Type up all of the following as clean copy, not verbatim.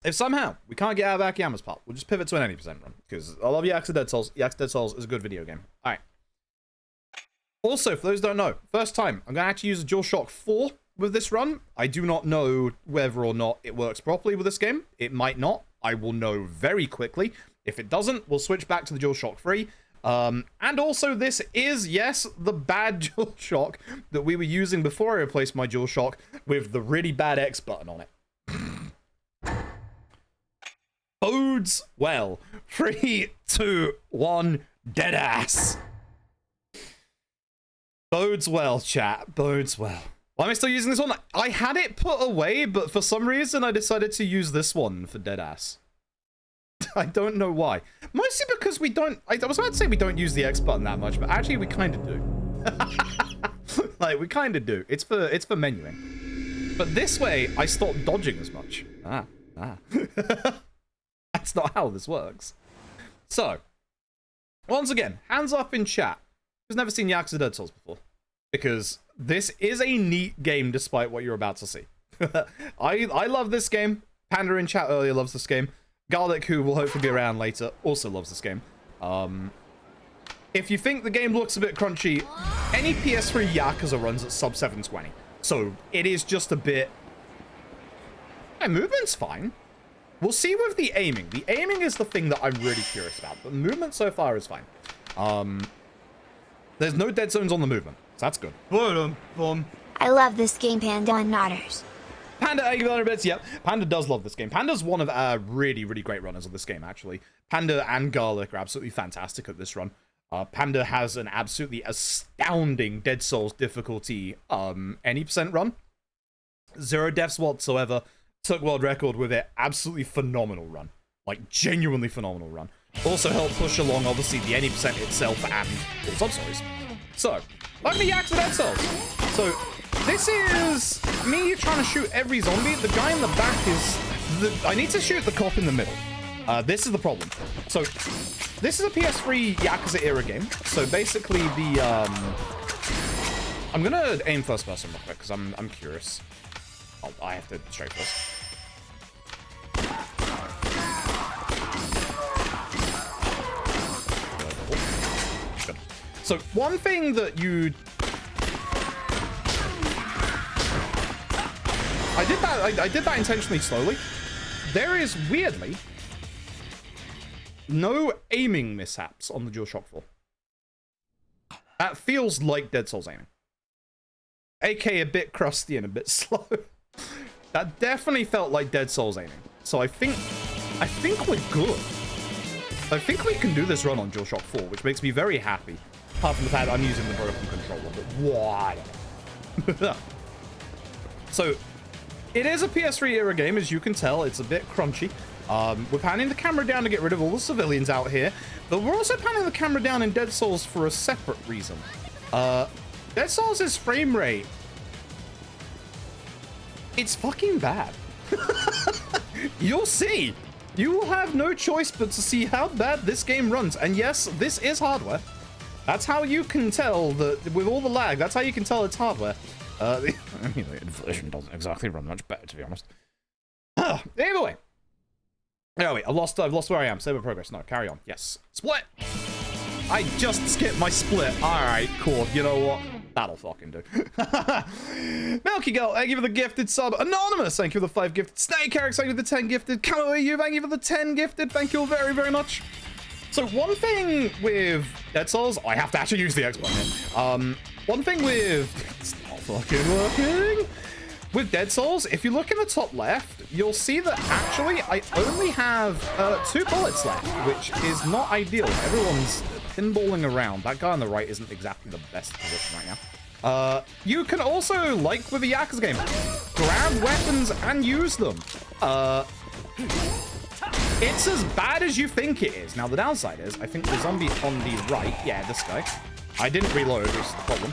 If somehow we can't get out of Akiyama's part, we'll just pivot to an 80% run. Because I love Yakuza Dead Souls. Yakuza Dead Souls is a good video game. Alright. Also, for those who don't know, first time, I'm going to actually use a DualShock 4 with this run. I do not know whether or not it works properly with this game. It might not. I will know very quickly. If it doesn't, we'll switch back to the DualShock 3. And also, this is, yes, the bad DualShock that we were using before I replaced my DualShock with the really bad X button on it. Bodes well. 3, 2, 1, dead ass. Bodes well, chat. Bodes well. Why am I still using this one? I had it put away, but for some reason I decided to use this one for dead ass. I don't know why. Mostly because we don't... I was about to say we don't use the X button that much, but actually we kind of do. Like, we kind of do. It's for menuing. But this way, I stop dodging as much. That's not how this works. So, once again, hands up in chat. Who's never seen Yakuza Dead Souls before? Because this is a neat game despite what you're about to see. I love this game. Panda in chat earlier loves this game. Garlic, who will hopefully be around later, also loves this game. If you think the game looks a bit crunchy, any PS3 Yakuza runs at sub 720. So it is just a bit... My movement's fine. We'll see with the aiming. The aiming is the thing that I'm really curious about. But the movement so far is fine. There's no dead zones on the movement. So that's good. I love this game, Panda and Nodders. Panda, 8 bits. Yep, Panda does love this game. Panda's one of our really, really great runners of this game, actually. Panda and Garlic are absolutely fantastic at this run. Panda has an absolutely astounding Dead Souls difficulty any percent run. 0 deaths whatsoever. Took world record with it. Absolutely phenomenal run. Like, genuinely phenomenal run. Also helped push along, obviously, the any percent itself and all Substories. So, welcome to Yakuza Dead Souls. So, this is me trying to shoot every zombie. The guy in the back is... I need to shoot the cop in the middle. This is the problem. So, this is a PS3 Yakuza era game. So, basically, the... I'm gonna aim first person real quick, because I'm curious. Oh, I have to straight first. Good. So, one thing that you... I did that intentionally slowly. There is, weirdly, no aiming mishaps on the DualShock 4. That feels like Dead Souls aiming. AK a bit crusty and a bit slow. That definitely felt like Dead Souls aiming. So I think we're good. I think we can do this run on DualShock 4, which makes me very happy. Apart from the fact that I'm using the broken controller, but why? So, it is a PS3 era game, as you can tell. It's a bit crunchy. We're panning the camera down to get rid of all the civilians out here, but we're also panning the camera down in Dead Souls for a separate reason. Dead Souls' frame rate, it's fucking bad. You'll see. You will have no choice but to see how bad this game runs. And yes, this is hardware. That's how you can tell that with all the lag. That's how you can tell it's hardware. I mean, the version doesn't exactly run much better, to be honest. Either way. Oh wait, I've lost where I am. Save my progress. No, carry on. Yes. Split! I just skipped my split. Alright, cool. You know what? That'll fucking do. Milky Girl, thank you for the gifted sub. Anonymous, thank you for the 5 gifted. Snake Eric, thank you for the 10 gifted. Kamurocho, thank you for the 10 gifted. Thank you all very, very much. So one thing with Dead Souls, I have to actually use the X button here. One thing with... It's not fucking working. With Dead Souls, if you look in the top left, you'll see that actually I only have 2 bullets left, which is not ideal. Everyone's pinballing around. That guy on the right isn't exactly the best position right now. You can also, like with the Yakuza game, grab weapons and use them. It's as bad as you think it is. Now, the downside is, I think the zombie on the right, yeah, this guy, I didn't reload, which is the problem,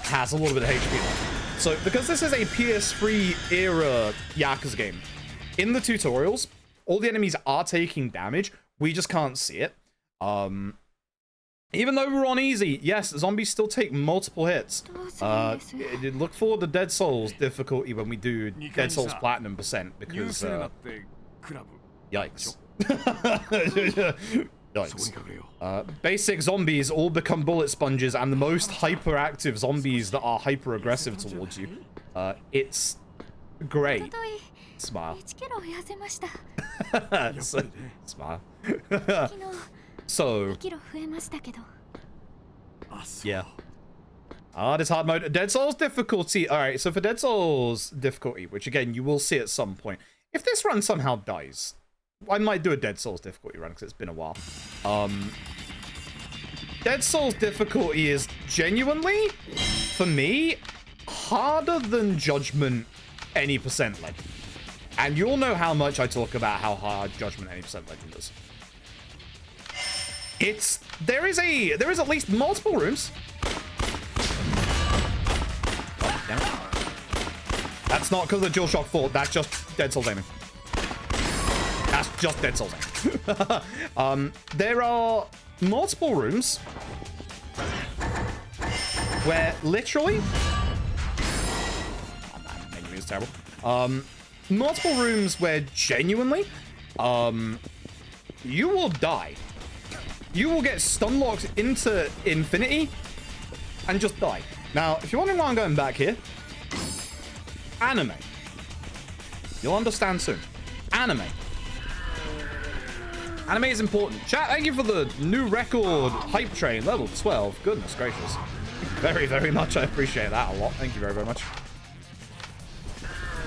has a little bit of HP left. So, because this is a PS3 era Yakuza game, in the tutorials, all the enemies are taking damage. We just can't see it. Even though we're on easy, yes, zombies still take multiple hits. Look forward to Dead Souls difficulty when we do Dead Souls Platinum %, because Yikes. Yikes. Basic zombies all become bullet sponges, and the most hyperactive zombies that are hyper aggressive towards you. It's great. Smile. Smile. So, yeah. This hard mode. Dead Souls difficulty. Alright, so for Dead Souls difficulty, which again, you will see at some point. If this run somehow dies, I might do a Dead Souls difficulty run because it's been a while. Dead Souls difficulty is genuinely, for me, harder than Judgment any percent legend. And you all know how much I talk about how hard Judgment any percent legend is. There is at least multiple rooms. Oh, damn it. That's not because of the DualShock 4. That's just Dead Souls aiming. That's just Dead Souls aiming. There are multiple rooms where literally... Oh man, menu is terrible. Multiple rooms where genuinely, you will die. You will get stun locked into infinity and just die. Now, if you're wondering why I'm going back here, anime. You'll understand soon. Anime. Anime is important. Chat, thank you for the new record hype train, level 12. Goodness gracious. Very, very much. I appreciate that a lot. Thank you very, very much.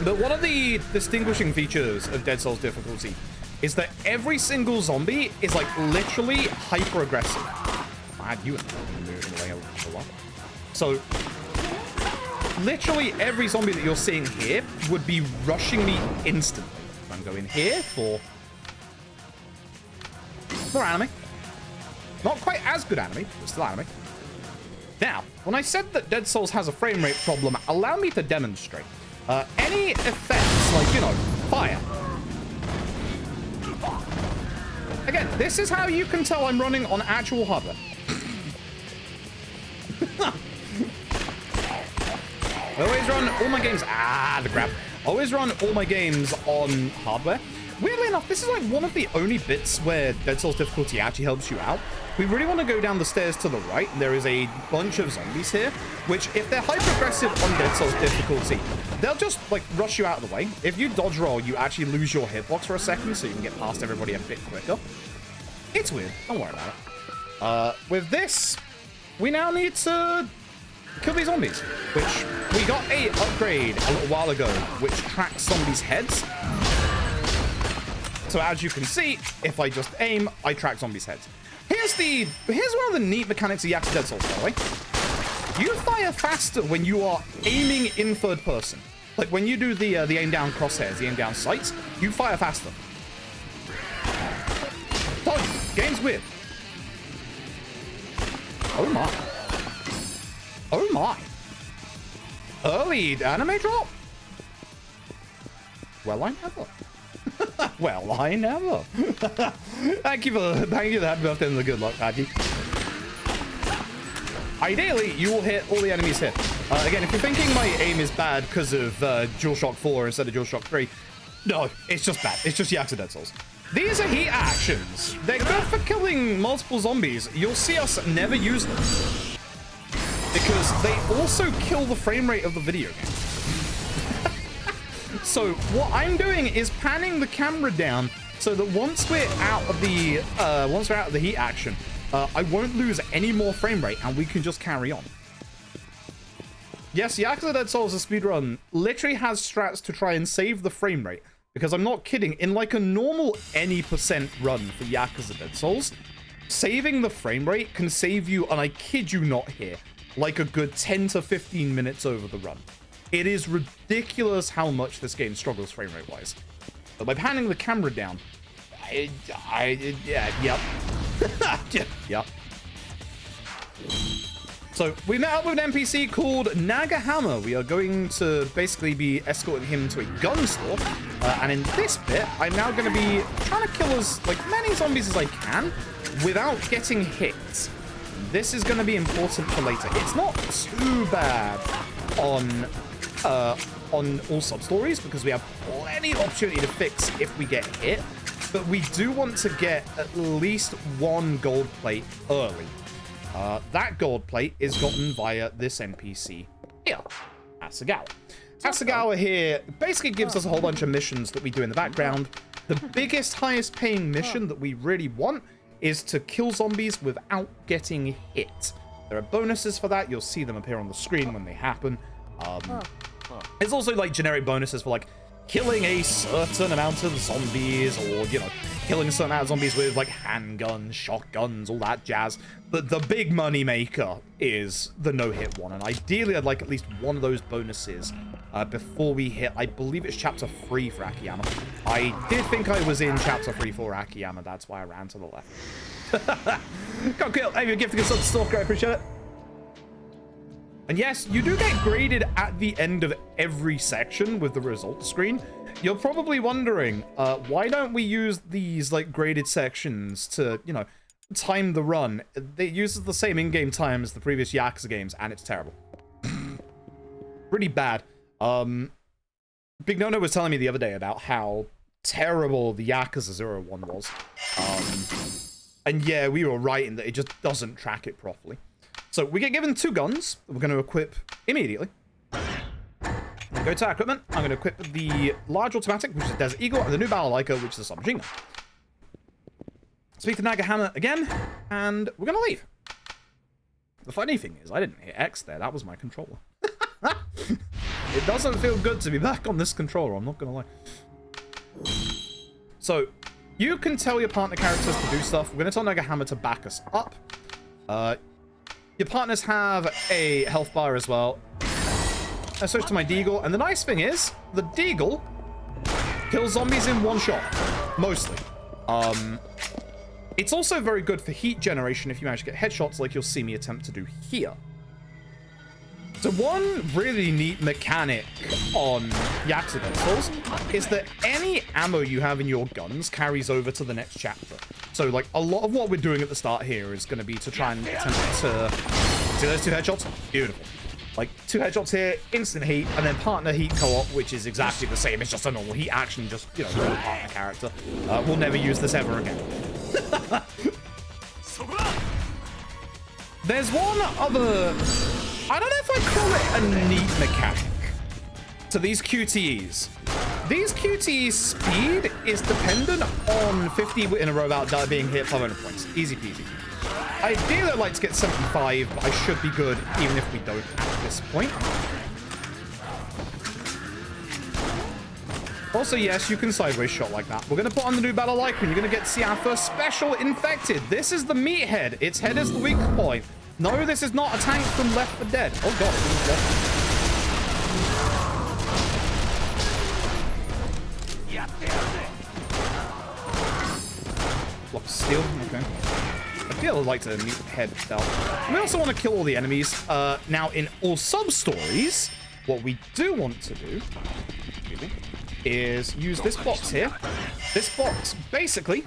But one of the distinguishing features of Dead Souls difficulty is that every single zombie is like literally hyper aggressive. Man, you are moving a lot. So literally every zombie that you're seeing here would be rushing me instantly. I'm going here for anime. Not quite as good anime, but still anime. Now, when I said that Dead Souls has a frame rate problem, allow me to demonstrate. Any effects, like, you know, fire. Again, this is how you can tell I'm running on actual hardware. I always run all my games... the grab. I always run all my games on hardware. Weirdly enough, this is like one of the only bits where Dead Souls difficulty actually helps you out. We really want to go down the stairs to the right. There is a bunch of zombies here, which if they're hyper-aggressive on Dead Souls difficulty, they'll just like rush you out of the way. If you dodge roll, you actually lose your hitbox for a second, so you can get past everybody a bit quicker. It's weird. Don't worry about it. With this, we now need to kill these zombies, which we got a upgrade a little while ago, which tracks zombies' heads. So as you can see, if I just aim, I track zombies' heads. Here's one of the neat mechanics of Yakuza Dead Souls, by the way. You fire faster when you are aiming in third person. Like when you do the aim down crosshairs, the aim down sights, you fire faster. Told you, game's weird. Oh my. Oh my. Early anime drop? Well, I never. Well, I never. Thank you for the happy birthday and the good luck, Addy. Ideally, you will hit all the enemies here. Again, if you're thinking my aim is bad because of DualShock 4 instead of DualShock 3, no, it's just bad. It's just Yakuza Dead Souls. These are heat actions. They're good for killing multiple zombies. You'll see us never use them because they also kill the frame rate of the video game. So what I'm doing is panning the camera down so that once we're out of the heat action, I won't lose any more frame rate and we can just carry on. Yes, Yakuza Dead Souls' speedrun literally has strats to try and save the frame rate, because I'm not kidding, in like a normal any percent run for Yakuza Dead Souls, saving the frame rate can save you, and I kid you not here, like a good 10 to 15 minutes over the run. It is ridiculous how much this game struggles frame rate wise. But by panning the camera down, yep. Yep. So we met up with an NPC called Nagahama. We are going to basically be escorting him to a gun store. And in this bit, I'm now going to be trying to kill as like many zombies as I can without getting hit. This is going to be important for later. It's not too bad on on all sub-stories because we have plenty of opportunity to fix if we get hit. But we do want to get at least one gold plate early. That gold plate is gotten via this NPC here, Asagawa. Asagawa here basically gives us a whole bunch of missions that we do in the background. The biggest, highest paying mission that we really want is to kill zombies without getting hit. There are bonuses for that. You'll see them appear on the screen when they happen. There's also like generic bonuses for like killing a certain amount of zombies, or, you know, killing a certain amount of zombies with like handguns, shotguns, all that jazz. But the big money maker is the no-hit one, and ideally I'd like at least one of those bonuses before we hit, I believe it's chapter 3 for Akiyama. I did think I was in chapter 3 for Akiyama, that's why I ran to the left. Got killed. Hey, you're gifting a sub stalker, I appreciate it. And yes, you do get graded at the end of every section with the results screen. You're probably wondering, why don't we use these like graded sections to, you know, time the run? It uses the same in-game time as the previous Yakuza games, and it's terrible. Pretty bad. Big Nono was telling me the other day about how terrible the Yakuza 01 was. And yeah, we were right in that it just doesn't track it properly. So we get given 2 guns that we're going to equip immediately. I'm going to go to our equipment. I'm going to equip the large automatic, which is Desert Eagle, and the new Balalaika, which is a submachine gun. Speak to Nagahama again, and we're going to leave. The funny thing is, I didn't hit X there. That was my controller. It doesn't feel good to be back on this controller, I'm not going to lie. So, you can tell your partner characters to do stuff. We're going to tell Nagahama to back us up. Your partners have a health bar as well. I switch to my Deagle, and the nice thing is, the Deagle kills zombies in one shot, mostly. It's also very good for heat generation if you manage to get headshots like you'll see me attempt to do here. So one really neat mechanic on Yakuza pistols is that any ammo you have in your guns carries over to the next chapter. So like a lot of what we're doing at the start here is going to be to try and attempt to see those 2 headshots. Beautiful. Like 2 headshots here, instant heat, and then partner heat co-op, which is exactly the same. It's just a normal heat action, just, you know, no partner character. We'll never use this ever again. There's one other, I don't know if I call it a neat mechanic to these QTEs. These QTEs speed is dependent on 50 in a row without being hit 500 points. Easy peasy. Ideally, I'd like to get 75, but I should be good even if we don't at this point. Also, yes, you can sideways shot like that. We're going to put on the new battle icon. You're going to get to see our first special infected. This is the meathead. Its head is the weak point. No, this is not a tank from Left 4 Dead. Oh, God. Block steel. Okay. I feel like to meet head stealth. We also want to kill all the enemies. Now, in all sub-stories, what we do want to do is use this box here. This box, basically,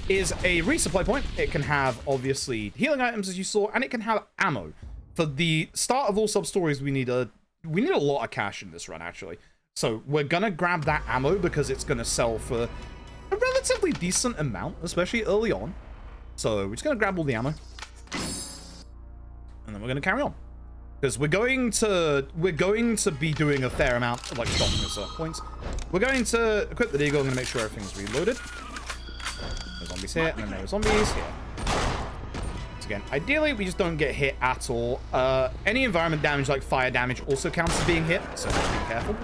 is a resupply point. It can have, obviously, healing items, as you saw, and it can have ammo. For the start of all sub-stories, we need a lot of cash in this run, actually. So we're going to grab that ammo because it's going to sell for a relatively decent amount, especially early on. So we're just going to grab all the ammo. And then we're going to carry on. Because we're going to be doing a fair amount of like stopping at certain points. We're going to equip the Deagle. I'm going to make sure everything's reloaded. There's zombies here, and then there are zombies here. Once again, ideally we just don't get hit at all. Any environment damage like fire damage also counts as being hit, so just be careful.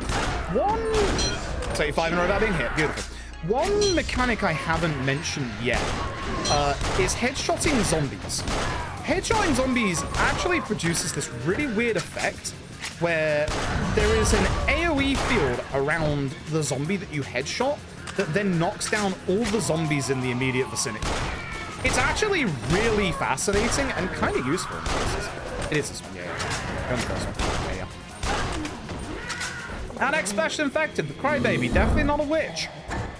75 in a row without being hit. Beautiful. One mechanic I haven't mentioned yet is headshotting zombies. Headshotting zombies actually produces this really weird effect where there is an AoE field around the zombie that you headshot that then knocks down all the zombies in the immediate vicinity. It's actually really fascinating and kind of useful in places. It is this one, yeah. Go on the first one. Yeah. Our next special infected, the Crybaby, definitely not a witch.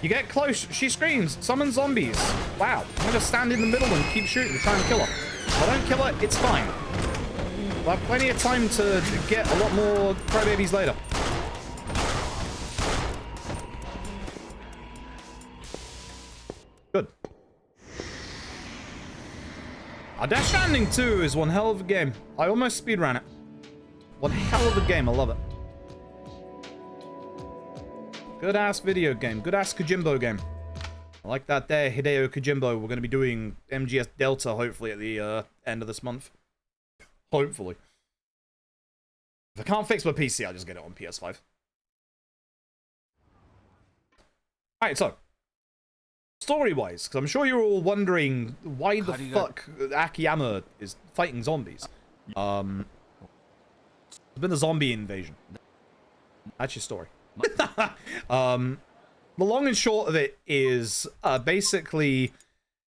You get close, she screams, summon zombies. Wow, I'm gonna stand in the middle and keep shooting to try and kill her. If I don't kill her, it's fine. We'll have plenty of time to get a lot more crybabies later. Good. Death Stranding 2 is one hell of a game. I almost speedran it. One hell of a game. I love it. Good ass video game. Good ass Kojimbo game. I like that there, Hideo Kojimbo. We're going to be doing MGS Delta, hopefully, at the end of this month. Hopefully. If I can't fix my PC, I'll just get it on PS5. Alright, so. Story-wise, because I'm sure you're all wondering why the fuck Akiyama is fighting zombies. There's been a zombie invasion. That's your story. The long and short of it is basically,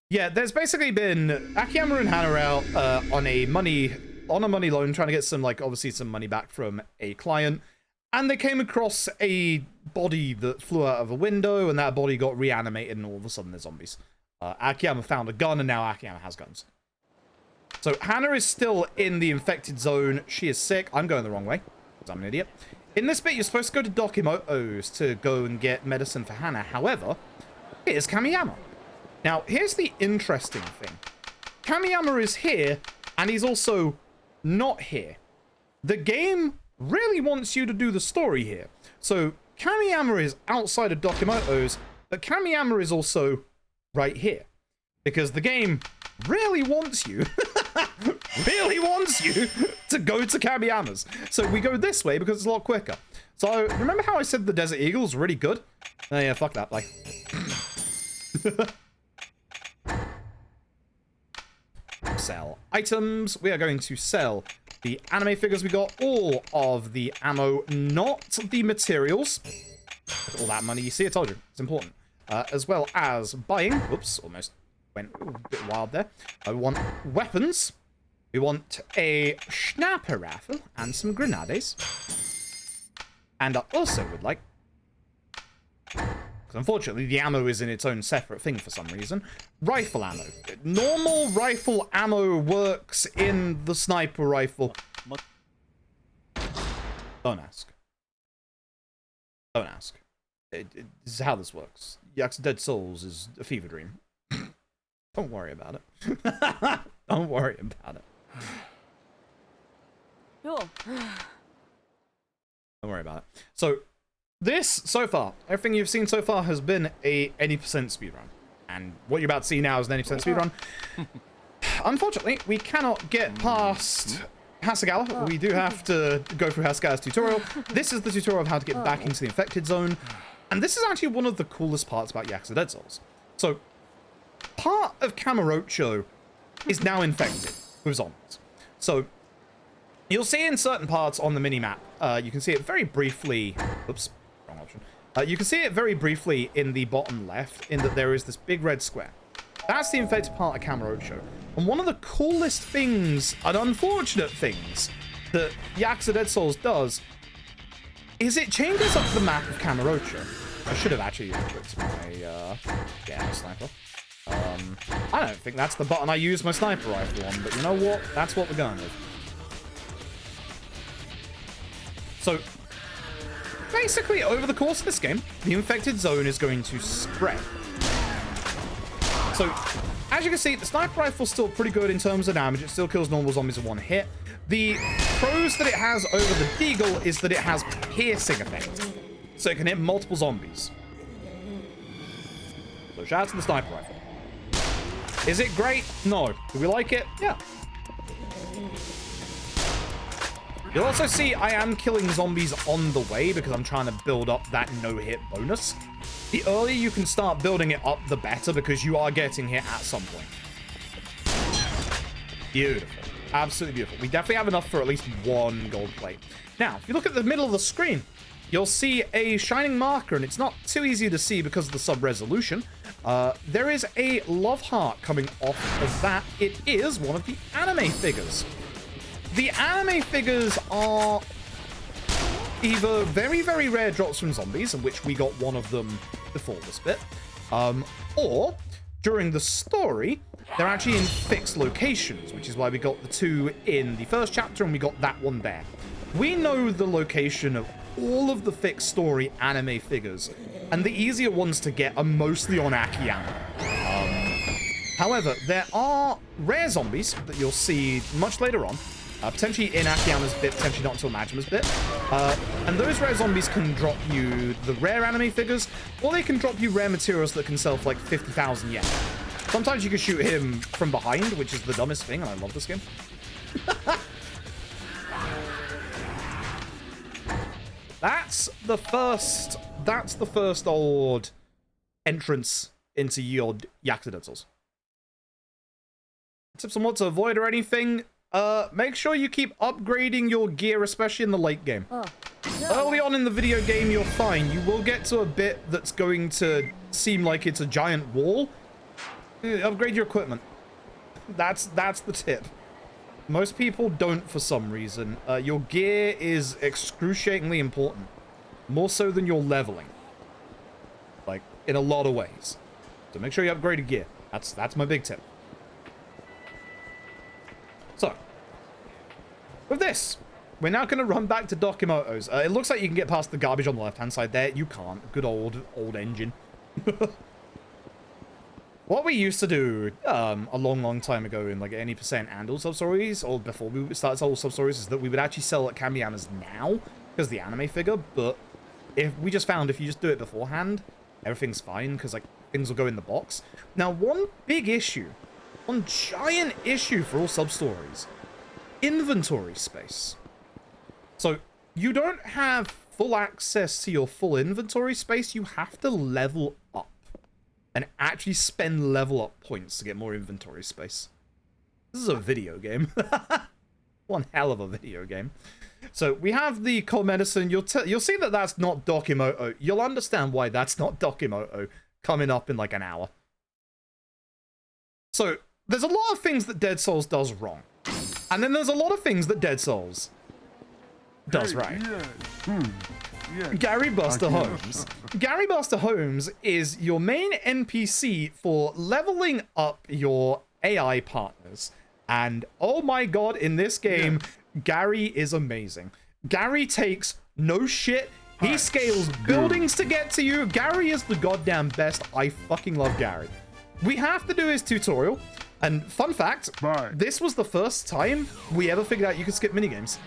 yeah, there's basically been Akiyama and Hana out on a money loan, trying to get some, like, obviously some money back from a client, and they came across a body that flew out of a window, and that body got reanimated, and all of a sudden there's zombies. Akiyama found a gun, and now Akiyama has guns. So Hana is still in the infected zone. She is sick. I'm going the wrong way, because I'm an idiot. In this bit, you're supposed to go to Dokimoto's to go and get medicine for Hana. However, here's Kamiyama. Now, here's the interesting thing. Kamiyama is here, and he's also not here. The game really wants you to do the story here. So, Kamiyama is outside of Dokimoto's, but Kamiyama is also right here. Because the game really wants you, to go to Kamiyama's. So we go this way because it's a lot quicker. So remember how I said the Desert Eagle's really good? Oh yeah, fuck that, like. Sell items. We are going to sell the anime figures we got, all of the ammo, not the materials. All that money, you see, I told you, it's important. As well as buying, whoops, almost went a bit wild there. I want weapons. We want a sniper rifle and some grenades. And I also would like, because unfortunately the ammo is in its own separate thing for some reason, rifle ammo. Normal rifle ammo works in the sniper rifle. Don't ask. Don't ask. This is how this works. Yakuza Dead Souls is a fever dream. Don't worry about it. Don't worry about it. Don't worry about it. So, this, so far, everything you've seen so far has been a 80% speedrun. And what you're about to see now is an 80% speedrun. Unfortunately, we cannot get past Hasegawa. We do have to go through Hasegawa's tutorial. This is the tutorial of how to get back into the infected zone. And this is actually one of the coolest parts about Yakuza Dead Souls. So, part of Kamurocho is now infected with zombies. So, you'll see in certain parts on the mini-map, you can see it very briefly, oops, wrong option. You can see it very briefly in the bottom left, in that there is this big red square. That's the infected part of Kamurocho. And one of the coolest things, and unfortunate things, that Yakuza Dead Souls does, is it changes up the map of Kamurocho. I should have actually equipped my, sniper. I don't think that's the button I use my sniper rifle on, but you know what? That's what we're going with. So, basically, over the course of this game, the infected zone is going to spread. So, as you can see, the sniper rifle's still pretty good in terms of damage. It still kills normal zombies in one hit. The pros that it has over the Deagle is that it has piercing effect. So it can hit multiple zombies. So shout out to the sniper rifle. Is it great? No. Do we like it? Yeah. You'll also see I am killing zombies on the way because I'm trying to build up that no-hit bonus. The earlier you can start building it up, the better, because you are getting hit at some point. Beautiful. Absolutely beautiful. We definitely have enough for at least one gold plate. Now, if you look at the middle of the screen, you'll see a shining marker, and it's not too easy to see because of the sub-resolution. There is a love heart coming off of that. It is one of the anime figures. The anime figures are either very, very rare drops from zombies, in which we got one of them before this bit, or during the story, they're actually in fixed locations, which is why we got the 2 in the first chapter and we got that one there. We know the location of all of the fixed story anime figures, and the easier ones to get are mostly on Akiyama. However, there are rare zombies that you'll see much later on, potentially in Akiyama's bit, potentially not until Majima's bit. And those rare zombies can drop you the rare anime figures, or they can drop you rare materials that can sell for like 50,000 yen. Sometimes you can shoot him from behind, which is the dumbest thing, and I love this game. That's the first old entrance into your Yakuza Dead Souls. Tips on what to avoid or anything. Make sure you keep upgrading your gear, especially in the late game. Early on in the video game, you're fine. You will get to a bit that's going to seem like it's a giant wall. Upgrade your equipment. That's the tip. Most people don't for some reason. Your gear is excruciatingly important. More so than your leveling. Like, in a lot of ways. So make sure you upgrade your gear. That's my big tip. So, with this, we're now going to run back to Dokimoto's. It looks like you can get past the garbage on the left-hand side there. You can't. Good old engine. What we used to do a long time ago in like any percent and all Substories, or before we started all Substories, is that we would actually sell at Kamiyama's now because the anime figure. But if we just found if you just do it beforehand, everything's fine because like things will go in the box. Now, one big issue, one giant issue for all Substories, inventory space. So you don't have full access to your full inventory space. You have to level up and actually spend level up points to get more inventory space. This is a video game. One hell of a video game. So we have the cold medicine. You'll see that that's not Dokimoto. You'll understand why that's not Dokimoto coming up in like an hour. So there's a lot of things that Dead Souls does wrong. And then there's a lot of things that Dead Souls does right. Gary Buster Holmes. Gary Buster Holmes is your main NPC for leveling up your AI partners. And oh my god, in this game, Gary is amazing. Gary takes no shit. He scales buildings to get to you. Gary is the goddamn best. I fucking love Gary. We have to do his tutorial. And fun fact, this was the first time we ever figured out you could skip minigames.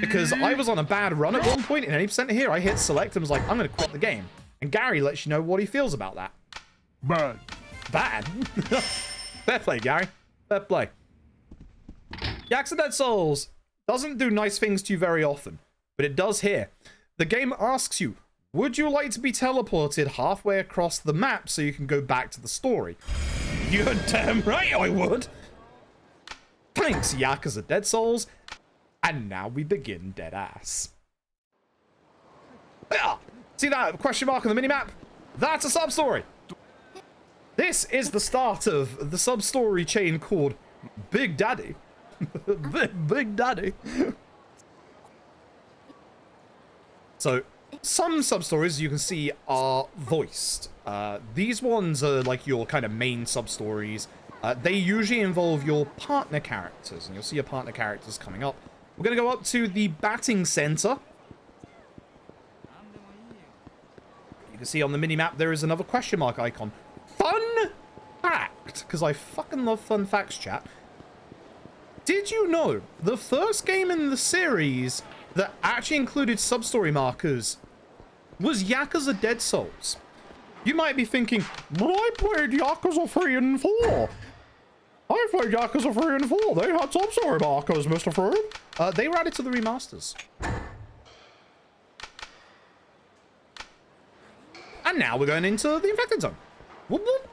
Because I was on a bad run at one point in any percent here. I hit select and was like, I'm going to quit the game. And Gary lets you know what he feels about that. Bad? Fair play, Gary. Fair play. Yakuza Dead Souls doesn't do nice things to you very often, but it does here. The game asks you, would you like to be teleported halfway across the map so you can go back to the story? You're damn right I would. Thanks, Yakuza Dead Souls. And now we begin dead ass. Yeah. See that question mark on the minimap? That's a sub-story. This is the start of the sub-story chain called Big Daddy. Big Daddy. So, some sub-stories you can see are voiced. These ones are like your kind of main sub-stories. They usually involve your partner characters, and you'll see your partner characters coming up. We're going to go up to the batting center. You can see on the minimap there is another question mark icon. Fun fact, because I fucking love fun facts, chat. Did you know the first game in the series that actually included sub-story markers was Yakuza Dead Souls? You might be thinking, but I played Yakuza 3 and 4. I played Yakuza 3 and 4. They had sub-story markers, Mr. Fruit. They were added to the remasters. And now we're going into the infected zone. Whoop, whoop.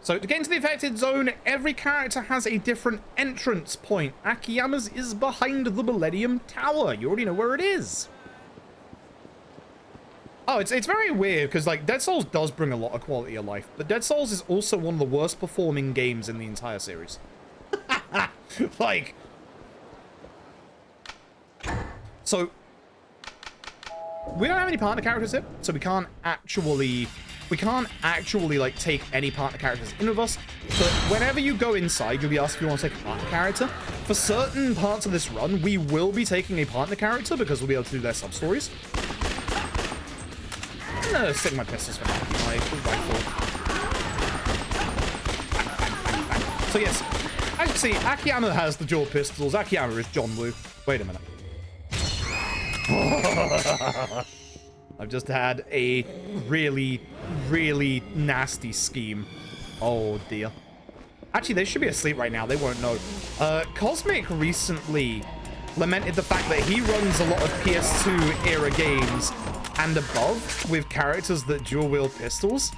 So to get into the infected zone, every character has a different entrance point. Akiyama's is behind the Millennium Tower. You already know where it is. Oh, it's very weird because like Dead Souls does bring a lot of quality of life, but Dead Souls is also one of the worst performing games in the entire series. Like, so we don't have any partner characters here, so we can't actually We can't actually, like, take any partner characters in with us, but whenever you go inside, you'll be asked if you want to take a partner character. For certain parts of this run, we will be taking a partner character because we'll be able to do their sub-stories. I'm gonna stick my pistols for now, my rifle. So yes, as you see, Akiyama has the dual pistols. Akiyama is John Woo. Wait a minute. I've just had a really, really nasty scheme. Oh dear. Actually, they should be asleep right now. They won't know. Cosmic recently lamented the fact that he runs a lot of PS2 era games and above with characters that dual wield pistols.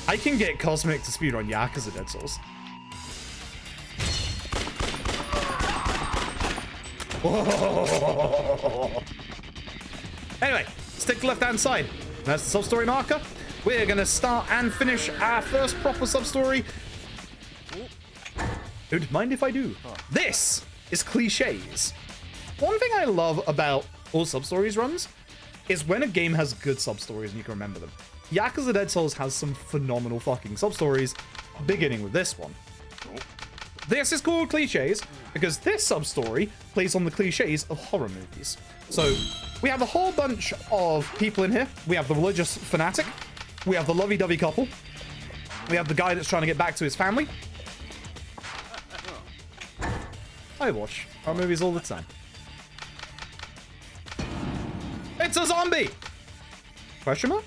I can get Cosmic to speedrun Yakuza Dead Souls. Whoa. Anyway, stick to left-hand side. That's the sub-story marker. We're going to start and finish our first proper sub-story. Don't mind if I do. This is Cliches. One thing I love about all sub-stories runs is when a game has good sub-stories and you can remember them. Yakuza Dead Souls has some phenomenal fucking sub-stories, beginning with this one. This is called Cliches because this sub-story plays on the cliches of horror movies. So we have a whole bunch of people in here. We have the religious fanatic. We have the lovey-dovey couple. We have the guy that's trying to get back to his family. I watch horror movies all the time. It's a zombie! Question mark?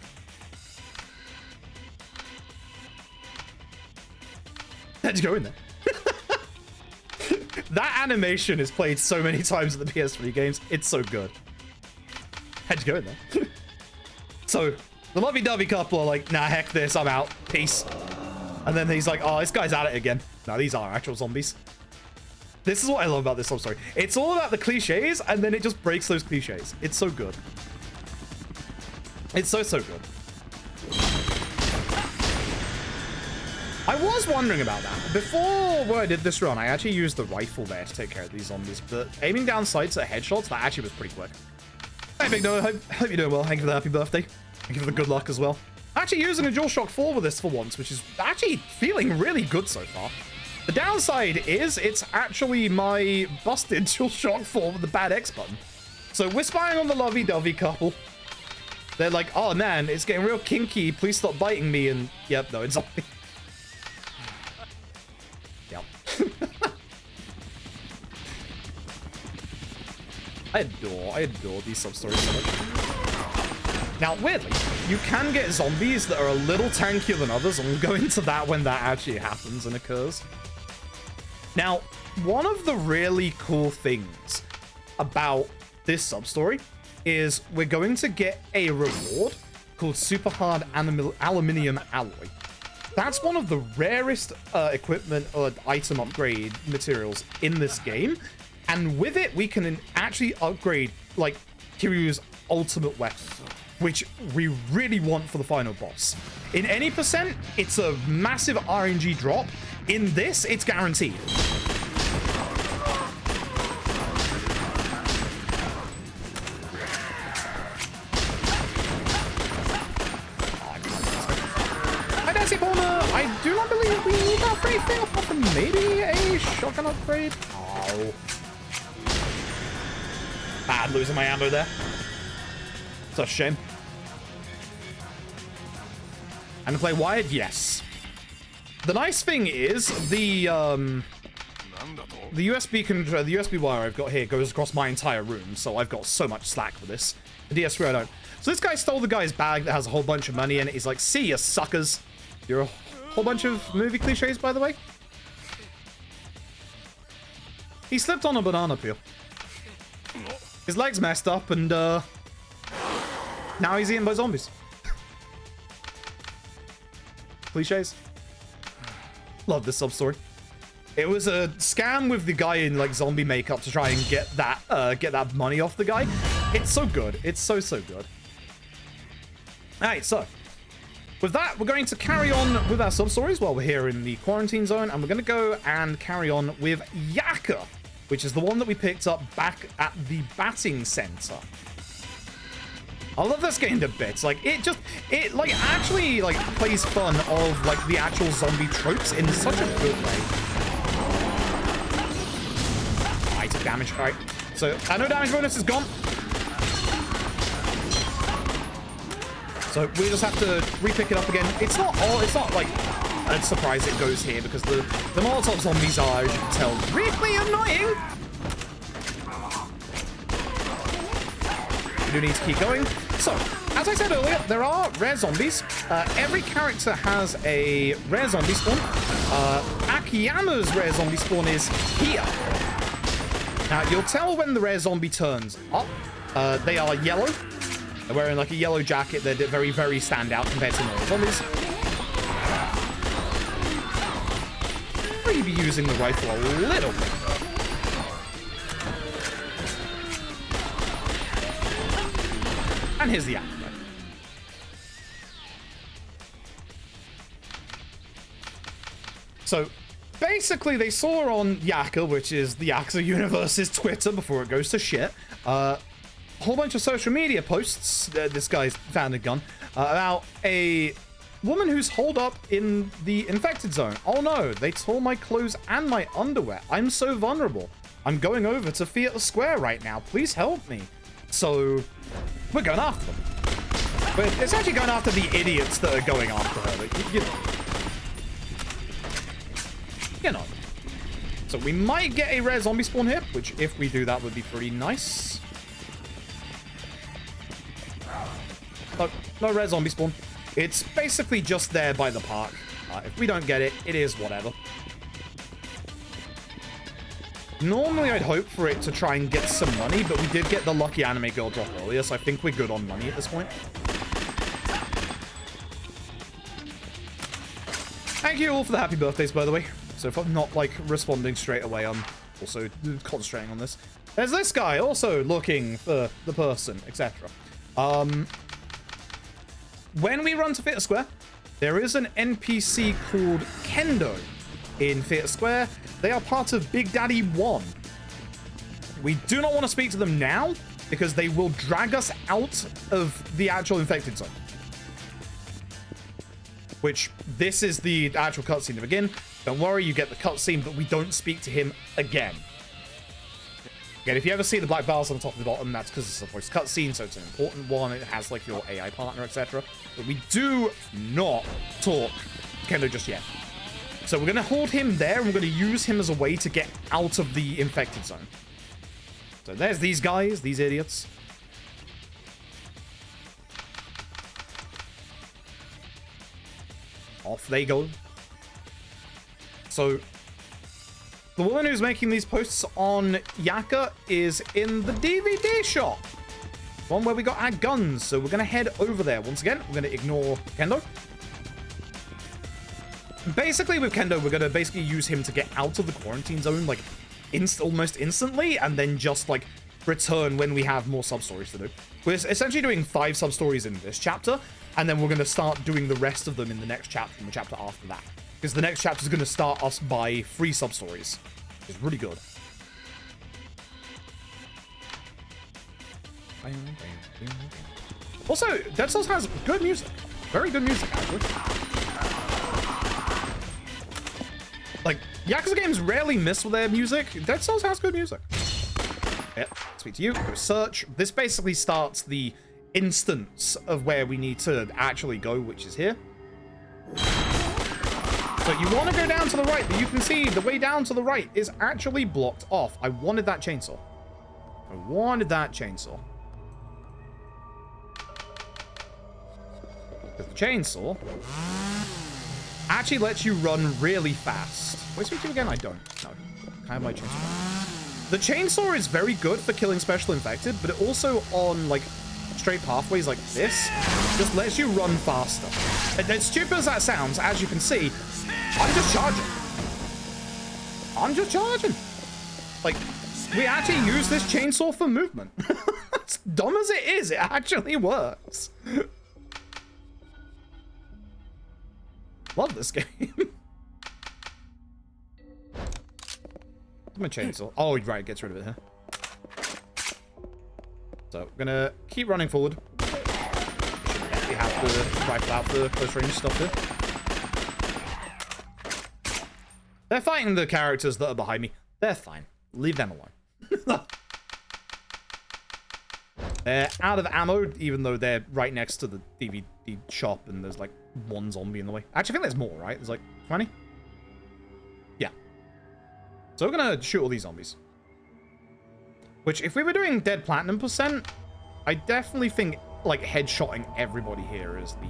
How'd you go in there? That animation is played so many times in the PS3 games. It's so good. How'd you go in there? So, the lovey-dovey couple are like, nah, heck this, I'm out. Peace. And then he's like, oh, this guy's at it again. No, these are actual zombies. This is what I love about this sub-story. It's all about the cliches, and then it just breaks those cliches. It's so good. It's so, so good. I was wondering about that. Before when I did this run, I actually used the rifle there to take care of these zombies, but aiming down sights at headshots, that actually was pretty quick. Hey, Big No, hope you're doing well. Thank you for the happy birthday. Thank you for the good luck as well. Actually using a DualShock 4 with this for once, which is actually feeling really good so far. The downside is it's actually my busted DualShock 4 with the bad X button. So we're spying on the lovey-dovey couple. They're like, oh man, it's getting real kinky. Please stop biting me. And yep, no, it's zombie. Yep. I adore these sub-stories so much. Now, weirdly, you can get zombies that are a little tankier than others, and we'll go into that when that actually happens and occurs. Now, one of the really cool things about this sub-story is we're going to get a reward called Super Hard Aluminium Alloy. That's one of the rarest equipment or item upgrade materials in this game. And with it, we can actually upgrade, like, Kiryu's ultimate weapon, which we really want for the final boss. In any percent, it's a massive RNG drop. In this, it's guaranteed. I do not believe we need that upgrade thing, apart from maybe a shotgun upgrade. Oh. Bad losing my ammo there. It's a shame. And to play wired, yes. The nice thing is the USB wire I've got here goes across my entire room, so I've got so much slack for this. The DS3 I don't. So this guy stole the guy's bag that has a whole bunch of money in it. He's like, see ya, suckers. You're a whole bunch of movie cliches, by the way. He slipped on a banana peel. His leg's messed up, and now he's eaten by zombies. Cliches. Love this sub-story. It was a scam with the guy in like zombie makeup to try and get that money off the guy. It's so good. It's so, so good. Alright, so with that, we're going to carry on with our sub-stories while we're here in the quarantine zone, and we're going to go and carry on with Yaka, which is the one that we picked up back at the batting center. I love this game to bits. Like, it like actually like plays fun of like the actual zombie tropes in such a good way. I took damage. All right. So I know damage bonus is gone. So we just have to re-pick it up again. It's not like a surprise it goes here because the Molotov zombies are, as you can tell, really annoying. We do need to keep going. So, as I said earlier, there are rare zombies. Every character has a rare zombie spawn. Akiyama's rare zombie spawn is here. Now, you'll tell when the rare zombie turns up. They are yellow. They're wearing like a yellow jacket. They're very, very standout compared to normal zombies. Maybe using the rifle a little bit. And here's the app. So basically they saw on Yaka, which is the Yakuza universe's Twitter before it goes to shit, a whole bunch of social media posts, this guy's found a gun, about a woman who's holed up in the infected zone. Oh no, they tore my clothes and my underwear. I'm so vulnerable. I'm going over to Theater Square right now. Please help me. So we're going after them. But it's actually going after the idiots that are going after her. Like, you know. So we might get a rare zombie spawn here, which if we do that would be pretty nice. No rare zombie spawn. It's basically just there by the park. If we don't get it, it is whatever. Normally, I'd hope for it to try and get some money, but we did get the lucky anime girl drop earlier, so I think we're good on money at this point. Thank you all for the happy birthdays, by the way. So if I'm not, like, responding straight away, I'm also concentrating on this. There's this guy also looking for the person, etc. When we run to Theater Square, there is an NPC called Kendo in Theater Square. They are part of Big Daddy 1. We do not want to speak to them now because they will drag us out of the actual infected zone. Which, this is the actual cutscene to begin. Don't worry, you get the cutscene, but we don't speak to him again. Again, if you ever see the black bars on the top and the bottom, that's because it's a voice cutscene, so it's an important one. It has, like, your AI partner, etc. But we do not talk to Kendo just yet. So we're going to hold him there, and we're going to use him as a way to get out of the infected zone. So there's these guys, these idiots. Off they go. So the woman who's making these posts on Yaka is in the DVD shop. One where we got our guns. So we're going to head over there. Once again, we're going to ignore Kendo. Basically, with Kendo, we're going to basically use him to get out of the quarantine zone, like, almost instantly, and then just, like, return when we have more sub-stories to do. We're essentially doing 5 sub-stories in this chapter, and then we're going to start doing the rest of them in the next chapter and the chapter after that. Because the next chapter is going to start us by 3 sub-stories. It's really good. Also, Dead Cells has good music. Very good music, actually. Like, Yakuza games rarely miss with their music. Dead Cells has good music. Yep, speak to you, go search. This basically starts the instance of where we need to actually go, which is here. So you want to go down to the right, but you can see the way down to the right is actually blocked off. I wanted that chainsaw. I wanted that chainsaw. Because the chainsaw actually lets you run really fast. Wait, speak to you again? I don't. No. Can I have my chainsaw? The chainsaw is very good for killing special infected, but it also on, like, straight pathways like this just lets you run faster. And as stupid as that sounds, as you can see, I'm just charging. I'm just charging. Like, we actually use this chainsaw for movement. As dumb as it is, it actually works. Love this game. My chainsaw. Oh, right, gets rid of it, huh? So, we're gonna keep running forward. have to rifle out the close range stuff here. They're fighting the characters that are behind me. They're fine. Leave them alone. They're out of ammo, even though they're right next to the DVD shop and there's like one zombie in the way. Actually, I think there's more, right? There's like 20? Yeah. So we're gonna shoot all these zombies. Which, if we were doing dead platinum %, I definitely think like headshotting everybody here is the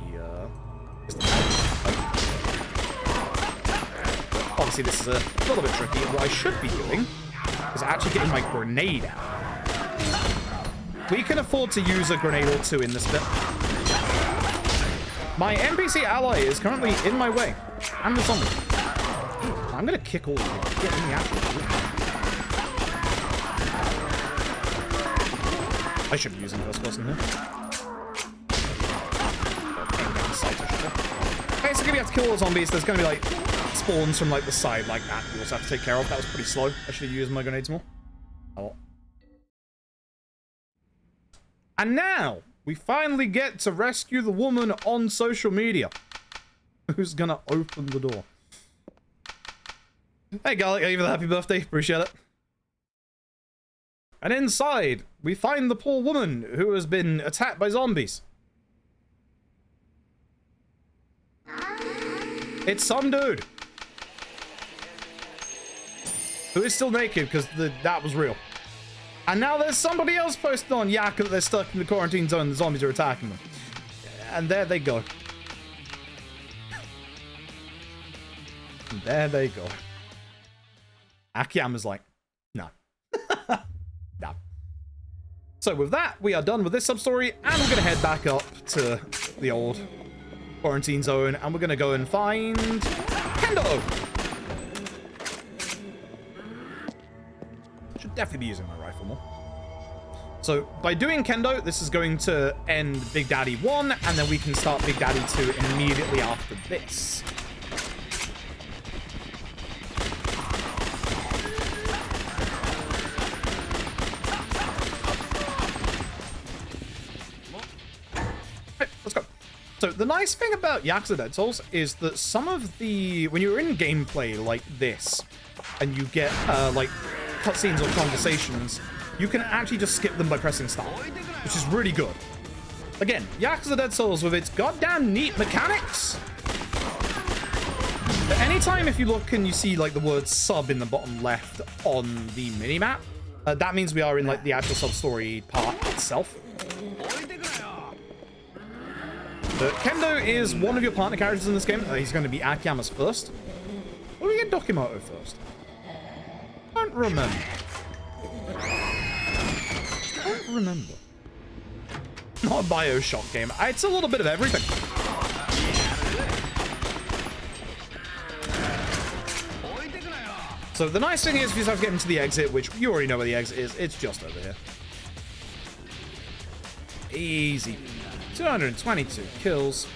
obviously this is a little bit tricky. What I should be doing is actually getting my grenade out. We can afford to use a grenade or two in this bit. My NPC ally is currently in my way. And the zombie. I'm gonna kick all of you. Get in the action. I should be using first person here. Basically, we have to kill all the zombies. There's gonna be like spawns from like the side like that. We also have to take care of. That was pretty slow. I should have used my grenades more. Oh. And now, we finally get to rescue the woman on social media. Who's gonna open the door. Hey, Garlic, thank you for the happy birthday. Appreciate it. And inside, we find the poor woman who has been attacked by zombies. It's some dude. Who is still naked, because that was real. And now there's somebody else posted on Yakuza that they're stuck in the quarantine zone and the zombies are attacking them. And there they go. And there they go. Akiyama's like, no. No. So with that, we are done with this sub-story, and we're going to head back up to the old quarantine zone, and we're going to go and find Kendo. Should definitely be using my rifle more. So by doing Kendo, this is going to end Big Daddy 1, and then we can start Big Daddy 2 immediately after this. Right, let's go. So the nice thing about Yakuza Dead Souls is that some of the, when you're in gameplay like this, and you get like cutscenes or conversations, you can actually just skip them by pressing start, which is really good. Again, Yakuza Dead Souls with its goddamn neat mechanics. But anytime if you look and you see like the word sub in the bottom left on the minimap, that means we are in like the actual sub-story part itself. But Kendo is one of your partner characters in this game. He's going to be Akiyama's first. Or do we get Dokimoto first? I don't remember. Remember. Not a BioShock game. It's a little bit of everything. So the nice thing is, if you have to get into the exit, which you already know where the exit is, it's just over here. Easy. 222 kills.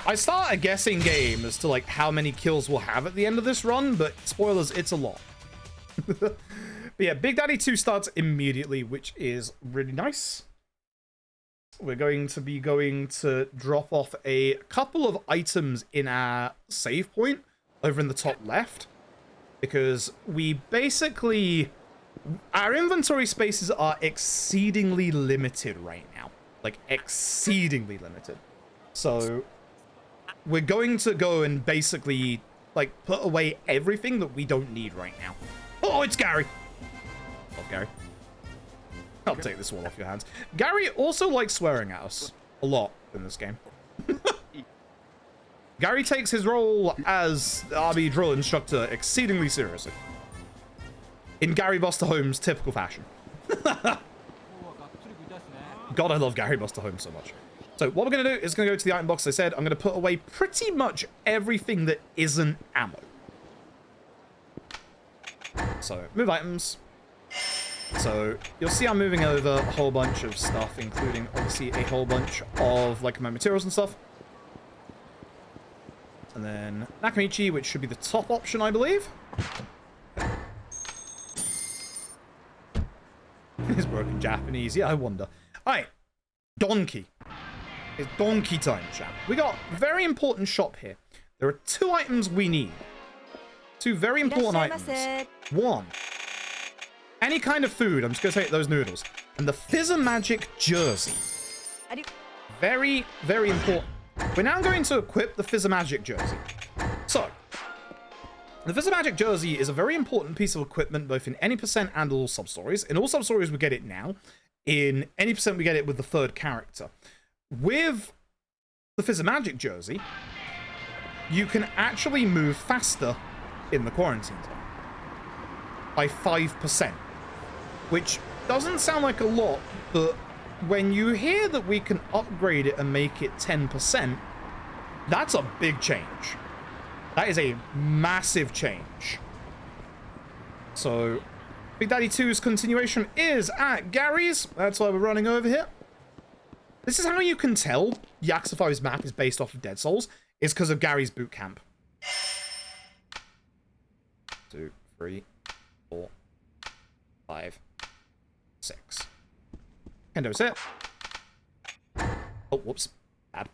I start a guessing game as to like how many kills we'll have at the end of this run, but spoilers, it's a lot. But yeah, Big Daddy 2 starts immediately, which is really nice. We're going to drop off a couple of items in our save point over in the top left, because we basically, our inventory spaces are exceedingly limited right now. Like, exceedingly limited. So we're going to go and basically like put away everything that we don't need right now. Oh, it's Gary. Love Gary. I'll take this one off your hands. Gary also likes swearing at us a lot in this game. Gary takes his role as RB drill instructor exceedingly seriously. In Gary Buster Holmes' typical fashion. God, I love Gary Buster Holmes so much. So what we're going to do is going to go to the item box. As I said, I'm going to put away pretty much everything that isn't ammo. So, move items. So, you'll see I'm moving over a whole bunch of stuff, including, obviously, a whole bunch of, like, my materials and stuff. And then Nakamichi, which should be the top option, I believe. His broken Japanese. Yeah, I wonder. Alright. Donkey. It's donkey time, chat. We got a very important shop here. There are 2 items we need. 2 very important items. 1, any kind of food. I'm just going to take those noodles. And the Fizz-a-Magic jersey. Very, very important. We're now going to equip the Fizz-a-Magic jersey. So, the Fizz-a-Magic jersey is a very important piece of equipment, both in any percent and all Substories. In all Substories, we get it now. In any percent, we get it with the 3rd character. With the Fizz-a-Magic jersey, you can actually move faster in the quarantine zone by 5%, which doesn't sound like a lot, but when you hear that we can upgrade it and make it 10%, that's a big change. That is a massive change. So, Big Daddy 2's continuation is at Gary's. That's why we're running over here. This is how you can tell Yakuza 5's map is based off of Dead Souls. It's because of Gary's boot camp. 2, 3, 4, 5, 6. Kendo's here. Oh, whoops. Bad.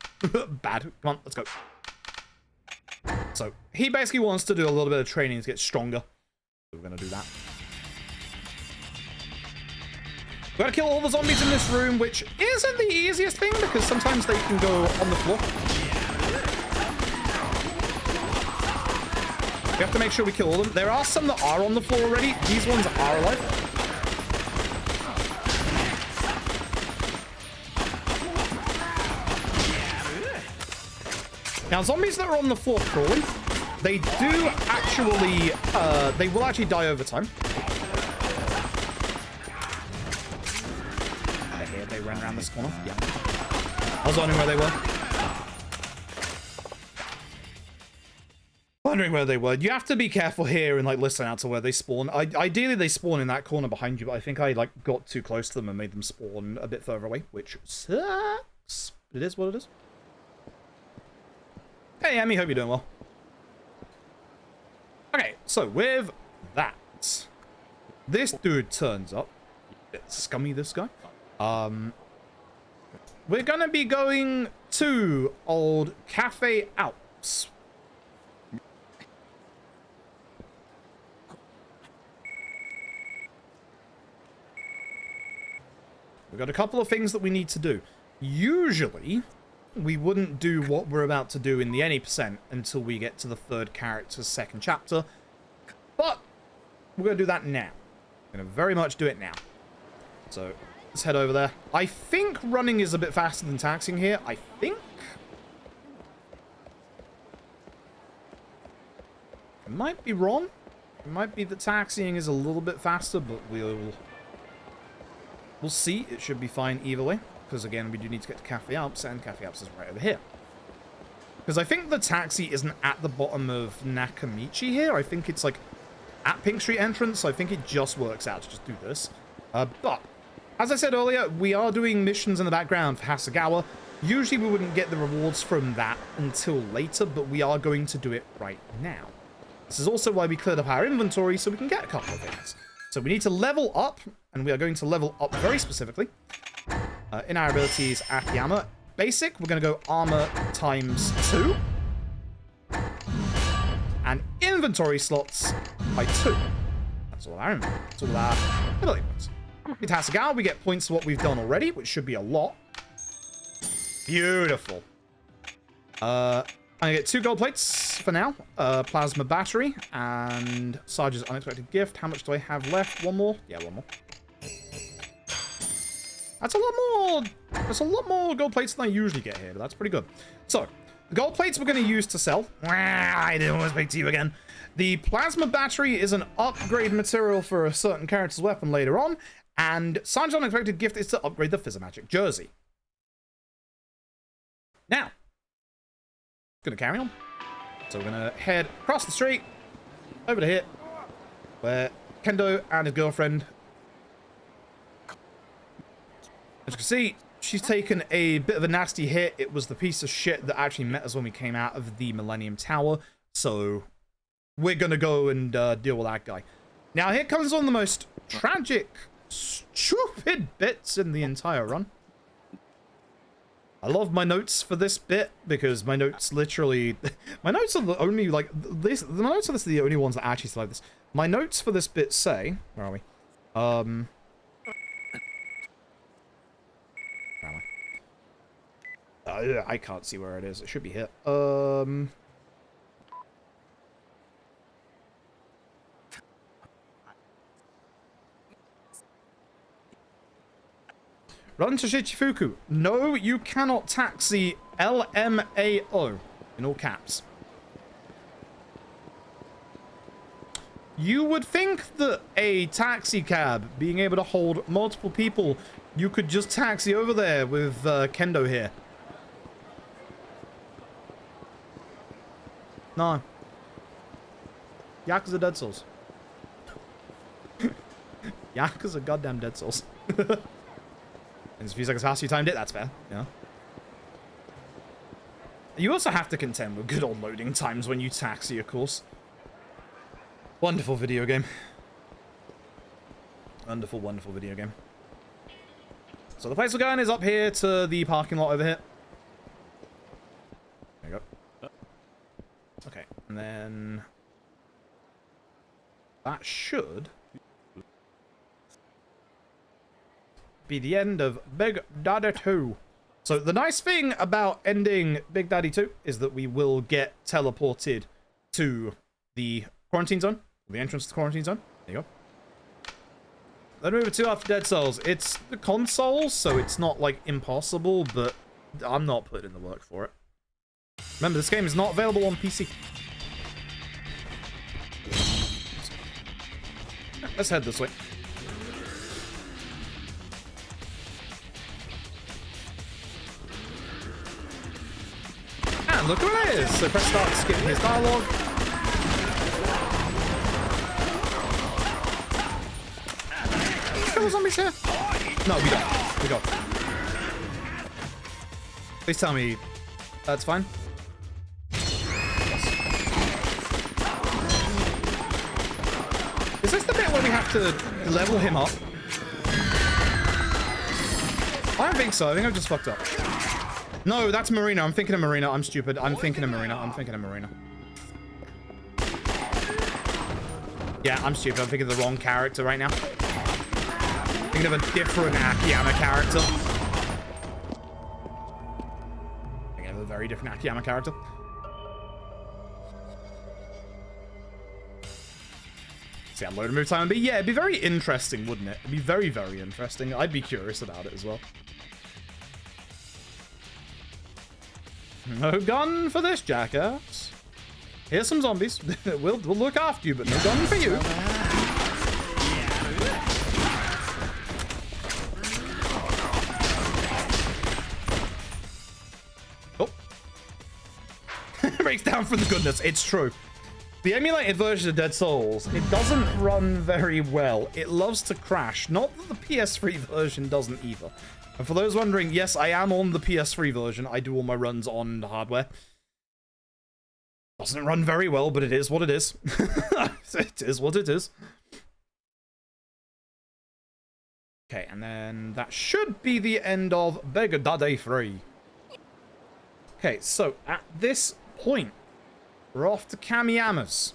Bad. Come on, let's go. So, he basically wants to do a little bit of training to get stronger. So we're going to do that. We're going to kill all the zombies in this room, which isn't the easiest thing, because sometimes they can go on the floor. We have to make sure we kill all of them. There are some that are on the floor already. These ones are alive. Now, zombies that are on the floor crawling, they do actually, they will actually die over time. They're here, they ran around this corner. Yeah. I was wondering where they were. Wondering where they were. You have to be careful here and, like, listen out to where they spawn. Ideally, they spawn in that corner behind you, but I think I, like, got too close to them and made them spawn a bit further away, which sucks. It is what it is. Hey, Emmy, hope you're doing well. Okay, so with that, this dude turns up. A bit scummy, this guy. We're gonna be going to Old Cafe Alps. We've got a couple of things that we need to do. Usually, we wouldn't do what we're about to do in the any percent until we get to the 3rd character's 2nd chapter. But we're going to do that now. We're going to very much do it now. So let's head over there. I think running is a bit faster than taxiing here. I think. I might be wrong. It might be that taxiing is a little bit faster, but we'll see. It should be fine either way. Because, again, we do need to get to Cafe Alps, and Cafe Alps is right over here. Because I think the taxi isn't at the bottom of Nakamichi here. I think it's, like, at Pink Street entrance, so I think it just works out to just do this. But, as I said earlier, we are doing missions in the background for Hasegawa. Usually we wouldn't get the rewards from that until later, but we are going to do it right now. This is also why we cleared up our inventory, so we can get a couple of things. So we need to level up, and we are going to level up very specifically. In our abilities, Akiyama. Basic, we're going to go armor times 2. And inventory slots by 2. That's all our inventory. That's all our ability points. With Hasegawa, we get points for what we've done already, which should be a lot. Beautiful. I get 2 gold plates for now. Plasma battery and Sarge's unexpected gift. How much do I have left? 1 more? Yeah, 1 more. That's a lot more. That's a lot more gold plates than I usually get here, but that's pretty good. So, the gold plates we're going to use to sell. I didn't want to speak to you again. The plasma battery is an upgrade material for a certain character's weapon later on, and Sarge's unexpected gift is to upgrade the Fizz-a-Magic jersey. Now, gonna carry on. So we're gonna head across the street over to here, where Kendo and his girlfriend. As you can see, she's taken a bit of a nasty hit. It was the piece of shit that actually met us when we came out of the Millennium Tower. So we're gonna go and deal with that guy. Now here comes one of the most tragic, stupid bits in the entire run. I love my notes for this bit because my notes literally, my notes are the only like this. The notes of this are the only ones that actually say this. My notes for this bit say, where are we? Where am I? I can't see where it is. It should be here. Run to Shichifuku. No, you cannot taxi LMAO in all caps. You would think that a taxi cab being able to hold multiple people, you could just taxi over there with Kendo here. No. Yakuza Dead Souls. Yakuza goddamn Dead Souls. And it's a few seconds faster you timed it, that's fair. Yeah. You also have to contend with good old loading times when you taxi, of course. Wonderful video game. Wonderful, wonderful video game. So the place we're going is up here to the parking lot over here. There you go. Okay, and then that should be the end of Big Daddy 2. So the nice thing about ending Big Daddy 2 is that we will get teleported to the quarantine zone, the entrance to the quarantine zone. There you go. Then move it to after Dead Souls. It's the console, so it's not like impossible, but I'm not putting in the work for it. Remember, this game is not available on PC. Let's head this way. And look who it is! So press start to skip his dialogue. Kill the zombies here? No, we don't. We don't. Please tell me that's fine. Yes. Is this the bit where we have to level him up? I don't think so. I think I've just fucked up. No, that's Marina. I'm thinking of Marina. I'm stupid. I'm thinking of Marina. I'm thinking of Marina. Yeah, I'm stupid. I'm thinking of the wrong character right now. Thinking of a different Akiyama character. Thinking of a very different Akiyama character. See how low to move time would be? Yeah, it'd be very interesting, wouldn't it? It'd be very, very interesting. I'd be curious about it as well. No gun for this jackass. Here's some zombies. we'll look after you, but no gun for you. Oh. Breaks down for the goodness. It's true. The emulated version of Dead Souls, it doesn't run very well. It loves to crash. Not that the PS3 version doesn't either. And for those wondering, yes, I am on the PS3 version. I do all my runs on the hardware. Doesn't run very well, but it is what it is. It is what it is. Okay, and then that should be the end of Big Daddy 3. Okay, so at this point, we're off to Kamiyama's.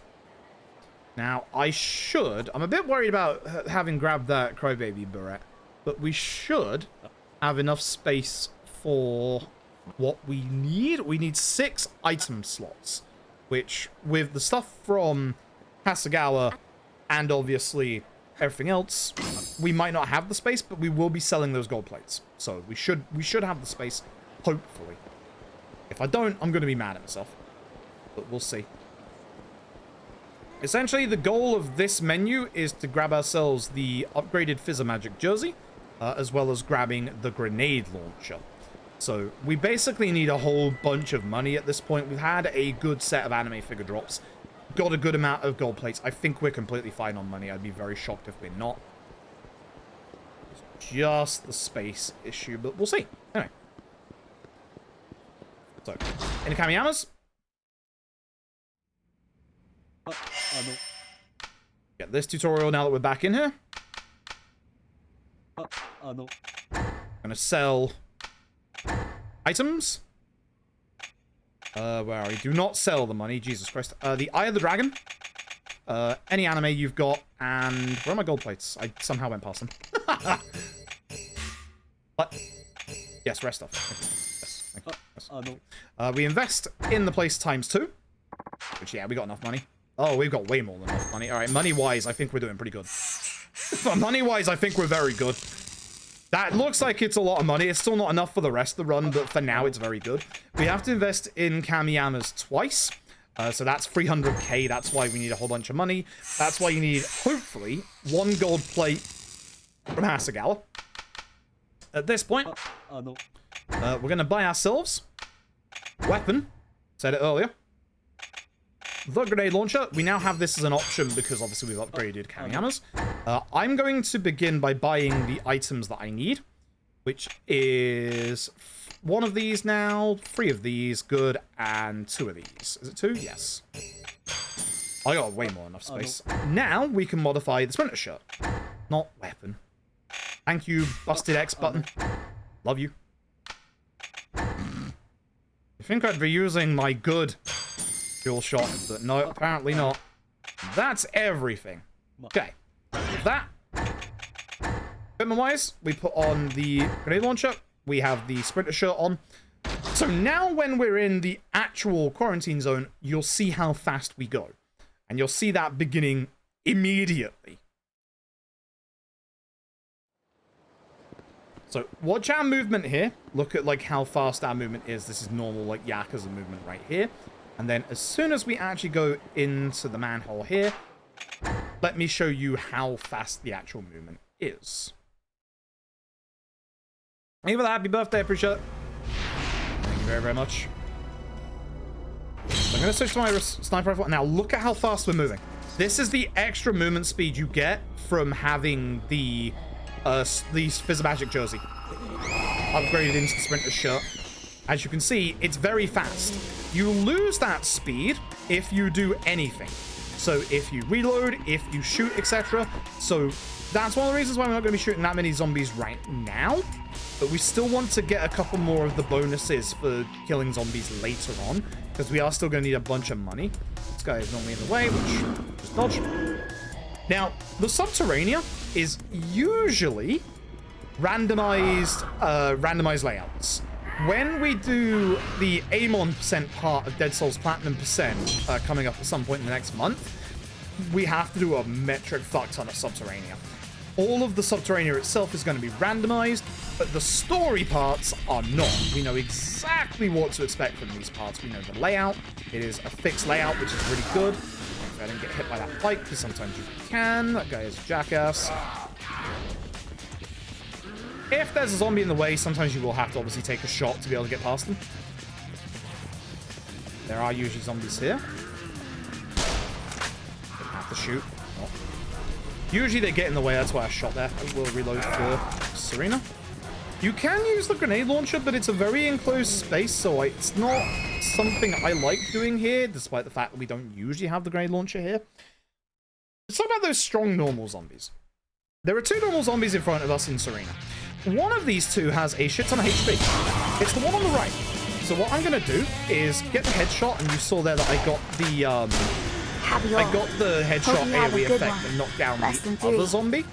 Now, I'm a bit worried about having grabbed that crybaby barrette, but we should have enough space for what we need. We need 6 item slots, which with the stuff from Hasegawa and obviously everything else, we might not have the space, but we will be selling those gold plates. So we should have the space, hopefully. If I don't, I'm going to be mad at myself. But we'll see. Essentially, the goal of this menu is to grab ourselves the upgraded Fizzer Magic jersey, as well as grabbing the grenade launcher. So we basically need a whole bunch of money at this point. We've had a good set of anime figure drops, got a good amount of gold plates. I think we're completely fine on money. I'd be very shocked if we're not. It's just the space issue, but we'll see. Anyway. So, in the Kamiyama's. Get this tutorial now that we're back in here. I'm gonna sell Items. Where are you? Do not sell the money. Jesus Christ. The Eye of the Dragon. Any anime you've got. And where are my gold plates? I somehow went past them. What? Yes, rest off. Yes, thank you. Yes. No. We invest in the place ×2. Which, yeah, we got enough money. Oh, we've got way more than enough money. All right, money-wise, I think we're doing pretty good. Money-wise, I think we're very good. That looks like it's a lot of money. It's still not enough for the rest of the run, but for now, it's very good. We have to invest in Kamiyama's twice. So that's 300k. That's why we need a whole bunch of money. That's why you need, hopefully, 1 gold plate from Hasegawa. At this point, No. we're going to buy ourselves weapon. Said it earlier. The grenade launcher. We now have this as an option because obviously we've upgraded Kamiyama's. I'm going to begin by buying the items that I need, which is 1 of these now, 3 of these, good, and 2 of these. Is it 2? Yes. I got way more than enough space. Now we can modify the sprinter shirt, not weapon. Thank you, busted X button. Love you. I think I'd be using my good dual shot, but no, apparently not. That's everything. Okay. That. Equipment-wise, we put on the grenade launcher. We have the sprinter shirt on. So now when we're in the actual quarantine zone, you'll see how fast we go. And you'll see that beginning immediately. So watch our movement here. Look at like how fast our movement is. This is normal like Yakuza movement right here. And then as soon as we actually go into the manhole here, let me show you how fast the actual movement is. Thank you for the happy birthday, I appreciate it. Thank you very, very much. So I'm going to switch to my sniper rifle. Now look at how fast we're moving. This is the extra movement speed you get from having the Physimagic jersey upgraded into the sprinter shirt. As you can see, it's very fast. You lose that speed if you do anything. So if you reload, if you shoot, etc. So that's one of the reasons why we're not going to be shooting that many zombies right now. But we still want to get a couple more of the bonuses for killing zombies later on, because we are still going to need a bunch of money. This guy is normally in the way, which just dodge. Now, the Subterranea is usually randomized layouts. When we do the Amon % part of Dead Souls Platinum % coming up at some point in the next month, we have to do a metric fuck ton of Subterranea. All of the Subterranea itself is going to be randomized, but the story parts are not. We know exactly what to expect from these parts. We know the layout. It is a fixed layout, which is really good. I didn't get hit by that bike, because sometimes you can. That guy is a jackass. If there's a zombie in the way, sometimes you will have to obviously take a shot to be able to get past them. There are usually zombies here. Don't have to shoot. Oh. Usually they get in the way, that's why I shot there. I will reload for Serena. You can use the grenade launcher, but it's a very enclosed space, so it's not something I like doing here, despite the fact that we don't usually have the grenade launcher here. Let's talk about those strong normal zombies. There are 2 normal zombies in front of us in Serena. One of these 2 has a shit ton of HP. It's the one on the right. So what I'm going to do is get the headshot, and you saw there that I got the headshot AoE effect and knocked down the other zombie.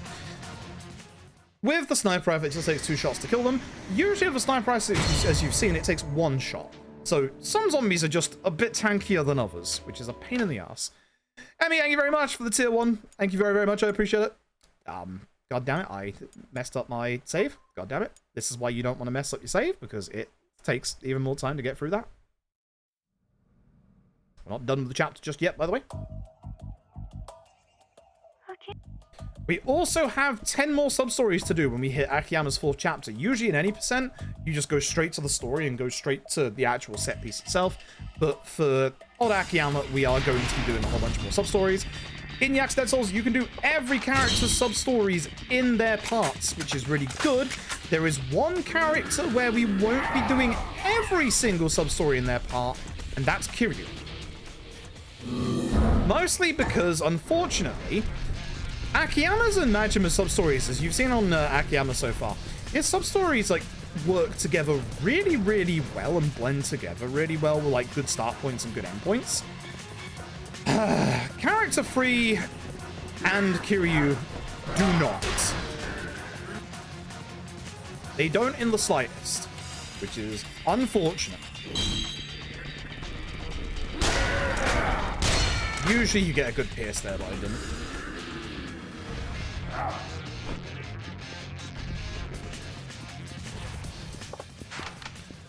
With the sniper rifle, it just takes 2 shots to kill them. Usually with the sniper rifle, as you've seen, it takes 1 shot. So some zombies are just a bit tankier than others, which is a pain in the ass. Emmy, thank you very much for the tier 1. Thank you very, very much. I appreciate it. God damn it, I messed up my save. God damn it. This is why you don't want to mess up your save, because it takes even more time to get through that. We're not done with the chapter just yet, by the way. Okay. We also have 10 more sub-stories to do when we hit Akiyama's 4th chapter. Usually in any %, you just go straight to the story and go straight to the actual set piece itself. But for old Akiyama, we are going to be doing a whole bunch more sub-stories. In Yakuza Dead Souls, you can do every character's sub-stories in their parts, which is really good. There is one character where we won't be doing every single sub-story in their part, and that's Kiryu. Mostly because, unfortunately, Akiyama's and Majima's sub-stories, as you've seen on Akiyama so far, his sub-stories, like, work together really, really well and blend together really well with like good start points and good end points. Character 3 and Kiryu do not. They don't in the slightest, which is unfortunate. Usually you get a good pierce there, but I didn't.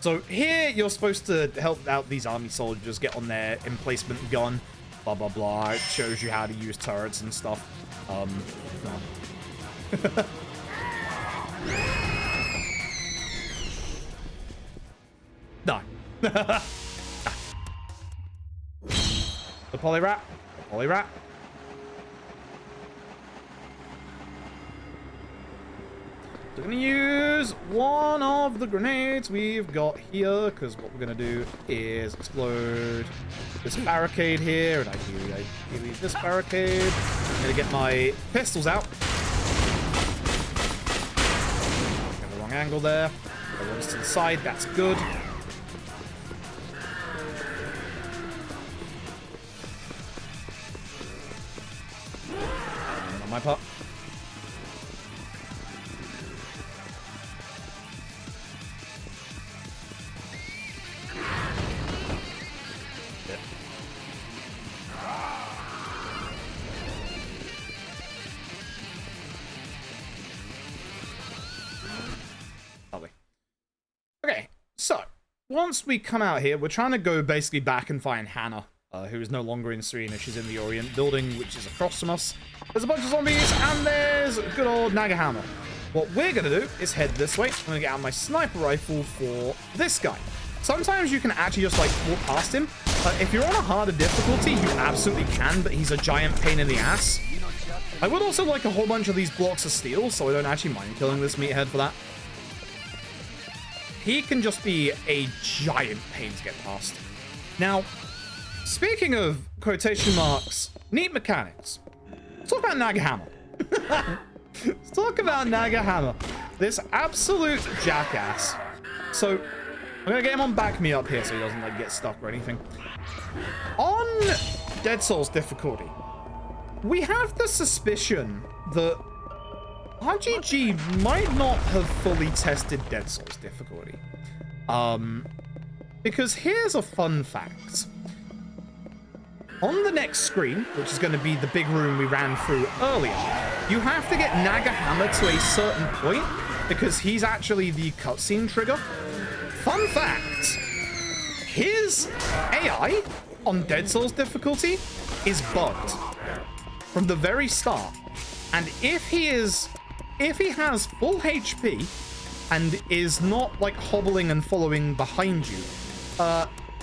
So here you're supposed to help out these army soldiers get on their emplacement gun, blah blah blah. It shows you how to use turrets and stuff. No. No. The polyrat. Polyrat. We're going to use one of the grenades we've got here, because what we're going to do is explode this barricade here, and ideally this barricade. I'm going to get my pistols out. Got the wrong angle there. Everyone's to the side, that's good. On my part. Okay, so once we come out here, we're trying to go basically back and find Hannah, who is no longer in Serena. She's in the Orient building, which is across from us. There's a bunch of zombies, and there's good old Nagahama. What we're going to do is head this way. I'm going to get out my sniper rifle for this guy. Sometimes you can actually just, like, walk past him. If you're on a harder difficulty, you absolutely can, but he's a giant pain in the ass. I would also like a whole bunch of these blocks of steel, so I don't actually mind killing this meathead for that. He can just be a giant pain to get past. Now, speaking of quotation marks, neat mechanics. Let's talk about Nagahama. Let's talk about Nagahama. This absolute jackass. So, I'm going to get him on back me up here so he doesn't like get stuck or anything. On Dead Souls difficulty, we have the suspicion that RGG might not have fully tested Dead Souls difficulty. Because here's a fun fact. On the next screen, which is going to be the big room we ran through earlier, you have to get Nagahama to a certain point because he's actually the cutscene trigger. Fun fact, his AI on Dead Souls difficulty is bugged from the very start. And if he has full HP and is not like hobbling and following behind you,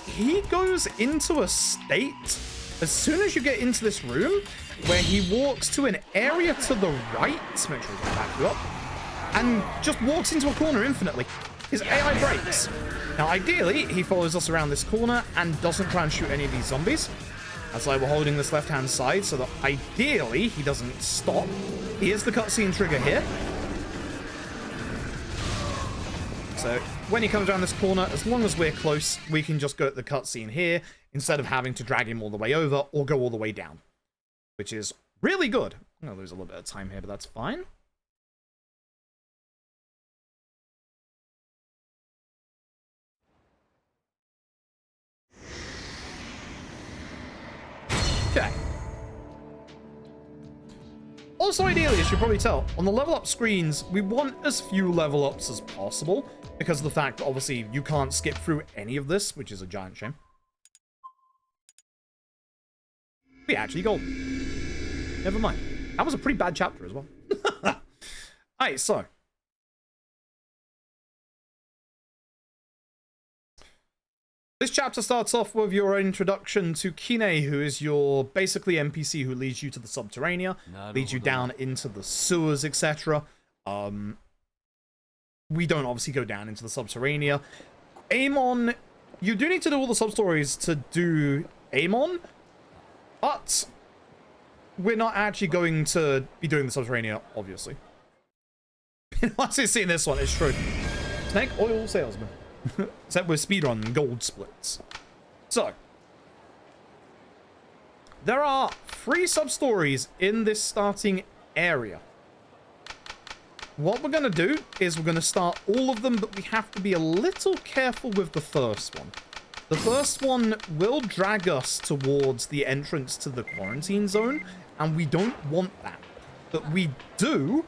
he goes into a state as soon as you get into this room where he walks to an area to the right, make sure he can back you up, and just walks into a corner infinitely. His AI breaks. Now, ideally, he follows us around this corner and doesn't try and shoot any of these zombies. That's why we're holding this left-hand side, so that ideally he doesn't stop. Here's the cutscene trigger here. So when he comes around this corner, as long as we're close, we can just go at the cutscene here instead of having to drag him all the way over or go all the way down, which is really good. I'm going to lose a little bit of time here, but that's fine. Okay. Also, ideally, as you probably tell, on the level up screens, we want as few level ups as possible because of the fact that obviously you can't skip through any of this, which is a giant shame. We actually golden. Never mind. That was a pretty bad chapter as well. Alright, so. This chapter starts off with your introduction to Kine, who is your basically NPC who leads you to the Subterranea, leads you down into the sewers, etc. We don't obviously go down into the Subterranea. Amon, you do need to do all the sub-stories to do Amon, but we're not actually going to be doing the Subterranea, obviously. Once you've seen this one, it's true. Snake oil salesman. Except with speedrun gold splits. So, there are 3 sub-stories in this starting area. What we're going to do is we're going to start all of them, but we have to be a little careful with the first one. The first one will drag us towards the entrance to the quarantine zone, and we don't want that. But we do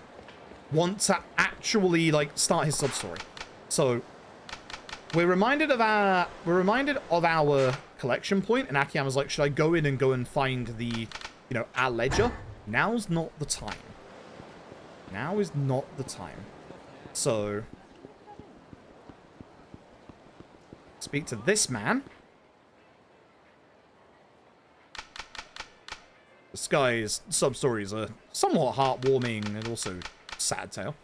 want to actually, like, start his sub-story. So, we're reminded of our collection point, and Akiyama's like, should I go in and find the, you know, our ledger? Now's not the time. Now is not the time. So, speak to this man. This guy's sub-stories are somewhat heartwarming and also sad tale.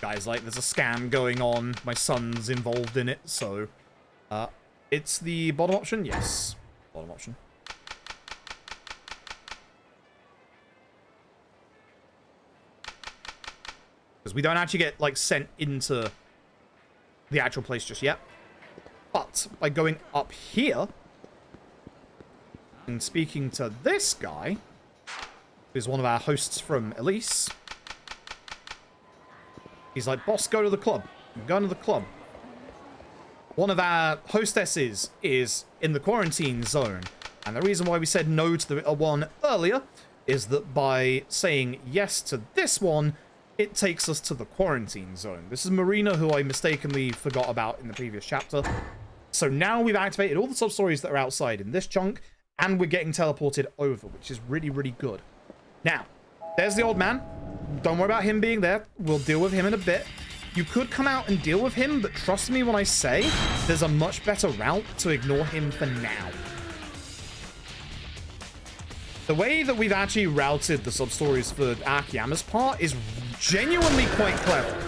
Guy's like, there's a scam going on. My son's involved in it, so... it's the bottom option? Yes. Bottom option. Because we don't actually get, like, sent into the actual place just yet. But by going up here and speaking to this guy, who's one of our hosts from Elise, he's like, boss, go to the club. I'm going to the club. One of our hostesses is in the quarantine zone. And the reason why we said no to the one earlier is that by saying yes to this one, it takes us to the quarantine zone. This is Marina, who I mistakenly forgot about in the previous chapter. So now we've activated all the sub-stories that are outside in this chunk, and we're getting teleported over, which is really, really good. Now, there's the old man. Don't worry about him being there. We'll deal with him in a bit. You could come out and deal with him, but trust me when I say there's a much better route to ignore him for now. The way that we've actually routed the sub-stories for Akiyama's part is genuinely quite clever.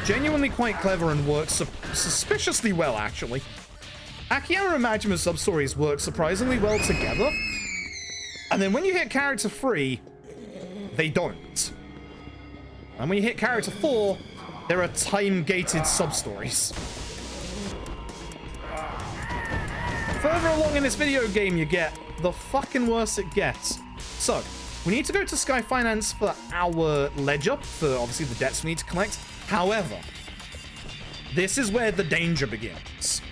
Genuinely quite clever and works suspiciously well, actually. Akiyama and Majima's sub-stories work surprisingly well together. And then when you hit character 3, they don't. And when you hit character 4, there are time-gated sub-stories. Further along in this video game you get, the fucking worse it gets. So, we need to go to Sky Finance for our ledger, for obviously the debts we need to collect. However, this is where the danger begins.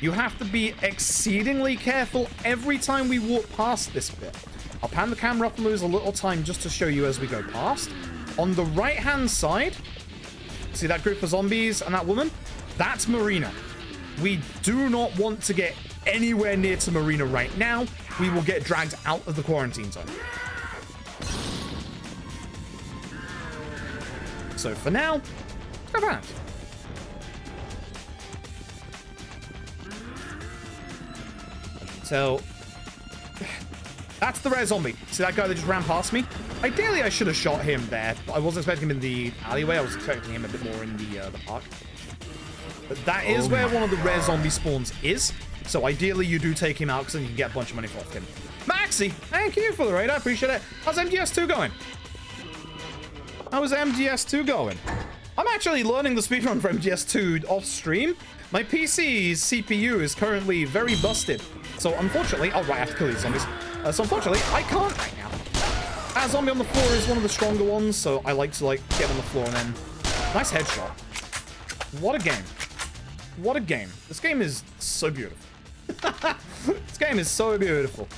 You have to be exceedingly careful every time we walk past this bit. I'll pan the camera up and lose a little time just to show you as we go past. On the right-hand side, see that group of zombies and that woman? That's Marina. We do not want to get anywhere near to Marina right now. We will get dragged out of the quarantine zone. So for now, let's go back. So, that's the rare zombie. See that guy that just ran past me? Ideally, I should have shot him there. But I wasn't expecting him in the alleyway. I was expecting him a bit more in the park. But that is where one of the rare zombie spawns is. So ideally, you do take him out because then you can get a bunch of money off him. Maxi, thank you for the raid. I appreciate it. How's MGS2 going? How is MGS2 going? I'm actually learning the speedrun for MGS2 off stream. My PC's CPU is currently very busted. So unfortunately, oh right, I have to kill these zombies. So unfortunately, I can't right now. That zombie on the floor is one of the stronger ones, so I like to get on the floor and then... Nice headshot. What a game. What a game. This game is so beautiful. This game is so beautiful.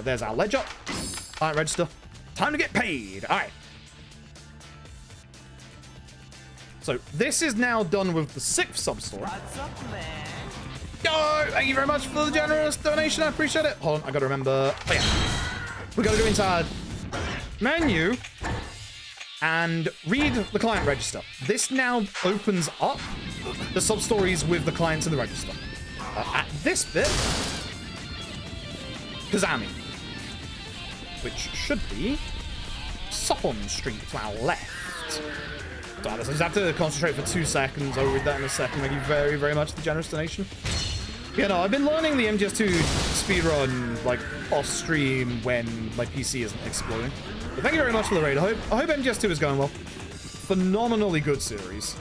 There's our ledger. All right, register. Time to get paid. All right. So this is now done with the 6th sub-story. Oh, thank you very much for the generous donation. I appreciate it. Hold on, I gotta remember. Oh yeah. We gotta go into our menu and read the client register. This now opens up the sub-stories with the clients in the register. At this bit, Kazami, which should be Sophon Street to our left. So I just have to concentrate for 2 seconds. I'll read that in a second. Thank you very, very much for the generous donation. Yeah, no, I've been learning the MGS2 speedrun, like, off stream when my PC isn't exploding. But thank you very much for the raid. I hope MGS2 is going well. Phenomenally good series.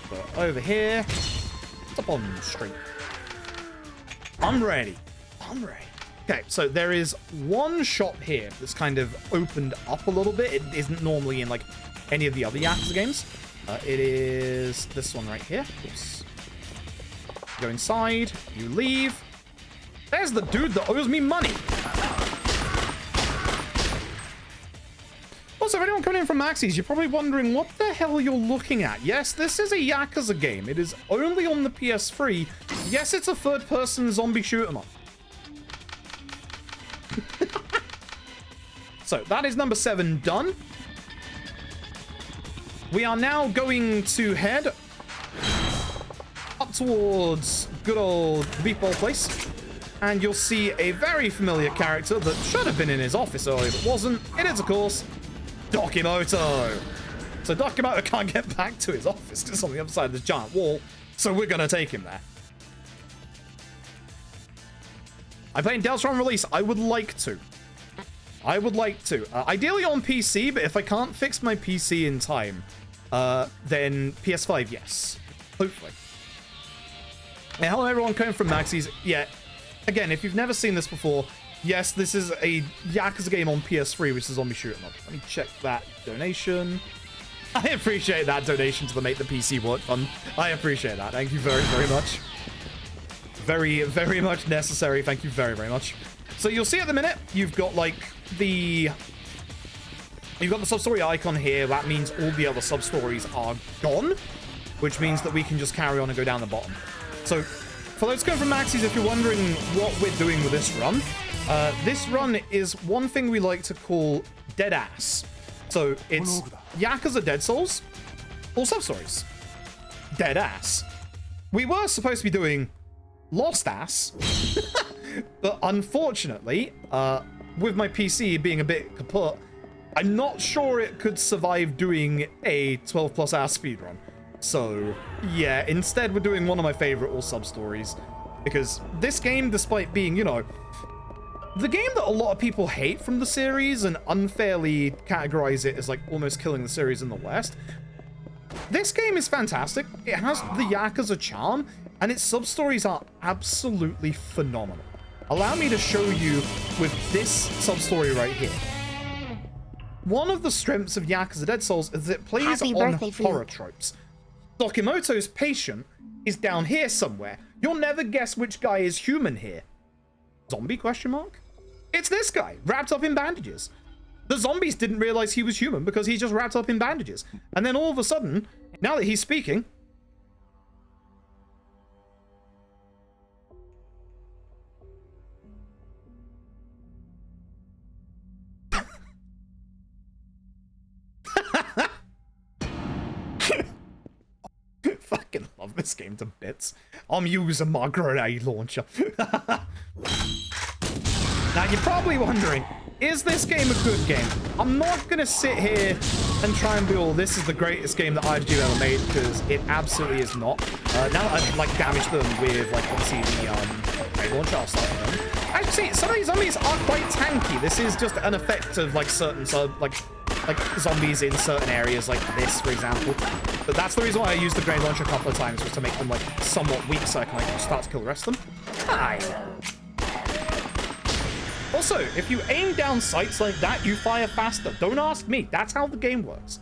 But over here, it's up on the street. I'm ready. I'm ready. Okay, so there is one shop here that's kind of opened up a little bit. It isn't normally in like any of the other Yakuza games. It is this one right here. Oops. Go inside. You leave. There's the dude that owes me money. Also, if anyone coming in from Maxis, you're probably wondering what the hell you're looking at. Yes, this is a Yakuza game. It is only on the PS3. Yes, it's a third-person zombie shoot-'em-up. So, that is number 7 done. We are now going to head up towards good old Meatball Place. And you'll see a very familiar character that should have been in his office earlier but wasn't. It is, of course, Dokimoto. So Dokimoto can't get back to his office because it's on the other side of this giant wall. So we're going to take him there. I'm playing Deltron release. I would like to. Ideally on PC, but if I can't fix my PC in time, then PS5, yes. Hopefully. Hey, hello everyone coming from Maxis. Yeah, again, if you've never seen this before, yes, this is a Yakuza game on PS3, which is Zombie Shoot 'em Up. Let me check that donation. I appreciate that donation to the Make the PC Work Fund. I appreciate that. Thank you very, very much. Very, very much necessary. Thank you very, very much. So you'll see at the minute, you've got like you've got the sub-story icon here. That means all the other sub-stories are gone, which means that we can just carry on and go down the bottom. So for those coming from Maxis, if you're wondering what we're doing with this run is one thing we like to call dead ass. So it's Yakuza Dead Souls or Substories. Dead ass. We were supposed to be doing Lost Ass, but unfortunately, with my PC being a bit kaput, I'm not sure it could survive doing a 12+ hour speedrun. So yeah, instead we're doing one of my favorite all Substories, because this game, despite being, you know, the game that a lot of people hate from the series and unfairly categorize it as like almost killing the series in the West, this game is fantastic. It has the Yakuza charm, and its sub-stories are absolutely phenomenal. Allow me to show you with this sub-story right here. One of the strengths of Yakuza Dead Souls is that it plays on horror tropes. Dokimoto's patient is down here somewhere. You'll never guess which guy is human here. Zombie, question mark? It's this guy, wrapped up in bandages. The zombies didn't realize he was human because he's just wrapped up in bandages. And then all of a sudden, now that he's speaking... Fucking love this game to bits. I'm using my grenade launcher. Now, you're probably wondering, is this game a good game? I'm not going to sit here and try and be all, this is the greatest game that IGU ever made, because it absolutely is not. Now that I've, like, damaged them with, like, obviously the grenade launcher, I'll start with them. Actually, some of these zombies are quite tanky. This is just an effect of, like, certain, like zombies in certain areas, like this, for example. But that's the reason why I used the grenade launcher a couple of times, was to make them, like, somewhat weak so I can, like, start to kill the rest of them. Hi! Also, if you aim down sights like that, you fire faster. Don't ask me. That's how the game works.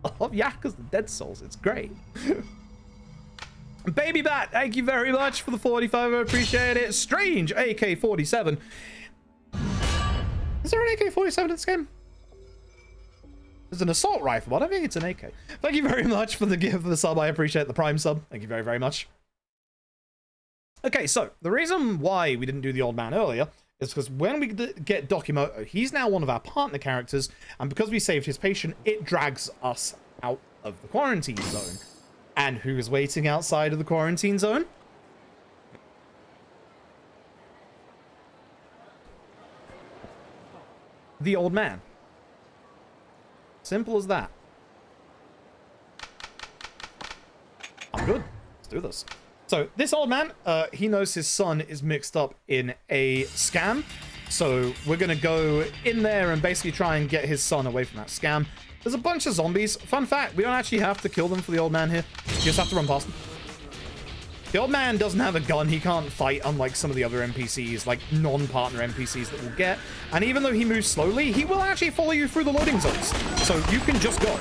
I love Yakuza Dead Souls. It's great. Baby Bat, thank you very much for the 45. I appreciate it. Strange AK-47. Is there an AK-47 in this game? There's an assault rifle, but I don't think it's an AK. Thank you very much for the gift of the sub. I appreciate the Prime sub. Thank you very, very much. Okay, so the reason why we didn't do the old man earlier is because when we get Dokimoto, he's now one of our partner characters, and because we saved his patient, it drags us out of the quarantine zone. And who is waiting outside of the quarantine zone? The old man. Simple as that. I'm good. Let's do this. So this old man, he knows his son is mixed up in a scam So we're going to go in there and basically try and get his son away from that scam. There's a bunch of zombies. Fun fact, we don't actually have to kill them for the old man here. You just have to run past them. The old man doesn't have a gun. He can't fight, unlike some of the other NPCs, like non-partner NPCs that we'll get. And even though he moves slowly, he will actually follow you through the loading zones. So you can just go.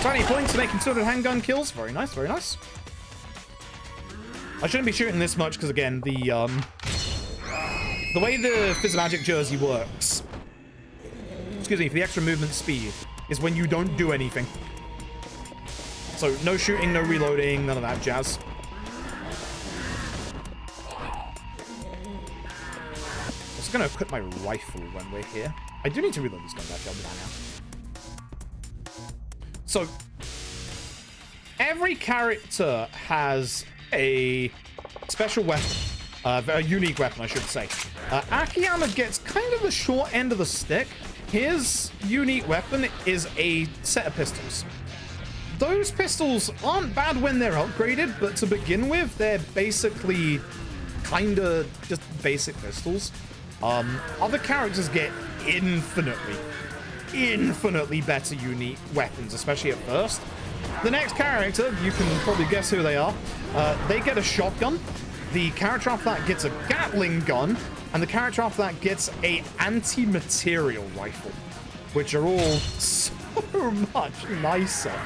20 points for making 200 handgun kills. Very nice, very nice. I shouldn't be shooting this much because, again, the way the Physimagic jersey works, excuse me, for the extra movement speed, is when you don't do anything. So no shooting, no reloading, none of that jazz. I'm just going to equip my rifle when we're here. I do need to reload this gun back. I'll do that now. So, every character has a special weapon. A unique weapon, I should say. Akiyama gets kind of the short end of the stick. His unique weapon is a set of pistols. Those pistols aren't bad when they're upgraded, but to begin with, they're basically kind of just basic pistols. Other characters get infinitely better unique weapons, especially at first. The next character, you can probably guess who they are. They get a shotgun. The character after that gets a Gatling gun, and the character after that gets a anti-material rifle, which are all so much nicer.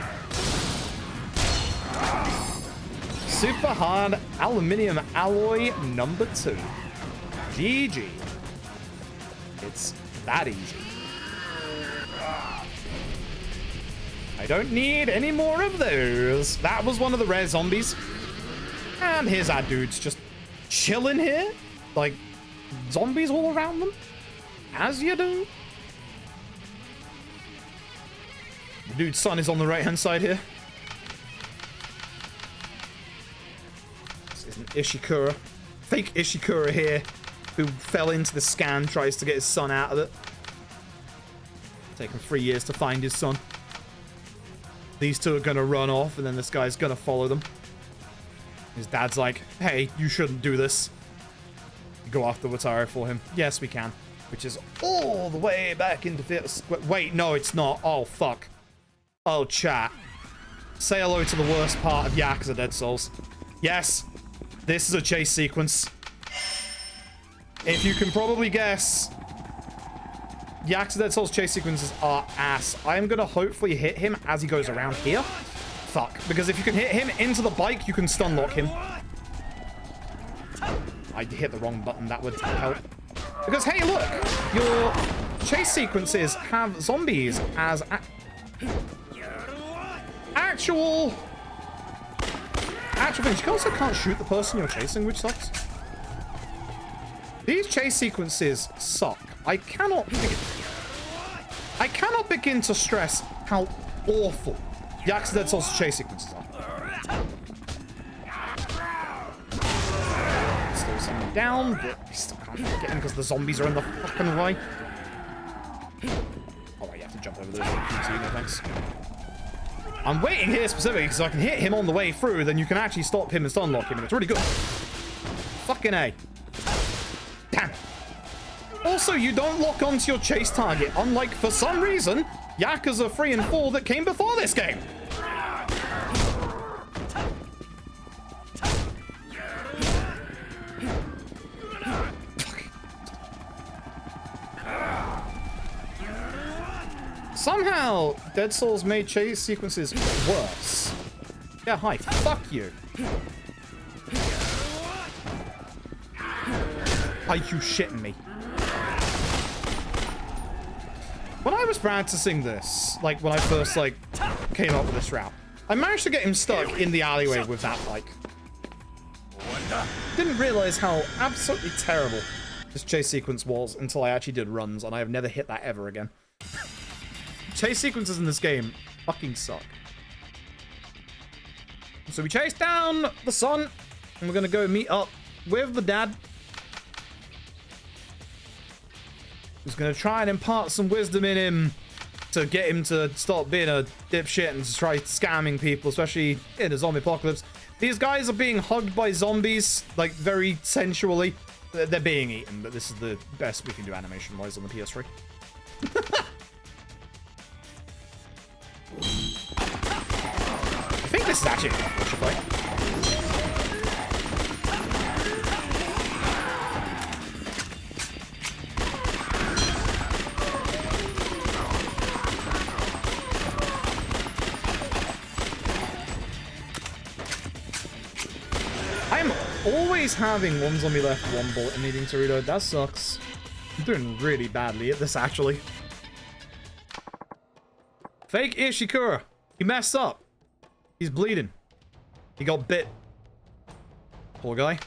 Super hard aluminium alloy number 2. GG. It's that easy. I don't need any more of those. That was one of the rare zombies. And here's our dudes just chilling here. Like, zombies all around them. As you do. The dude's son is on the right-hand side here. This isn't Ishikura. Fake Ishikura here, who fell into the scan, tries to get his son out of it. Taken 3 years to find his son. These two are gonna run off, and then this guy's gonna follow them. His dad's like, hey, you shouldn't do this. Go after Watara for him. Yes, we can. Which is all the way back into Theater Square. Wait, no, it's not. Oh, fuck. Oh, chat. Say hello to the worst part of Yakuza Dead Souls. Yes, this is a chase sequence. If you can probably guess, Yakuza Dead Souls chase sequences are ass. I am going to hopefully hit him as he goes around here. Fuck. Because if you can hit him into the bike, you can stun lock him. I hit the wrong button. That would help. Because, hey, look. Your chase sequences have zombies as actual things. You also can't shoot the person you're chasing, which sucks. These chase sequences suck. I cannot begin to stress how awful Yakuza Dead Souls chase sequences are. Still someone down, but we still can't get him because the zombies are in the fucking way. Oh, right, you have to jump over those. No thanks. I'm waiting here specifically because I can hit him on the way through, then you can actually stop him and stun lock him, and it's really good. Fucking A. Damn. Also, you don't lock onto your chase target, unlike, for some reason, Yakuza 3 and 4 that came before this game. Somehow, Dead Souls made chase sequences worse. Yeah, hi. Fuck you. Are you shitting me? When I was practicing this, like when I first came up with this route, I managed to get him stuck in the alleyway with that bike. Didn't realize how absolutely terrible this chase sequence was until I actually did runs, and I have never hit that ever again. Chase sequences in this game fucking suck. So we chase down the son, and we're gonna go meet up with the dad, who's gonna try and impart some wisdom in him to get him to stop being a dipshit and to try scamming people, especially in a zombie apocalypse. These guys are being hugged by zombies, like, very sensually. They're being eaten, but this is the best we can do animation-wise on the PS3. I think this is actually a Kamurocho fight. I'm always having one zombie left, one bullet and needing to reload. That sucks. I'm doing really badly at this, actually. Fake Ishikura. He messed up. He's bleeding. He got bit. Poor guy.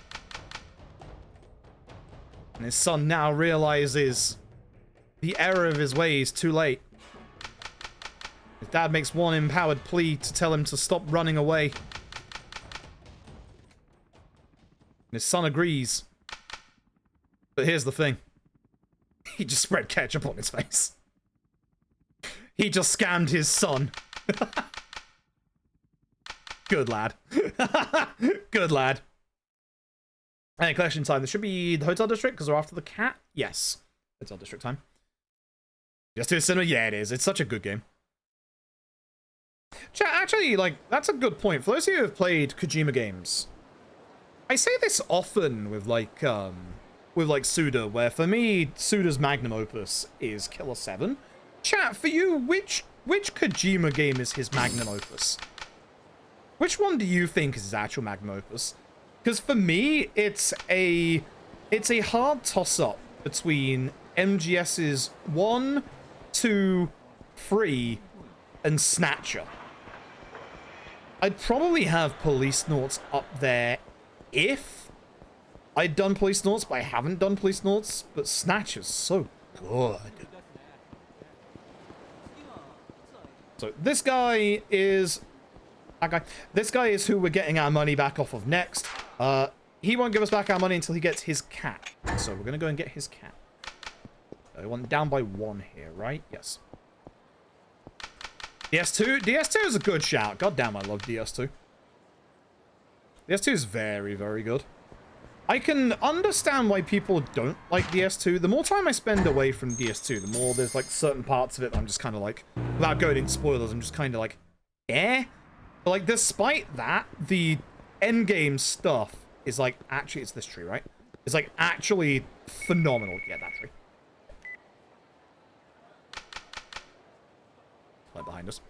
And his son now realizes the error of his ways too late. His dad makes one empowered plea to tell him to stop running away. And his son agrees. But here's the thing. He just spread ketchup on his face. He just scammed his son. Good lad. Good lad. And collection time. This should be the hotel district because we're after the cat. Yes. Hotel district time. Just to a cinema. Yeah, it is. It's such a good game. Chat, actually, like, that's a good point. For those of you who have played Kojima games, I say this often with Suda, where for me, Suda's magnum opus is Killer 7. Chat, for you, which Kojima game is his magnum opus? Which one do you think is his actual magnum opus? Because for me, it's a hard toss-up between MGS's 1, 2, 3, and Snatcher. I'd probably have Policenauts up there if I'd done Policenauts, but I haven't done Policenauts. But Snatcher's so good. So this guy is... This guy is who we're getting our money back off of next. He won't give us back our money until he gets his cat. So we're going to go and get his cat. I want down by 1 here, right? Yes. DS2? DS2 is a good shout. God damn, I love DS2. DS2 is very, very good. I can understand why people don't like DS2. The more time I spend away from DS2, the more there's, like, certain parts of it that I'm just kind of like, without going into spoilers, I'm just kind of like, eh? But, like, despite that, the endgame stuff is, like, actually, it's this tree, right? It's, like, actually phenomenal. Yeah, that tree. Right behind us.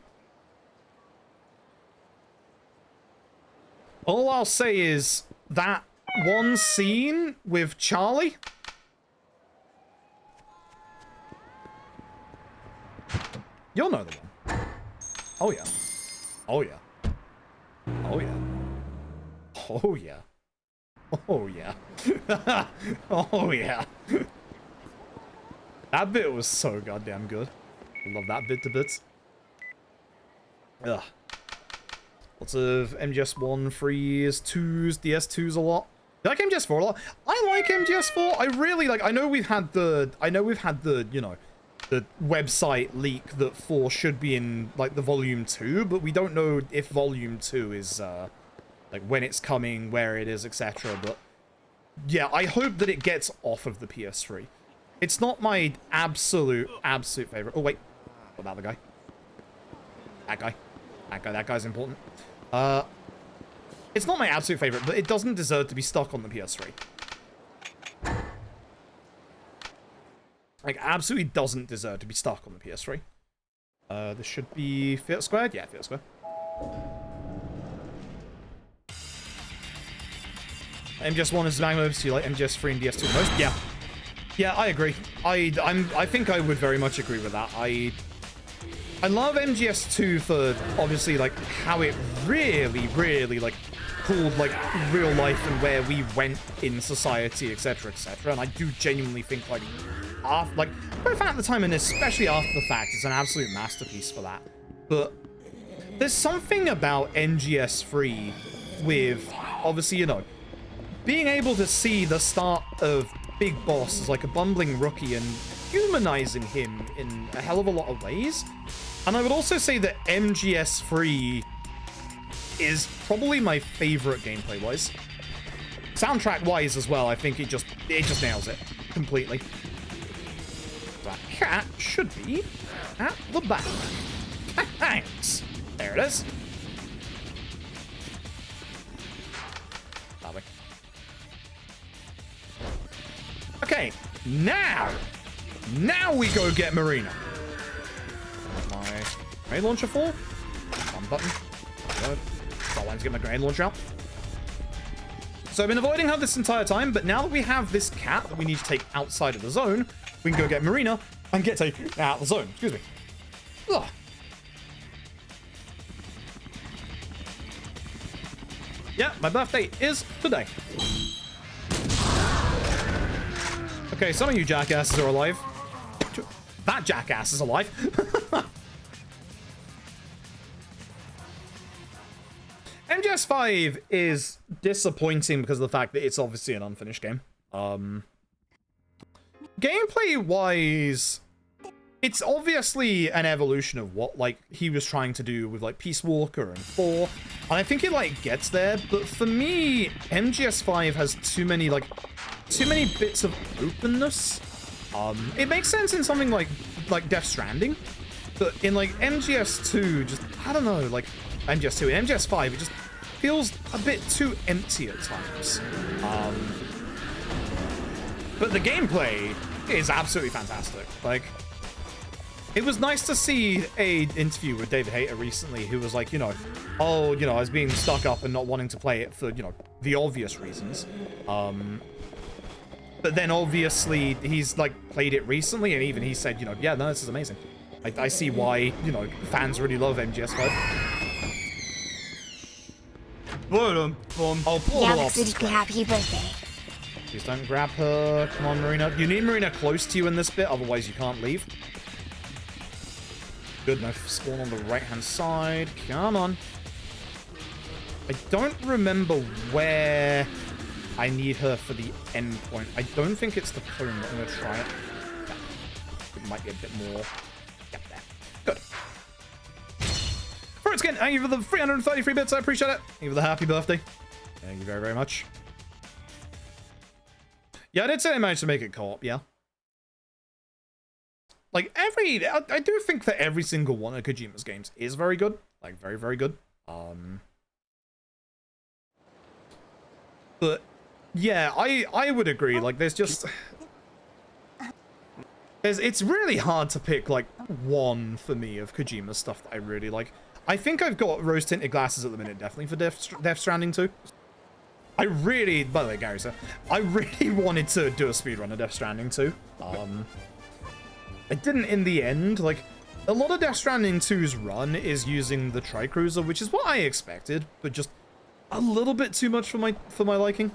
All I'll say is that one scene with Charlie. You'll know the one. Oh, yeah. Oh, yeah. Oh, yeah. Oh, yeah. Oh, yeah. Oh, yeah. That bit was so goddamn good. I love that bit to bits. Ugh. Lots of MGS1, 3s, 2s, DS2s a lot. You like MGS4 a lot? I like MGS4. I really like... I know we've had the, you know, the website leak that 4 should be in, like, the Volume 2, but we don't know if Volume 2 is, like, when it's coming, where it is, etc. But, yeah, I hope that it gets off of the PS3. It's not my absolute favorite. Oh, wait. What about the guy? That guy. That guy's important. It's not my absolute favorite, but it doesn't deserve to be stuck on the PS3. Like, absolutely doesn't deserve to be stuck on the PS3. This should be Fiat Squared? Yeah, Fiat Squared. MGS1 is magnum opus. You like MGS3 and DS2 the most? Yeah. Yeah, I agree. I think I would very much agree with that. I love MGS2 for, obviously, like, how it really, like, pulled, like, real life and where we went in society, etc., etc. And I do genuinely think, like, both at the time and especially after the fact, it's an absolute masterpiece for that. But there's something about MGS3 with, obviously, you know, being able to see the start of Big Boss as, like, a bumbling rookie and humanizing him in a hell of a lot of ways. And I would also say that MGS3 is probably my favorite gameplay-wise. Soundtrack-wise as well, I think it just nails it completely. That cat should be at the back. Thanks. There it is. Lovely. Okay, now we go get Marina. My grenade launcher for? One button. Good. Got one to get my grenade launcher out. So I've been avoiding her this entire time, but now that we have this cat that we need to take outside of the zone, we can go get Marina and get taken out of the zone. Excuse me. Ugh. Yeah, my birthday is today. Okay, some of you jackasses are alive. That jackass is alive. MGS5 is disappointing because of the fact that it's obviously an unfinished game. Gameplay-wise, it's obviously an evolution of what, like, he was trying to do with, like, Peace Walker and 4. And I think it, like, gets there. But for me, MGS5 has too many bits of openness. It makes sense in something like Death Stranding. But in, like, MGS2, just, I don't know, like, MGS2 and MGS5, it just feels a bit too empty at times. But the gameplay is absolutely fantastic. Like, it was nice to see a interview with David Hayter recently, who was like, I was being stuck up and not wanting to play it for, the obvious reasons. But then obviously he's like played it recently, and even he said, yeah, no, this is amazing. I see why, fans really love MGS5. Oh, poor little Lobster's great. Happy birthday. Please don't grab her. Come on, Marina. You need Marina close to you in this bit, otherwise you can't leave. Good enough. Spawn on the right-hand side. Come on. I don't remember where I need her for the end point. I don't think it's the cone, but I'm going to try it. It might be a bit more. Yep, there. Good. Fruitskin, thank you for the 333 bits. I appreciate it. Thank you for the happy birthday. Thank you very, very much. Yeah, I did say I managed to make it co-op, yeah. Like, I do think that every single one of Kojima's games is very good. Like, very, very good. But, yeah, I would agree. Like, there's just... It's really hard to pick, like, one for me of Kojima's stuff that I really like. I think I've got rose-tinted glasses at the minute, definitely, for Death Stranding 2. I really... By the way, Gary, sir, I really wanted to do a speedrun of Death Stranding 2. I didn't in the end. Like, a lot of Death Stranding 2's run is using the Tri-Cruiser, which is what I expected, but just a little bit too much for my liking.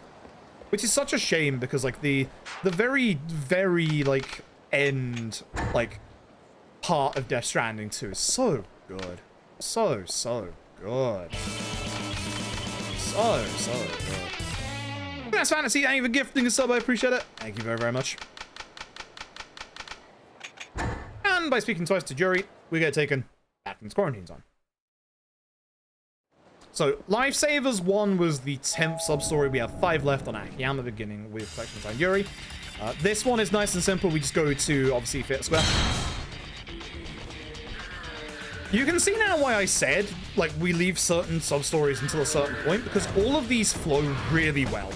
Which is such a shame, because, like, the very, very, like, end, like, part of Death Stranding 2 is so good. So good. So good. That's Fantasy. Thank you for gifting a sub. I appreciate it. Thank you very, very much. And by speaking twice to Jury, we get taken back into quarantine time. So, Lifesavers 1 was the 10th sub-story. We have 5 left on Akiyama, beginning with Collection Time Yuri. This one is nice and simple. We just go to, obviously, Fit Square. You can see now why I said, like, we leave certain sub-stories until a certain point, because all of these flow really well.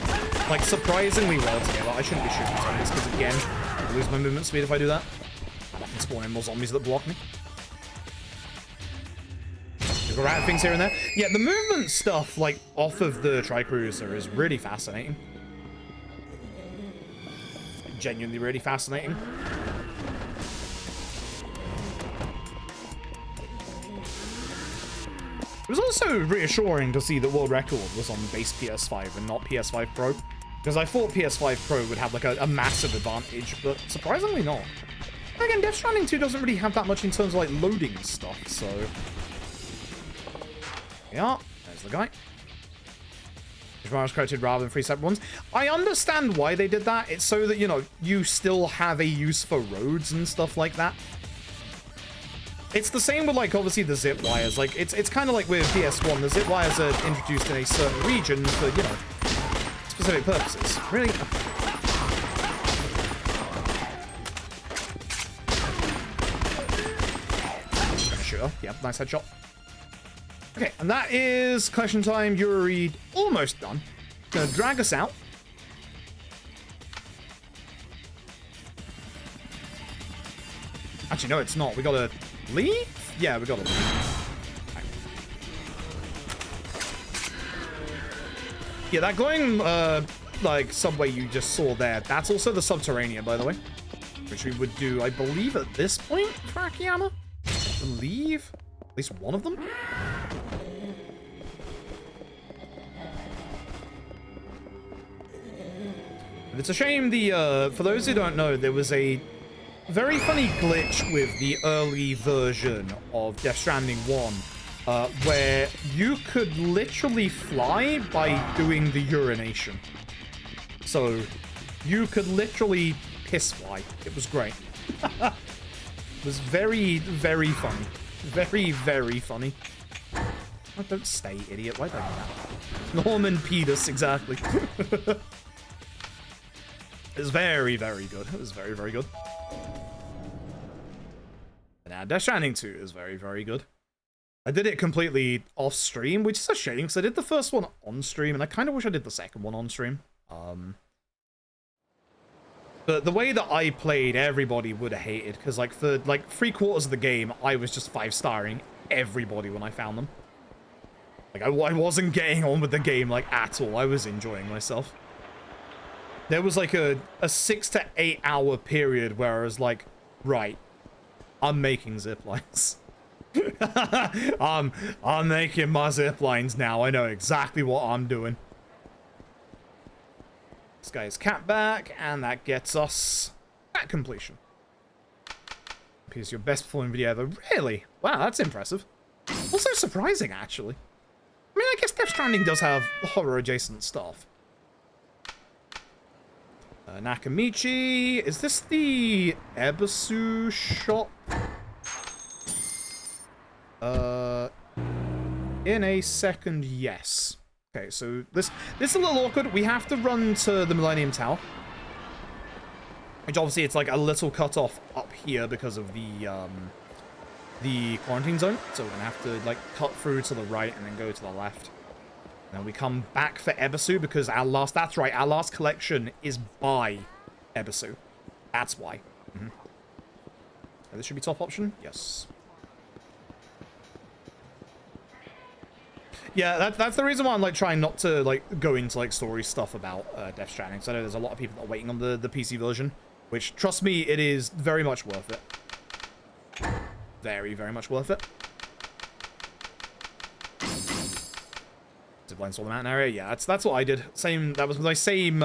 Like, surprisingly well together. I shouldn't be shooting zombies, because, again, I lose my movement speed if I do that. And I can spawn in more zombies that block me. Little rat things here and there. Yeah, the movement stuff, like, off of the Tri-Cruiser is really fascinating. Genuinely really fascinating. It was also reassuring to see that World Record was on base PS5 and not PS5 Pro. Because I thought PS5 Pro would have, like, a massive advantage, but surprisingly not. Again, Death Stranding 2 doesn't really have that much in terms of, like, loading stuff, so... Yeah, there's the guy. Was created rather than 3 separate ones. I understand why they did that. It's so that, you know, you still have a use for roads and stuff like that. It's the same with, like, obviously the zip wires. Like, it's kind of like with PS1. The zip wires are introduced in a certain region for, you know, specific purposes. Really? Sure. Yep, nice headshot. Okay, and that is collection time. Yuri almost done. Gonna drag us out. Actually, no, it's not. We gotta leave? Yeah, we gotta leave. Right. Yeah, that glowing, like, subway you just saw there, that's also the subterranean, by the way. Which we would do, I believe, at this point for Akiyama. I believe. At least one of them. It's a shame for those who don't know, there was a very funny glitch with the early version of Death Stranding 1, where you could literally fly by doing the urination. So you could literally piss fly. It was great. It was very, very funny. Very, very funny. Oh, don't stay, idiot. Why did I do that? Norman Peters, exactly. It was very, very good. It was very, very good. Now, Death Stranding 2 is very, very good. I did it completely off stream, which is a shame, because I did the first one on stream, and I kind of wish I did the second one on stream. But the way that I played, everybody would have hated, because like for like 3/4 of the game, I was just 5-starring everybody when I found them. Like I wasn't getting on with the game like at all. I was enjoying myself. There was like a 6 to 8 hour period where I was like, right, I'm making zip lines. I'm making my zip lines now. I know exactly what I'm doing. This guy's cat back, and that gets us at completion. Here's your best performing video ever. Really? Wow, that's impressive. Also surprising, actually. I mean, I guess Death Stranding does have horror adjacent stuff. Nakamichi. Is this the Ebisu shop? In a second, yes. Okay, so this is a little awkward. We have to run to the Millennium Tower. Which obviously it's like a little cut off up here because of the quarantine zone. So we're gonna have to like cut through to the right and then go to the left. And then we come back for Ebisu because our last, that's right, our last collection is by Ebisu. That's why. This should be top option? Yes. Yeah, that's the reason why I'm like trying not to like go into like story stuff about Death Stranding. So I know there's a lot of people that are waiting on the PC version, which trust me, it is very much worth it. Very, very much worth it. Zipline saw the mountain area. Yeah, that's what I did. Same. That was my same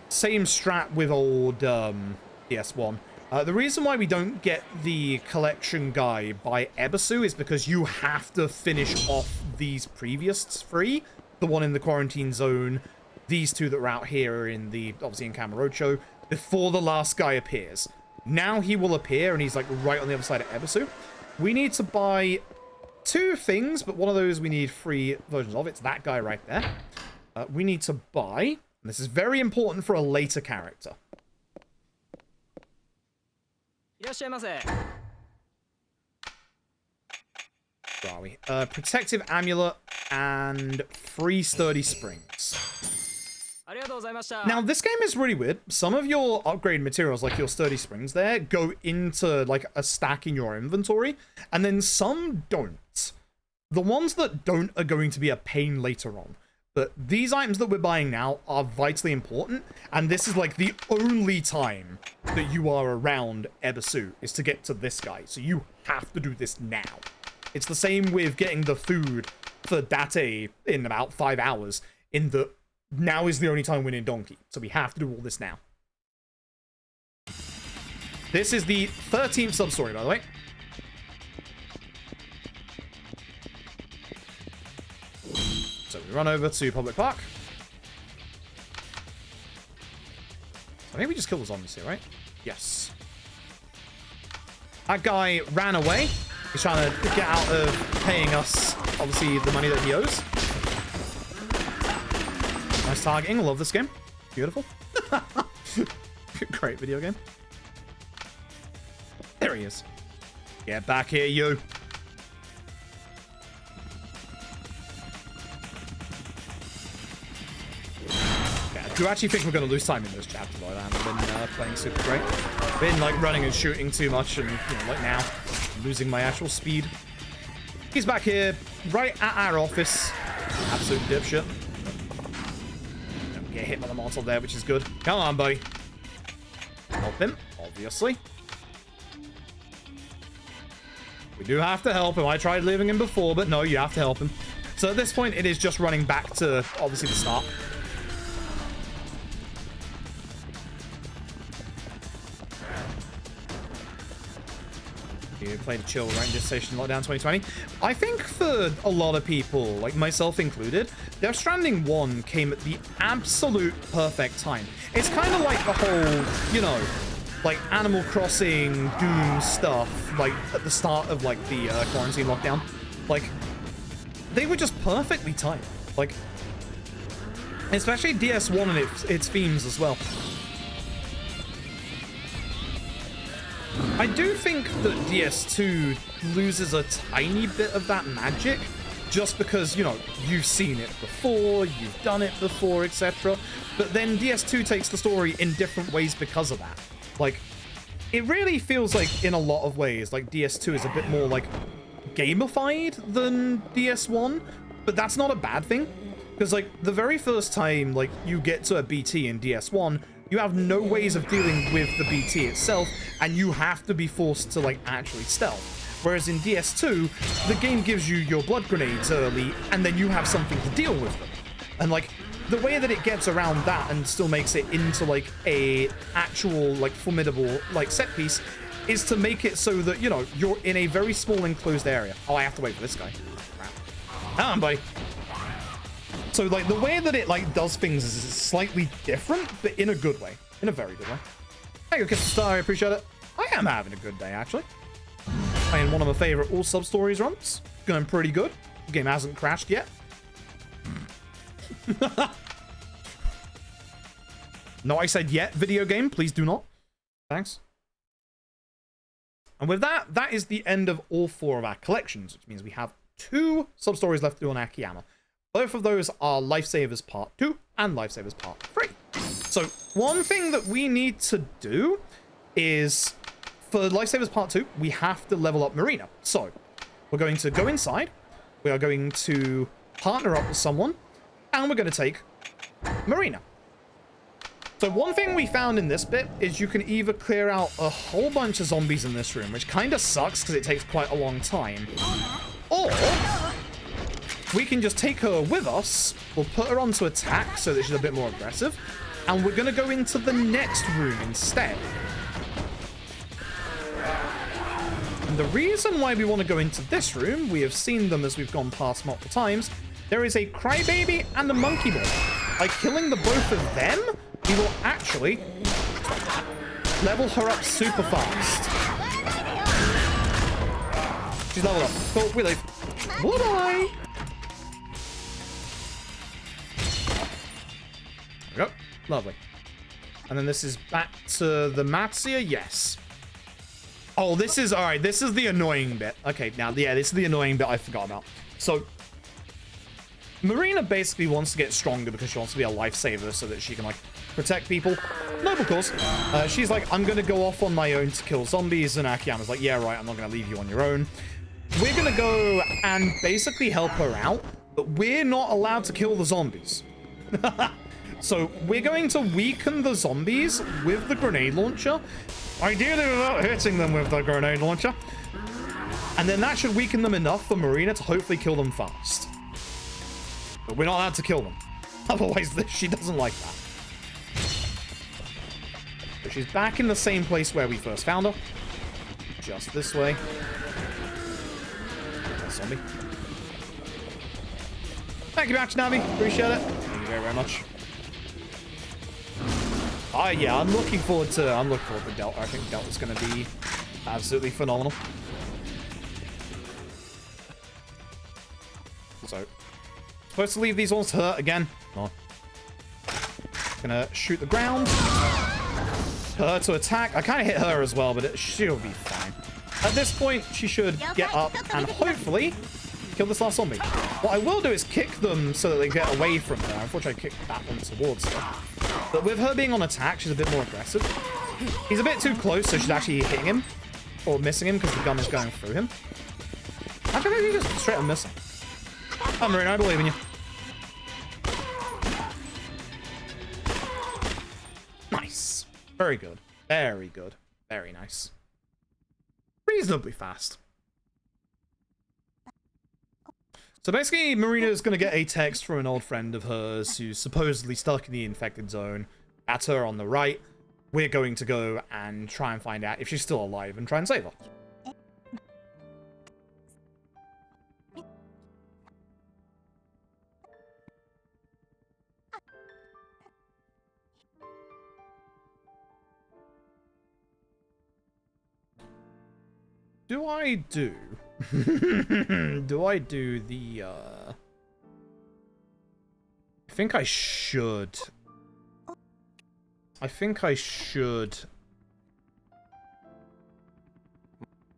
strat with old PS1. The reason why we don't get the collection guy by Ebisu is because you have to finish off these previous 3. The one in the quarantine zone, these 2 that are out here in the, obviously in Kamurocho, before the last guy appears. Now he will appear and he's like right on the other side of Ebisu. We need to buy 2 things, but one of those we need 3 versions of. It's that guy right there. We need to buy, and this is very important for a later character. Where are we? Protective amulet and 3 sturdy springs. Now, this game is really weird. Some of your upgrade materials, like your sturdy springs there, go into like a stack in your inventory, and then some don't. The ones that don't are going to be a pain later on. But these items that we're buying now are vitally important, and this is like the only time that you are around Ebisu is to get to this guy. So you have to do this now. It's the same with getting the food for Date in about 5 hours, in the now is the only time we need Donkey. So we have to do all this now. This is the 13th sub-story, by the way. So we run over to Public Park. I think we just killed the zombies here, right? Yes. That guy ran away. He's trying to get out of paying us, obviously, the money that he owes. Nice targeting. I love this game. Beautiful. Great video game. There he is. Get back here, you. Yeah, I do actually think we're going to lose time in this chapter, though. I haven't been playing super great. Been, like, running and shooting too much, and, you know, like now, I'm losing my actual speed. He's back here, right at our office. Absolute dipshit. Don't get hit by the mortal there, which is good. Come on, buddy. Help him, obviously. We do have to help him. I tried leaving him before, but no, you have to help him. So at this point, it is just running back to, obviously, the start. You played a chill Ranger Station Lockdown 2020. I think for a lot of people, like myself included, Death Stranding 1 came at the absolute perfect time. It's kind of like the whole, you know, like Animal Crossing, Doom stuff, like at the start of like the quarantine lockdown. Like, they were just perfectly timed. Like, especially DS1 and its themes as well. I do think that DS2 loses a tiny bit of that magic just because, you know, you've seen it before, you've done it before, etc. But then DS2 takes the story in different ways because of that. Like, it really feels like, in a lot of ways, like, DS2 is a bit more, like, gamified than DS1, but that's not a bad thing. Because, like, the very first time, like, you get to a BT in DS1, you have no ways of dealing with the BT itself, and you have to be forced to, like, actually stealth. Whereas in DS2, the game gives you your blood grenades early, and then you have something to deal with them. And, like, the way that it gets around that and still makes it into, like, a actual, like, formidable, like, set piece is to make it so that, you know, you're in a very small enclosed area. Oh, I have to wait for this guy. Crap. Come on, buddy. So, like, the way that it, like, does things is slightly different, but in a good way. In a very good way. Thank you, Kiss the Star. I appreciate it. I am having a good day, actually. Playing one of my favorite all Substories runs. Going pretty good. The game hasn't crashed yet. No, I said yet, video game. Please do not. Thanks. And with that, that is the end of all 4 of our collections, which means we have 2 Substories left to do on Akiyama. Both of those are Lifesavers Part 2 and Lifesavers Part 3. So, one thing that we need to do is, for Lifesavers Part 2, we have to level up Marina. So, we're going to go inside, we are going to partner up with someone, and we're going to take Marina. So, one thing we found in this bit is you can either clear out a whole bunch of zombies in this room, which kind of sucks because it takes quite a long time, or we can just take her with us, we'll put her onto attack so that she's a bit more aggressive, and we're going to go into the next room instead. And the reason why we want to go into this room, we have seen them as we've gone past multiple times, there is a crybaby and a monkey boy. By killing the both of them, we will actually level her up super fast. She's leveled up. Cool, we leave. Bye-bye! There we go. Lovely. And then this is back to the Matsuya. Yes. Oh, this is... Alright, this is the annoying bit. Okay, now, yeah, this is the annoying bit I forgot about. So, Marina basically wants to get stronger because she wants to be a lifesaver so that she can, like, protect people. Noble cause. She's like, I'm going to go off on my own to kill zombies. And Akiyama's like, yeah, right, I'm not going to leave you on your own. We're going to go and basically help her out, but we're not allowed to kill the zombies. So we're going to weaken the zombies with the grenade launcher, ideally without hitting them with the grenade launcher. And then that should weaken them enough for Marina to hopefully kill them fast. But we're not allowed to kill them. Otherwise, she doesn't like that. But she's back in the same place where we first found her. Just this way. Zombie. Thank you, Match Navi. Appreciate it. Thank you very, very much. Oh yeah, I'm looking forward to Delta. I think Delta's going to be absolutely phenomenal. So, supposed to leave these ones to her again. No. Gonna shoot the ground. Her to attack. I kind of hit her as well, but she'll be fine. At this point, she should get up and hopefully kill this last zombie. What I will do is kick them so that they get away from her. Unfortunately, I kicked that one towards her. But with her being on attack, she's a bit more aggressive. He's a bit too close, so she's actually hitting him. Or missing him because the gun is going through him. Actually, maybe just straight up missing. I'm Marina, I believe in you. Nice. Very good. Very good. Very nice. Reasonably fast. So basically, Marina's going to get a text from an old friend of hers who's supposedly stuck in the infected zone. That's her on the right. We're going to go and try and find out if she's still alive and try and save her. Do I do? Do I do the, I think I should. I think I should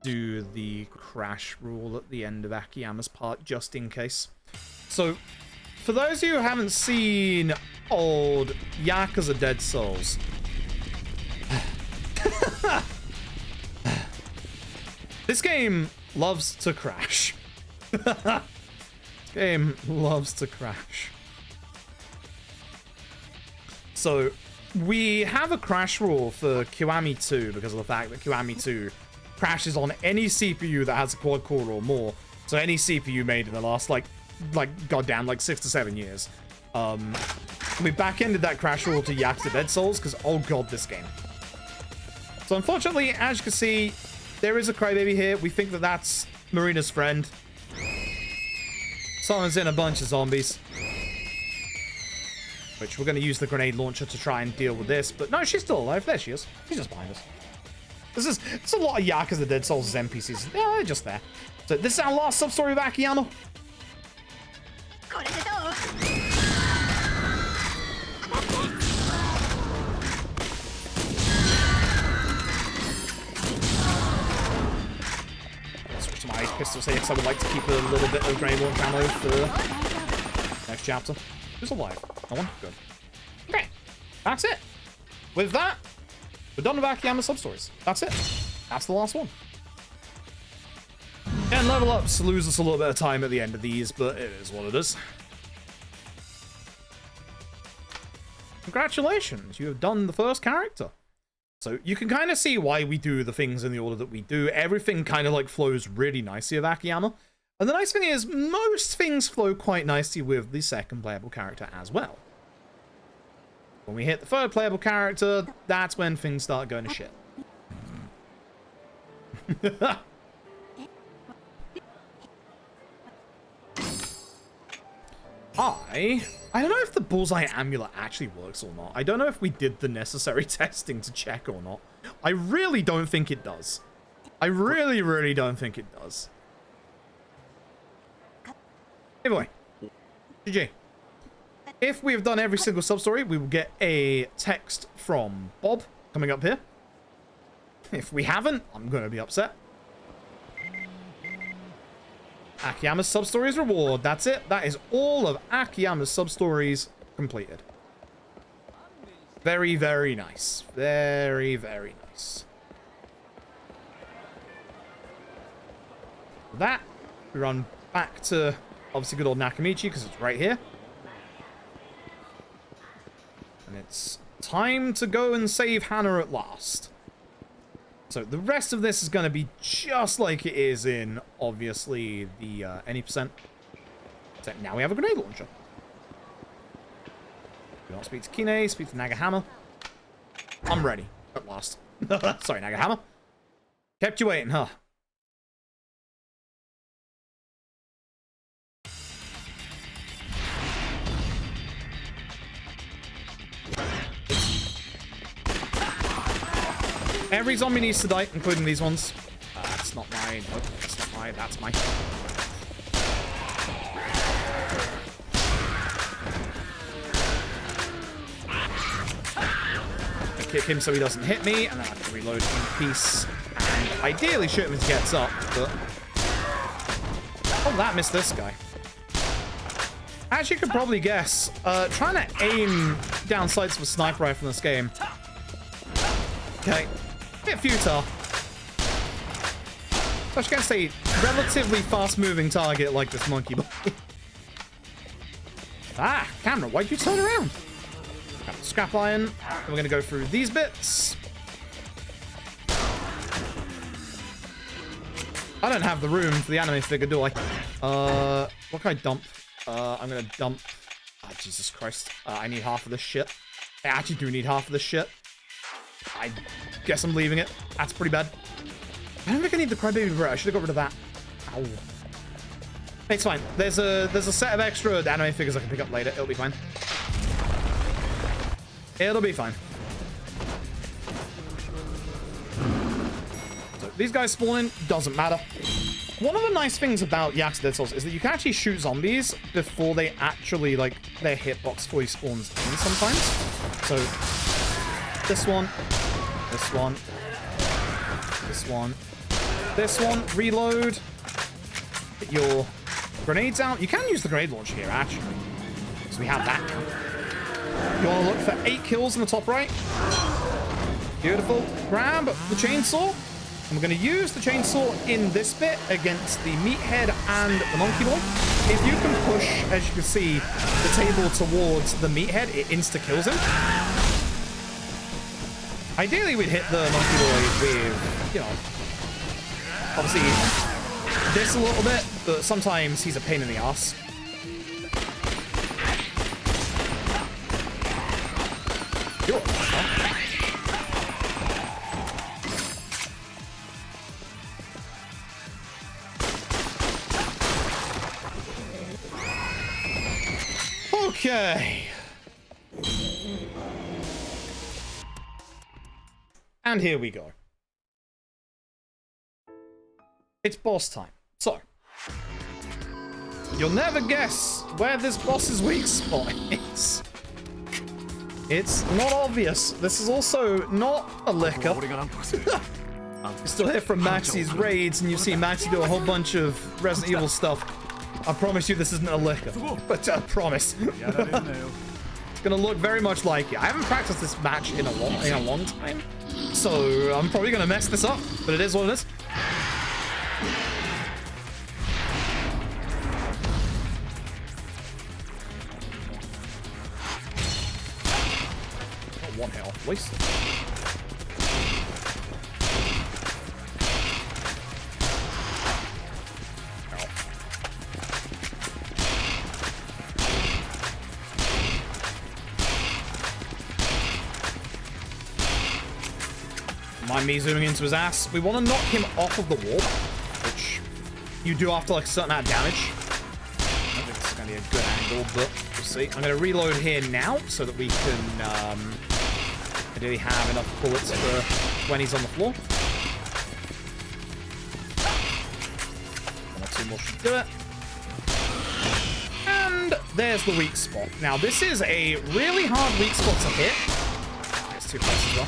do the crash rule at the end of Akiyama's part, just in case. So, for those of you who haven't seen old Yakuza Dead Souls, this game loves to crash. This game loves to crash. So, we have a crash rule for Kiwami 2 because of the fact that Kiwami 2 crashes on any CPU that has a quad core or more. So any CPU made in the last, like goddamn, 6 to 7 years. We back-ended that crash rule to Yakuza Dead Souls because, oh god, this game. So unfortunately, as you can see, there is a crybaby here. We think that that's Marina's friend. Someone's in a bunch of zombies. Which we're going to use the grenade launcher to try and deal with this. But no, she's still alive. There she is. She's just behind us. It's a lot of Yakuza Dead Souls as NPCs. Yeah, they're just there. So this is our last sub-story of Akiyama. Switch to my pistol here because I would like to keep a little bit of grenade launch ammo for next chapter. Who's alive? No one? Good. Okay. That's it. With that, we're done with Akiyama Substories. That's it. That's the last one. And level ups lose us a little bit of time at the end of these, but it is what it is. Congratulations, you have done the first character. So you can kind of see why we do the things in the order that we do. Everything kind of flows really nicely with Akiyama. And the nice thing is, most things flow quite nicely with the second playable character as well. When we hit the third playable character, that's when things start going to shit. I don't know if the bullseye amulet actually works or not. I don't know if we did the necessary testing to check or not. I really don't think it does. I really, really don't think it does. Anyway, GG. If we have done every single sub-story, we will get a text from Bob coming up here. If we haven't, I'm going to be upset. Akiyama's sub-stories reward. That's it. That is all of Akiyama's sub-stories completed. Very, very nice. Very, very nice. With that, we run back to... obviously good old Nakamichi, because it's right here. And it's time to go and save Hannah at last. So the rest of this is going to be just like it is in, obviously, the any percent. So now we have a grenade launcher. We don't speak to Kine, speak to Nagahama. I'm ready. At last. Sorry, Nagahama. Kept you waiting, huh? Every zombie needs to die, including these ones. That's not mine. Nope, that's not mine. That's mine. kick him so he doesn't hit me, and then I can reload in peace. And ideally shoot him as he gets up, but... Oh, that missed this guy. As you could probably guess, trying to aim down sights with a sniper rifle in this game. Okay. Bit futile. Especially against a relatively fast-moving target like this monkey boy. Ah, camera, why'd you turn around? Got the scrap iron. And we're going to go through these bits. I don't have the room for the anime figure, do I? What can I dump? I'm going to dump... Ah, Jesus Christ. I need half of this shit. I actually do need half of this shit. I guess I'm leaving it. That's pretty bad. I don't think I need the crybaby bro. I should have got rid of that. Ow. It's fine. There's a set of extra anime figures I can pick up later. It'll be fine. It'll be fine. So these guys spawn in. Doesn't matter. One of the nice things about Yakuza Dead Souls is that you can actually shoot zombies before they actually, like, their hitbox fully spawns in sometimes. So this one, this one, this one, this one, reload. Get your grenades out. You can use the grenade launcher here, actually. So we have that now. You want to look for 8 kills in the top right. Beautiful. Grab the chainsaw. And we're going to use the chainsaw in this bit against the meathead and the monkey boy. If you can push, as you can see, the table towards the meathead, it insta-kills him. Ideally, we'd hit the monkey boy with, you know, obviously this a little bit, but sometimes he's a pain in the ass. You're okay. And here we go. It's boss time. So, you'll never guess where this boss's weak spot is. It's not obvious. This is also not a liquor. You're still here from Maxi's raids, and you see Maxi do a whole bunch of Resident Evil stuff. I promise you this isn't a liquor, but I promise. It's gonna look very much like it. I haven't practiced this match in a long time, so I'm probably gonna mess this up, but it is what it is. Got one hit off, wasted. Mind me zooming into his ass. We want to knock him off of the wall, which you do after like a certain amount of damage. I don't think this is going to be a good angle, but we'll see. I'm going to reload here now so that we can ideally have enough bullets for when he's on the floor. One or two more should do it. And there's the weak spot. Now, this is a really hard weak spot to hit. It's too close as well.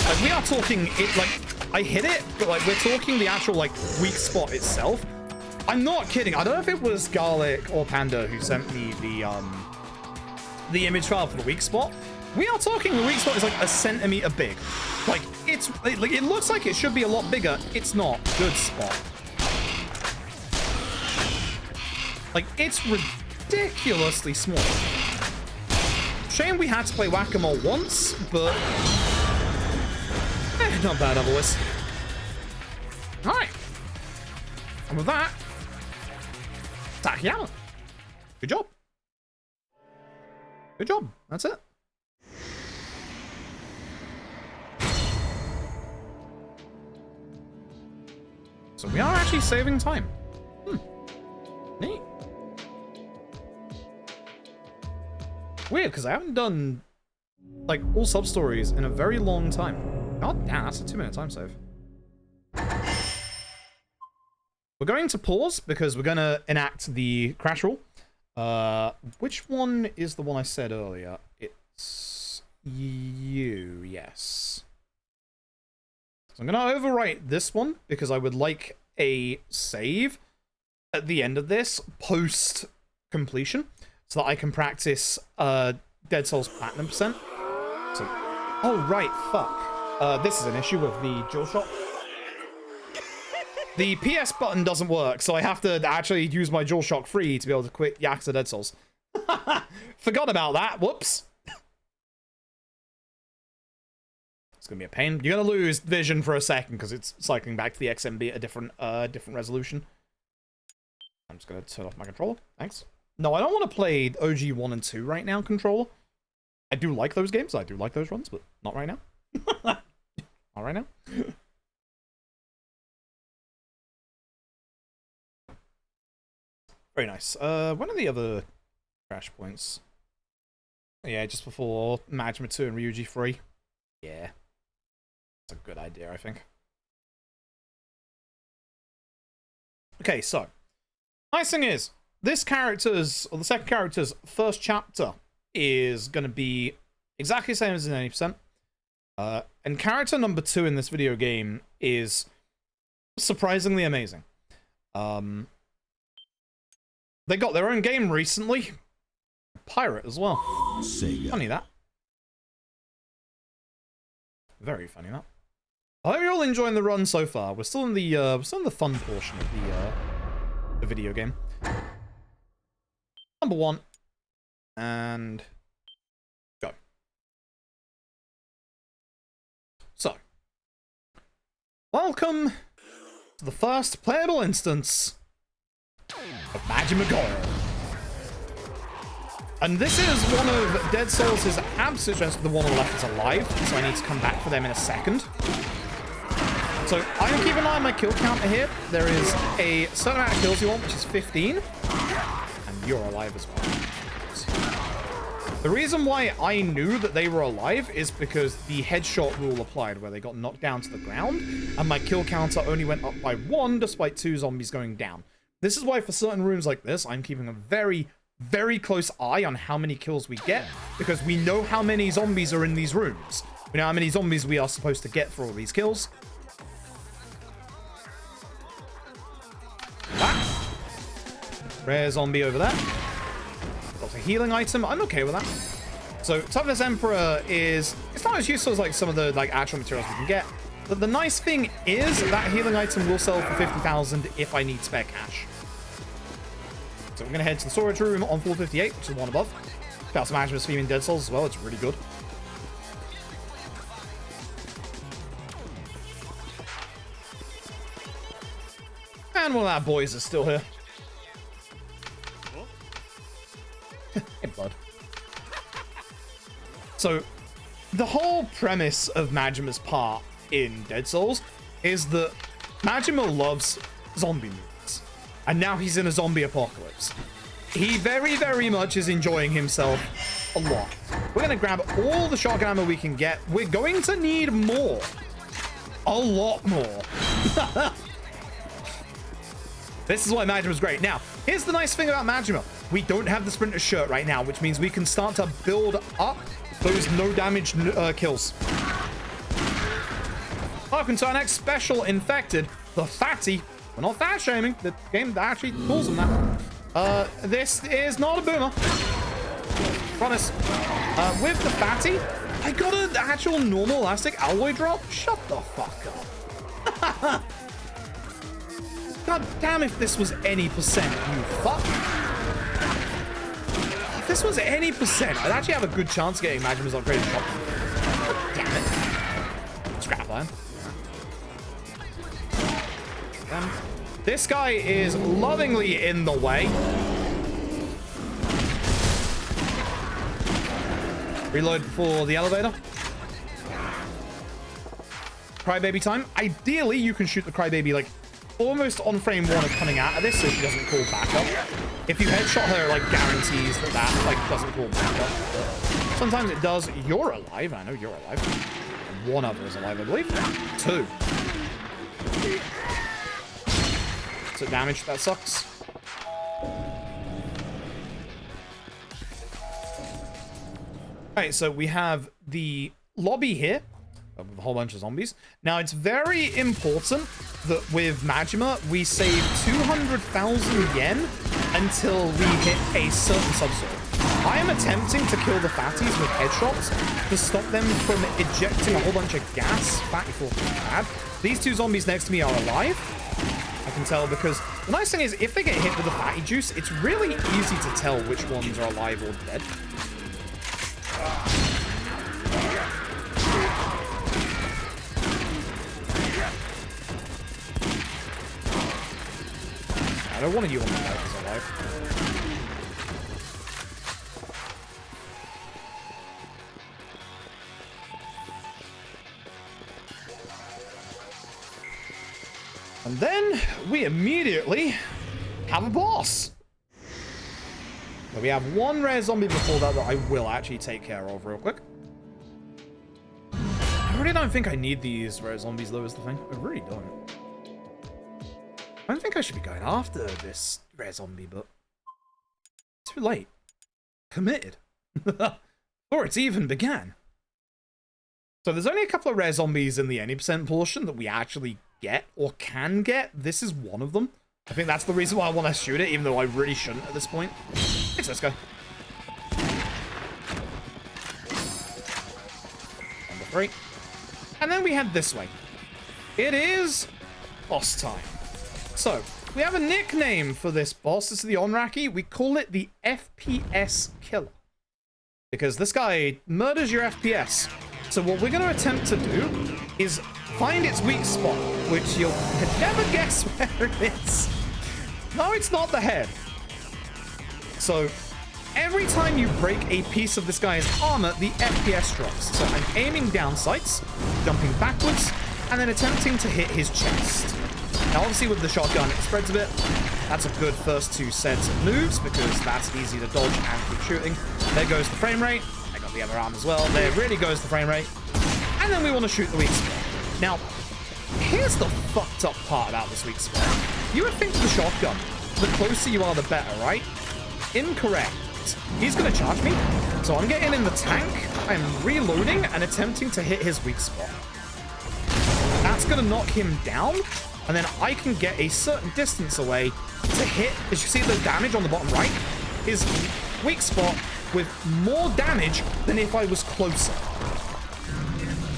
Like, we are talking it, like, I hit it, but like we're talking the actual like weak spot itself. I'm not kidding. I don't know if it was Garlic or Panda who sent me the image file for the weak spot. We are talking the weak spot is like a centimeter big. Like it looks like it should be a lot bigger. It's not. Good spot. Like, it's ridiculously small. Shame we had to play Whack-A-Mole once, but not bad otherwise. Alright. And with that, Akiyama. Good job. Good job. That's it. So we are actually saving time. Neat. Weird, because I haven't done like all sub-stories in a very long time. God damn, that's a 2-minute time save. We're going to pause because we're going to enact the crash rule. Which one is the one I said earlier? It's you. Yes. So I'm going to overwrite this one because I would like a save at the end of this post completion so that I can practice Dead Souls Platinum %. So, oh, right, fuck. This is an issue with the DualShock. The PS button doesn't work, so I have to actually use my DualShock 3 to be able to quit Yakuza Dead Souls. Forgot about that. Whoops. It's gonna be a pain. You're gonna lose vision for a second because it's cycling back to the XMB at a different resolution. I'm just gonna turn off my controller. Thanks. No, I don't want to play OG 1 and 2 right now, controller. I do like those games. I do like those runs, but not right now. Not right now. Very nice. When are the other crash points? Yeah, just before Majima 2 and Ryuji 3. Yeah. That's a good idea, I think. Okay, so. Nice thing is, this character's, or the second character's first chapter is going to be exactly the same as in 80%. And character number 2 in this video game is surprisingly amazing. They got their own game recently. Pirate as well. Sega. Funny that. Very funny that. I hope you're all enjoying the run so far. We're still in the fun portion of the video game. Number 1. And go. So, welcome to the first playable instance of Majima Goro. And this is one of Dead Souls' absolute best. The one on the left is alive, so I need to come back for them in a second. So I'm keeping an eye on my kill counter here. There is a certain amount of kills you want, which is 15. And you're alive as well. The reason why I knew that they were alive is because the headshot rule applied, where they got knocked down to the ground, and my kill counter only went up by 1, despite 2 zombies going down. This is why for certain rooms like this, I'm keeping a very, very close eye on how many kills we get, because we know how many zombies are in these rooms. We know how many zombies we are supposed to get for all these kills. Ah. Rare zombie over there. Got a healing item. I'm okay with that. So Toughness Emperor is, it's not as useful as like some of the like actual materials we can get. But the nice thing is that healing item will sell for 50,000 if I need spare cash. So we're going to head to the storage room on floor 58, which is the one above. Got some Majima's theme in Dead Souls as well. It's really good. And one of our boys is still here. Hey, bud. So, the whole premise of Majima's part in Dead Souls is that Majima loves zombie movies. And now he's in a zombie apocalypse. He very, very much is enjoying himself a lot. We're going to grab all the shotgun ammo we can get. We're going to need more. A lot more. This is why Majima's great. Now, here's the nice thing about Majima. We don't have the Sprinter shirt right now, which means we can start to build up those no damage kills. Welcome to our next special infected, the Fatty. We're not fat shaming. The game actually calls them that. This is not a boomer. Promise. With the Fatty, I got an actual normal elastic alloy drop. Shut the fuck up. God damn, if this was any percent, you fuck. If this was any percent, I'd actually have a good chance of getting Majima's upgraded shotgun. Damn it. Scrap iron. This guy is lovingly in the way. Reload before the elevator. Crybaby time. Ideally, you can shoot the Crybaby like almost on frame 1 of coming out of this, so she doesn't call back up. If you headshot her, like guarantees that like doesn't call back up. Sometimes it does. You're alive. I know you're alive. And one other is alive, I believe. 2. So damage, that sucks. Alright, so we have the lobby here with a whole bunch of zombies. Now, it's very important that with Majima, we save 200,000 yen until we hit a certain substory. I am attempting to kill the fatties with headshots to stop them from ejecting a whole bunch of gas. Fatty force is bad. These two zombies next to me are alive. I can tell because the nice thing is if they get hit with the fatty juice, it's really easy to tell which ones are alive or dead. I don't want to use one that is alive. And then we immediately have a boss. But we have one rare zombie before that I will actually take care of real quick. I really don't think I need these rare zombies though is the thing. I really don't. I don't think I should be going after this rare zombie, but too late. Committed. Before it's even began. So there's only a couple of rare zombies in the any percent portion that we actually get or can get. This is one of them. I think that's the reason why I want to shoot it, even though I really shouldn't at this point. Let's go. Number 3. And then we head this way. It is boss time. So, we have a nickname for this boss. This is the Onraki. We call it the FPS Killer. Because this guy murders your FPS. So what we're going to attempt to do is find its weak spot, which you'll never guess where it is. No, it's not the head. So every time you break a piece of this guy's armor, the FPS drops. So I'm aiming down sights, jumping backwards, and then attempting to hit his chest. Now, obviously, with the shotgun, it spreads a bit. That's a good first 2 sets of moves because that's easy to dodge and keep shooting. There goes the frame rate. I got the other arm as well. There really goes the frame rate. And then we want to shoot the weak spot. Now, here's the fucked up part about this weak spot. You would think with the shotgun, the closer you are, the better, right? Incorrect. He's going to charge me. So I'm getting in the tank. I'm reloading and attempting to hit his weak spot. That's going to knock him down. And then I can get a certain distance away to hit, as you see the damage on the bottom right, his weak spot with more damage than if I was closer.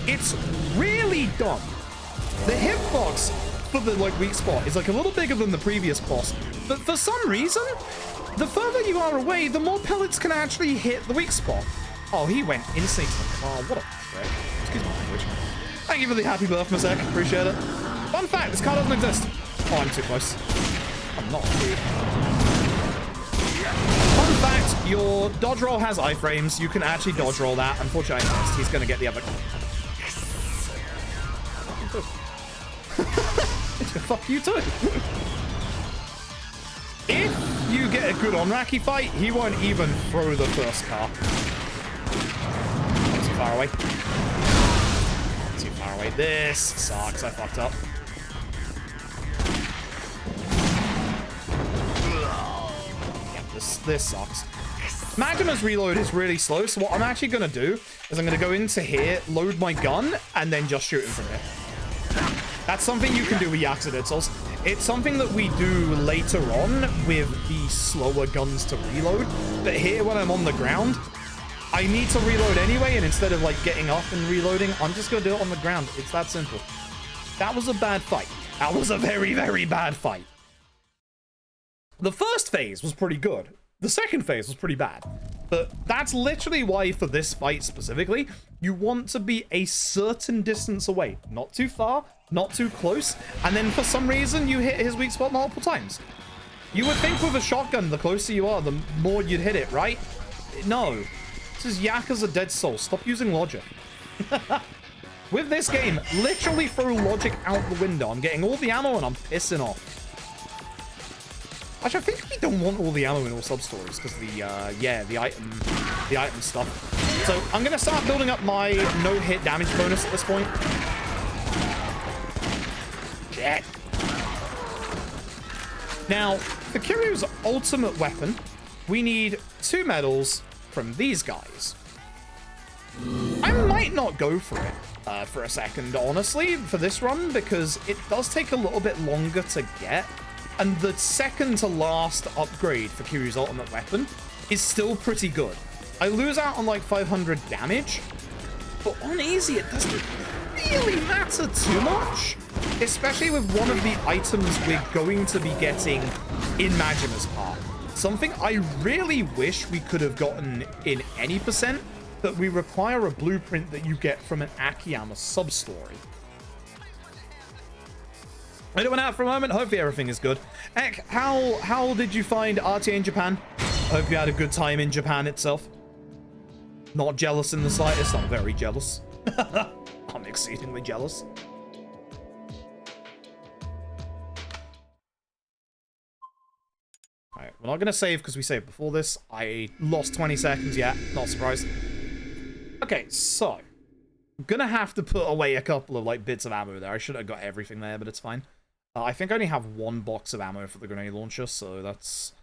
It's really dumb. The hitbox for the weak spot is like a little bigger than the previous boss, but for some reason, the further you are away, the more pellets can actually hit the weak spot. Oh, he went insane. Oh, what a prick. Excuse my language. Thank you for the happy birthday, Masek. Appreciate it. Fun fact, this car doesn't exist. Oh, I'm too close. I'm not. Fun fact, your dodge roll has iframes. You can actually dodge roll that. Unfortunately, I missed. He's going to get the other. Fuck you too. If you get a good Onraki fight, he won't even throw the first car. Too far away. Too far away. This sucks. I fucked up. Yeah, this sucks. Majima's reload is really slow, so what I'm actually going to do is I'm going to go into here, load my gun, and then just shoot him from here. That's something you can do with Yakuza Dead Souls. It's something that we do later on with the slower guns to reload. But here, when I'm on the ground, I need to reload anyway, and instead of getting up and reloading, I'm just going to do it on the ground. It's that simple. That was a bad fight. That was a very, very bad fight. The first phase was pretty good. The second phase was pretty bad. But that's literally why, for this fight specifically, you want to be a certain distance away. Not too far, not too close, and then for some reason you hit his weak spot multiple times. You would think with a shotgun, the closer you are, the more you'd hit it, right? No. This is Yakuza Dead Souls. Stop using logic. With this game, literally throw logic out the window. I'm getting all the ammo and I'm pissing off. Actually, I think we don't want all the ammo in all sub-stories because the item stuff. So I'm going to start building up my no-hit damage bonus at this point. Shit. Now, for Kiryu's ultimate weapon, we need 2 medals from these guys. might not go for it for a second, honestly, for this run, because it does take a little bit longer to get. And the second to last upgrade for Kiryu's ultimate weapon is still pretty good. I lose out on like 500 damage, but on easy, it doesn't really matter too much, especially with one of the items we're going to be getting in Majima's part. Something I really wish we could have gotten in any percent, but we require a blueprint that you get from an Akiyama sub-story. I went out for a moment. Hopefully everything is good. Ek, how did you find RTA in Japan? Hope you had a good time in Japan itself. Not jealous in the slightest. I'm very jealous. I'm exceedingly jealous. Alright, we're not going to save because we saved before this. I lost 20 seconds yet. Not surprised. Okay, so I'm going to have to put away a couple of like bits of ammo there. I should have got everything there, but it's fine. I think I only have one box of ammo for the grenade launcher, so that's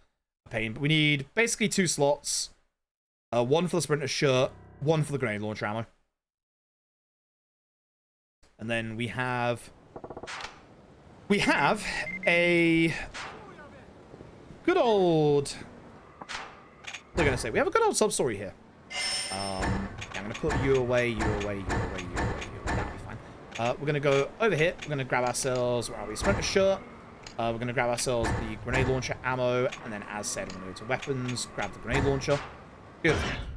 a pain. But we need basically 2 slots. One for the sprinter shirt, one for the grenade launcher ammo. And then we have a good old, they're going to say, we have a good old sub-story here. I'm going to put you away, you away, you away, you away, you away. That'll be fine. We're going to go over here. We're going to grab ourselves, where are we? Sprinter shirt. We're going to grab ourselves the grenade launcher ammo. And then, as said, we're going to go to weapons, grab the grenade launcher. Good.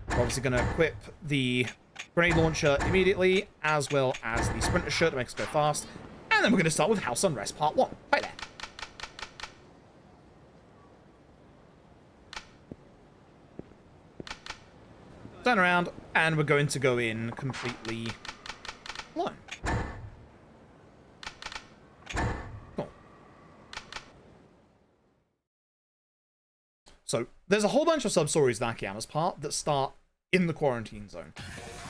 We're obviously going to equip the grenade launcher immediately, as well as the sprinter shirt to make us go fast. And then we're going to start with House Unrest Part 1. Right there. Turn around, and we're going to go in completely alone. Cool. So, there's a whole bunch of sub-stories in Akiyama's part that start in the quarantine zone.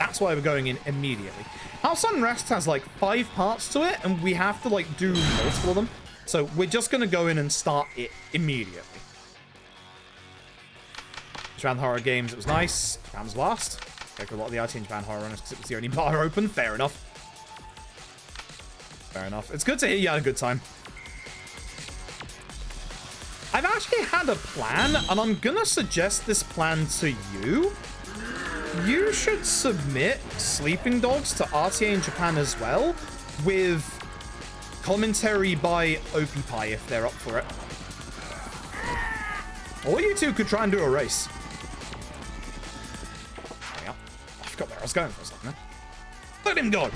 That's why we're going in immediately. House Unrest has like 5 parts to it, and we have to like do multiple of them. So, we're just going to go in and start it immediately. Japan horror games, it was nice. Japan's last. Take a lot of the IT in Japan horror runners because it was the only bar open. Fair enough. Fair enough. It's good to hear you had a good time. I've actually had a plan, and I'm gonna suggest this plan to you. You should submit Sleeping Dogs to RTA in Japan as well, with commentary by OP if they're up for it. Or you two could try and do a race. I forgot where I was going for a second there. Let him go.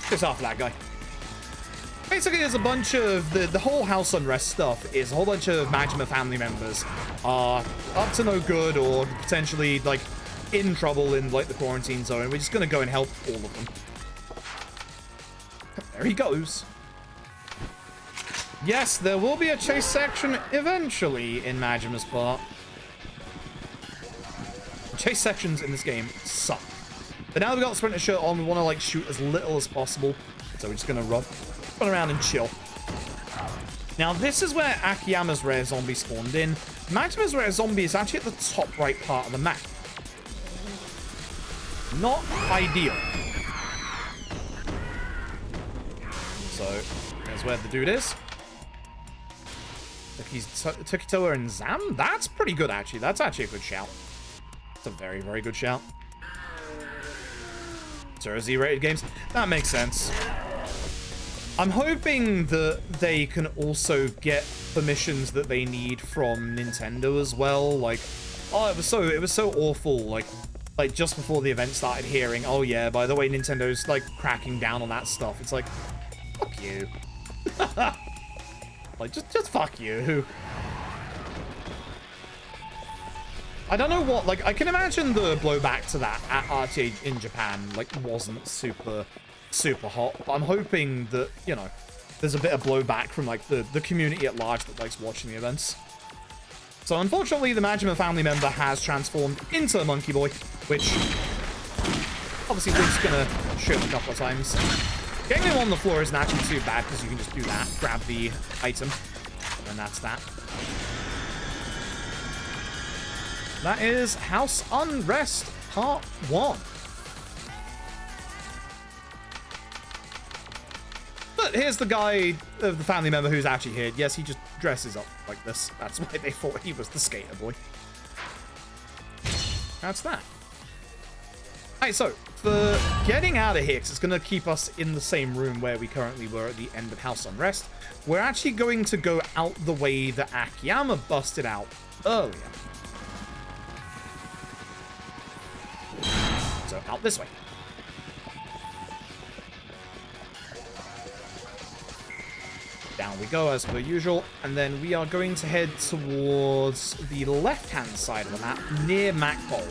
Just after that guy. Basically, there's a bunch of the whole House Unrest stuff is a whole bunch of Majima family members are up to no good or potentially like in trouble in like the quarantine zone. We're just gonna go and help all of them. There he goes. Yes, there will be a chase section eventually in Majima's part. Chase sections in this game suck. But now we've got the sprinter shirt on, we want to like shoot as little as possible. So we're just going to run around and chill. Now this is where Akiyama's rare zombie spawned in. Majima's rare zombie is actually at the top right part of the map. Not ideal. So there's where the dude is. Tukitoa and Zam? That's pretty good, actually. That's actually a good shout. It's a very, very good shout. 0Z rated games. That makes sense. I'm hoping that they can also get permissions that they need from Nintendo as well. Like, oh, it was so awful. Like just before the event started hearing, oh yeah, by the way, Nintendo's like cracking down on that stuff. It's like, fuck you. Like, just fuck you. I don't know what, like, I can imagine the blowback to that at RTA in Japan, like, wasn't super hot. But I'm hoping that, you know, there's a bit of blowback from, like, the community at large that likes watching the events. So, unfortunately, the Majima family member has transformed into a monkey boy, which, obviously, we're just gonna shoot him a couple of times. Getting him on the floor isn't actually too bad because you can just do that. Grab the item. And that's that. That is House Unrest Part 1. here's the guy of the family member who's actually here. Yes, he just dresses up like this. That's why they thought he was the skater boy. That's that. Alright, so for getting out of here, because it's going to keep us in the same room where we currently were at the end of House Unrest, we're actually going to go out the way that Akiyama busted out earlier. So out this way. Down we go as per usual, and then we are going to head towards the left-hand side of the map near Macbol.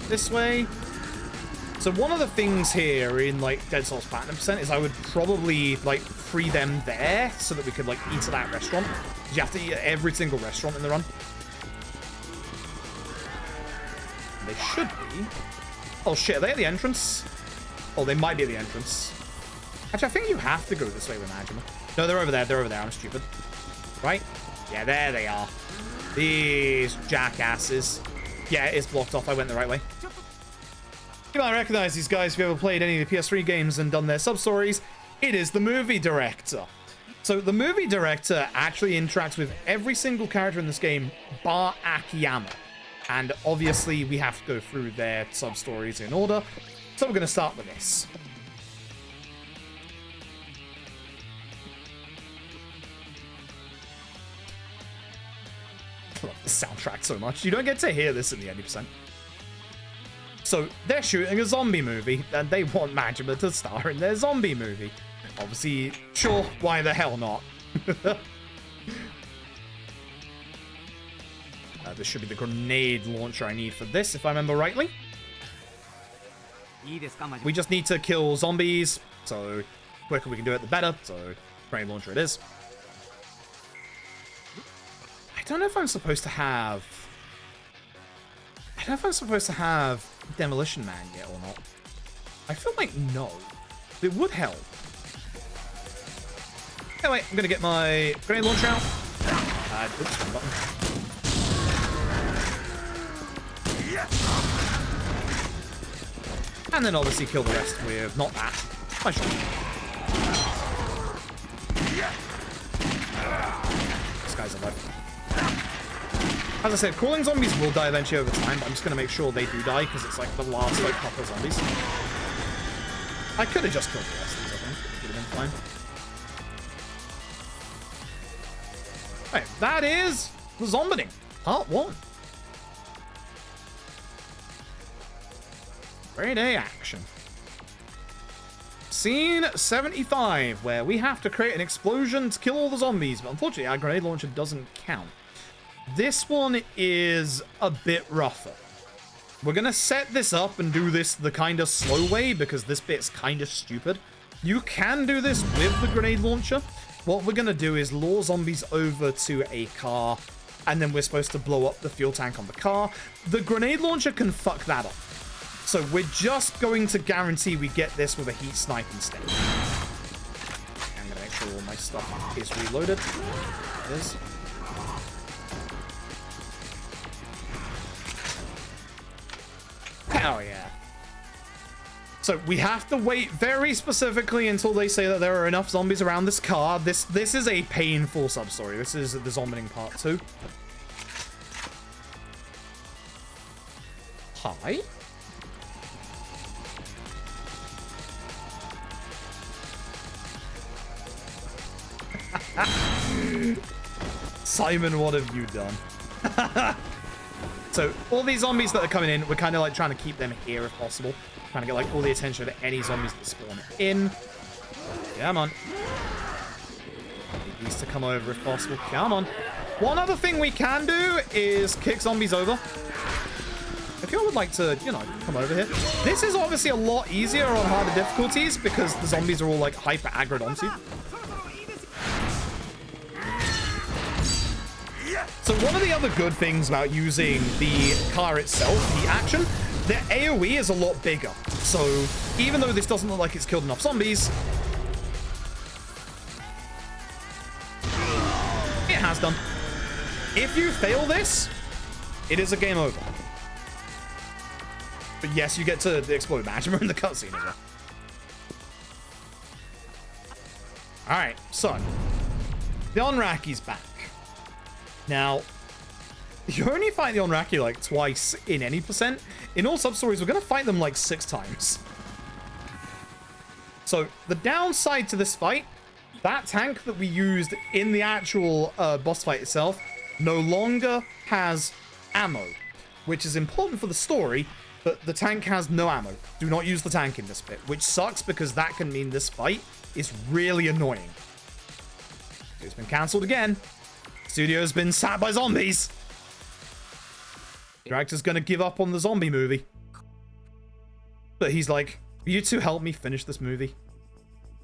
This way. So one of the things here in like Dead Souls Platinum Percent is I would probably like free them there so that we could like eat at that restaurant. You have to eat at every single restaurant in the run. They should be. Oh shit, are they at the entrance? Oh, they might be at the entrance. Actually, I think you have to go this way with Majima. No, they're over there. They're over there. I'm stupid. Right? Yeah, there they are. These jackasses. Yeah, it is blocked off. I went the right way. You might recognize these guys if you ever played any of the PS3 games and done their sub-stories. It is the movie director. So the movie director actually interacts with every single character in this game bar Akiyama. And obviously we have to go through their sub-stories in order. So we're going to start with this. I love this soundtrack so much. You don't get to hear this in the 80%. So they're shooting a zombie movie, and they want Majima to star in their zombie movie. Obviously, sure, why the hell not? This should be the grenade launcher I need for this, if I remember rightly. We just need to kill zombies, so the quicker we can do it, the better. So grenade launcher it is. I don't know if I'm supposed to have... Demolition Man yet or not. I feel like no. It would help. Anyway, I'm gonna get my grenade launcher out. Oops, wrong button. And then obviously kill the rest with not that. My shot. This guy's alive. As I said, crawling zombies will die eventually over time, but I'm just going to make sure they do die, because it's like the last like couple of zombies. I could have just killed the rest of these, I think. It would have been fine. Right, that is the Zombieing, part 1. Grade A action. Scene 75, where we have to create an explosion to kill all the zombies, but unfortunately our grenade launcher doesn't count. This one is a bit rougher. We're going to set this up and do this the kind of slow way because this bit's kind of stupid. You can do this with the grenade launcher. What we're going to do is lure zombies over to a car, and then we're supposed to blow up the fuel tank on the car. The grenade launcher can fuck that up. So we're just going to guarantee we get this with a heat snipe instead. I'm going to make sure all my stuff is reloaded. It is. Hell yeah. So we have to wait very specifically until they say that there are enough zombies around this car. This is a painful sub-story. This is the Zombieing part 2. Hi? Simon, what have you done? So all these zombies that are coming in, we're kind of like trying to keep them here if possible. Trying to get like all the attention of any zombies that spawn in. Come on. Need these to come over if possible. Come on. One other thing we can do is kick zombies over. If you would like to, you know, come over here. This is obviously a lot easier on harder difficulties because the zombies are all like hyper aggroed onto you. So one of the other good things about using the car itself, the action, the AoE is a lot bigger. So even though this doesn't look like it's killed enough zombies, has done. If you fail this, it is a game over. But yes, you get to explode Majima in the cutscene as well. Alright, so the Onraki's back. Now, you only fight the Onraki like twice in any percent. In all Substories, we're going to fight them like 6 times. So the downside to this fight, that tank that we used in the actual boss fight itself no longer has ammo, which is important for the story, but the tank has no ammo. Do not use the tank in this bit, which sucks because that can mean this fight is really annoying. It's been cancelled again. Studio's been sacked by zombies. Director's gonna give up on the zombie movie. But he's like, will you two help me finish this movie?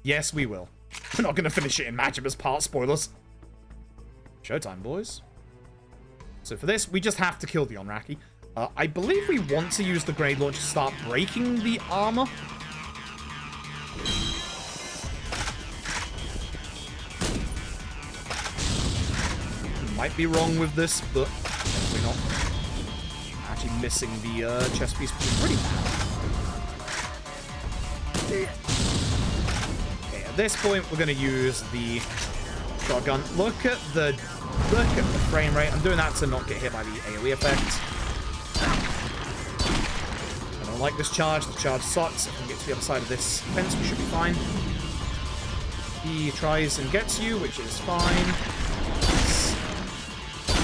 Yes, we will. We're not gonna finish it in Majima's part, spoilers. Showtime, boys. So for this, we just have to kill the Onraki. I believe we want to use the grenade launcher to start breaking the armor. Might be wrong with this, but definitely not. Actually missing the chest piece, which is pretty bad. Okay, at this point, we're going to use the shotgun. Look at the frame rate. I'm doing that to not get hit by the AoE effect. I don't like this charge. The charge sucks. If we can get to the other side of this fence, we should be fine. He tries and gets you, which is fine.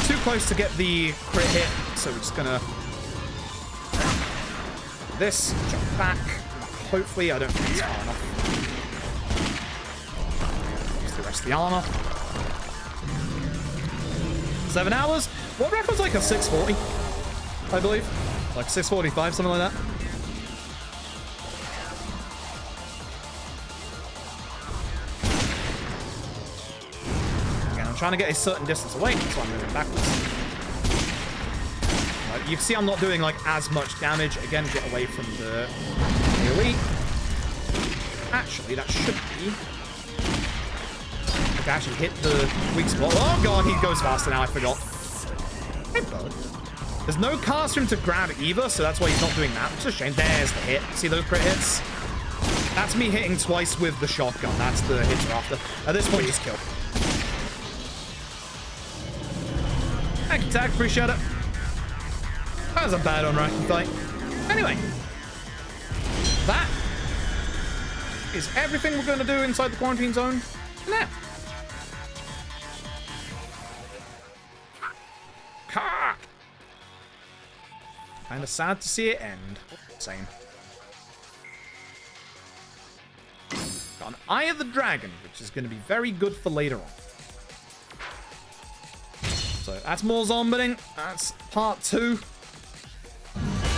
Too close to get the crit hit, so we're just gonna do this, jump back. Hopefully, I don't think it's far enough. Use the rest of the armor. 7 hours. What record's like a 640? I believe, like 6:45, something like that. I'm trying to get a certain distance away, so I'm moving backwards. You see I'm not doing like as much damage. Again, get away from the AoE. Actually, that should be... I can actually hit the weak spot. Oh god, he goes faster now, I forgot. Hey, bud. There's no cast room to grab either, so that's why he's not doing that. It's a shame. There's the hit. See those crit hits? That's me hitting twice with the shotgun. That's the hits we're after. At this point, just kill. Thank you, Tag. Appreciate it. That was a bad Onraki fight. Anyway. That is everything we're going to do inside the quarantine zone now. Kind of sad to see it end. Same. Got an Eye of the Dragon, which is going to be very good for later on. So that's more zombiting. That's part 2.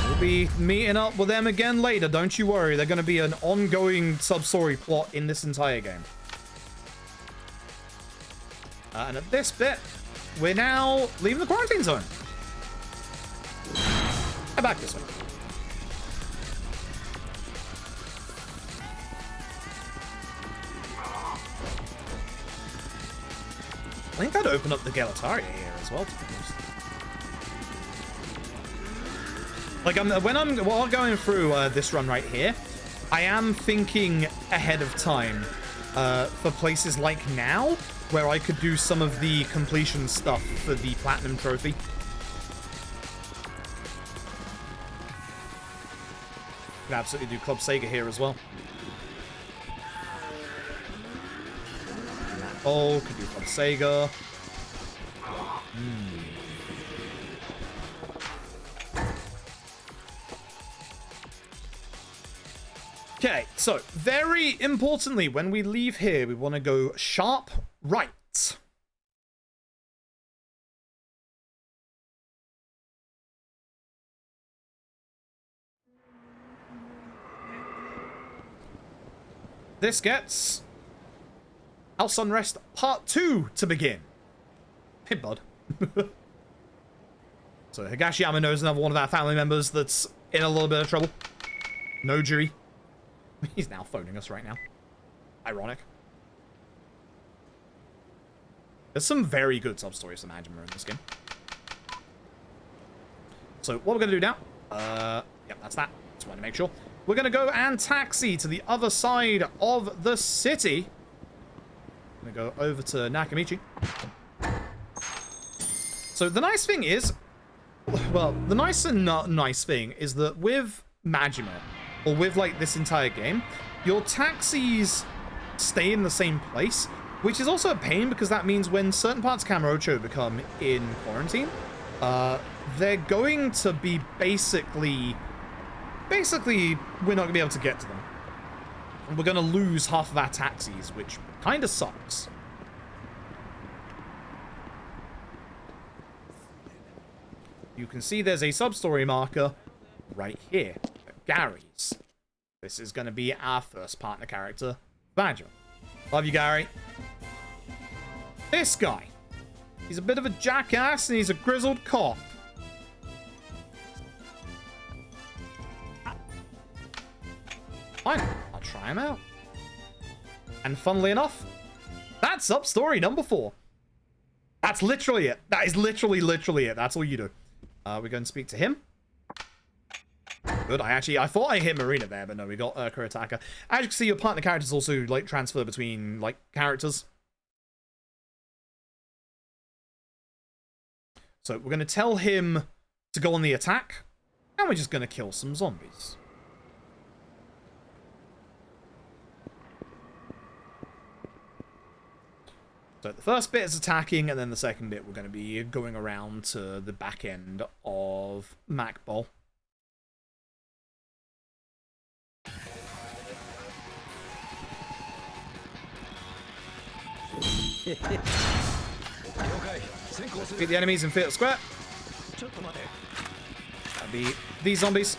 We'll be meeting up with them again later. Don't you worry. They're going to be an ongoing sub-story plot in this entire game. And at this bit, we're now leaving the quarantine zone. Head back this way. I think I'd open up the Galataria here as well, to be honest. Like, while going through this run right here, I am thinking ahead of time for places like now, where I could do some of the completion stuff for the Platinum Trophy. Could absolutely do Club Sega here as well. Oh, could do Club Sega. Okay, so very importantly, when we leave here, we want to go sharp right. This gets House Unrest Part 2 to begin. Hey, bud. So Higashiyama knows another one of our family members that's in a little bit of trouble. Nojiri. He's now phoning us right now. Ironic. There's some very good sub-stories from Majima in this game. So what we're going to do now, yep, that's that. Just wanted to make sure. We're going to go and taxi to the other side of the city. I'm going to go over to Nakamichi. So the nice thing is, well, the nice and not nice thing is that with Majima, or with like this entire game, your taxis stay in the same place, which is also a pain because that means when certain parts of Kamurocho become in quarantine, they're going to be basically we're not gonna be able to get to them. And we're gonna lose half of our taxis, which kind of sucks. You can see there's a sub-story marker right here, Gary's. This is gonna be our first partner character, Badger. Love you, Gary. This guy. He's a bit of a jackass and he's a grizzled cop. Fine, I'll try him out. And funnily enough, that's Substory number 4. That's literally it. That is literally it. That's all you do. We're going to speak to him. Good. I thought I hit Marina there, but no, we got Kuretaka. As you can see, your partner characters also like transfer between like characters. So we're going to tell him to go on the attack, and we're just going to kill some zombies. So the first bit is attacking, and then the second bit we're going to be going around to the back end of Macbol. Beat the enemies in Fatal Square. That'll be these zombies.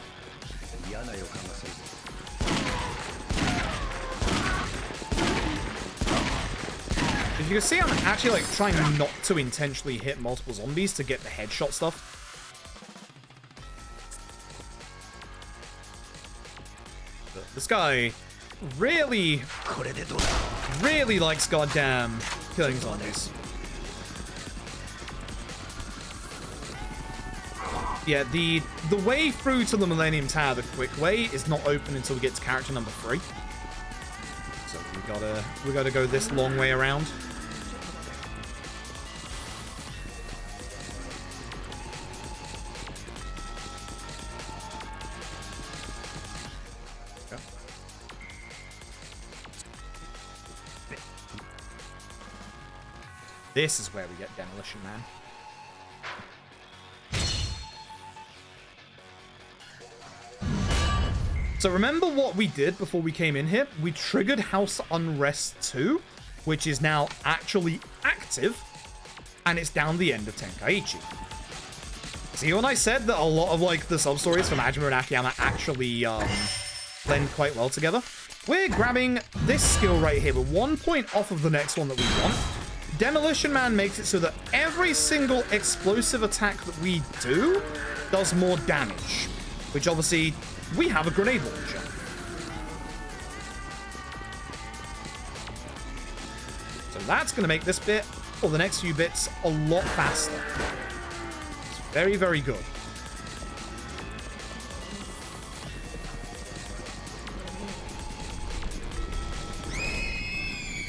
If you can see, I'm actually like trying not to intentionally hit multiple zombies to get the headshot stuff. But this guy really likes goddamn killing zombies. Yeah, the way through to the Millennium Tower the quick way is not open until we get to character number 3. So we gotta go this long way around. Okay. This is where we get Demolition Man. So remember what we did before we came in here? We triggered House Unrest 2, which is now actually active, and it's down the end of Tenkaichi. See when I said that a lot of like the sub-stories from Majima and Akiyama actually blend quite well together? We're grabbing this skill right here. We're 1 point off of the next one that we want. Demolition Man makes it so that every single explosive attack that we do does more damage, which obviously we have a grenade launcher. So that's going to make this bit, or the next few bits, a lot faster. It's very, very good.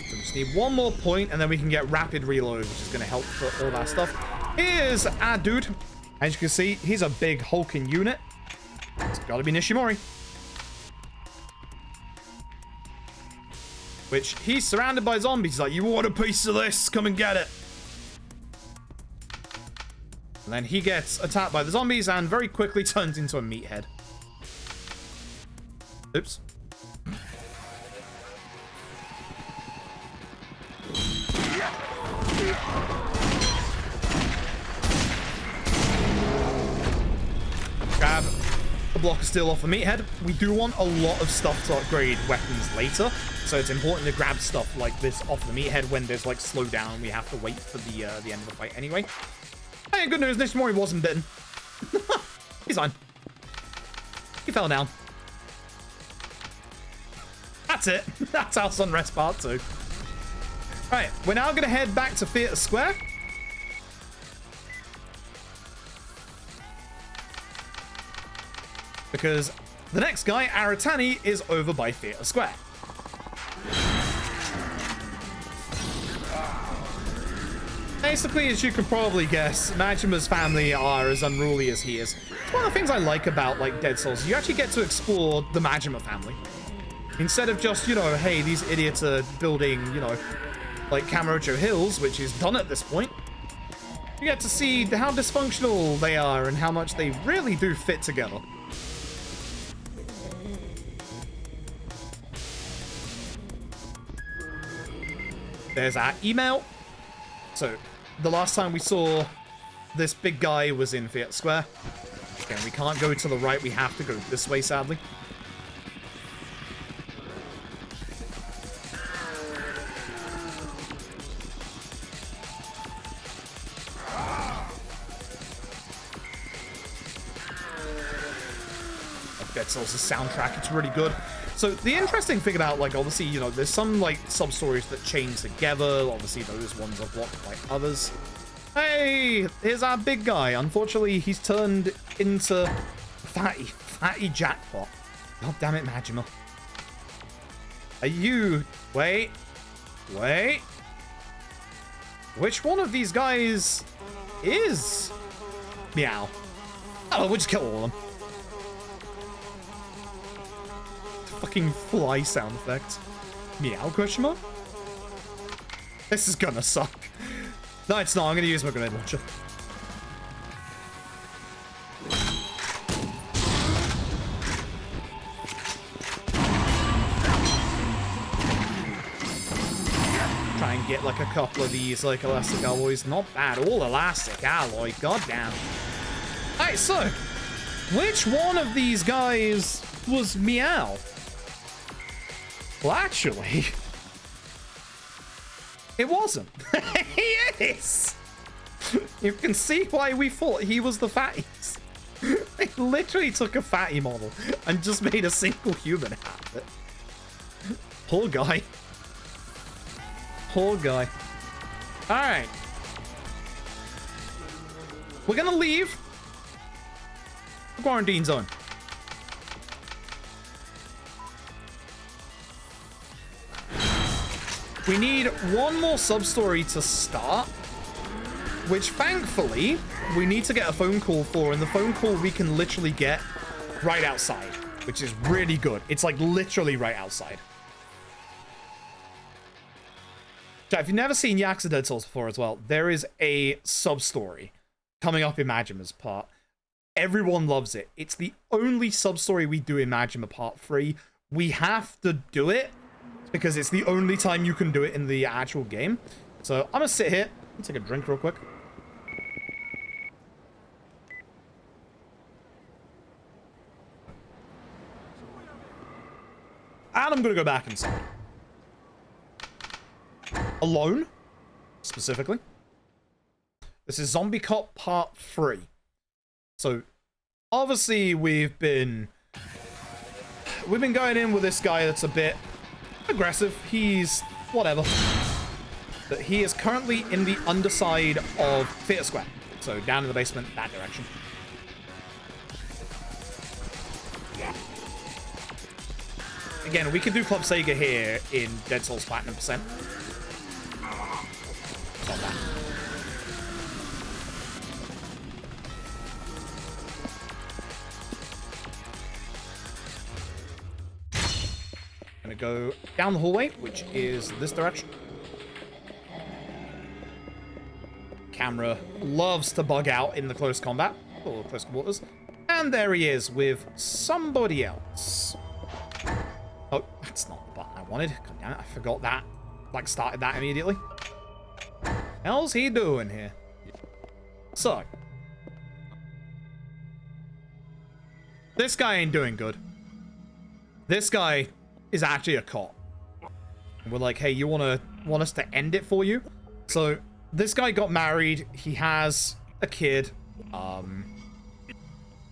So we just need one more point, and then we can get rapid reload, which is going to help for all that stuff. Here's our dude. As you can see, he's a big hulking unit. It's gotta be Nishimori. Which, he's surrounded by zombies. He's like, you want a piece of this? Come and get it. And then he gets attacked by the zombies and very quickly turns into a meathead. Oops. Grab a block of steel off a meathead. We do want a lot of stuff to upgrade weapons later, so it's important to grab stuff like this off the meathead when there's like slowdown and we have to wait for the end of the fight anyway. Hey, good news, Nishimori wasn't bitten. He's fine. He fell down. That's it. That's House Unrest Part 2. Right, we're now going to head back to Theatre Square. Because the next guy, Aratani, is over by Theatre Square. Basically, as you can probably guess, Majima's family are as unruly as he is. It's one of the things I like about, like, Dead Souls. You actually get to explore the Majima family. Instead of just, you know, hey, these idiots are building, you know, like Kamurocho Hills, which is done at this point. You get to see how dysfunctional they are and how much they really do fit together. There's our email. So, the last time we saw this big guy was in Theatre Square. Again, we can't go to the right, we have to go this way, sadly. Dead Souls' soundtrack, it's really good. So the interesting thing about, like, obviously, you know, there's some, like, sub-stories that chain together. Obviously, those ones are blocked by others. Hey, here's our big guy. Unfortunately, he's turned into fatty jackpot. God damn it, Majima. Are you... Wait. Which one of these guys is... Meow. Oh, we'll just kill all of them. Fucking fly sound effect. Meow, question mark? This is gonna suck. No, it's not. I'm gonna use my grenade launcher. Try and get like a couple of these like elastic alloys. Not bad. All elastic alloy. Goddamn. Alright, so which one of these guys was Meow? Well, actually, it wasn't. He is. You can see why we thought he was the fatties. They literally took a fatty model and just made a single human out of it. Poor guy. Poor guy. All right. We're going to leave the quarantine zone. We need one more sub-story to start, which thankfully we need to get a phone call for, and the phone call we can literally get right outside, which is really good. It's like literally right outside. If you've never seen Yakuza Dead Souls before as well, there is a sub-story coming up in Majima's part. Everyone loves it. It's the only sub-story we do in Majima Part 3. We have to do it because it's the only time you can do it in the actual game. So I'm gonna sit here and take a drink real quick. And I'm gonna go back inside. Alone, specifically. This is Zombie Cop Part 3. So obviously we've been going in with this guy that's a bit aggressive. He's whatever. But he is currently in the underside of Theatre Square. So down in the basement, that direction. Again, we could do Club Sega here in Dead Souls Platinum %. It's not bad. Gonna go down the hallway, which is this direction. Camera loves to bug out in the close combat, or close quarters. And there he is with somebody else. Oh, that's not the button I wanted. God damn it, I forgot that. Like, started that immediately. How's he doing here? So. This guy ain't doing good. This guy is actually a cop. And we're like, hey, you want us to end it for you? So, this guy got married. He has a kid.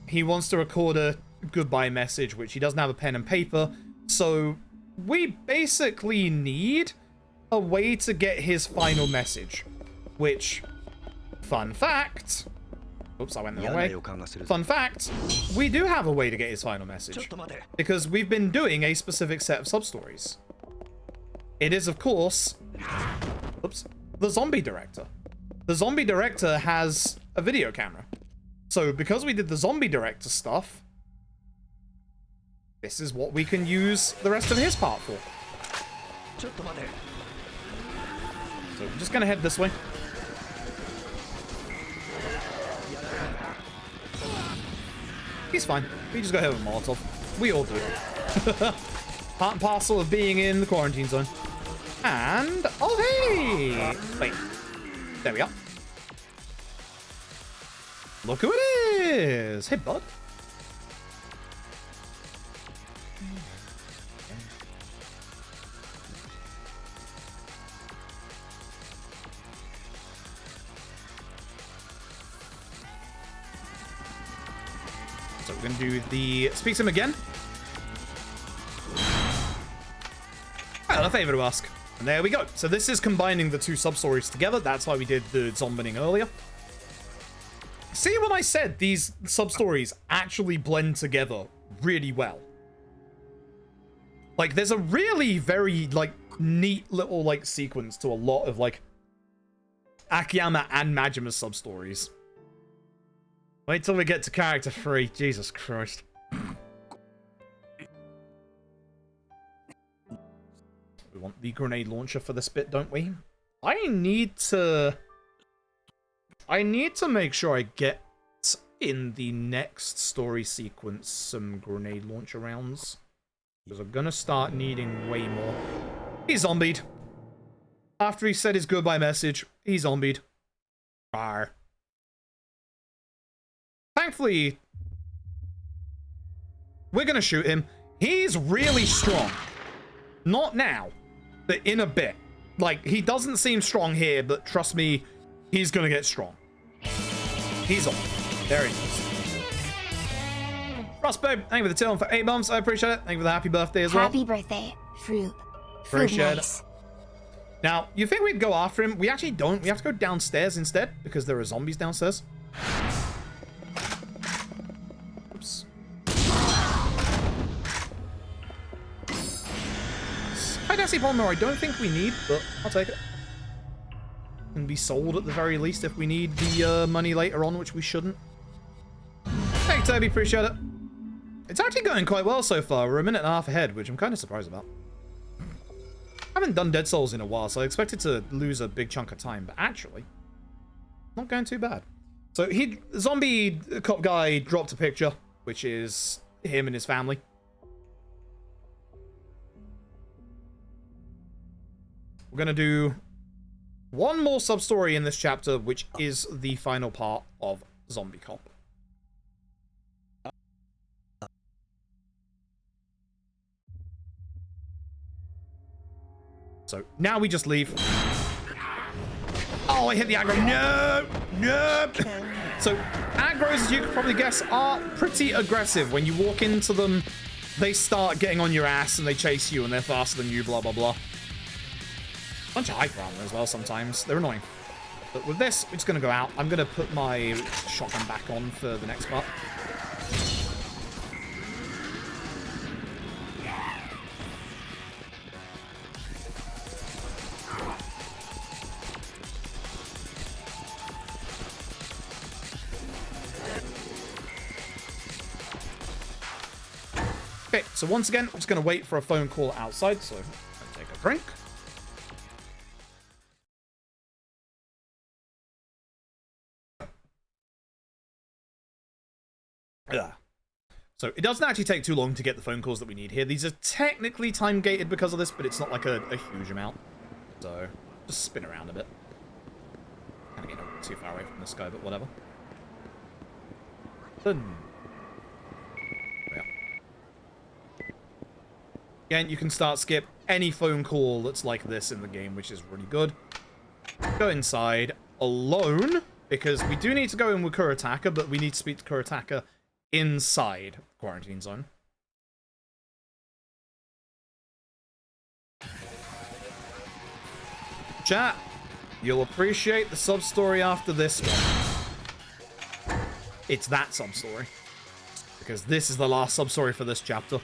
He wants to record a goodbye message, which he doesn't have a pen and paper. So we basically need a way to get his final message. Which, fun fact... Oops, I went the wrong way. Fun fact, we do have a way to get his final message. Because we've been doing a specific set of sub-stories. It is, of course... Oops. The zombie director. The zombie director has a video camera. So, because we did the zombie director stuff... This is what we can use the rest of his part for. So, I'm just gonna head this way. He's fine. We just got hit with a Molotov. We all do. Part and parcel of being in the quarantine zone. And... Oh, hey! Wait. There we are. Look who it is! Hey, bud. So we're going to do the... Speak to him again. Well, a favor to ask. And there we go. So this is combining the two sub-stories together. That's why we did the zombining earlier. See what I said? These sub-stories actually blend together really well. Like, there's a really very, like, neat little, like, sequence to a lot of, like, Akiyama and Majima's sub-stories. Wait till we get to character 3. Jesus Christ. We want the grenade launcher for this bit, don't we? I need to make sure I get in the next story sequence some grenade launcher rounds. Because I'm gonna start needing way more. He's zombied. After he said his goodbye message, he's zombied. Arr. Thankfully, we're gonna shoot him. He's really strong. Not now, but in a bit. Like, he doesn't seem strong here, but trust me, he's gonna get strong. He's on. There he is. Ross, babe, thank you for the tune for 8 months. I appreciate it. Thank you for the happy birthday as well. Happy birthday, Fruit. Appreciate nice. it. Now, you think we'd go after him? We actually don't. We have to go downstairs instead because there are zombies downstairs. Oops. High density polymer I don't think we need, but I'll take it. Can be sold at the very least if we need the money later on, which we shouldn't. Thanks, Toby. Appreciate it. It's actually going quite well so far. We're a minute and a half ahead, which I'm kind of surprised about. I haven't done Dead Souls in a while, so I expected to lose a big chunk of time, but actually, not going too bad. So zombie cop guy dropped a picture, which is him and his family. We're gonna do one more sub-story in this chapter, which is the final part of Zombie Cop. So now we just leave. Oh, I hit the aggro. No! No! So aggros, as you can probably guess, are pretty aggressive. When you walk into them, they start getting on your ass and they chase you and they're faster than you, blah, blah, blah. Bunch of hyper armor as well sometimes. They're annoying. But with this, we're just going to go out. I'm going to put my shotgun back on for the next part. Okay, so once again, we're just going to wait for a phone call outside, so I'll take a drink. Yeah. So it doesn't actually take too long to get the phone calls that we need here. These are technically time gated because of this, but it's not like a huge amount. So just spin around a bit. Kind of getting too far away from this guy, but whatever. Done. Again, you can start skip any phone call that's like this in the game, which is really good. Go inside alone, because we do need to go in with Kurataka, but we need to speak to Kurataka inside the quarantine zone. Chat, you'll appreciate the sub-story after this one. It's that sub-story. Because this is the last sub-story for this chapter.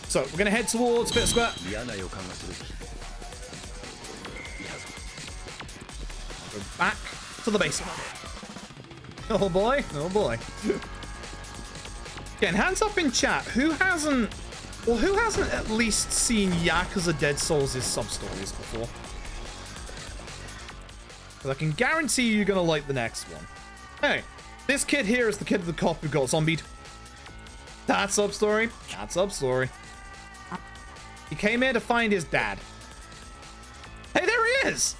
So, we're going to head towards Pit Square. Go back to the basement. Oh boy, oh boy. Again, hands up in chat. Who hasn't at least seen Yakuza Dead Souls' sub-stories before? Because I can guarantee you're going to like the next one. Hey, this kid here is the kid of the cop who got zombied. That sub-story. That sub-story. He came here to find his dad. Hey, there he is!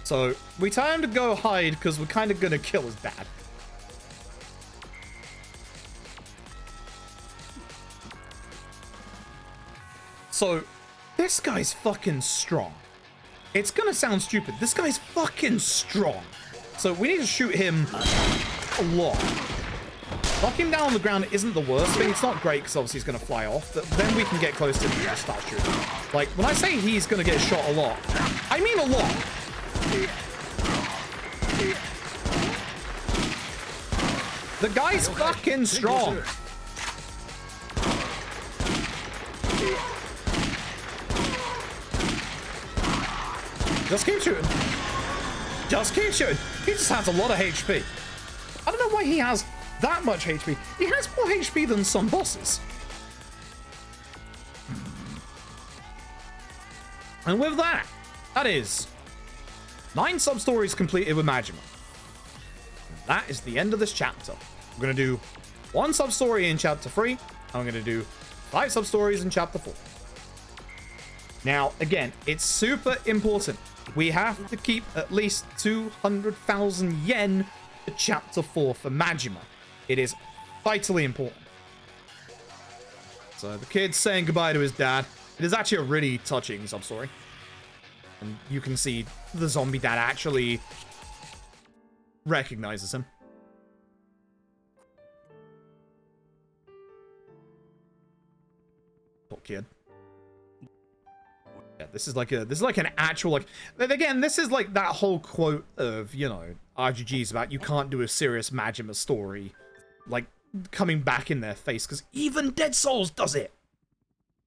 So, we tell him to go hide because we're kind of going to kill his dad. So, this guy's fucking strong. It's going to sound stupid. This guy's fucking strong. So, we need to shoot him a lot. Knocking him down on the ground isn't the worst thing. It's not great because obviously he's going to fly off. But then we can get close to him and just start shooting. Like, when I say he's going to get shot a lot, I mean a lot. The guy's fucking strong. Just keep shooting. Just keep shooting. He just has a lot of HP. I don't know why he has that much HP. He has more HP than some bosses. And with that, that is 9 sub-stories completed with Majima. That is the end of this chapter. We're going to do 1 sub-story in chapter 3, and I'm going to do 5 sub-stories in chapter 4. Now, again, it's super important. We have to keep at least 200,000 yen to chapter 4 for Majima. It is vitally important. So the kid's saying goodbye to his dad. It is actually a really touching sub-story. And you can see the zombie dad actually recognizes him. Poor kid. Yeah, this is like an actual, like, again, this is like that whole quote of, you know, RGG's about you can't do a serious Majima story, like, coming back in their face, because even Dead Souls does it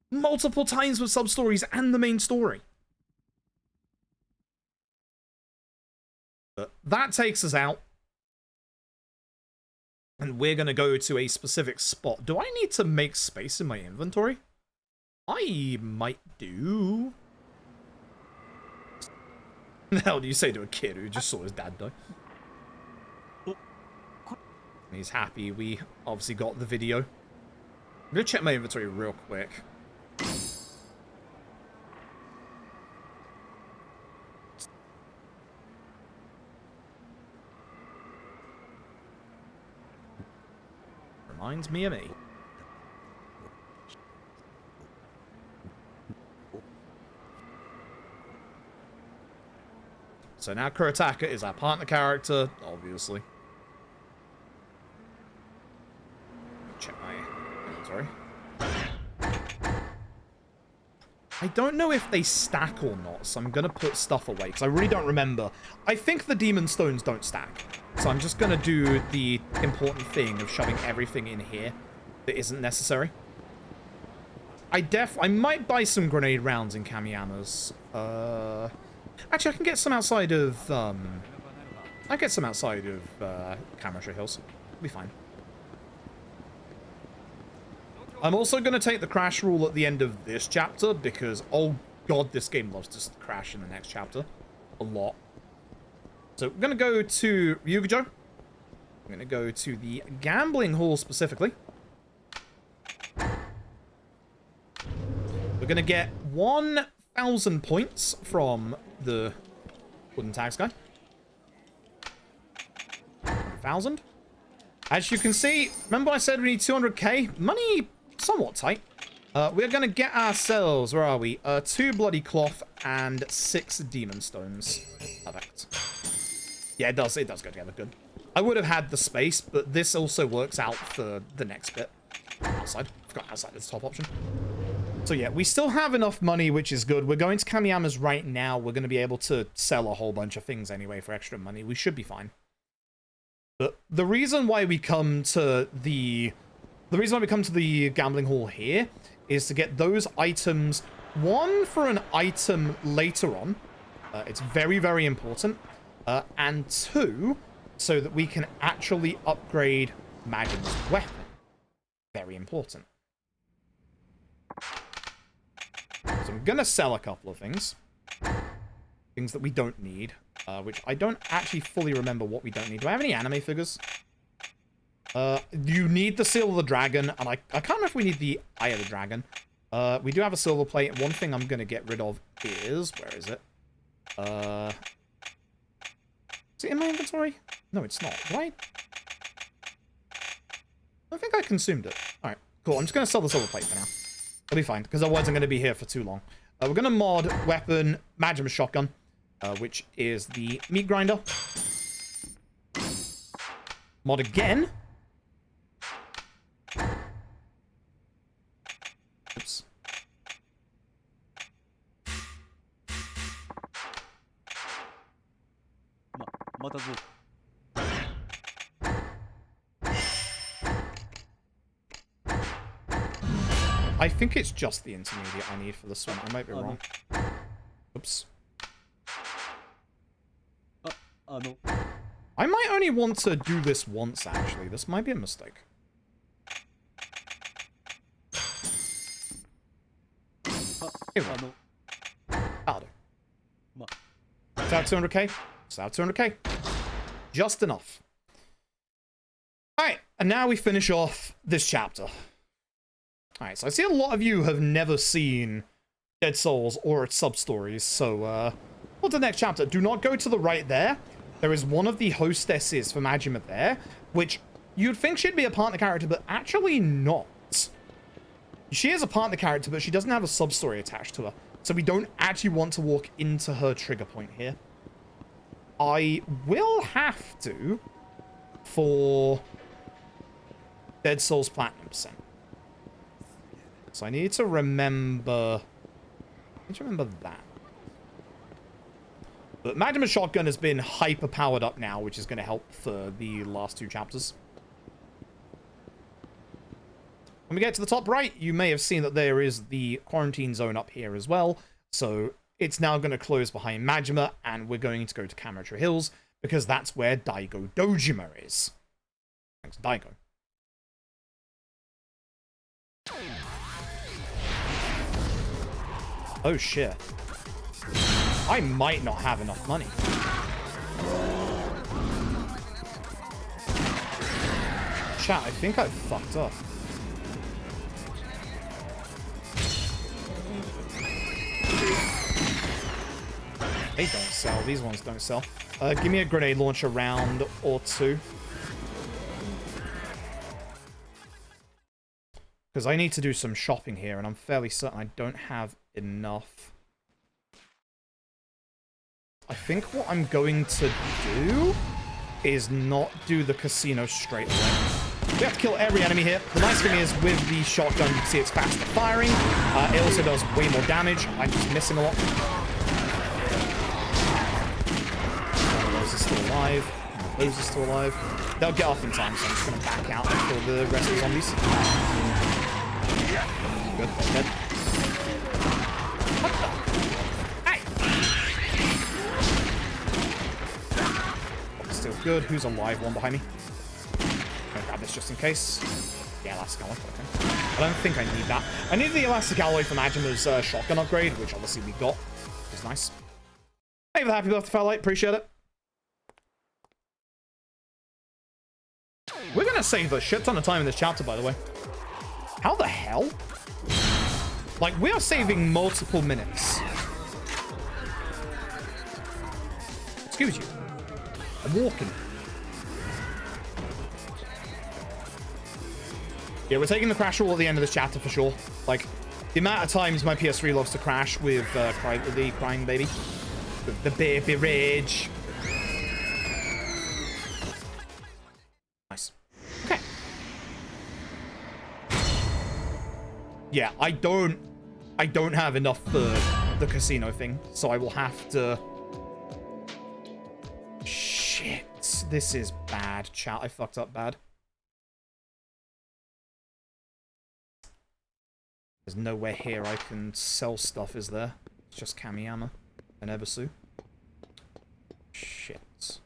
multiple times with sub-stories and the main story. But that takes us out. And we're going to go to a specific spot. Do I need to make space in my inventory? I might do. What the hell do you say to a kid who just saw his dad die? He's happy we obviously got the video. I'm going to check my inventory real quick. Reminds me of me. So now Kurataka is our partner character, obviously. Check my inventory. I don't know if they stack or not, so I'm going to put stuff away, because I really don't remember. I think the demon stones don't stack. So I'm just going to do the important thing of shoving everything in here that isn't necessary. I might buy some grenade rounds in Kamiyama's. Actually, I can get some outside of, Kamurocho Hills. It'll be fine. I'm also going to take the crash rule at the end of this chapter, because, oh god, this game loves to crash in the next chapter. A lot. So, we're going to go to Ryuji. I'm going to go to the gambling hall specifically. We're going to get 1,000 points from the wooden tags guy. 1,000. As you can see, remember I said we need 200k? Money somewhat tight. We're going to get ourselves, where are we? 2 bloody cloth and 6 demon stones. Perfect. Yeah, it does go together good. I would have had the space, but this also works out for the next bit. Outside. I forgot outside is the top option. So yeah, we still have enough money, which is good. We're going to Kamiyama's right now. We're going to be able to sell a whole bunch of things anyway for extra money. We should be fine. But the reason why we come to the gambling hall here is to get those items. One, for an item later on. It's very, very important. And two, so that we can actually upgrade Majin's weapon. Very important. So I'm going to sell a couple of things. Things that we don't need. Which I don't actually fully remember what we don't need. Do I have any anime figures? You need the Seal of the Dragon. And I can't remember if we need the Eye of the Dragon. We do have a silver plate. One thing I'm going to get rid of is... Where is it? Is it in my inventory? No, it's not. Right? I think I consumed it. Alright, cool. I'm just going to sell the silver plate for now. It'll be fine, because otherwise I'm going to be here for too long. We're going to mod weapon Majima shotgun, which is the meat grinder. Mod again. Oops. I think it's just the intermediate I need for this one. I might be wrong. Oops. I might only want to do this once, actually. This might be a mistake. Here we go. That'll do. Is that 200k? Is that 200k? Just enough. Alright, and now we finish off this chapter. Alright, so I see a lot of you have never seen Dead Souls or its sub-stories, so, what's the next chapter? Do not go to the right there. There is one of the hostesses for Majima there, which you'd think she'd be a partner character, but actually not. She is a partner character, but she doesn't have a sub-story attached to her, so we don't actually want to walk into her trigger point here. I will have to for Dead Souls Platinum percent. So I need to remember... that. But Magnum Shotgun has been hyper powered up now, which is going to help for the last two chapters. When we get to the top right, you may have seen that there is the quarantine zone up here as well. So it's now going to close behind Majima, and we're going to go to Kamurocho Hills, because that's where Daigo Dojima is. Thanks, Daigo. Oh shit. I might not have enough money. Chat, I think I fucked up. They don't sell. These ones don't sell. Give me a grenade launcher round or two. Because I need to do some shopping here, and I'm fairly certain I don't have enough. I think what I'm going to do is not do the casino straight away. We have to kill every enemy here. The nice thing is, with the shotgun, you can see it's faster firing. It also does way more damage. I'm just missing a lot. Those are still alive. Those are still alive. They'll get off in time, so I'm just going to back out and kill the rest of the zombies. Good, they're dead. What the? Hey! Still good. Who's alive? One behind me. I'm gonna grab this just in case. Yeah, elastic alloy. Okay. I don't think I need that. I need the elastic alloy from Majima's shotgun upgrade, which obviously we got. Which is nice. Hey, for the happy birthday, Farlight. Appreciate it. We're gonna save a shit ton of time in this chapter, by the way. How the hell? Like, we are saving multiple minutes. Excuse you. I'm walking. Yeah, we're taking the crash rule at the end of this chapter for sure. Like, the amount of times my PS3 loves to crash with the crying baby. The baby rage. Yeah, I don't have enough for the casino thing, so I will have to... Shit, this is bad, chat. I fucked up bad. There's nowhere here I can sell stuff, is there? It's just Akiyama and Ebisu. Shit.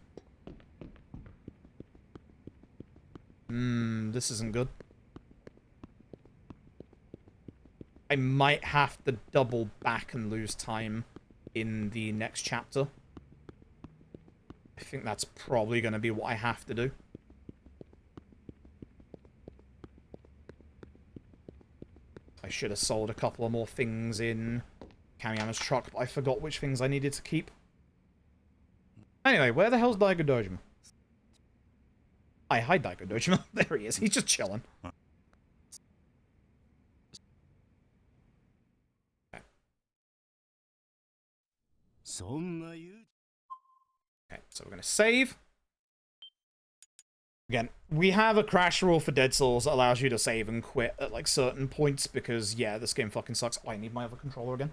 This isn't good. I might have to double back and lose time in the next chapter. I think that's probably going to be what I have to do. I should have sold a couple of more things in Kamiyama's truck, but I forgot which things I needed to keep. Anyway, where the hell's Daigo Dojima? Hi, Daigo Dojima. There he is. He's just chilling. Okay, so we're going to save. Again, we have a crash rule for Dead Souls that allows you to save and quit at, like, certain points because, yeah, this game fucking sucks. Oh, I need my other controller again.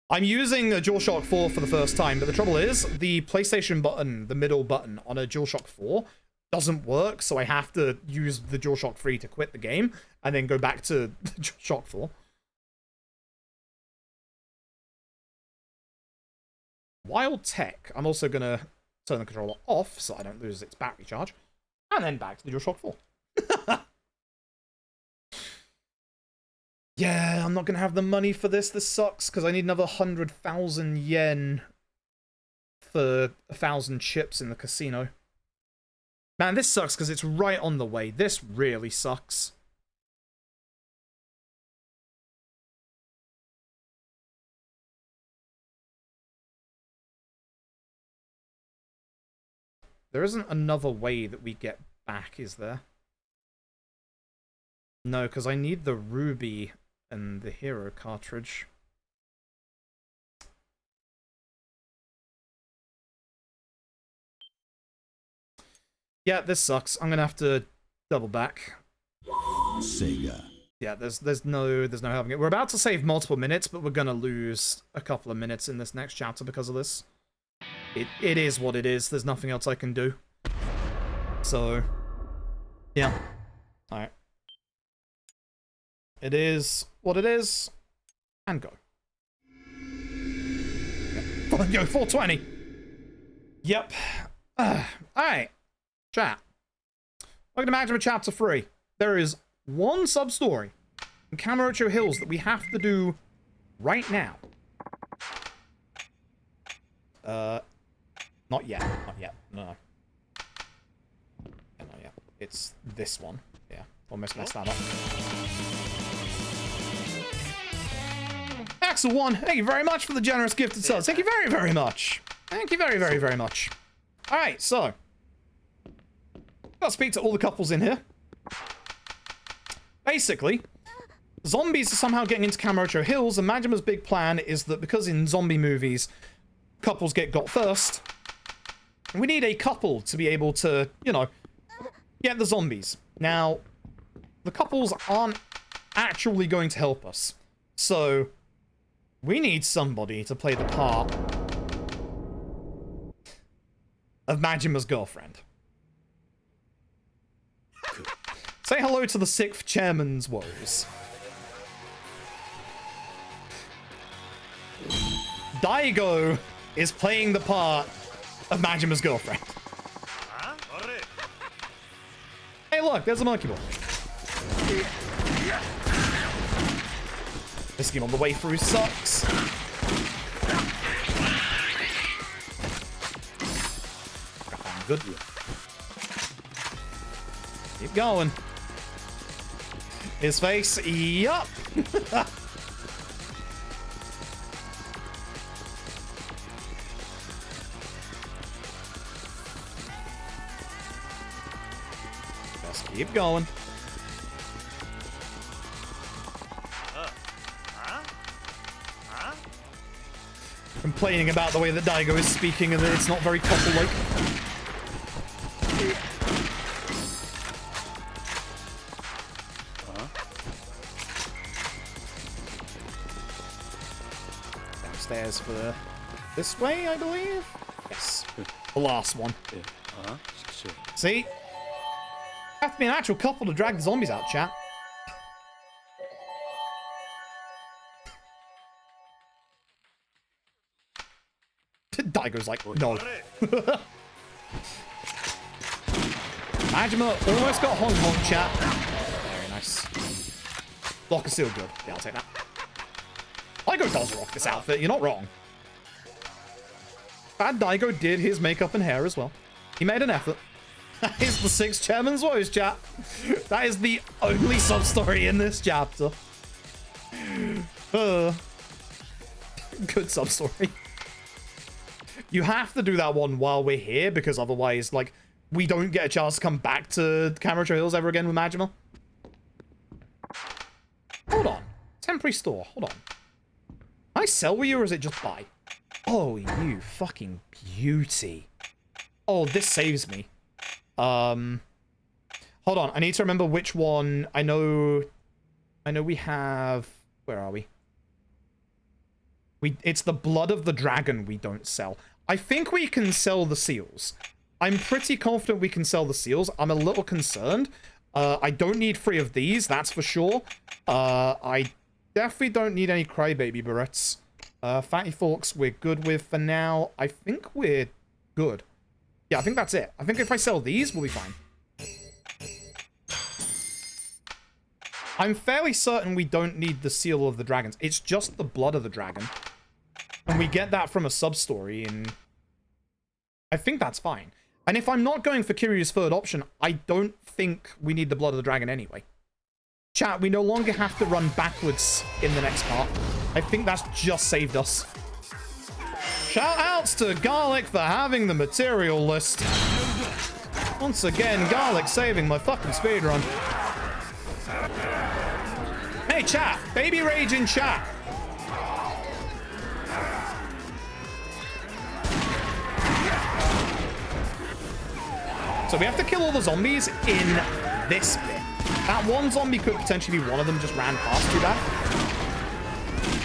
I'm using a DualShock 4 for the first time, but the trouble is, the PlayStation button, the middle button on a DualShock 4, doesn't work, so I have to use the DualShock 3 to quit the game, and then go back to the DualShock 4. While tech, I'm also going to turn the controller off so I don't lose its battery charge. And then back to the DualShock 4. Yeah, I'm not going to have the money for this. This sucks because I need another 100,000 yen for 1,000 chips in the casino. Man, this sucks because it's right on the way. This really sucks. There isn't another way that we get back, is there? No, because I need the ruby and the hero cartridge. Yeah, this sucks. I'm gonna have to double back. Sega. Yeah, there's no having it. We're about to save multiple minutes, but we're gonna lose a couple of minutes in this next chapter because of this. It is what it is. There's nothing else I can do. So, yeah. Alright. It is what it is. And go. Yep. Yo, 420! Yep. Alright. Chat. Welcome to Maximum Chapter 3. There is one sub-story in Kamurocho Hills that we have to do right now. Not yet. Not yet. No. Yeah, not yet. It's this one. Yeah. Almost messed that up. Axel1, thank you very much for the generous gifted subs. Thank you very, very much. Thank you very, very, very much. Alright, so. Gotta speak to all the couples in here. Basically, zombies are somehow getting into Kamurocho Hills, and Majima's big plan is that because in zombie movies, couples get got first, we need a couple to be able to, you know, get the zombies. Now, the couples aren't actually going to help us. So, we need somebody to play the part of Majima's girlfriend. Say hello to the 6th chairman's woes. Daigo is playing the part of Majima's girlfriend. Hey look, there's a monkey ball. This game on the way through sucks. Good. Keep going. His face, yup. Just keep going. Complaining about the way that Daigo is speaking and that it's not very couple-like. stairs for this way, I believe. Yes, the last one. See? Have to be an actual couple to drag the zombies out, chat. Daigo's like, no. Majima almost got Hong Kong, chat. Very nice. Block is still good. Yeah, I'll take that. Daigo does rock this outfit. You're not wrong. Bad Daigo did his makeup and hair as well. He made an effort. That is the 6 chairman's woes, chat. That is the only sub-story in this chapter. Good sub-story. You have to do that one while we're here, because otherwise, like, we don't get a chance to come back to Kamurocho Hills ever again with Majima. Hold on. Temporary store. Hold on. Can I sell with you, or is it just buy? Oh, you fucking beauty. Oh, this saves me. Hold on. I need to remember which one. I know we have... Where are we? It's the blood of the dragon we don't sell. I think we can sell the seals. I'm pretty confident we can sell the seals. I'm a little concerned. I don't need 3 of these, that's for sure. I definitely don't need any crybaby barrettes. Fatty forks we're good with for now. I think we're good. Yeah, I think that's it. I think if I sell these, we'll be fine. I'm fairly certain we don't need the seal of the dragons. It's just the blood of the dragon. And we get that from a sub-story, and I think that's fine. And if I'm not going for Kiryu's third option, I don't think we need the blood of the dragon anyway. Chat, we no longer have to run backwards in the next part. I think that's just saved us. Shout outs to Garlic for having the material list. Once again, Garlic saving my fucking speedrun. Hey chat, baby rage in chat. So we have to kill all the zombies in this bit. That one zombie could potentially be one of them, just ran past you that.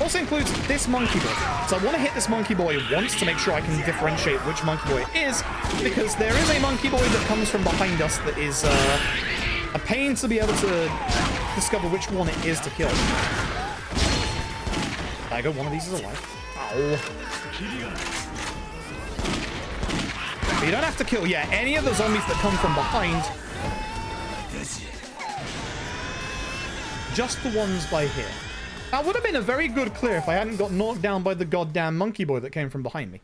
Also includes this monkey boy. So I want to hit this monkey boy once to make sure I can differentiate which monkey boy it is, because there is a monkey boy that comes from behind us that is a pain to be able to discover which one it is to kill. I go, one of these is alive. Ow. But you don't have to kill, yeah, any of the zombies that come from behind. Just the ones by here. That would have been a very good clear if I hadn't got knocked down by the goddamn monkey boy that came from behind me.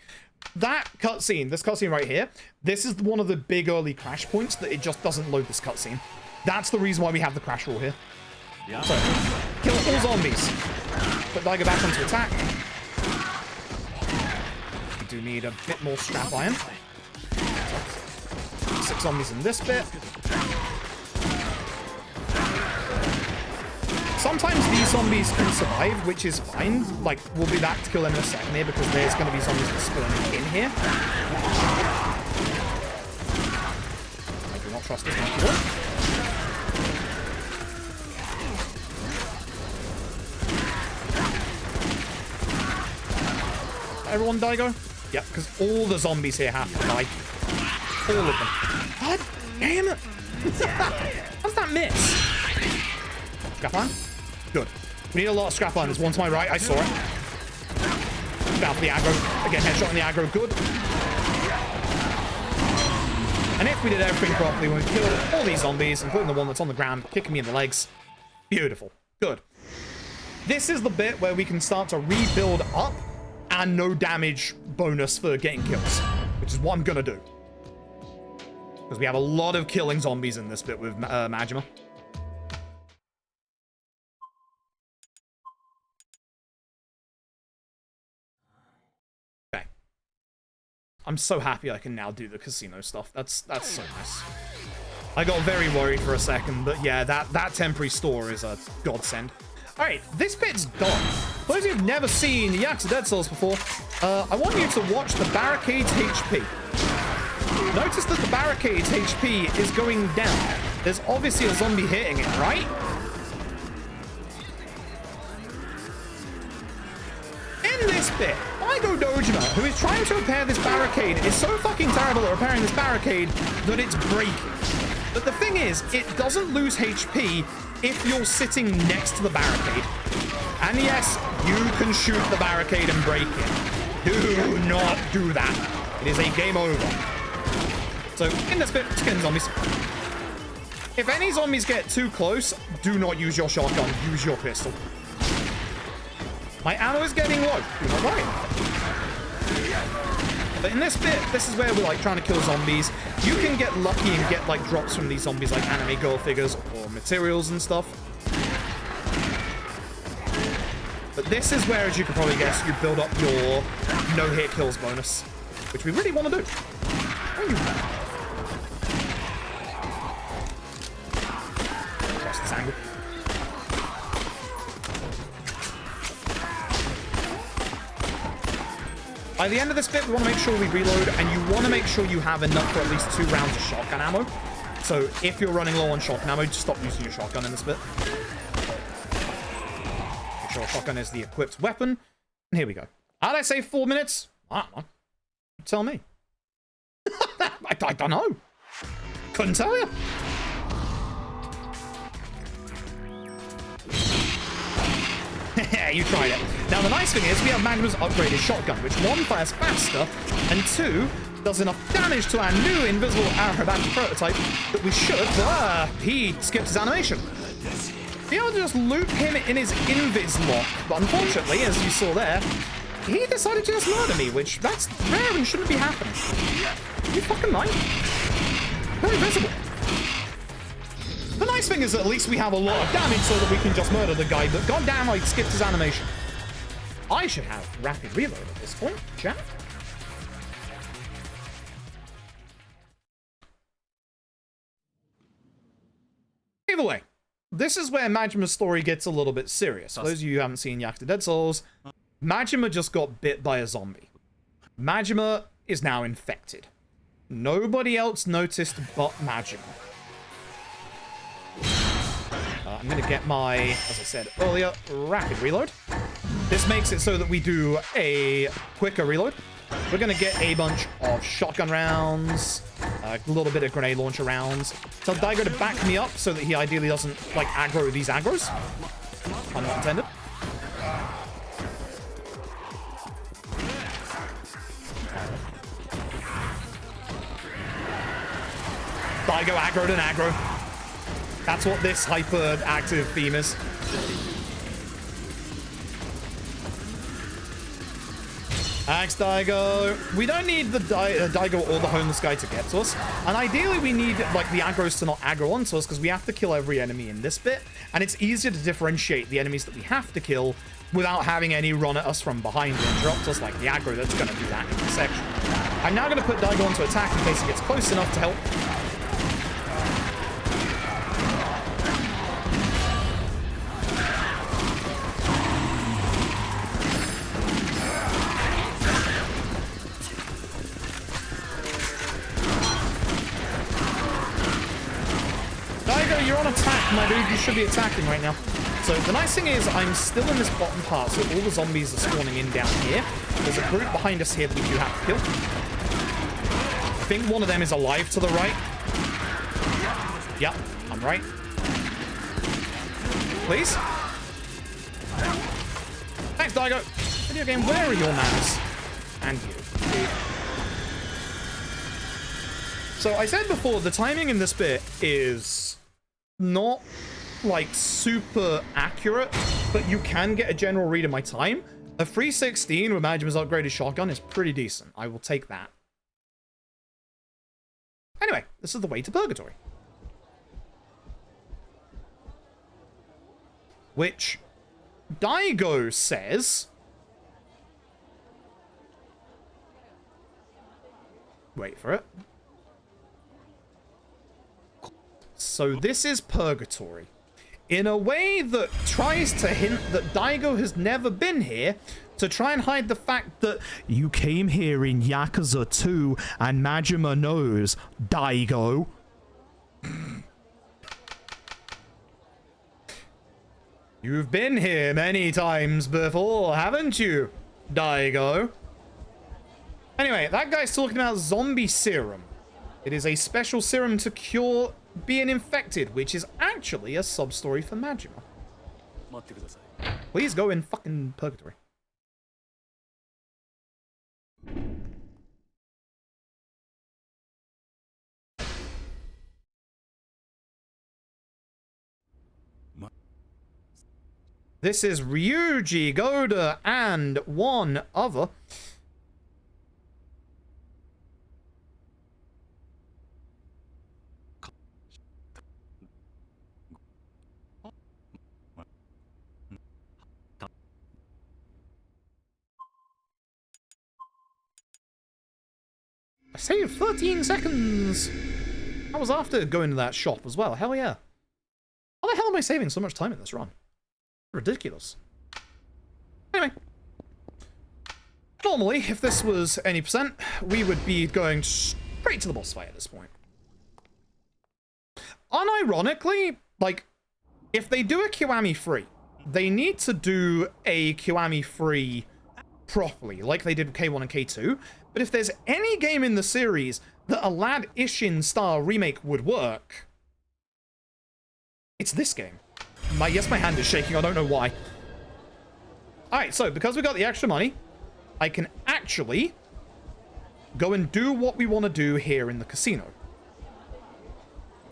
That cutscene, this cutscene right here, this is one of the big early crash points that it just doesn't load this cutscene. That's the reason why we have the crash rule here. Yeah. So, kill all zombies. Put Daigo back onto attack. We do need a bit more scrap iron. 6 zombies in this bit. Sometimes these zombies can survive, which is fine. Like, we'll be back to kill them in a second here, because there's going to be zombies that spawn in here. I do not trust this monkey boy. Everyone Daigo? Yep, because all the zombies here have to die. All of them. God damn it! How's that miss? Scrap iron? Good. We need a lot of scrap iron. There's one to my right. I saw it. Down for the aggro. Again, headshot on the aggro. Good. And if we did everything properly, we would kill all these zombies, including the one that's on the ground, kicking me in the legs. Beautiful. Good. This is the bit where we can start to rebuild up and no damage bonus for getting kills, which is what I'm gonna do. Because we have a lot of killing zombies in this bit with Majima. Okay. I'm so happy I can now do the casino stuff. That's so nice. I got very worried for a second, but yeah, that temporary store is a godsend. Alright, this bit's done. For those of you who've never seen Yakuza Dead Cells before, I want you to watch the barricade's HP. Notice that the barricade's HP is going down. There's obviously a zombie hitting it, right? In this bit, Daigo Dojima, who is trying to repair this barricade, is so fucking terrible at repairing this barricade that it's breaking. But the thing is, it doesn't lose HP if you're sitting next to the barricade. And yes, you can shoot the barricade and break it. Do not do that. It is a game over. So, in this bit, skin zombies. If any zombies get too close, do not use your shotgun. Use your pistol. My ammo is getting low. Do not worry. But in this bit, this is where we're like trying to kill zombies. You can get lucky and get like drops from these zombies, like anime girl figures or materials and stuff. But this is where, as you can probably guess, you build up your no-hit kills bonus, which we really want to do. Where are you? Across this angle. By the end of this bit, we want to make sure we reload, and you want to make sure you have enough for at least 2 rounds of shotgun ammo. So if you're running low on shotgun ammo, just stop using your shotgun in this bit. Make sure shotgun is the equipped weapon. And here we go. How'd I say 4 minutes? I don't know. Tell me. I don't know. Couldn't tell you. You tried it. Now, the nice thing is we have Magma's upgraded shotgun, which 1, fires faster, and 2, does enough damage to our new invisible acrobatic prototype that we should... he skipped his animation. Be able to just loop him in his invis lock, but unfortunately, as you saw there, he decided to just murder me, which that's rare and shouldn't be happening. You fucking mind? They're invisible. The nice thing is that at least we have a lot of damage so that we can just murder the guy, but goddamn, I skipped his animation. I should have rapid reload at this point, chat. Either way, this is where Majima's story gets a little bit serious. For those of you who haven't seen Yakuza Dead Souls, Majima just got bit by a zombie. Majima is now infected. Nobody else noticed but Majima. I'm going to get my, as I said earlier, rapid reload. This makes it so that we do a quicker reload. We're going to get a bunch of shotgun rounds, a little bit of grenade launcher rounds. Tell Daigo to back me up so that he ideally doesn't, like, aggro these aggros. Pun not intended. Daigo aggroed an aggro. That's what this hyper-active theme is. Thanks, Daigo. We don't need the Daigo or the homeless guy to get to us. And ideally, we need, like, the aggros to not aggro onto us because we have to kill every enemy in this bit. And it's easier to differentiate the enemies that we have to kill without having any run at us from behind and interrupt us, like the aggro that's going to do that in this section. I'm now going to put Daigo onto attack in case he gets close enough to help. You're on attack, my dude. You should be attacking right now. So the nice thing is I'm still in this bottom part, so all the zombies are spawning in down here. There's a group behind us here that we do have to kill. I think one of them is alive to the right. Yep, I'm right. Please? Thanks, Daigo. Video game, where are your manners? And you. So I said before, the timing in this bit is not like super accurate, but you can get a general read of my time. A 316 with Majima's upgraded shotgun is pretty decent. I will take that. Anyway, this is the way to Purgatory. Which Daigo says... Wait for it. So this is Purgatory. In a way that tries to hint that Daigo has never been here, to try and hide the fact that you came here in Yakuza 2 and Majima knows, Daigo. You've been here many times before, haven't you? Daigo. Anyway, that guy's talking about zombie serum. It is a special serum to cure being infected, which is actually a sub-story for Majima. Please go in fucking purgatory. This is Ryuji, Goda, and one other. I saved 13 seconds. I was after going to that shop as well. Hell yeah. How the hell am I saving so much time in this run? Ridiculous. Anyway. Normally, if this was any percent, we would be going straight to the boss fight at this point. Unironically, like, if they do a Kiwami free, they need to do a Kiwami free properly, like they did with K1 and K2. But if there's any game in the series that a Lad Ishin style remake would work, it's this game. Yes, my hand is shaking. I don't know why. Alright, so because we got the extra money, I can actually go and do what we want to do here in the casino.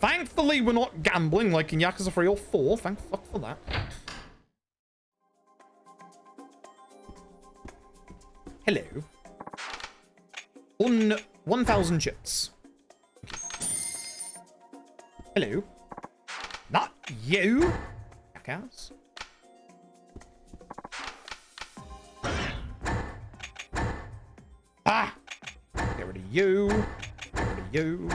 Thankfully, we're not gambling like in Yakuza 3 or 4. Thank fuck for that. Hello. 1,000 chips. Hello. Not you. Jackass. Ah! Get rid of you. Get rid of you.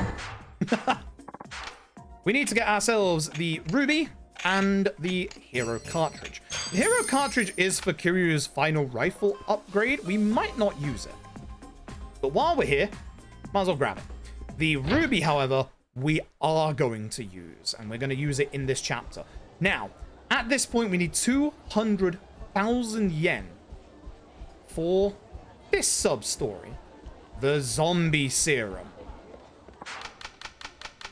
We need to get ourselves the ruby and the hero cartridge. The hero cartridge is for Kiryu's final rifle upgrade. We might not use it. But while we're here, might as well grab it. The ruby, however, we are going to use, and we're going to use it in this chapter. Now, at this point, we need 200,000 yen for this sub-story, the zombie serum.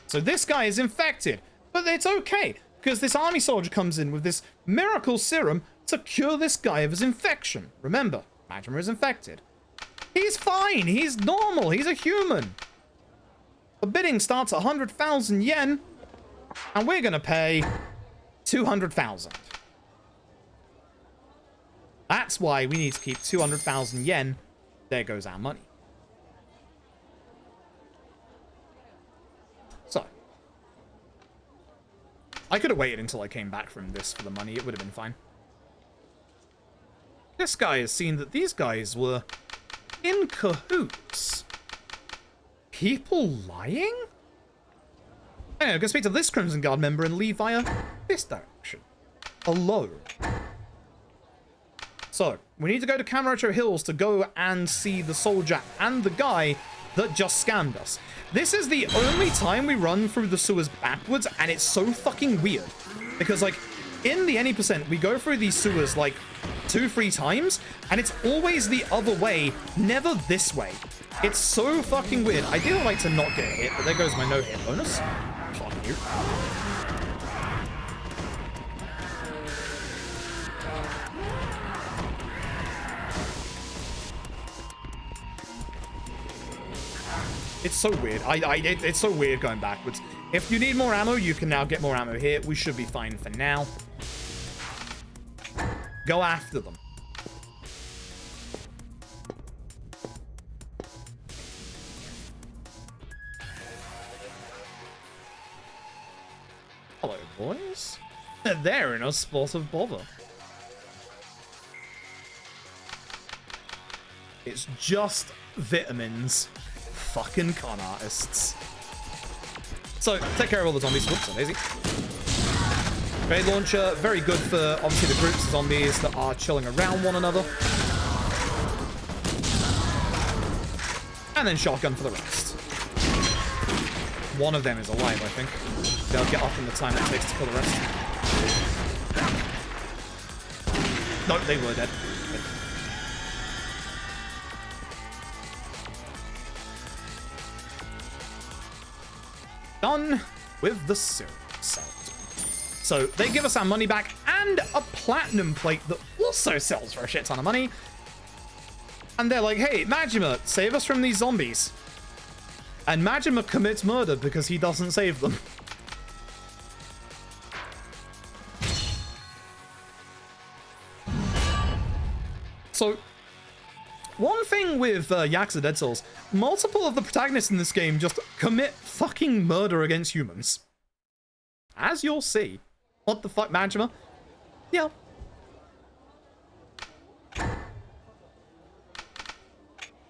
So this guy is infected, but it's okay, because this army soldier comes in with this miracle serum to cure this guy of his infection. Remember, Majima is infected. He's fine. He's normal. He's a human. The bidding starts at 100,000 yen, and we're going to pay 200,000. That's why we need to keep 200,000 yen. There goes our money. So, I could have waited until I came back from this for the money. It would have been fine. This guy has seen that these guys were in cahoots. People lying? Anyway, I'm going to speak to this Crimson Guard member and leave via this direction. Alone. So, we need to go to Kamurocho Hills to go and see the soldier and the guy that just scammed us. This is the only time we run through the sewers backwards, and it's so fucking weird. Because, like, in the any percent, we go through these sewers, like, 2-3 times, and it's always the other way, never this way. It's so fucking weird. I didn't like to not get hit, but there goes my no-hit bonus. Fuck you. It's so weird. It's so weird going backwards. If you need more ammo, you can now get more ammo here. We should be fine for now. Go after them. Hello, boys. They're in a spot of bother. It's just vitamins. Fucking con artists. So, take care of all the zombies. Whoops, so lazy. Grenade launcher, very good for, obviously, the groups of zombies that are chilling around one another. And then shotgun for the rest. One of them is alive, I think. They'll get up in the time it takes to kill the rest. No, they were dead. Done with the series. So they give us our money back and a platinum plate that also sells for a shit ton of money. And they're like, hey, Majima, save us from these zombies. And Majima commits murder because he doesn't save them. So, one thing with Yakuza Dead Souls, multiple of the protagonists in this game just commit fucking murder against humans. As you'll see. What the fuck, Majima? Yeah.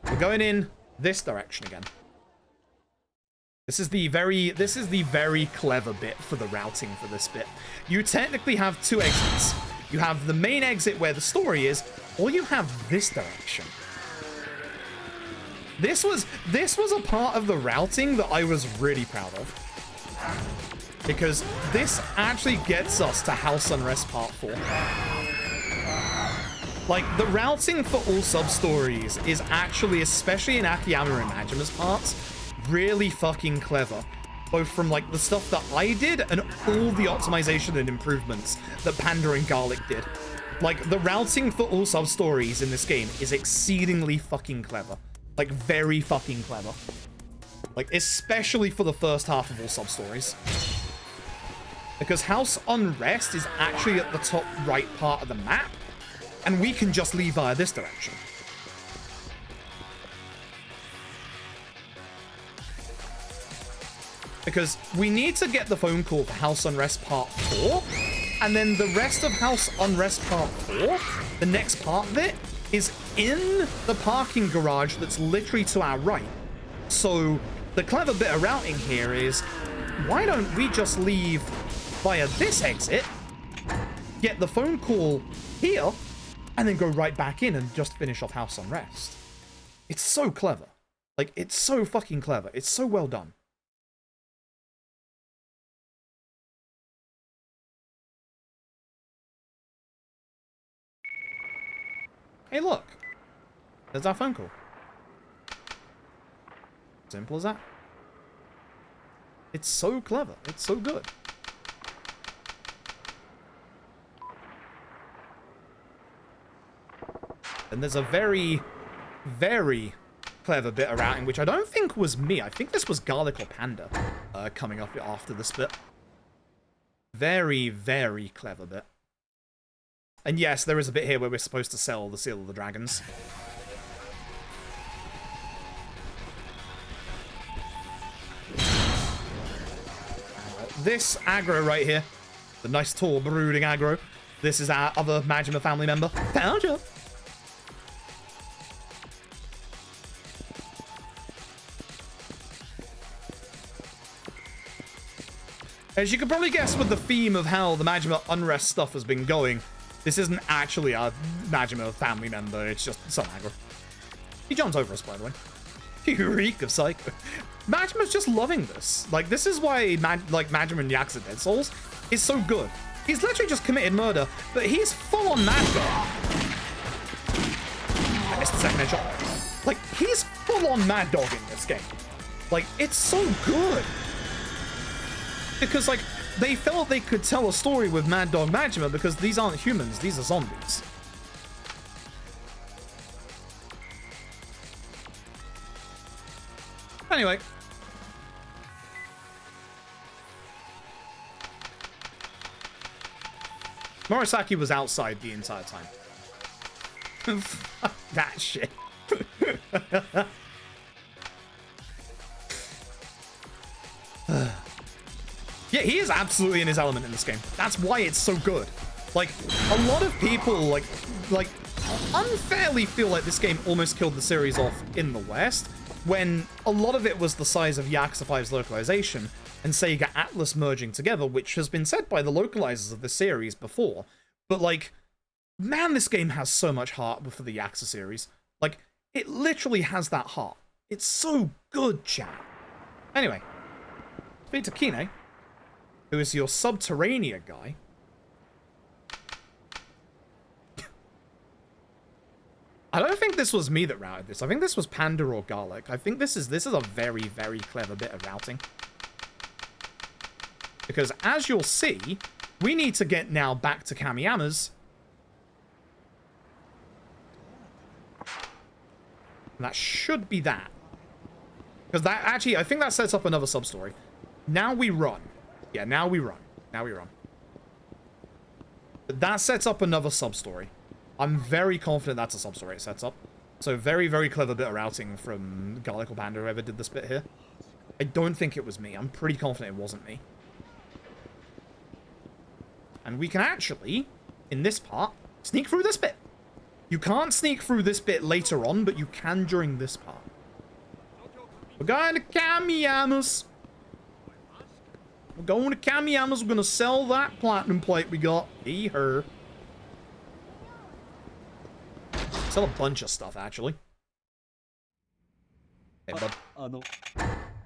We're going in this direction again. This is the very clever bit for the routing for this bit. You technically have two exits. You have the main exit where the story is, or you have this direction. This was a part of the routing that I was really proud of. Because this actually gets us to House Unrest Part 4. Like, the routing for all sub-stories is actually, especially in Akiyama and Majima's parts, really fucking clever. Both from, like, the stuff that I did and all the optimization and improvements that Panda and Garlic did. Like, the routing for all sub-stories in this game is exceedingly fucking clever. Like, very fucking clever. Like, especially for the first half of all sub-stories. Because House Unrest is actually at the top right part of the map, and we can just leave via this direction. Because we need to get the phone call for House Unrest Part 4, and then the rest of House Unrest Part 4, the next part of it, is in the parking garage that's literally to our right. So the clever bit of routing here is, why don't we just leave via this exit, get the phone call here, and then go right back in and just finish off House Unrest. It's so clever. Like, it's so fucking clever. It's so well done. Hey, look. There's our phone call. Simple as that. It's so clever. It's so good. And there's a very, very clever bit of routing, which I don't think was me. I think this was Garlic or Panda coming up after this bit. Very, very clever bit. And yes, there is a bit here where we're supposed to sell the Seal of the Dragons. This aggro right here, the nice tall brooding aggro, this is our other Majima family member. Found you! As you can probably guess with the theme of how the Majima Unrest stuff has been going, this isn't actually a Majima family member, it's just some aggro. He jumps over us, by the way. You reek of Psycho. Majima's just loving this. Like, this is why Majima and Yakuza Dead Souls is so good. He's literally just committed murder, but he's full-on mad dog. I missed the second headshot. Like, he's full-on mad dog in this game. Like, it's so good. Because, like, they felt they could tell a story with Mad Dog Majima because these aren't humans, these are zombies. Anyway. Morisaki was outside the entire time. Fuck that shit. Yeah, he is absolutely in his element in this game. That's why it's so good. Like, a lot of people, like unfairly feel like this game almost killed the series off in the West, when a lot of it was the size of Yakuza 5's localization and Sega Atlas merging together, which has been said by the localizers of the series before. But, like, man, this game has so much heart for the Yakuza series. Like, it literally has that heart. It's so good, chat. Anyway, speak to Kine, who is your Subterranea guy. I don't think this was me that routed this. I think this was Panda or Garlic. I think this is a very, very clever bit of routing. Because as you'll see, we need to get now back to Kamiyama's. And that should be that. Because that actually, I think that sets up another sub-story. Now we run. Yeah, now we run. Now we run. But that sets up another sub-story. I'm very confident that's a sub-story it sets up. So very, very clever bit of routing from Garlic or Panda, whoever did this bit here. I don't think it was me. I'm pretty confident it wasn't me. And we can actually, in this part, sneak through this bit. You can't sneak through this bit later on, but you can during this part. We're going to Kamiyama's. We're going to Kamiyama's. We're going to sell that platinum plate we got. He, her. Sell a bunch of stuff, actually. Hey, bud.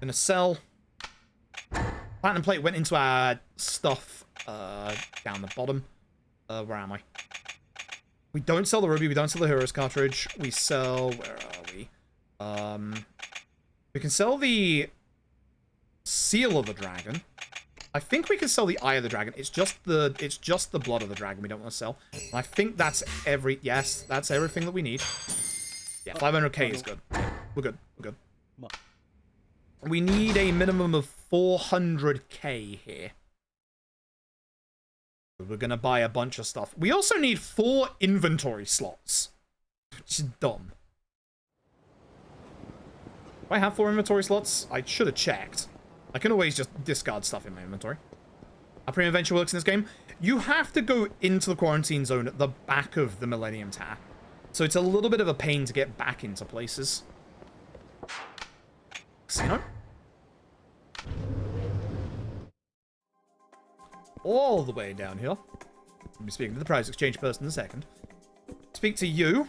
Gonna sell. Platinum plate went into our stuff down the bottom. Where am I? We don't sell the ruby. We don't sell the heroes cartridge. We sell. Where are we? We can sell the seal of the dragon. I think we can sell the eye of the dragon. It's just the blood of the dragon we don't want to sell. And I think that's yes, that's everything that we need. Yeah, 500k is good. Yeah, we're good. We're good. We need a minimum of 400k here. We're gonna buy a bunch of stuff. We also need 4 inventory slots, which is dumb. Do I have 4 inventory slots? I should have checked. I can always just discard stuff in my inventory. How Premium Adventure works in this game, you have to go into the quarantine zone at the back of the Millennium Tower. So it's a little bit of a pain to get back into places. Casino. All the way down here. I'll be speaking to the prize exchange person in a second. Speak to you.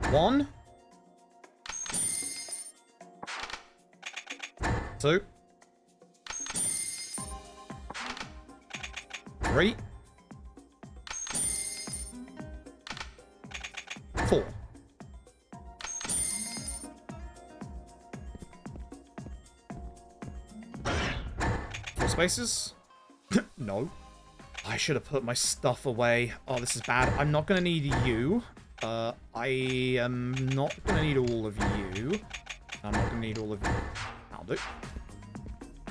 1. 2. 3. 4. Spaces? No. I should have put my stuff away. Oh, this is bad. I'm not going to need you. I am not going to need all of you. I'm not going to need all of you. I'll do.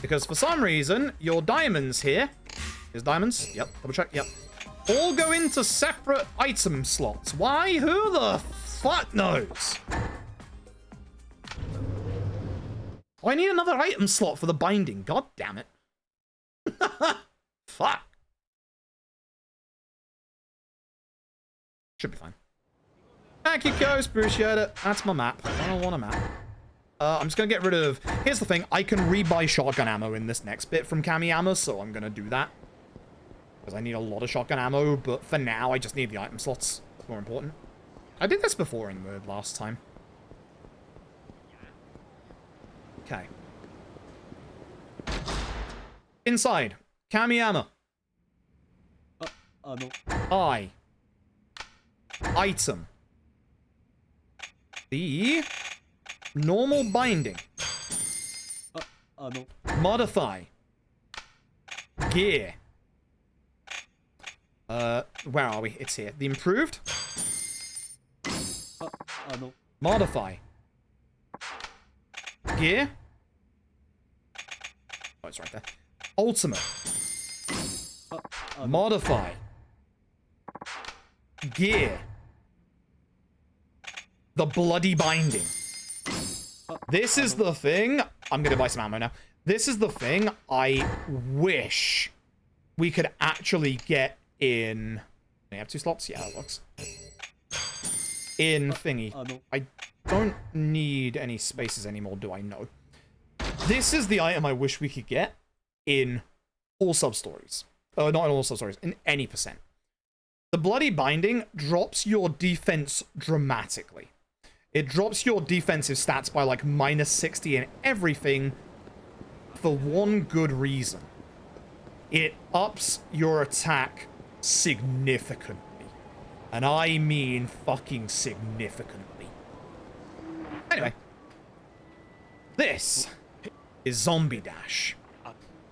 Because for some reason, your diamonds here. Here's diamonds. Yep. Double check. Yep. All go into separate item slots. Why? Who the fuck knows? Oh, I need another item slot for the binding. God damn it. Fuck. Should be fine. Thank you, Ghost. Appreciate it. That's my map. I don't want a map. I'm just gonna get rid of... Here's the thing. I can rebuy shotgun ammo in this next bit from Kamiyama, so I'm gonna do that. Because I need a lot of shotgun ammo, but for now, I just need the item slots. It's more important. I did this before in the last time. Okay. Inside, Kamiyama. I. Item. The normal binding. Modify. Gear. Where are we? It's here. The improved. Modify. Gear. Oh, it's right there. Ultimate. Modify. Gear. The bloody binding. This is the thing. I'm going to buy some ammo now. This is the thing I wish we could actually get in... Do you have 2 slots? Yeah, that works. In thingy. I don't need any spaces anymore, do I? No. This is the item I wish we could get in all sub-stories. Not in all sub-stories, in any percent. The bloody binding drops your defense dramatically. It drops your defensive stats by like -60 and everything for one good reason. It ups your attack significantly. And I mean fucking significantly. Anyway. This is Zombie Dash.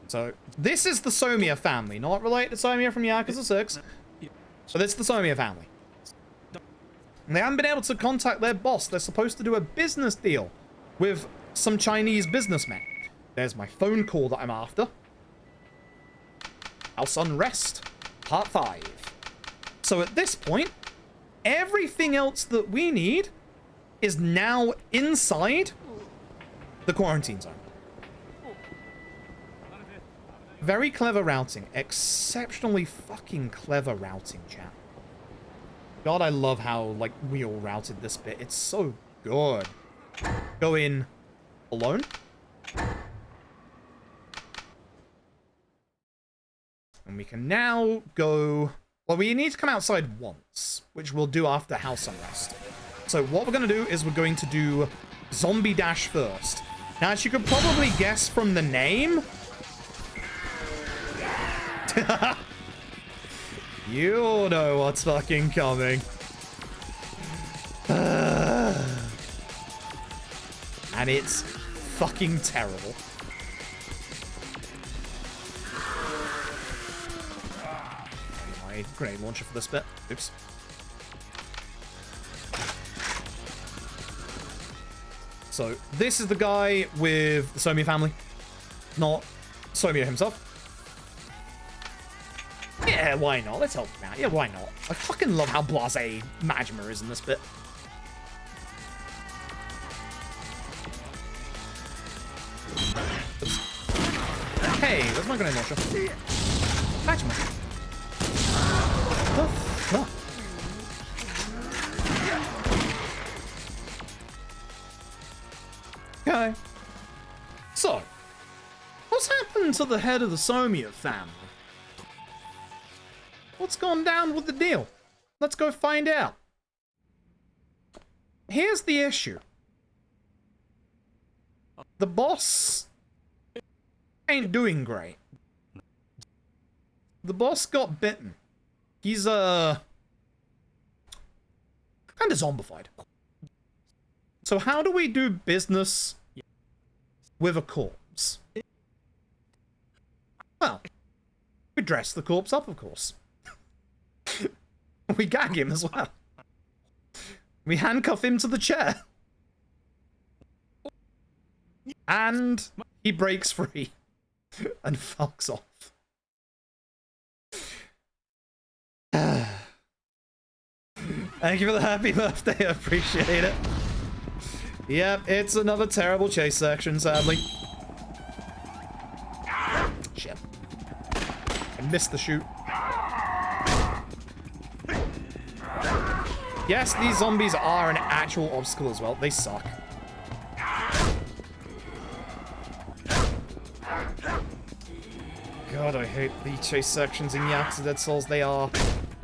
So this is the Somiya family, not related to Somiya from Yakuza 6. So this is the Somiya family. And they haven't been able to contact their boss. They're supposed to do a business deal with some Chinese businessmen. There's my phone call that I'm after. House Unrest, Part 5. So at this point, everything else that we need is now inside the quarantine zone. Very clever routing. Exceptionally fucking clever routing, chat. God, I love how, like, we all routed this bit. It's so good. Go in alone. And we can now go... Well, we need to come outside once, which we'll do after House Unrest. So what we're going to do is we're going to do Zombie Dash first. Now, as you could probably guess from the name... You know what's fucking coming. And it's fucking terrible. My grenade launcher for this bit. Oops. So, this is the guy with the Somiya family. Not Somiya himself. Yeah, why not? Let's help him out. Yeah, why not? I fucking love how blasé Majima is in this bit. Oops. Hey, where's my grenade launcher? Majima. The fuck? Okay. So, what's happened to the head of the Somiya family? What's gone down with the deal? Let's go find out. Here's the issue. The boss ain't doing great. The boss got bitten. He's, kind of zombified. So how do we do business with a corpse? Well, we dress the corpse up, of course. We gag him as well. We handcuff him to the chair. And he breaks free and fucks off. Thank you for the happy birthday, I appreciate it. Yep, it's another terrible chase section, sadly. Shit. I missed the shoot. Yes, these zombies are an actual obstacle as well. They suck. God, I hate the chase sections in Yakuza Dead Souls. They are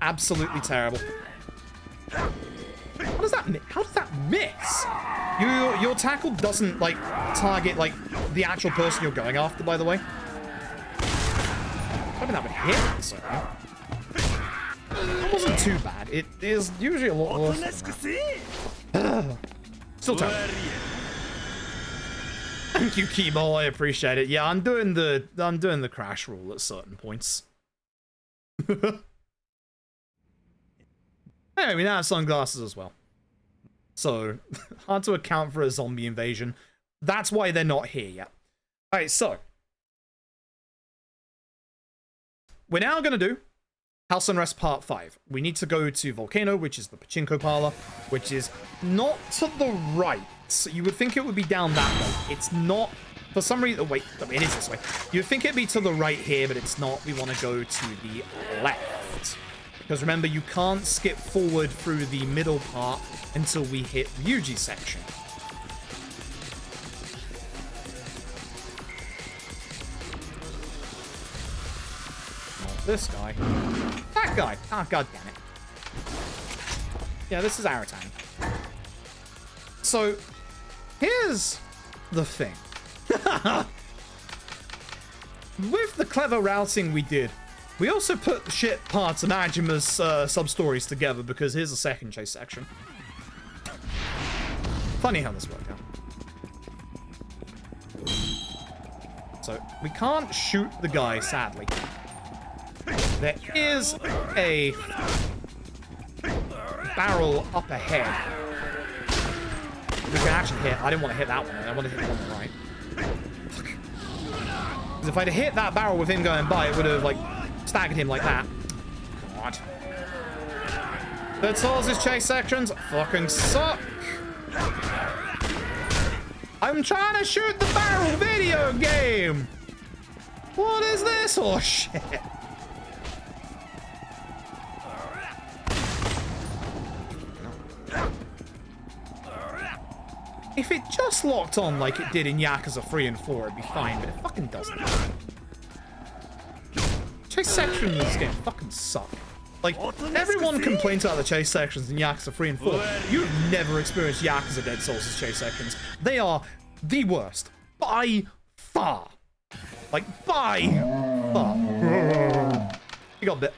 absolutely terrible. How does that miss? Your tackle doesn't, like, target, like, the actual person you're going after, by the way. I mean, that would hit, so... That wasn't too bad. It is usually a lot worse than that. Still terrible. Thank you, Keybo. I appreciate it. Yeah, I'm doing the crash rule at certain points. Anyway, we now have sunglasses as well. So, hard to account for a zombie invasion. That's why they're not here yet. Alright, so. We're now going to do House Unrest Part 5. We need to go to Volcano, which is the pachinko parlor, which is not to the right. So you would think it would be down that way. It's not. For some reason, wait, it is this way. You'd think it'd be to the right here, but it's not. We want to go to the left. Because remember, you can't skip forward through the middle part until we hit Ryuji's section. Not this guy. That guy. Ah, god damn it. Yeah, this is Aratan. So, here's the thing. With the clever routing we did, we also put the shit parts of Majima's sub-stories together because here's a second chase section. Funny how this worked out. So we can't shoot the guy, sadly. There is a barrel up ahead. We can actually hit. I didn't want to hit that one. I want to hit the one on the right. Fuck. Because if I'd hit that barrel with him going by, it would have, like, staggered him like that. God. Dead Souls' chase sections fucking suck. I'm trying to shoot the barrel video game. What is this? Oh, shit. If it just locked on like it did in Yakuza 3 and 4, it'd be fine, but it fucking doesn't. Chase sections in this game fucking suck. Like, everyone complains about the chase sections in Yakuza 3 and 4. You've never experienced Yakuza Dead Souls' chase sections. They are the worst. By far. Like, by far. You got a bit.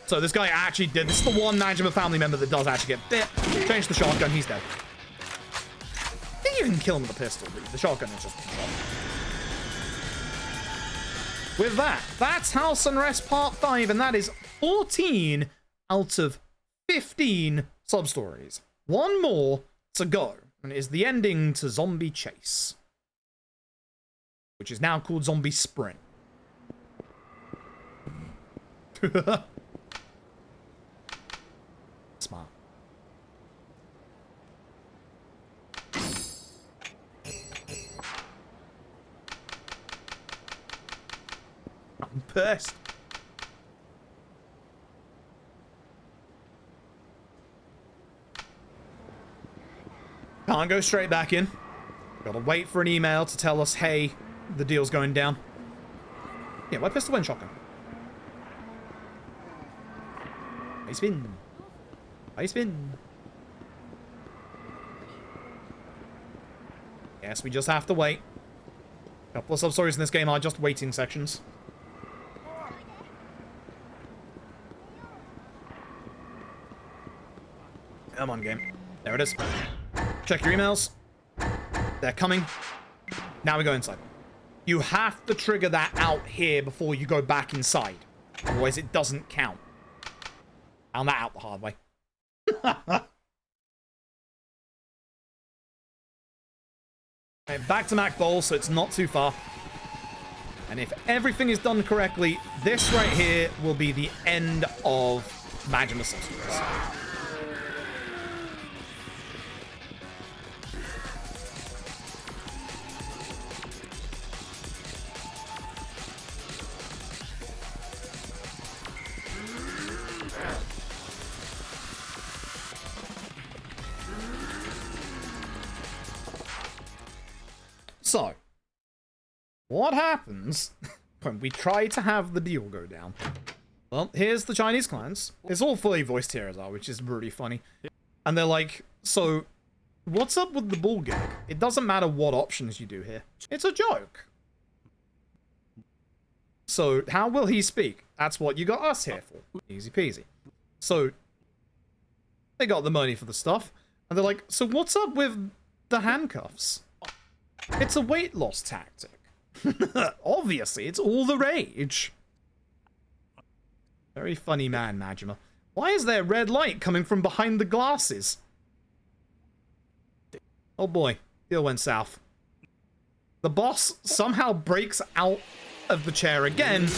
So this guy actually did. This is the one Majima family member that does actually get bit. Change the shotgun, he's dead. I think you can kill him with a pistol, but the shotgun is just a shot. With that, that's House Unrest Part 5, and that is 14 out of 15 sub-stories. One more to go, and it is the ending to Zombie Chase, which is now called Zombie Sprint. Smart. I'm pissed. Can't go straight back in. Gotta wait for an email to tell us, hey, the deal's going down. Yeah, why pistol and shotgun? I spin. I spin. Yes, we just have to wait. A couple of sub-stories in this game are just waiting sections. Come on, game. There it is. Check your emails. They're coming. Now we go inside. You have to trigger that out here before you go back inside. Otherwise, it doesn't count. Found that out the hard way. Okay, back to Mac Bowl, so it's not too far. And if everything is done correctly, this right here will be the end of Majima Substories. So, what happens when we try to have the deal go down? Well, here's the Chinese clients. It's all fully voiced here as well, which is really funny. And they're like, so, what's up with the bull gag? It doesn't matter what options you do here. It's a joke. So, how will he speak? That's what you got us here for. Easy peasy. So, they got the money for the stuff. And they're like, so what's up with the handcuffs? It's a weight loss tactic. Obviously, it's all the rage. Very funny man, Majima. Why is there red light coming from behind the glasses? Oh boy, deal went south. The boss somehow breaks out of the chair again.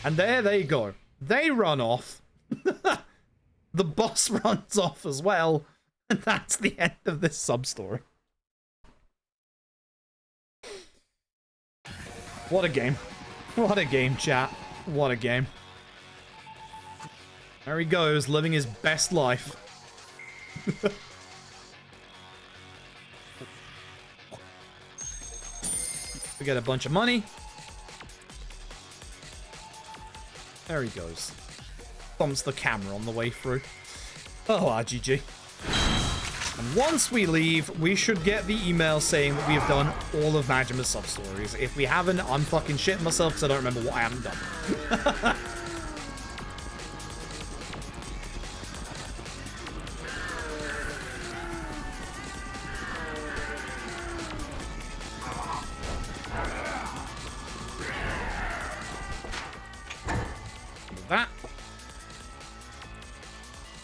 And there they go. They run off. The boss runs off as well, and that's the end of this sub-story. What a game. What a game, chat. What a game. There he goes, living his best life. We get a bunch of money. There he goes. Bumps the camera on the way through. Oh, RGG. And once we leave, we should get the email saying that we have done all of Majima's sub-stories. If we haven't, I'm fucking shitting myself because I don't remember what I haven't done.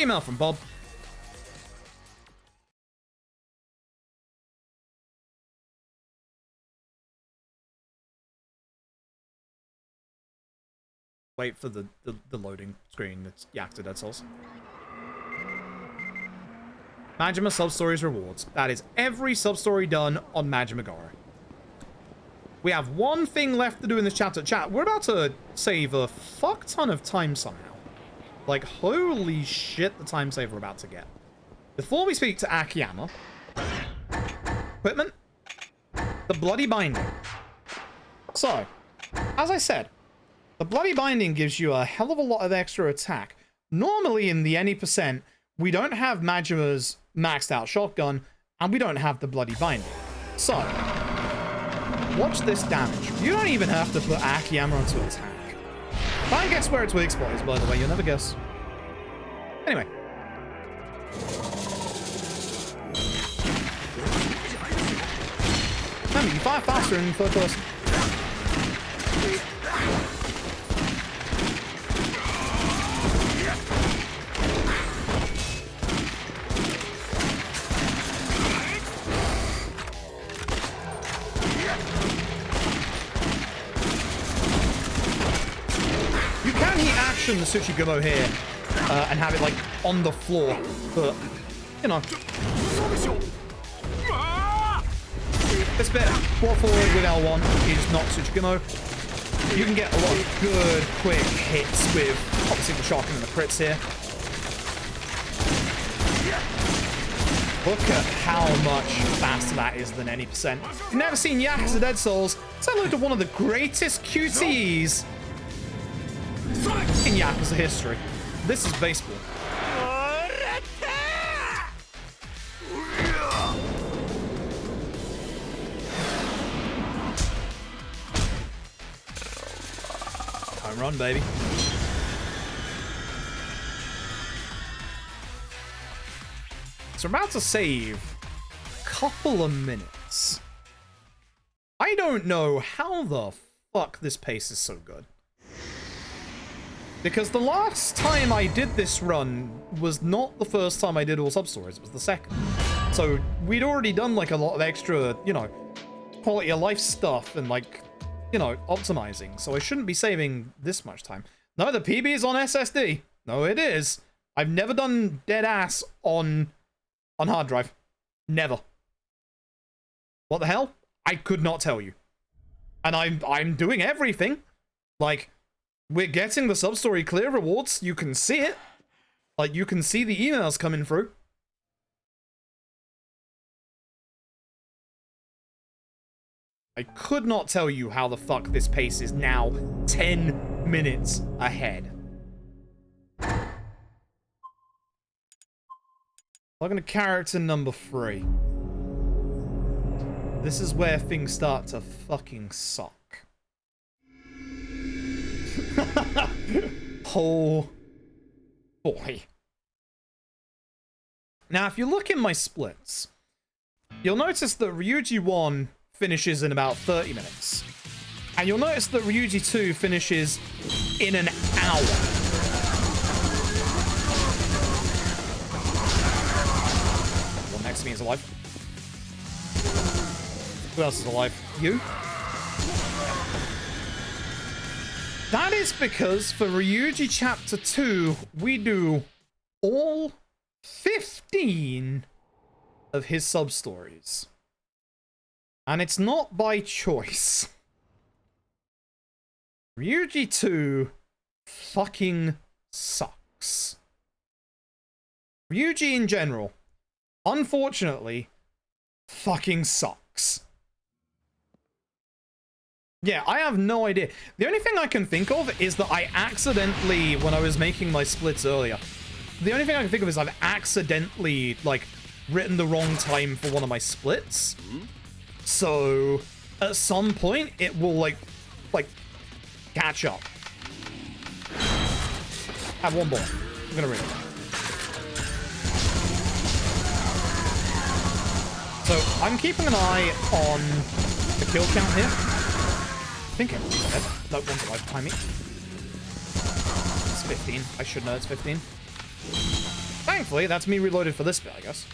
Email from Bob. Wait for the loading screen. It's Yakuza Dead Souls. Majima Substories rewards. That is every substory done on Majima Goro. We have one thing left to do in this chapter. Chat, we're about to save a fuck ton of time somehow. Like, holy shit, the time save we're about to get. Before we speak to Akiyama, equipment, the Bloody Binding. So, as I said, the Bloody Binding gives you a hell of a lot of extra attack. Normally in the any %, we don't have Majima's maxed out shotgun, and we don't have the Bloody Binding. So, watch this damage. You don't even have to put Akiyama onto attack. Try and guess where its weak spot is, by the way. You'll never guess. Anyway. Remember, you fire faster in third person. The Tsuchigumo here and have it like on the floor, but you know, this bit brought forward with L1 is not Tsuchigumo. You can get a lot of good quick hits with obviously the shotgun and the crits here. Look at how much faster that is than any %. If you've never seen Yakuza Dead Souls, it's look at one of the greatest QTEs in Yakuza history. This is baseball. Home run, baby. So we're about to save a couple of minutes. I don't know how the fuck this pace is so good. Because the last time I did this run was not the first time I did all Substories, it was the second. So we'd already done like a lot of extra, you know, quality of life stuff and like, you know, optimizing. So I shouldn't be saving this much time. No, the PB is on SSD. No, it is. I've never done dead ass on hard drive. Never. What the hell? I could not tell you. And I'm doing everything. Like, we're getting the Substory clear rewards. You can see it. Like, you can see the emails coming through. I could not tell you how the fuck this pace is now 10 minutes ahead. Looking at character number 3. This is where things start to fucking suck. Oh boy. Now, if you look in my splits, you'll notice that Ryuji 1 finishes in about 30 minutes. And you'll notice that Ryuji 2 finishes in an hour. One next to me is alive. Who else is alive? You? That is because for Ryuji Chapter 2, we do all 15 of his sub-stories. And it's not by choice. Ryuji 2 fucking sucks. Ryuji in general, unfortunately, fucking sucks. Yeah, I have no idea. The only thing I can think of is that I accidentally, when I was making my splits earlier, the only thing I can think of is I've accidentally, like, written the wrong time for one of my splits. So, at some point, it will, like, catch up. I have one more. I'm gonna read it. So, I'm keeping an eye on the kill count here. I think everyone's dead. No, one's alive behind me. It's 15. I should know it's 15. thankfully, that's me reloaded for this bit, I guess.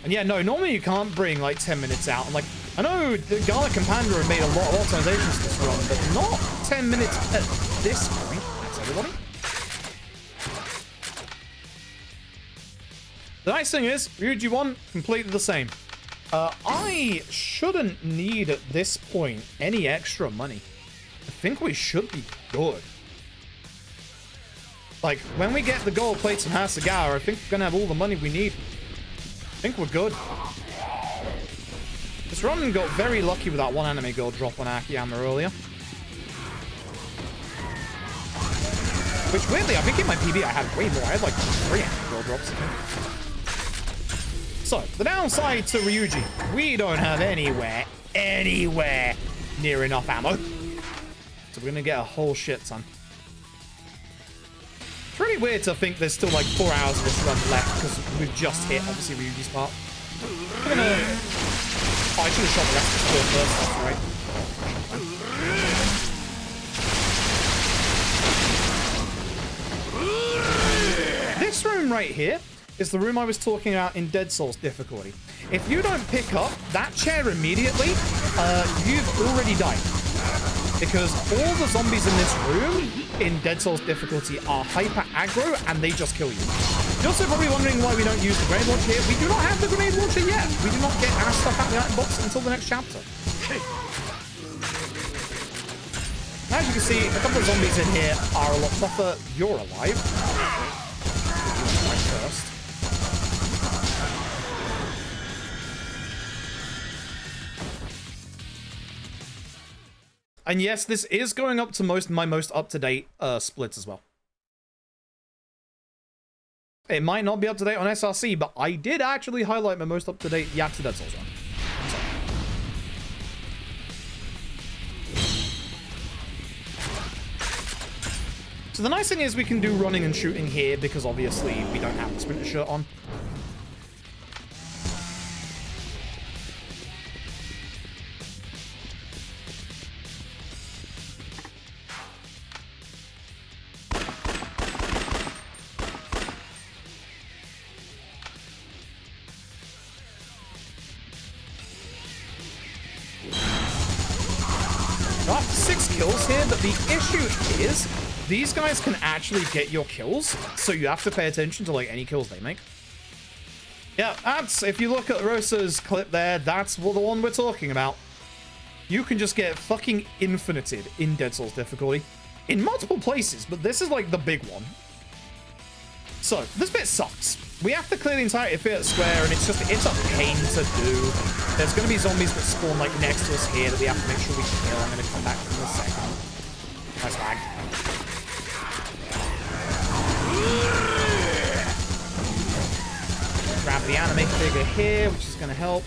And yeah, no, normally you can't bring like 10 minutes out. And like, I know the Garlic and Panda have made a lot of optimizations to this run, but not 10 minutes at this point. That's everybody. The nice thing is, Ryuji 1, completely the same. I shouldn't need at this point any extra money. I think we should be good. Like, when we get the gold plates from Hasegawa, I think we're gonna have all the money we need. I think we're good. This run got very lucky with that one anime girl drop on Akiyama earlier. Which, weirdly, I think in my PB I had way more. I had like 3 anime girl drops, I think. So, the downside to Ryuji, we don't have anywhere near enough ammo. So we're gonna get a whole shit ton. It's really weird to think there's still like 4 hours of this run left because we've just hit, obviously, Ryuji's part. I'm gonna... Oh, I should have shot the rest of the squad first, that's right. This room right here is the room I was talking about in Dead Souls difficulty. If you don't pick up that chair immediately, you've already died. Because all the zombies in this room in Dead Souls difficulty are hyper aggro and they just kill you. You're also probably wondering why we don't use the grenade launcher here. We do not have the grenade launcher yet. We do not get our stuff out of the item box until the next chapter. As you can see, a couple of zombies in here are a lot tougher. You're alive. Right first. And yes, this is going up to my most up-to-date splits as well. It might not be up-to-date on SRC, but I did actually highlight my most up-to-date Yakuza Dead Souls one. So the nice thing is we can do running and shooting here because obviously we don't have the sprinter shirt on. Got 6 kills here, but the issue is these guys can actually get your kills, so you have to pay attention to like any kills they make. Yeah, that's, if you look at Rosa's clip there, that's the one we're talking about. You can just get fucking infinited in Dead Souls difficulty in multiple places, but this is like the big one. So, this bit sucks. We have to clear the entire Ifit square, and it's a pain to do. There's going to be zombies that spawn like next to us here that we have to make sure we kill. I'm going to come back in a second. Nice lag. Grab the anime figure here, which is going to help.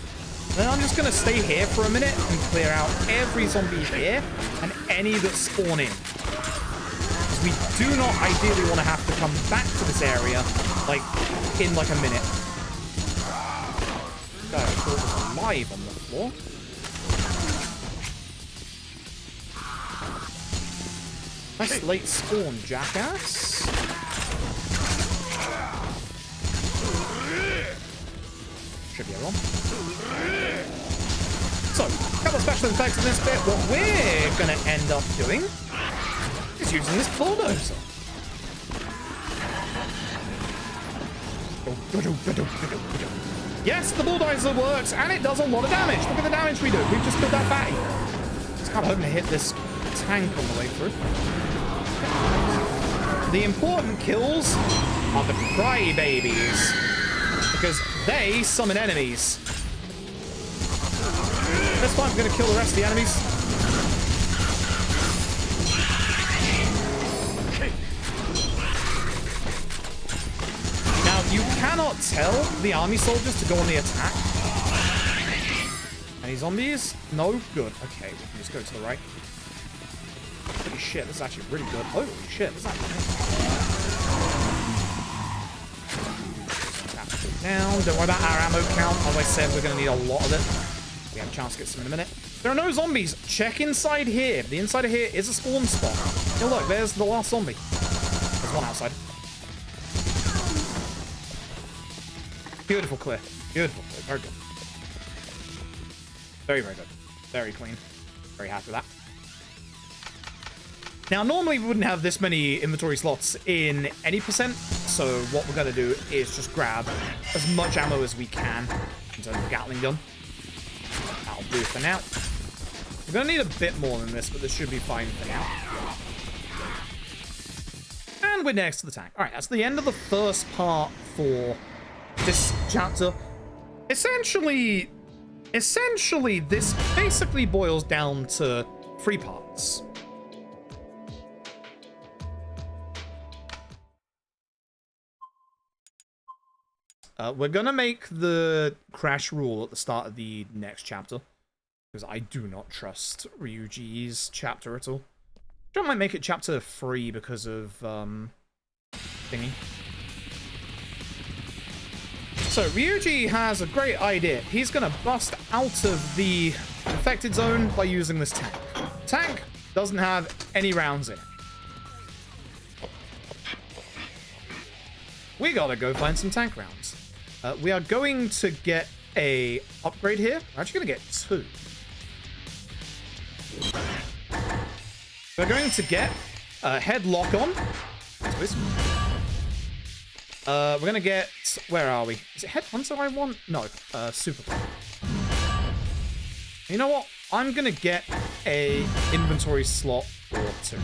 Then I'm just going to stay here for a minute and clear out every zombie here and any that spawn in. We do not ideally want to have to come back to this area, like, in like a minute. So, I thought it was alive on the floor. Nice late spawn, jackass. Should be everyone. So, a couple of special effects in this bit. What we're going to end up doing is using this bulldozer. Yes, the bulldozer works, and it does a lot of damage. Look at the damage we do. We've just killed that fatty. Just kind of hoping to hit this tank on the way through. The important kills are the crybabies, because they summon enemies. This time I'm going to kill the rest of the enemies. You cannot tell the army soldiers to go on the attack. Any zombies? No? Good. Okay, we can just go to the right. Holy shit, this is actually really good. Holy shit, this is actually nice. Down. Don't worry about our ammo count. As I said, we're going to need a lot of it. We have a chance to get some in a minute. There are no zombies. Check inside here. The inside of here is a spawn spot. Oh, look, there's the last zombie. There's one outside. Beautiful clear. Beautiful clear. Very good. Very, very good. Very clean. Very happy with that. Now, normally we wouldn't have this many inventory slots in any percent, so what we're going to do is just grab as much ammo as we can in terms of Gatling gun. That'll do for now. We're going to need a bit more than this, but this should be fine for now. And we're next to the tank. All right, that's the end of the first part for this chapter. Essentially, this basically boils down to 3 parts. We're going to make the crash rule at the start of the next chapter, because I do not trust Ryuji's chapter at all. I might make it chapter 3 because of thingy. So Ryuji has a great idea. He's going to bust out of the infected zone by using this tank. The tank doesn't have any rounds in it. We gotta go find some tank rounds. We are going to get a upgrade here. We're actually going to get 2. We're going to get a head lock on. We're going to get... Where are we? Is it head hunter I want? No. Super. You know what? I'm going to get a inventory slot or 2.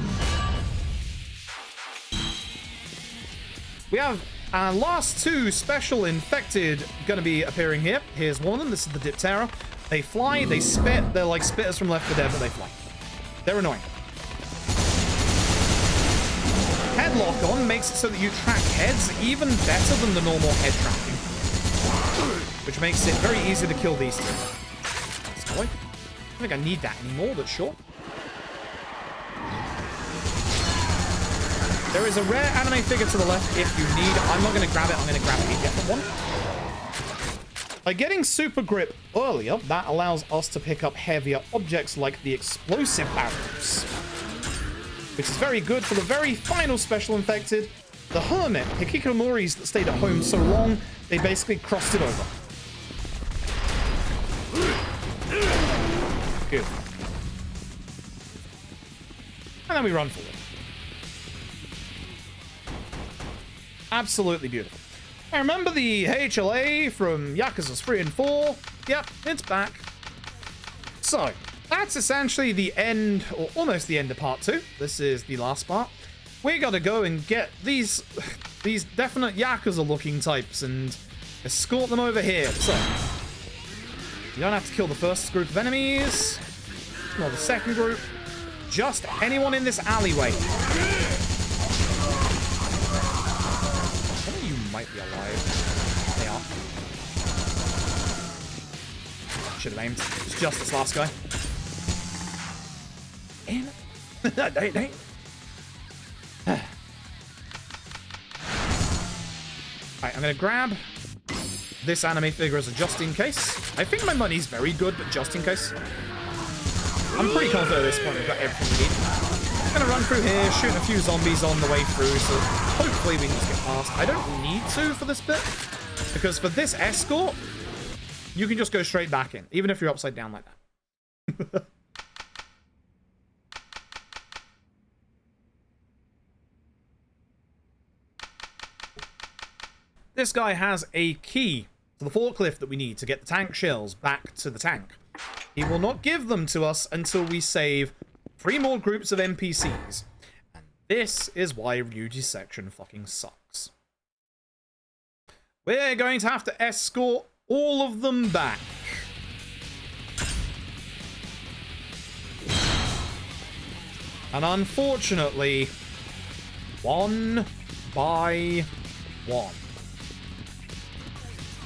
We have our last 2 special infected going to be appearing here. Here's one of them. This is the Diptera. They fly, they spit. They're like spitters from Left 4 Dead, but they fly. They're annoying. Head lock on makes it so that you track heads even better than the normal head tracking, which makes it very easy to kill these 2. I don't think I need that anymore, but sure. There is a rare anime figure to the left if you need. I'm not going to grab it. I'm going to grab a different one. By getting super grip earlier, that allows us to pick up heavier objects like the explosive barrels, which is very good for the very final special infected, the hermit, hikikomoris that stayed at home so long, they basically crossed it over. Good. And then we run forward. Absolutely beautiful. I remember the HLA from Yakuza 3 and 4. Yep, it's back. So, that's essentially the end, or almost the end of part 2. This is the last part. We gotta go and get these definite Yakuza-looking types and escort them over here. So, you don't have to kill the first group of enemies, nor the second group. Just anyone in this alleyway. Might be alive. They are. Should have aimed. It's just this last guy. Damn it. Dang. Alright, I'm gonna grab this anime figure as a just in case. I think my money's very good, but just in case. I'm pretty confident at this point we've got everything we need. I'm gonna run through here, shooting a few zombies on the way through, so hopefully we can just get past. I don't need to for this bit, because for this escort, you can just go straight back in, even if you're upside down like that. This guy has a key to the forklift that we need to get the tank shells back to the tank. He will not give them to us until we save 3 more groups of NPCs. And this is why Ryuji's section fucking sucks. We're going to have to escort all of them back. And unfortunately, one by one.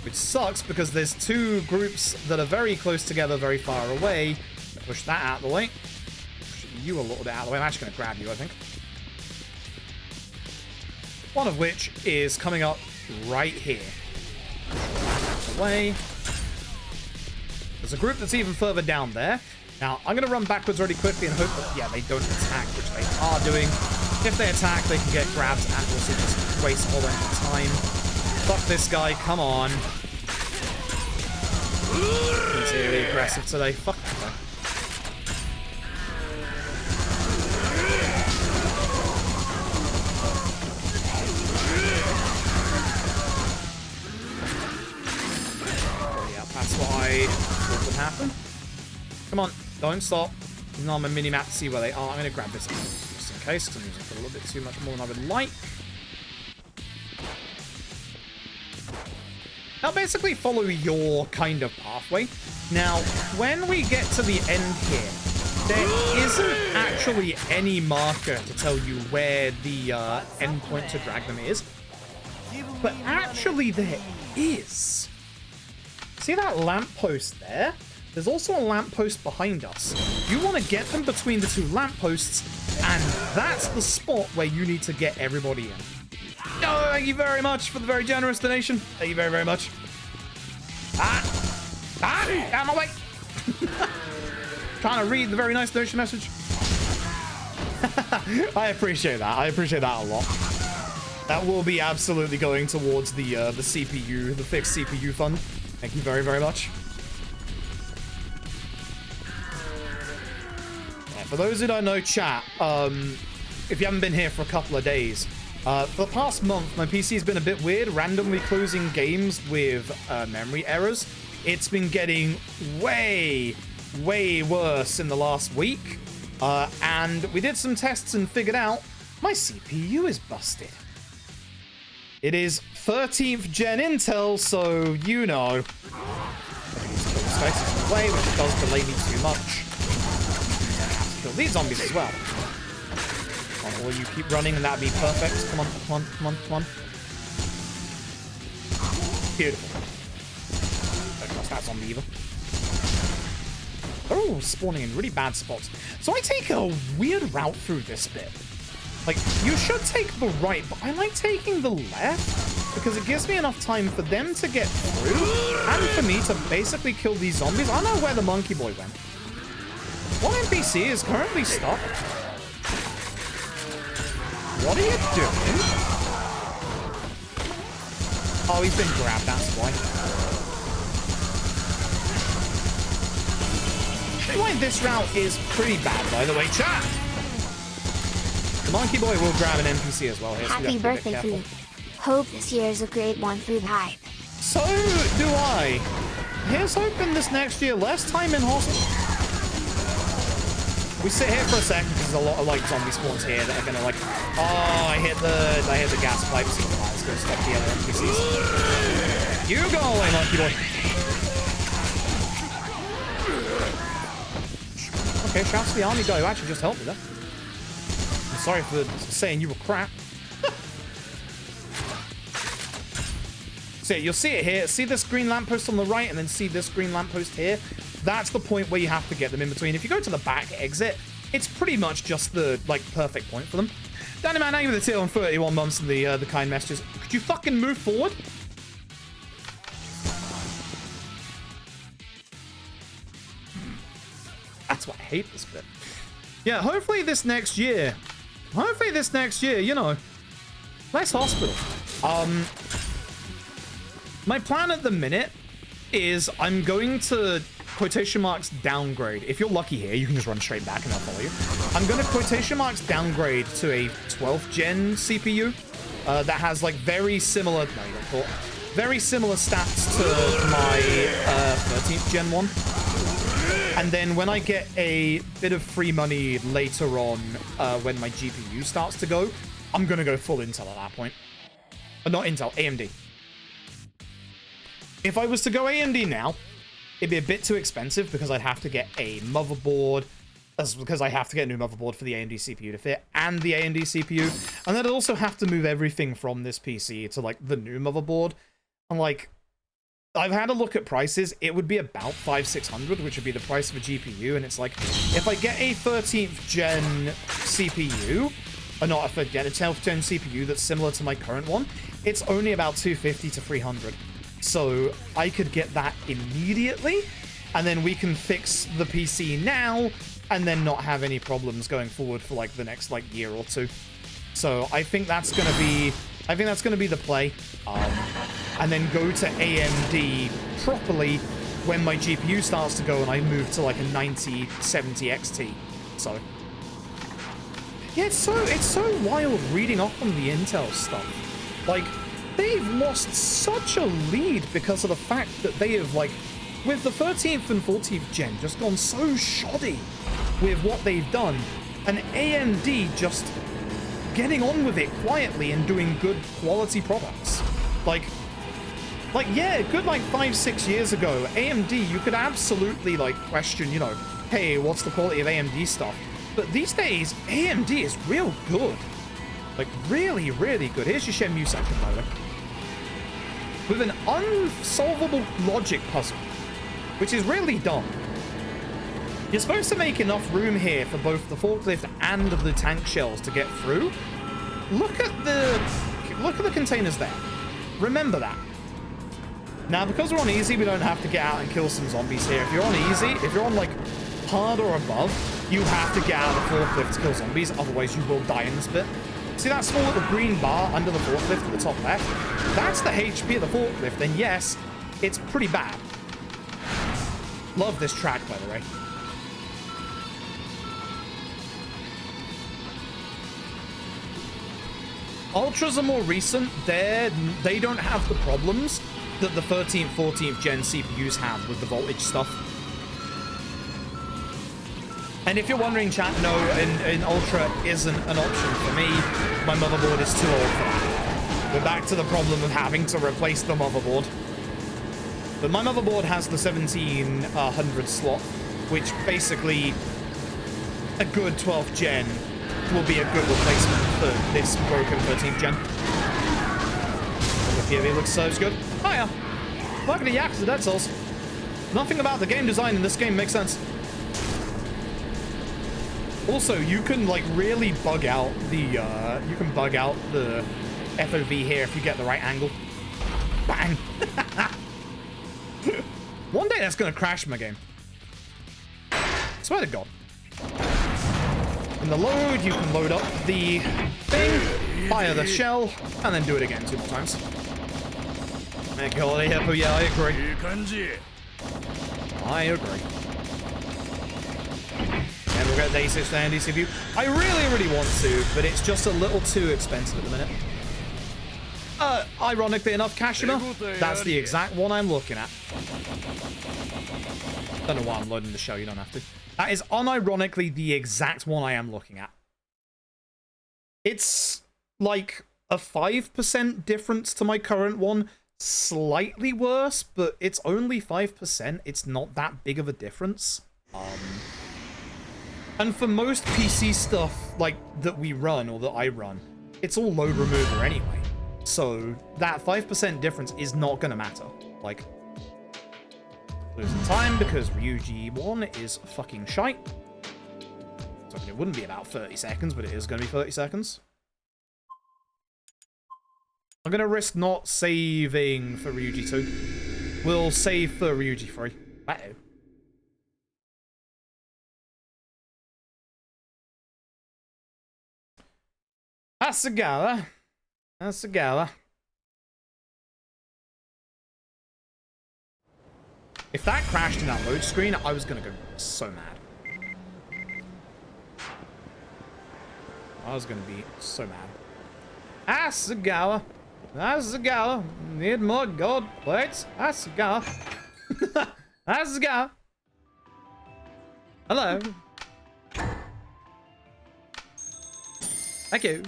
Which sucks because there's 2 groups that are very close together, very far away. Push that out of the way. Push you a little bit out of the way. I'm actually going to grab you, I think. One of which is coming up right here. Out of the way. There's a group that's even further down there. Now, I'm going to run backwards really quickly and hope that, yeah, they don't attack, which they are doing. If they attack, they can get grabbed and also just waste a whole bunch of time. Fuck this guy, come on. Really aggressive today. Fuck that. Yeah, that's what I thought would happen. Come on, don't stop. Now on my mini-map to see where they are. I'm going to grab this just in case, because I'm using it a little bit too much more than I would like. Now, basically follow your kind of pathway. Now, when we get to the end here, there isn't actually any marker to tell you where the endpoint to drag them is. But actually there is. See that lamppost there? There's also a lamppost behind us. You want to get them between the two lampposts, and that's the spot where you need to get everybody in. Oh, thank you very much for the very generous donation. Thank you very, very much. Out of my way. Trying to read the very nice donation message. I appreciate that. I appreciate that a lot. That will be absolutely going towards the CPU, the fixed CPU fund. Thank you very, very much. Yeah, for those who don't know, chat, if you haven't been here for a couple of days, for the past month, my PC's been a bit weird, randomly closing games with memory errors. It's been getting way, way worse in the last week. And we did some tests and figured out my CPU is busted. It is 13th gen Intel, so you know. Play, which does delay me too much. I have to kill these zombies as well. Or you keep running and that'd be perfect. Come on, come on, come on, come on. Beautiful. Don't trust that zombie either. They're all spawning in really bad spots. So I take a weird route through this bit. Like, you should take the right, but I like taking the left because it gives me enough time for them to get through and for me to basically kill these zombies. I don't know where the monkey boy went. One NPC is currently stuck. What are you doing? Oh, he's been grabbed, that's why. Anyway, this route is pretty bad, by the way, chat. The monkey boy will grab an NPC as well here. Happy birthday, food. Hope this year is a great one, food hype. So do I. Here's hoping this next year, less time in hospital. We sit here for a second because there's a lot of like zombie spawns here that are gonna like, oh, I hit the gas pipes. Let's go stop the other NPCs. You go away, monkey boy. Okay, shouts to the army guy who actually just helped me there. I'm sorry for saying you were crap. So you'll see it here. See this green lamppost on the right, and then see this green lamppost here. That's the point where you have to get them in between. If you go to the back exit, it's pretty much just the, like, perfect point for them. Danny Man, thank you for the tail on 31 months and the kind messages. Could you fucking move forward? That's why I hate this bit. Yeah, hopefully this next year, you know, less hospital. My plan at the minute is I'm going to quotation marks downgrade. If you're lucky here, you can just run straight back and I'll follow you. I'm going to quotation marks downgrade to a 12th gen CPU that has like very similar, no, you don't call, very similar stats to my 13th gen one. And then when I get a bit of free money later on, when my GPU starts to go, I'm going to go full Intel at that point. Not Intel, AMD. If I was to go AMD now, it'd be a bit too expensive because I'd have to get a motherboard, because I have to get a new motherboard for the AMD CPU to fit, and the AMD CPU, and then I'd also have to move everything from this PC to, like, the new motherboard. And, like, I've had a look at prices. It would be about $500-600, which would be the price of a GPU, and it's like, if I get a 13th gen CPU, or not a 13th gen, a 12th gen CPU that's similar to my current one, it's only about $250 to $300. So I could get that immediately, and then we can fix the PC now, and then not have any problems going forward for like the next like year or two. So I think that's gonna be, the play, and then go to AMD properly when my GPU starts to go and I move to like a 9070 XT. So yeah, it's so wild reading up on the Intel stuff. Like, they've lost such a lead because of the fact that they have, like, with the 13th and 14th gen just gone so shoddy with what they've done, and AMD just getting on with it quietly and doing good quality products. Like yeah, good like 5-6 years ago, AMD, you could absolutely like question, you know, hey, what's the quality of AMD stuff? But these days, AMD is real good. Like, really, really good. Here's your Shenmue section, by the way. With an unsolvable logic puzzle, which is really dumb. You're supposed to make enough room here for both the forklift and the tank shells to get through. Look at the containers there. Remember that. Now, because we're on easy, we don't have to get out and kill some zombies here. If you're on easy, if you're on, like, hard or above, you have to get out of the forklift to kill zombies, otherwise you will die in this bit. See that small little green bar under the forklift at the top left? That's the HP of the forklift, and yes, it's pretty bad. Love this track, by the way. Ultras are more recent. They don't have the problems that the 13th, 14th gen CPUs have with the voltage stuff. And if you're wondering, chat, no, an Ultra isn't an option for me. My motherboard is too old for that. We're back to the problem of having to replace the motherboard. But my motherboard has the 1700 slot, which basically a good 12th gen will be a good replacement for this broken 13th gen. The POV looks so good. Hiya! Welcome to Yakuza Dead Souls. Nothing about the game design in this game makes sense. Also, you can like really bug out the FOV here if you get the right angle. Bang! One day that's gonna crash my game. Swear to God. In the load, you can load up the thing, fire the shell, and then do it again 2 more times. Make your holiday hippo, yeah, I agree. I agree. And we'll get the A6 and DCPU. I really want to, but it's just a little too expensive at the minute. Ironically enough, Kashima, that's the exact one I'm looking at. Don't know why I'm loading the show, you don't have to. That is unironically the exact one I am looking at. It's like a 5% difference to my current one. Slightly worse, but it's only 5%. It's not that big of a difference. And for most PC stuff like that we run or that I run, it's all load remover anyway. So that 5% difference is not going to matter. Like, losing time because Ryuji 1 is fucking shite. So it wouldn't be about 30 seconds, but it is going to be 30 seconds. I'm going to risk not saving for Ryuji 2. We'll save for Ryuji 3. Uh-oh. Asagawa. Asagawa. If that crashed in that load screen, I was going to go so mad. I was going to be so mad. Asagawa. Asagawa. Need more gold plates. Asagawa. Asagawa. Hello. Thank you.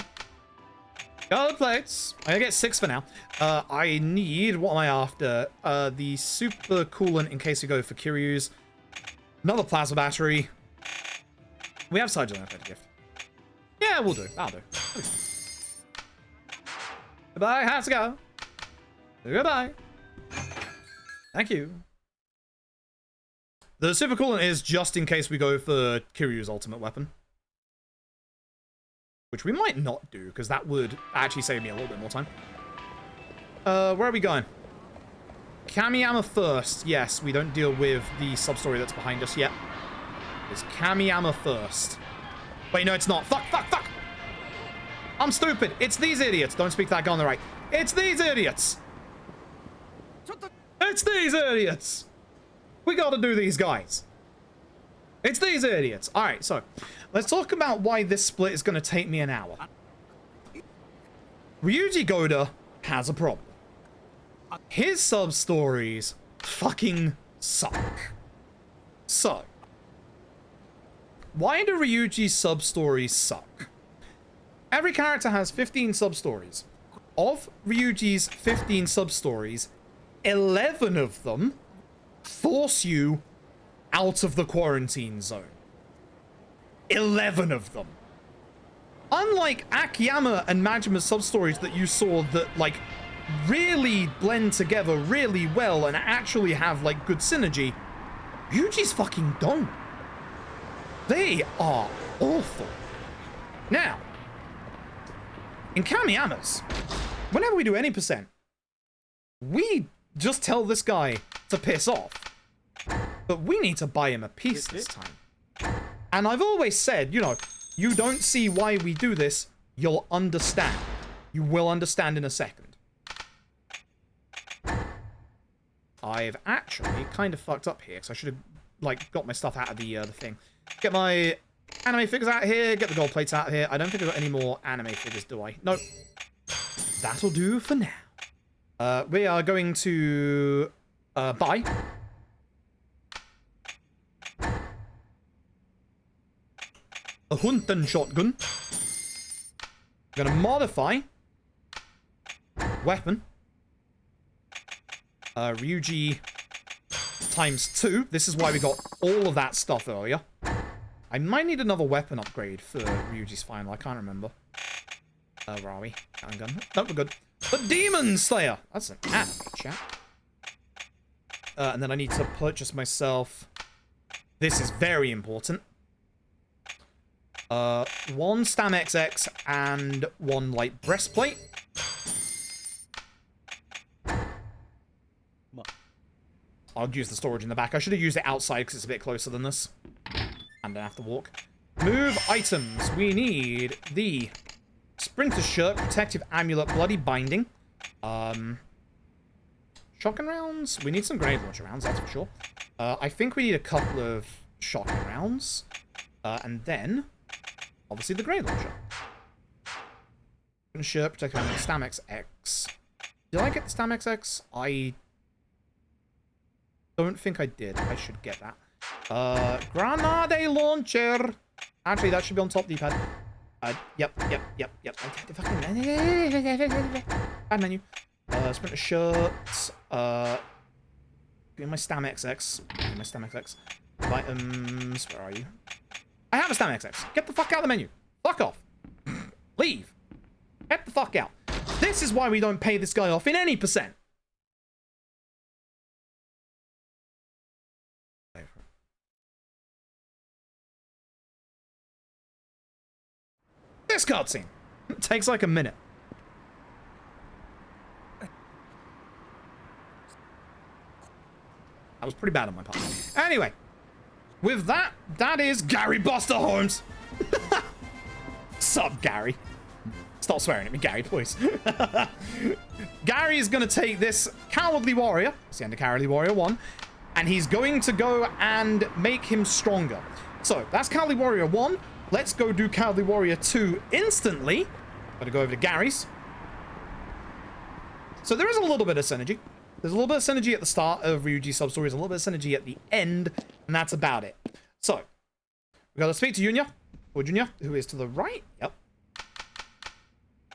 Gold plates. I get 6 for now. I need, what am I after? The super coolant in case we go for Kiryu's. Another plasma battery. We have Sergeant left a gift. Yeah, we'll do. That'll do. Goodbye, how's it go? Goodbye. Thank you. The super coolant is just in case we go for Kiryu's ultimate weapon. Which we might not do, because that would actually save me a little bit more time. Where are we going? Kamiyama first. Yes, we don't deal with the sub-story that's behind us yet. It's Kamiyama first. Wait, no, it's not. Fuck, fuck, fuck! I'm stupid. It's these idiots. Don't speak to that guy on the right. It's these idiots! It's these idiots! We gotta do these guys. It's these idiots. All right, so let's talk about why this split is gonna take me an hour. Ryuji Goda has a problem. His sub-stories fucking suck. So, why do Ryuji's sub-stories suck? Every character has 15 sub-stories. Of Ryuji's 15 sub-stories, 11 of them force you out of the quarantine zone. 11 of them. Unlike Akiyama and Majima's sub-stories that you saw that, like, really blend together really well and actually have, like, good synergy, Ryuji's fucking don't. They are awful. Now, in Kamiyama's, whenever we do any percent, we just tell this guy to piss off. But we need to buy him a piece this time. And I've always said, you know, you don't see why we do this, you'll understand. You will understand in a second. I've actually kind of fucked up here, because I should have, like, got my stuff out of the thing. Get my anime figures out here, get the gold plates out of here. I don't think I've got any more anime figures, do I? Nope. That'll do for now. We are going to buy a Hunten shotgun. I'm gonna modify weapon. Ryuji ×2. This is why we got all of that stuff earlier. I might need another weapon upgrade for Ryuji's final. I can't remember. Where are we? Gun. Nope, we're good. But Demon Slayer! That's an anime chat. And then I need to purchase myself... This is very important. 1 Stam XX and 1 light breastplate. I'll use the storage in the back. I should have used it outside because it's a bit closer than this. And I have to walk. Move items. We need the Sprinter Shirt, Protective Amulet, Bloody Binding. Shotgun rounds? We need some grenade launcher rounds, that's for sure. I think we need a couple of shotgun rounds. And then, obviously, the grenade launcher. Sprinter Shirt, Protective Amulet, Stam XX. Did I get the Stam XX? I don't think I did. I should get that. Grenade launcher. Actually, that should be on top D-pad. Yep. Bad menu. Sprinter shirt. Give me my Stam XX. Give me my Stam XX. Items. Where are you? I have a Stam XX. Get the fuck out of the menu. Fuck off. Leave. Get the fuck out. This is why we don't pay this guy off in any percent. This cutscene. It takes like a minute. That was pretty bad on my part. Anyway, with that, that is Gary Buster Holmes. Sup, Gary? Stop swearing at me, Gary, please. Gary is going to take this Cowardly Warrior, it's the end of Cowardly Warrior 1, and he's going to go and make him stronger. So, that's Cowardly Warrior 1. Let's go do Cowardly Warrior 2 instantly. Gotta go over to Gary's. So there is a little bit of synergy. There's a little bit of synergy at the start of Ryuji's Substories, a little bit of synergy at the end, and that's about it. So, we gotta speak to Junya, or Junya, who is to the right. Yep.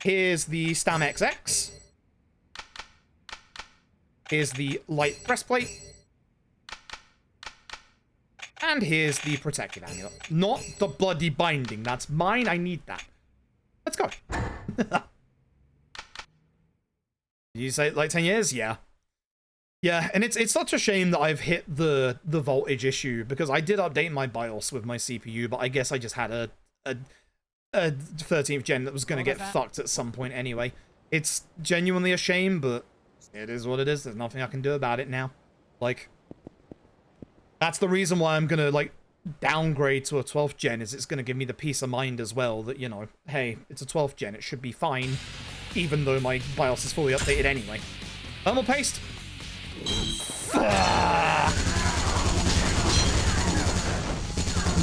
Here's the Stam XX. Here's the light breastplate. And here's the protective amulet. Not the bloody binding. That's mine. I need that. Let's go. Did you say like 10 years? Yeah. Yeah, and it's such a shame that I've hit the voltage issue, because I did update my BIOS with my CPU, but I guess I just had a 13th gen that was going to get fucked at some point anyway. It's genuinely a shame, but it is what it is. There's nothing I can do about it now. Like, that's the reason why I'm gonna, like, downgrade to a 12th gen, is it's gonna give me the peace of mind as well that, you know, hey, it's a 12th gen, it should be fine, even though my BIOS is fully updated anyway. Thermal paste.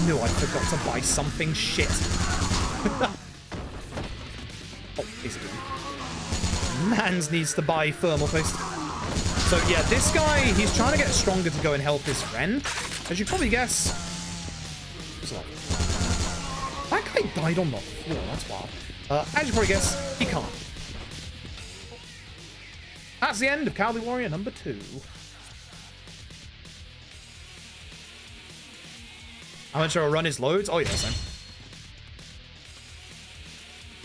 knew I forgot to buy something. Shit. Oh, is it? Mans needs to buy thermal paste. So yeah, this guy, he's trying to get stronger to go and help his friend. As you probably guess. That guy died on the floor, that's wild. As you probably guess, he can't. That's the end of Cowboy Warrior number 2. How much I'll run his loads? Oh yeah, same.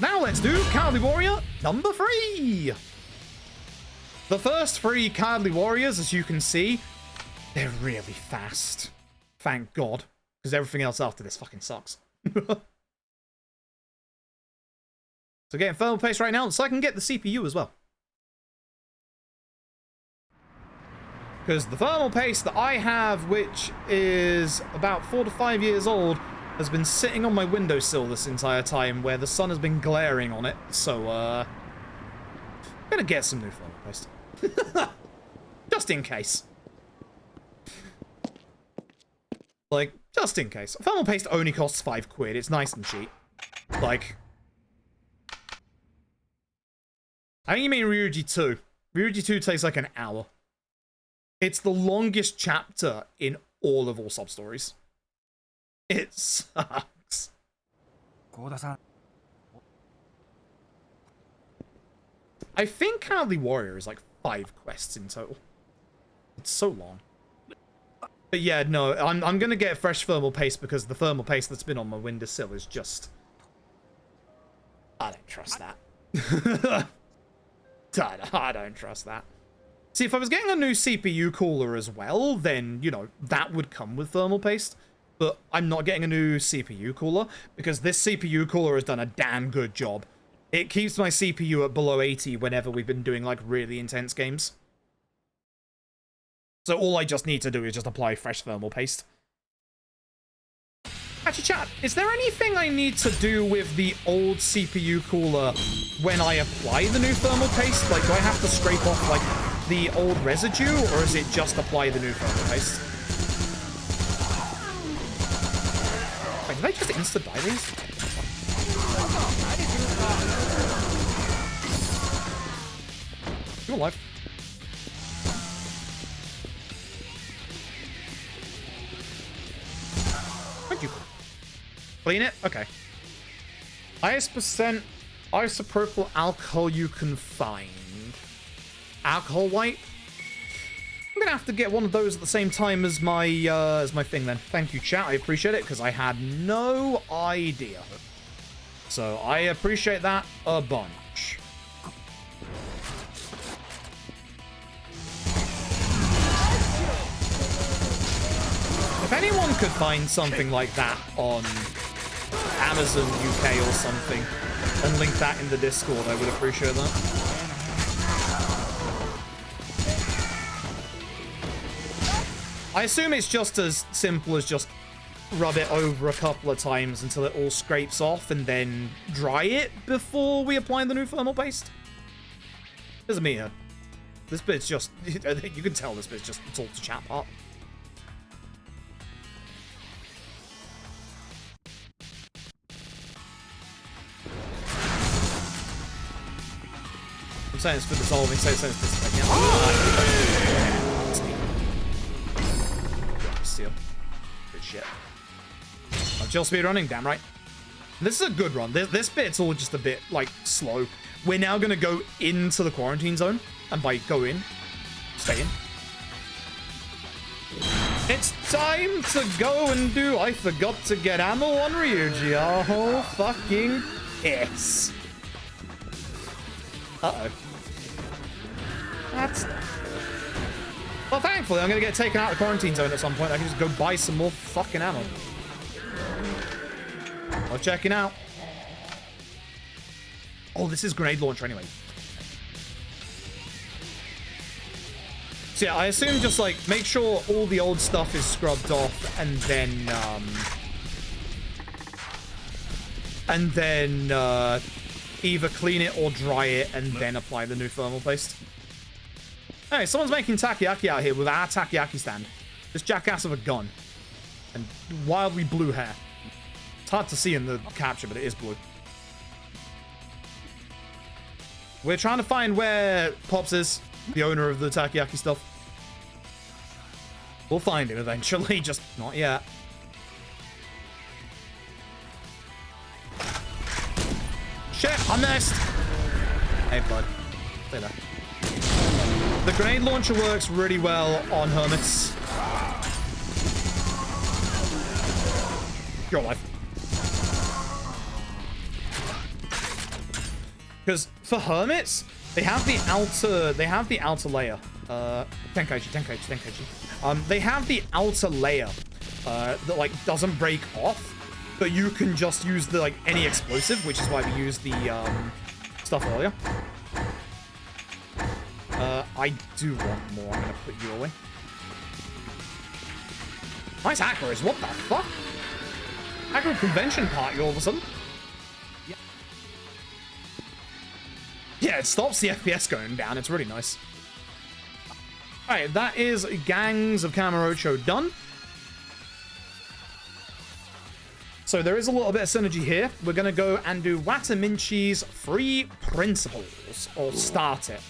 Now let's do Cowboy Warrior number 3. The first 3 Cowboy Warriors, as you can see, they're really fast. Thank God. Because everything else after this fucking sucks. So getting thermal paste right now so I can get the CPU as well. Because the thermal paste that I have, which is about 4 to 5 years old, has been sitting on my windowsill this entire time where the sun has been glaring on it. So, I'm gonna get some new thermal paste. Just in case. Like, just in case. Thermal paste only costs £5. It's nice and cheap. Like, I think you mean Ryuji 2. Ryuji 2 takes like an hour. It's the longest chapter in all Substories. It sucks. I think Cowboy Warrior is like 5 quests in total. It's so long. But yeah, no, I'm gonna get fresh thermal paste because the thermal paste that's been on my windowsill is just... I don't trust that. I don't trust that. See, if I was getting a new CPU cooler as well, then, you know, that would come with thermal paste. But I'm not getting a new CPU cooler because this CPU cooler has done a damn good job. It keeps my CPU at below 80 whenever we've been doing, like, really intense games. So all I just need to do is just apply fresh thermal paste. Actually, chat, is there anything I need to do with the old CPU cooler when I apply the new thermal paste? Like, do I have to scrape off, like, the old residue, or is it just apply the new thermal paste? Wait, did I just insta-die these? You're alive. Where'd you clean it? Okay. Highest percent isopropyl alcohol you can find. Alcohol wipe? I'm gonna have to get one of those at the same time as my thing then. Thank you, chat. I appreciate it because I had no idea. So I appreciate that a bunch. If anyone could find something like that on Amazon UK or something and link that in the Discord, I would appreciate that. I assume it's just as simple as just rub it over a couple of times until it all scrapes off and then dry it before we apply the new thermal paste. Doesn't mean this bit's just, you can tell this bit's just, it's all to chat part. I'm saying it's for dissolving, so it's dissipating. Steal. Good shit. I'm chill speedrunning, damn right. This is a good run. This bit's all just a bit, like, slow. We're now going to go into the quarantine zone. And by go in, stay in. It's time to go and do I forgot to get ammo on Ryuji. Oh, fucking piss. Uh-oh. That's... Well, thankfully, I'm going to get taken out of the quarantine zone at some point. I can just go buy some more fucking ammo. I'm checking out. Oh, this is grenade launcher anyway. So yeah, I assume just, like, make sure all the old stuff is scrubbed off and then either clean it or dry it and then apply the new thermal paste. Hey, someone's making takoyaki out here with our takoyaki stand. This jackass of a gun. And wildly blue hair. It's hard to see in the capture, but it is blue. We're trying to find where Pops is, the owner of the takoyaki stuff. We'll find him eventually, just not yet. Shit, I missed. Hey, bud. Stay there. The grenade launcher works really well on hermits. You're alive. Because for hermits, they have the outer layer. Tenkaichi. They have the outer layer that like doesn't break off, but you can just use the like any explosive, which is why we used the stuff earlier. I do want more. I'm gonna put you away. Nice acros. What the fuck? Aggro convention party all of a sudden. Yeah, it stops the FPS going down. It's really nice. Alright, that is Gangs of Kamurocho done. So there is a little bit of synergy here. We're going to go and do Wataminchi's 3 principles, or start it.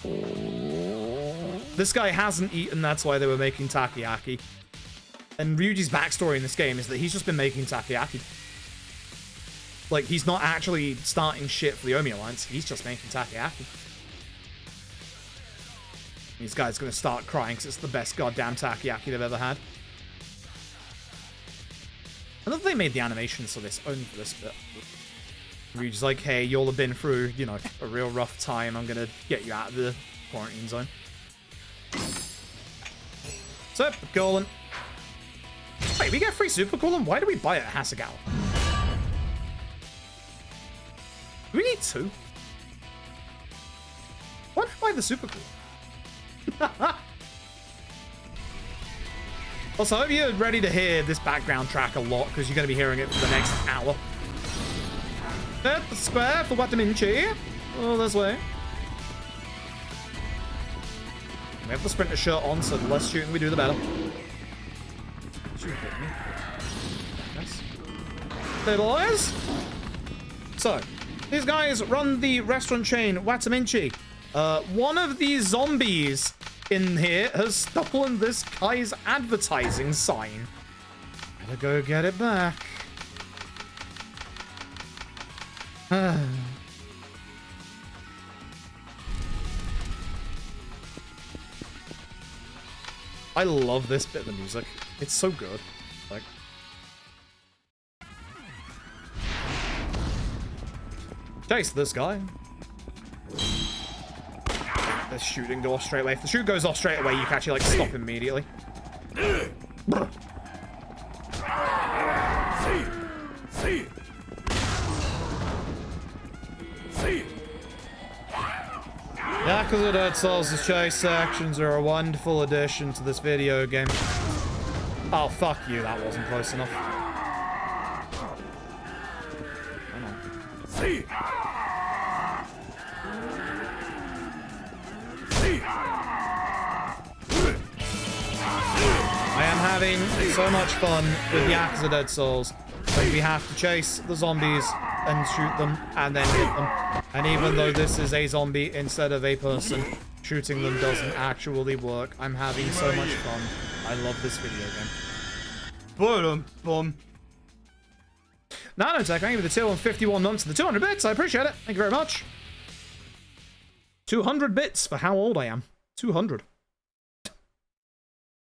This guy hasn't eaten, that's why they were making takoyaki. And Ryuji's backstory in this game is that he's just been making takoyaki. Like, he's not actually starting shit for the Omi Alliance. He's just making takoyaki. These guys are going to start crying because it's the best goddamn takoyaki they've ever had. I love they made the animations for this, only for this bit. Ryuji's like, hey, y'all have been through, you know, a real rough time. I'm going to get you out of the quarantine zone. So, Golem. Wait, we get free Super Golem? Why do we buy it at Hasegawa? Do we need 2? Why do I buy the Super Golem? Also, I hope you're ready to hear this background track a lot, because you're going to be hearing it for the next hour. At the square for Wataminchi. Oh, this way. We have the sprinter shirt on, so the less shooting we do, the better. Shoot me. Nice. Hey, boys. So, these guys run the restaurant chain Wataminchi. One of these zombies in here has stolen this guy's advertising sign. Gotta go get it back. I love this bit of the music. It's so good. Like, chase this guy. The shooting go off straight away. If the shoot goes off straight away, you can actually like stop him immediately. Yakuza Dead Souls' chase sections are a wonderful addition to this video game. Oh, fuck you, that wasn't close enough. Come on. I am having so much fun with Yakuza Dead Souls when we have to chase the zombies and shoot them and then hit them. And even though this is a zombie instead of a person, shooting them doesn't actually work. I'm having so much fun. I love this video game. Boom. Nanotech, thank you for the 251 months and the 200 bits. I appreciate it. Thank you very much. 200 bits for how old I am. 200.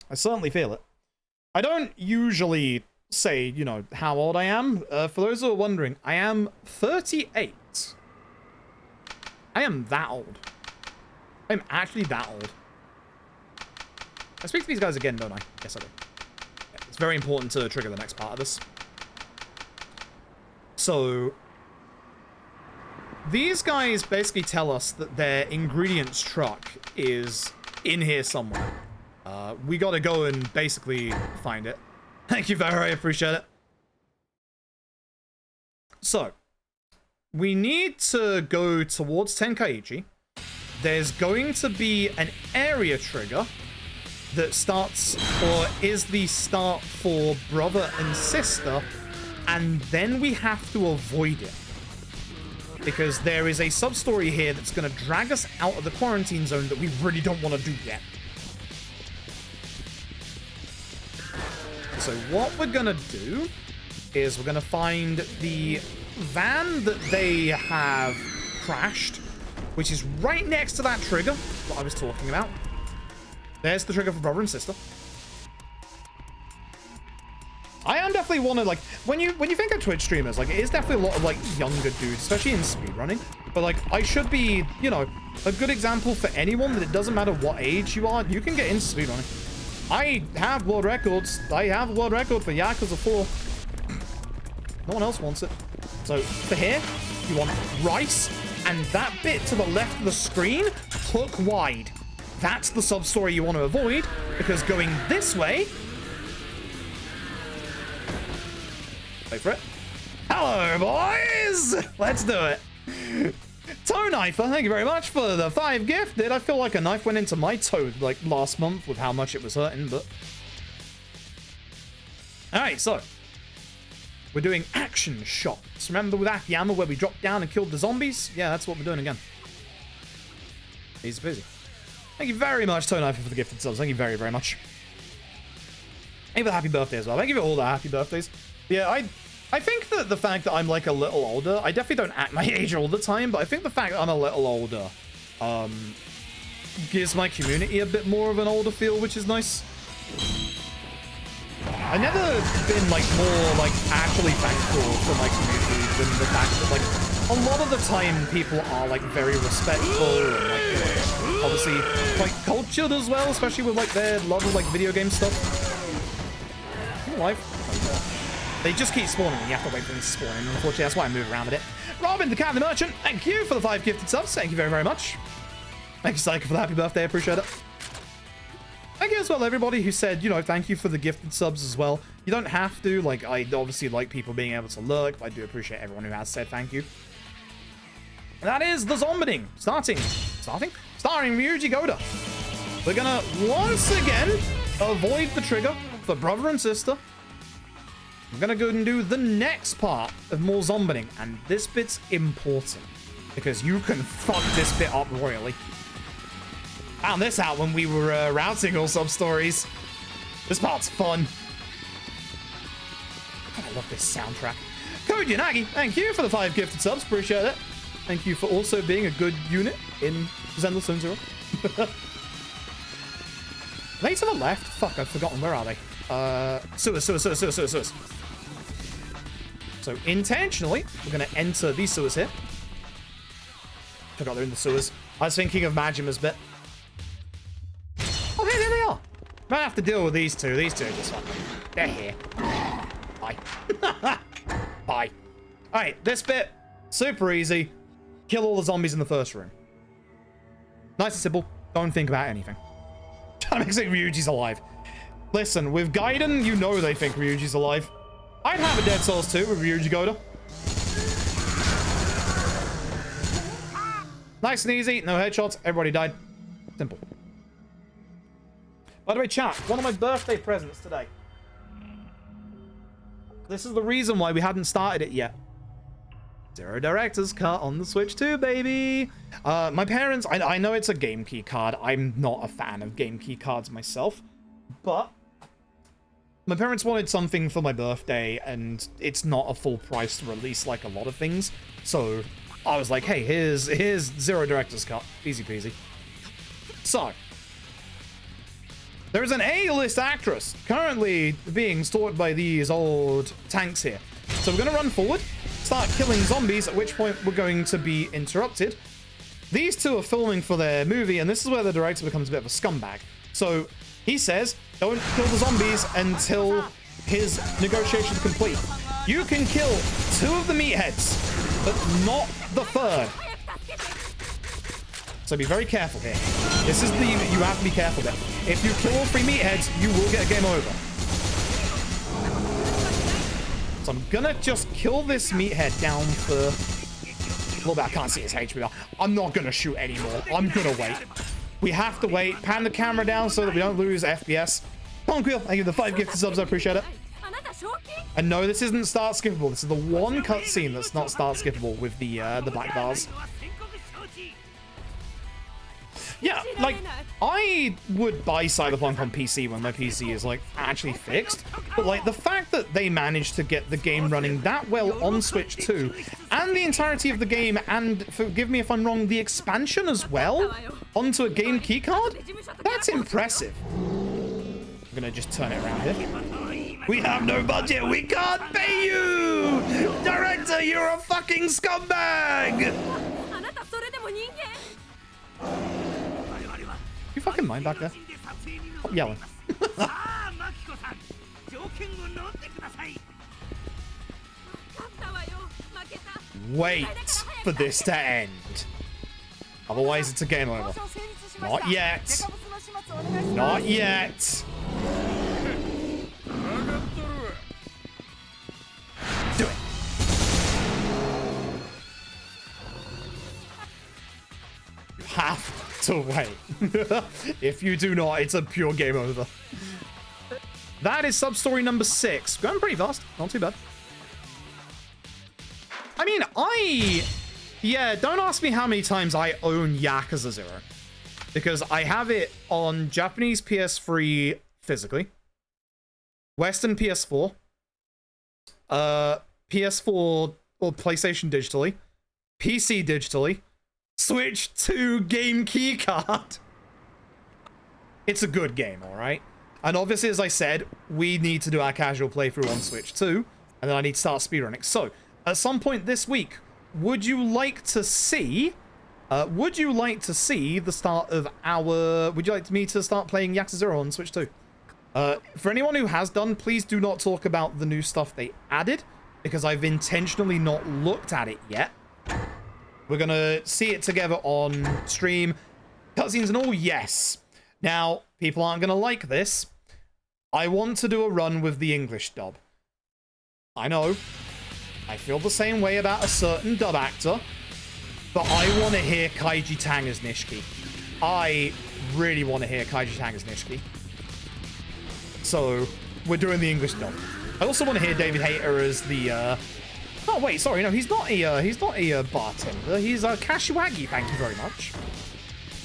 I certainly feel it. I don't usually say, you know, how old I am. For those who are wondering, I am 38. I am that old. I'm actually that old. I speak to these guys again, don't I? Yes, I do. Yeah, it's very important to trigger the next part of this. So, these guys basically tell us that their ingredients truck is in here somewhere. We gotta go and basically find it. Thank you, Vera, I appreciate it. So, we need to go towards Tenkaichi. There's going to be an area trigger that starts or is the start for brother and sister, and then we have to avoid it. Because there is a sub-story here that's going to drag us out of the quarantine zone that we really don't want to do yet. So what we're going to do is we're going to find the van that they have crashed, which is right next to that trigger that I was talking about. There's the trigger for brother and sister. I am definitely one of, like, when you think of Twitch streamers, like, it is definitely a lot of, like, younger dudes, especially in speedrunning. But, like, I should be, you know, a good example for anyone that it doesn't matter what age you are, you can get into speedrunning. I have world records. I have a world record for Yakuza 4. No one else wants it. So, for here, you want rice, and that bit to the left of the screen, hook wide. That's the sub-story you want to avoid, because going this way... Wait for it. Hello, boys! Let's do it. Toe Knifer, thank you very much for the 5 gifted. I feel like a knife went into my toe, like, last month with how much it was hurting, but... Alright, so... We're doing action shots. Remember with Akiyama where we dropped down and killed the zombies? Yeah, that's what we're doing again. Easy peasy. Thank you very much, Toe Knifer, for the gifted subs. Thank you very, very much. Thank you for the happy birthday as well. Thank you for all the happy birthdays. Yeah, I think that the fact that I'm, like, a little older, I definitely don't act my age all the time, but I think the fact that I'm a little older gives my community a bit more of an older feel, which is nice. I've never been, like, more, like, actually thankful for my community than the fact that, like, a lot of the time people are, like, very respectful and, like, you know, obviously quite cultured as well, especially with, like, their love of, like, video game stuff. Life. They just keep spawning, and you have to wait for them to spawn, and unfortunately, that's why I move around a bit. Robin, the Cat and the Merchant, thank you for the 5 gifted subs. Thank you very, very much. Thank you, Psycho, for the happy birthday. I appreciate it. Thank you as well, everybody who said, you know, thank you for the gifted subs as well. You don't have to. Like, I obviously like people being able to lurk, but I do appreciate everyone who has said thank you. That is the Zombiding. Starring Ryuji Goda. We're gonna, once again, avoid the trigger for brother and sister. I'm gonna go and do the next part of more zombieing, and this bit's important because you can fuck this bit up royally. Found this out when we were routing all sub-stories. This part's fun. God, I love this soundtrack. Code Yanagi, thank you for the 5 gifted subs. Appreciate it. Thank you for also being a good unit in Zenless Zone Zero. Are they to the left? Fuck, I've forgotten. Where are they? Sewers. So intentionally, we're going to enter these sewers here. Forgot they're in the sewers. I was thinking of Majima's bit. Oh, hey, there they are. Might have to deal with these two. These two are just fucking... They're here. Bye. Bye. Alright, this bit, super easy. Kill all the zombies in the first room. Nice and simple. Don't think about anything. Trying to make sure Ryuji's alive. Listen, with Gaiden, you know they think Ryuji's alive. I'd have a Dead Souls 2 with Ryuji Goda. Nice and easy. No headshots. Everybody died. Simple. By the way, chat, one of my birthday presents today. This is the reason why we hadn't started it yet. Zero Director's Cut on the Switch 2, baby. My parents, I know it's a game key card. I'm not a fan of game key cards myself, but my parents wanted something for my birthday, and it's not a full price release like a lot of things. So I was like, hey, here's Zero Director's Cut. Easy peasy. So there is an A-list actress currently being stalked by these old tanks here. So we're going to run forward, start killing zombies, at which point we're going to be interrupted. These two are filming for their movie, and this is where the director becomes a bit of a scumbag. So he says, don't kill the zombies until his negotiation is complete. You can kill 2 of the meatheads, but not the 3rd. So be very careful here. This is you have to be careful there. If you kill all 3 meatheads, you will get a game over. So I'm gonna just kill this meathead down for a little bit. I can't see his HP. I'm not gonna shoot anymore. I'm gonna wait. We have to wait. Pan the camera down so that we don't lose FPS. Conquil, thank you for the 5 gifted subs. I appreciate it. And no, this isn't start skippable. This is the one cutscene that's not start skippable with the black bars. Yeah, like, I would buy Cyberpunk on PC when my PC is, like, actually fixed. But, like, the fact that they managed to get the game running that well on Switch 2, and the entirety of the game, and, forgive me if I'm wrong, the expansion as well, onto a game keycard, that's impressive. I'm gonna just turn it around here. We have no budget, we can't pay you! Director, you're a fucking scumbag! You fucking mind back there? Stop yelling. Wait for this to end. Otherwise, it's a game over. Not yet. Not yet. Do it. You have to wait. If you do not, it's a pure game over. That is Substory number 6. Going pretty fast. Not too bad. I mean, yeah, don't ask me how many times I own Yakuza 0. Because I have it on Japanese PS3 physically, Western PS4, PS4 or PlayStation digitally, PC digitally, Switch 2 game keycard. It's a good game, alright? And obviously, as I said, we need to do our casual playthrough on Switch 2, and then I need to start speedrunning. So, at some point this week, would you like to see the start of our... Would you like me to start playing Yakuza 0 on Switch 2? For anyone who has done, please do not talk about the new stuff they added, because I've intentionally not looked at it yet. We're going to see it together on stream. Cutscenes and all, yes. Now, people aren't going to like this. I want to do a run with the English dub. I know. I feel the same way about a certain dub actor. But I want to hear Kaiji Tang as Nishiki. I really want to hear Kaiji Tang as Nishiki. So, we're doing the English dub. I also want to hear David Hayter as the, Oh, wait, sorry, no, he's not a bartender. He's a Kashiwagi, thank you very much.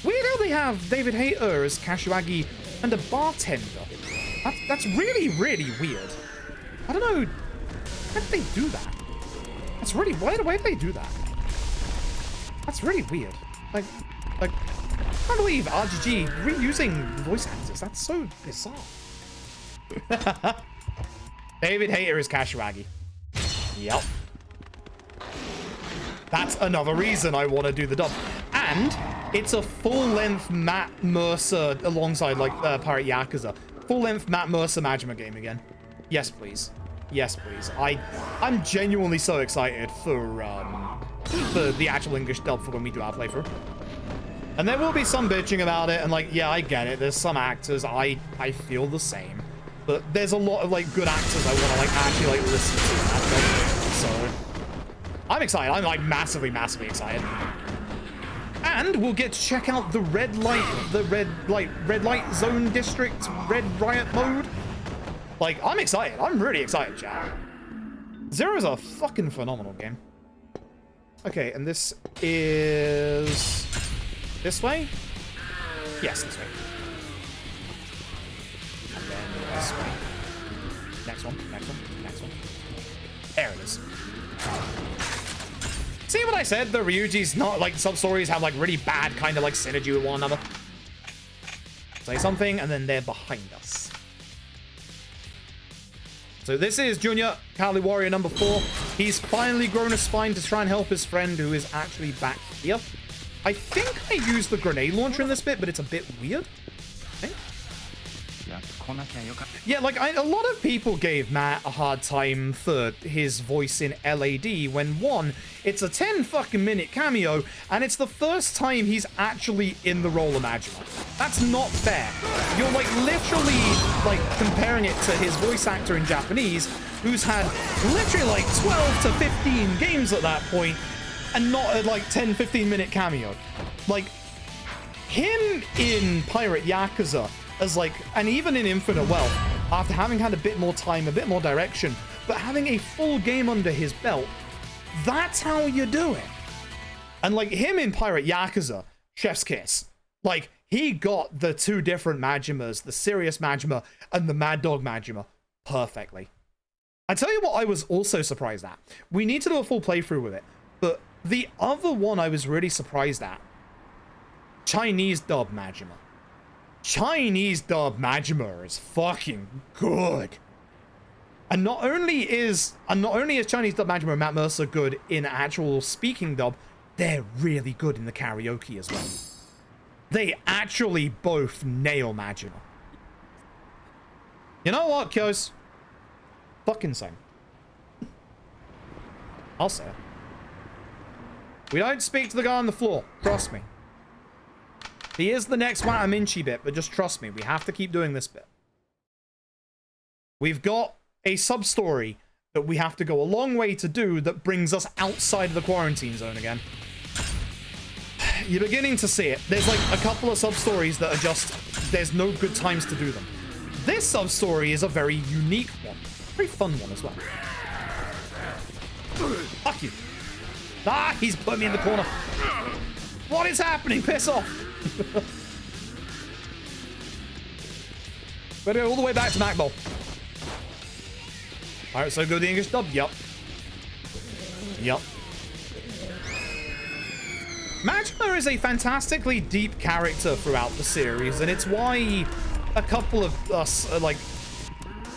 Weird how they have David Hayter as Kashiwagi and a bartender. That's really, really weird. I don't know. Why did they do that? That's really... Why did they do that? That's really weird. Like, I can't believe RGG reusing voice actors. That's so bizarre. David Hayter is Kashiwagi. Yep. That's another reason I want to do the dub. And it's a full-length Matt Mercer alongside, like, Pirate Yakuza. Full-length Matt Mercer Majima game again. Yes, please. Yes, please. I'm genuinely so excited for the actual English dub for when we do our playthrough. And there will be some bitching about it, and, like, yeah, I get it. There's some actors, I feel the same. But there's a lot of, like, good actors I want to, like, actually, like, listen to in that dub. So, I'm excited. I'm, like, massively, massively excited. And we'll get to check out the red light zone district, red riot mode. Like, I'm excited. I'm really excited, chat. Zero is a fucking phenomenal game. Okay, and this is... this way? Yes, this way. And then this way. Next one, next one, next one. There it is. See what I said? The Ryuji's not, like, Substories have, like, really bad kind of, like, synergy with one another. Say something, and then they're behind us. So this is Junior, Kali Warrior number 4. He's finally grown a spine to try and help his friend who is actually back here. I think I used the grenade launcher in this bit, but it's a bit weird. I think. Yeah, like, a lot of people gave Matt a hard time for his voice in LAD when, one, it's a 10 fucking minute cameo, and it's the first time he's actually in the role of Majima. That's not fair. You're, like, literally, like, comparing it to his voice actor in Japanese, who's had literally, like, 12 to 15 games at that point, and not a, like, 10, 15 minute cameo. Like, him in Pirate Yakuza as like, and even in Infinite Wealth, after having had a bit more time, a bit more direction, but having a full game under his belt, that's how you do it. And like him in Pirate Yakuza, chef's kiss. Like, he got the two different Majimas, the serious Majima and the Mad Dog Majima, perfectly. I tell you what I was also surprised at. We need to do a full playthrough with it, but the other one I was really surprised at, Chinese dub Majima. Chinese dub Majima is fucking good. And not only is Chinese dub Majima and Matt Mercer good in actual speaking dub, they're really good in the karaoke as well. They actually both nail Majima. You know what, Kyos? Fucking same. I'll say it. We don't speak to the guy on the floor. Trust me. He is the next Wataminchi bit, but just trust me. We have to keep doing this bit. We've got a sub-story that we have to go a long way to do that brings us outside of the quarantine zone again. You're beginning to see it. There's like a couple of sub-stories that are just... There's no good times to do them. This sub-story is a very unique one. Very fun one as well. Fuck you. Ah, he's put me in the corner. What is happening? Piss off. Better go all the way back to Macball. Alright, so go to the English dub. Yup. Yup. Majima is a fantastically deep character throughout the series, and it's why a couple of us are like...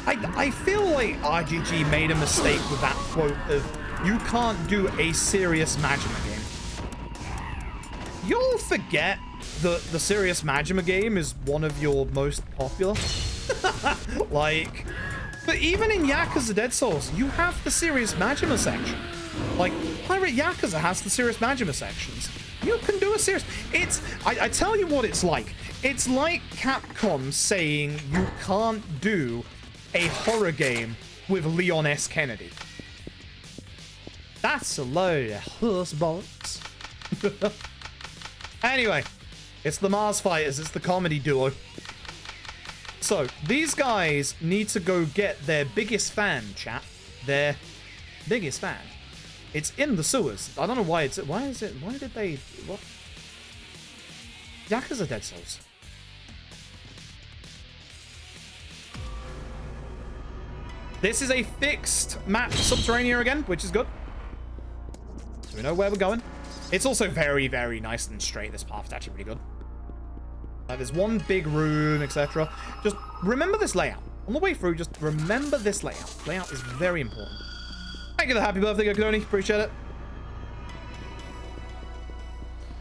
I feel like RGG made a mistake with that quote of, you can't do a serious Majima game. You'll forget that the serious Majima game is one of your most popular. Like, but even in Yakuza Dead Souls, you have the serious Majima section. Like, Pirate Yakuza has the serious Majima sections. You can do a serious... I tell you what it's like. It's like Capcom saying you can't do a horror game with Leon S. Kennedy. That's a load of horse bollocks. Anyway, it's the Mars Fighters. It's the comedy duo. So, these guys need to go get their biggest fan, chat. Their biggest fan. It's in the sewers. I don't know why it's... Why is it... Why did they... What? Yakuza Dead Souls. This is a fixed map subterranean again, which is good. So we know where we're going. It's also very, very nice and straight. This path is actually really good. There's one big room, etc. Just remember this layout. On the way through, just remember this layout. Layout is very important. Thank you for the happy birthday, Gokononi. Appreciate it.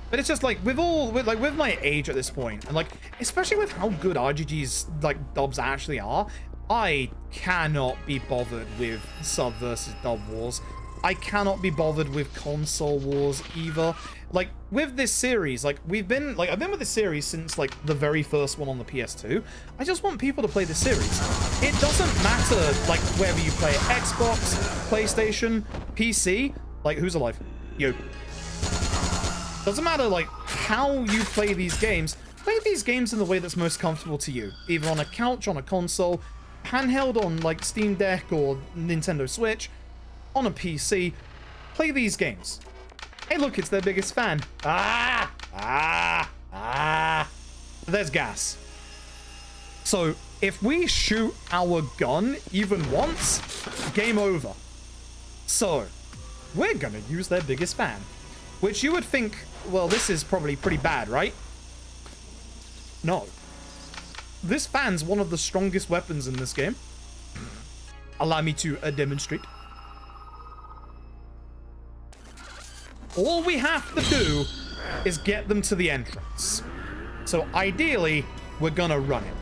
But it's just like, with my age at this point, and like, especially with how good RGG's like dubs actually are, I cannot be bothered with sub versus dub wars. I cannot be bothered with console wars either. Like, with this series, like, I've been with this series since, like, the very first one on the PS2. I just want people to play the series. It doesn't matter, like, whether you play Xbox, PlayStation, PC, like, who's alive? You. Doesn't matter, like, how you play these games. Play these games in the way that's most comfortable to you. Either on a couch, on a console, handheld on, like, Steam Deck or Nintendo Switch, on a PC. Play these games. Hey, look, it's their biggest fan. There's gas. So, if we shoot our gun even once, game over. So, we're gonna use their biggest fan. Which you would think, well, this is probably pretty bad, right? No. This fan's one of the strongest weapons in this game. Allow me to demonstrate. All we have to do is get them to the entrance. So ideally, we're gonna run it.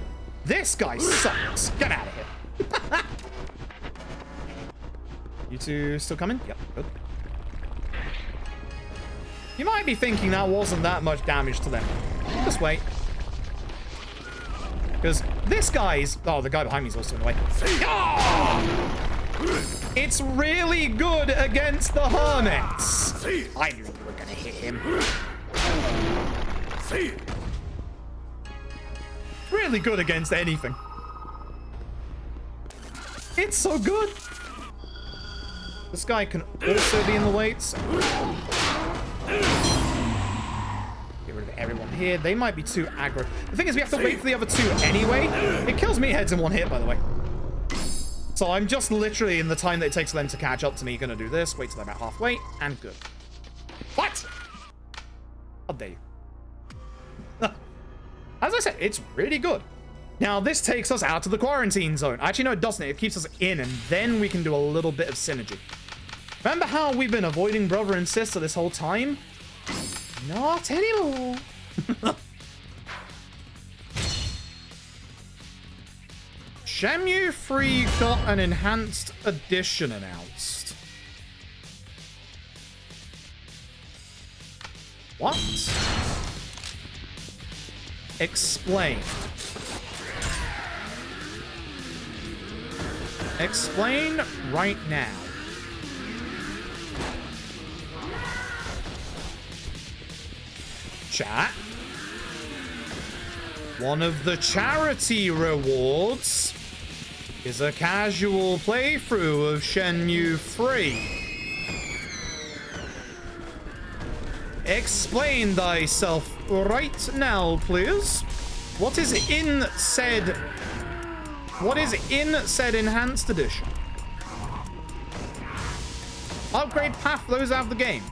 This guy sucks. Get out of here. You two still coming? Yep, good. You might be thinking that wasn't that much damage to them. Just wait. Because this guy's... Oh, the guy behind me is also in the way. Oh! It's really good against the hermits. I knew you were going to hit him. really good against anything. It's so good. This guy can also be in the weights. Get rid of everyone here. They might be too aggro. The thing is, we have to wait for the other two anyway. It kills me heads in one hit, by the way. So I'm just literally, in the time that it takes for them to catch up to me, gonna do this. Wait till they're about halfway, and good. What? How dare you? As I said, it's really good. Now, this takes us out to the quarantine zone. Actually, no, it doesn't. It keeps us in, and then we can do a little bit of synergy. Remember how we've been avoiding brother and sister this whole time? Not anymore. Shenmue 3 got an enhanced edition announced. What? Explain. Explain right now. Chat. One of the charity rewards is a casual playthrough of Shenmue 3. Explain thyself right now, please. What is in said enhanced edition? Upgrade path for those out of the game.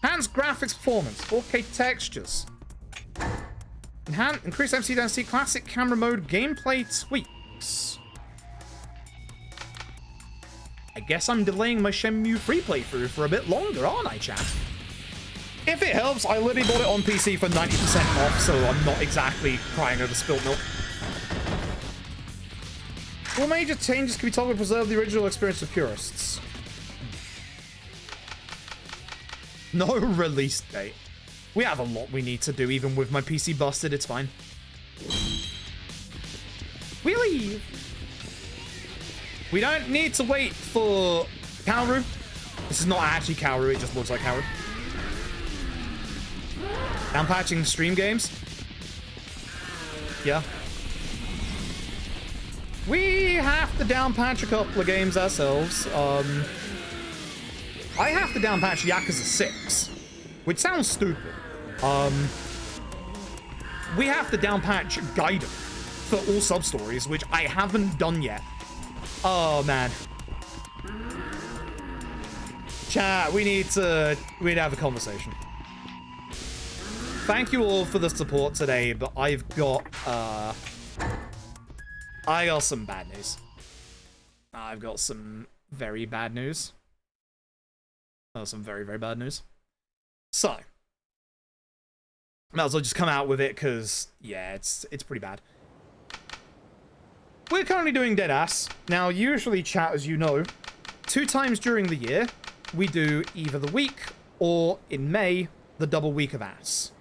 Enhanced graphics performance, 4K textures. Increased MC density, classic camera mode, gameplay tweaks. I guess I'm delaying my Shenmue 3 playthrough for a bit longer, aren't I, chat? If it helps, I literally bought it on PC for 90% off, so I'm not exactly crying over spilt milk. All major changes can be toggled to preserve the original experience for purists. No release date. We have a lot we need to do, even with my PC busted, it's fine. We leave. We don't need to wait for Kaoru. This is not actually Kaoru, it just looks like Kaoru. Down patching stream games. Yeah. We have to down patch a couple of games ourselves. I have to down patch Yakuza 6, which sounds stupid. We have to down patch Gaiden for all Substories, which I haven't done yet. Oh man. Chat, we need to have a conversation. Thank you all for the support today, but I got some bad news. I've got some very bad news. Some very, very bad news. So, might as well just come out with it, because, yeah, it's pretty bad. We're currently doing Deadass. Now, usually, chat, as you know, 2 times during the year, we do either the week, or, in May, the double week of ass.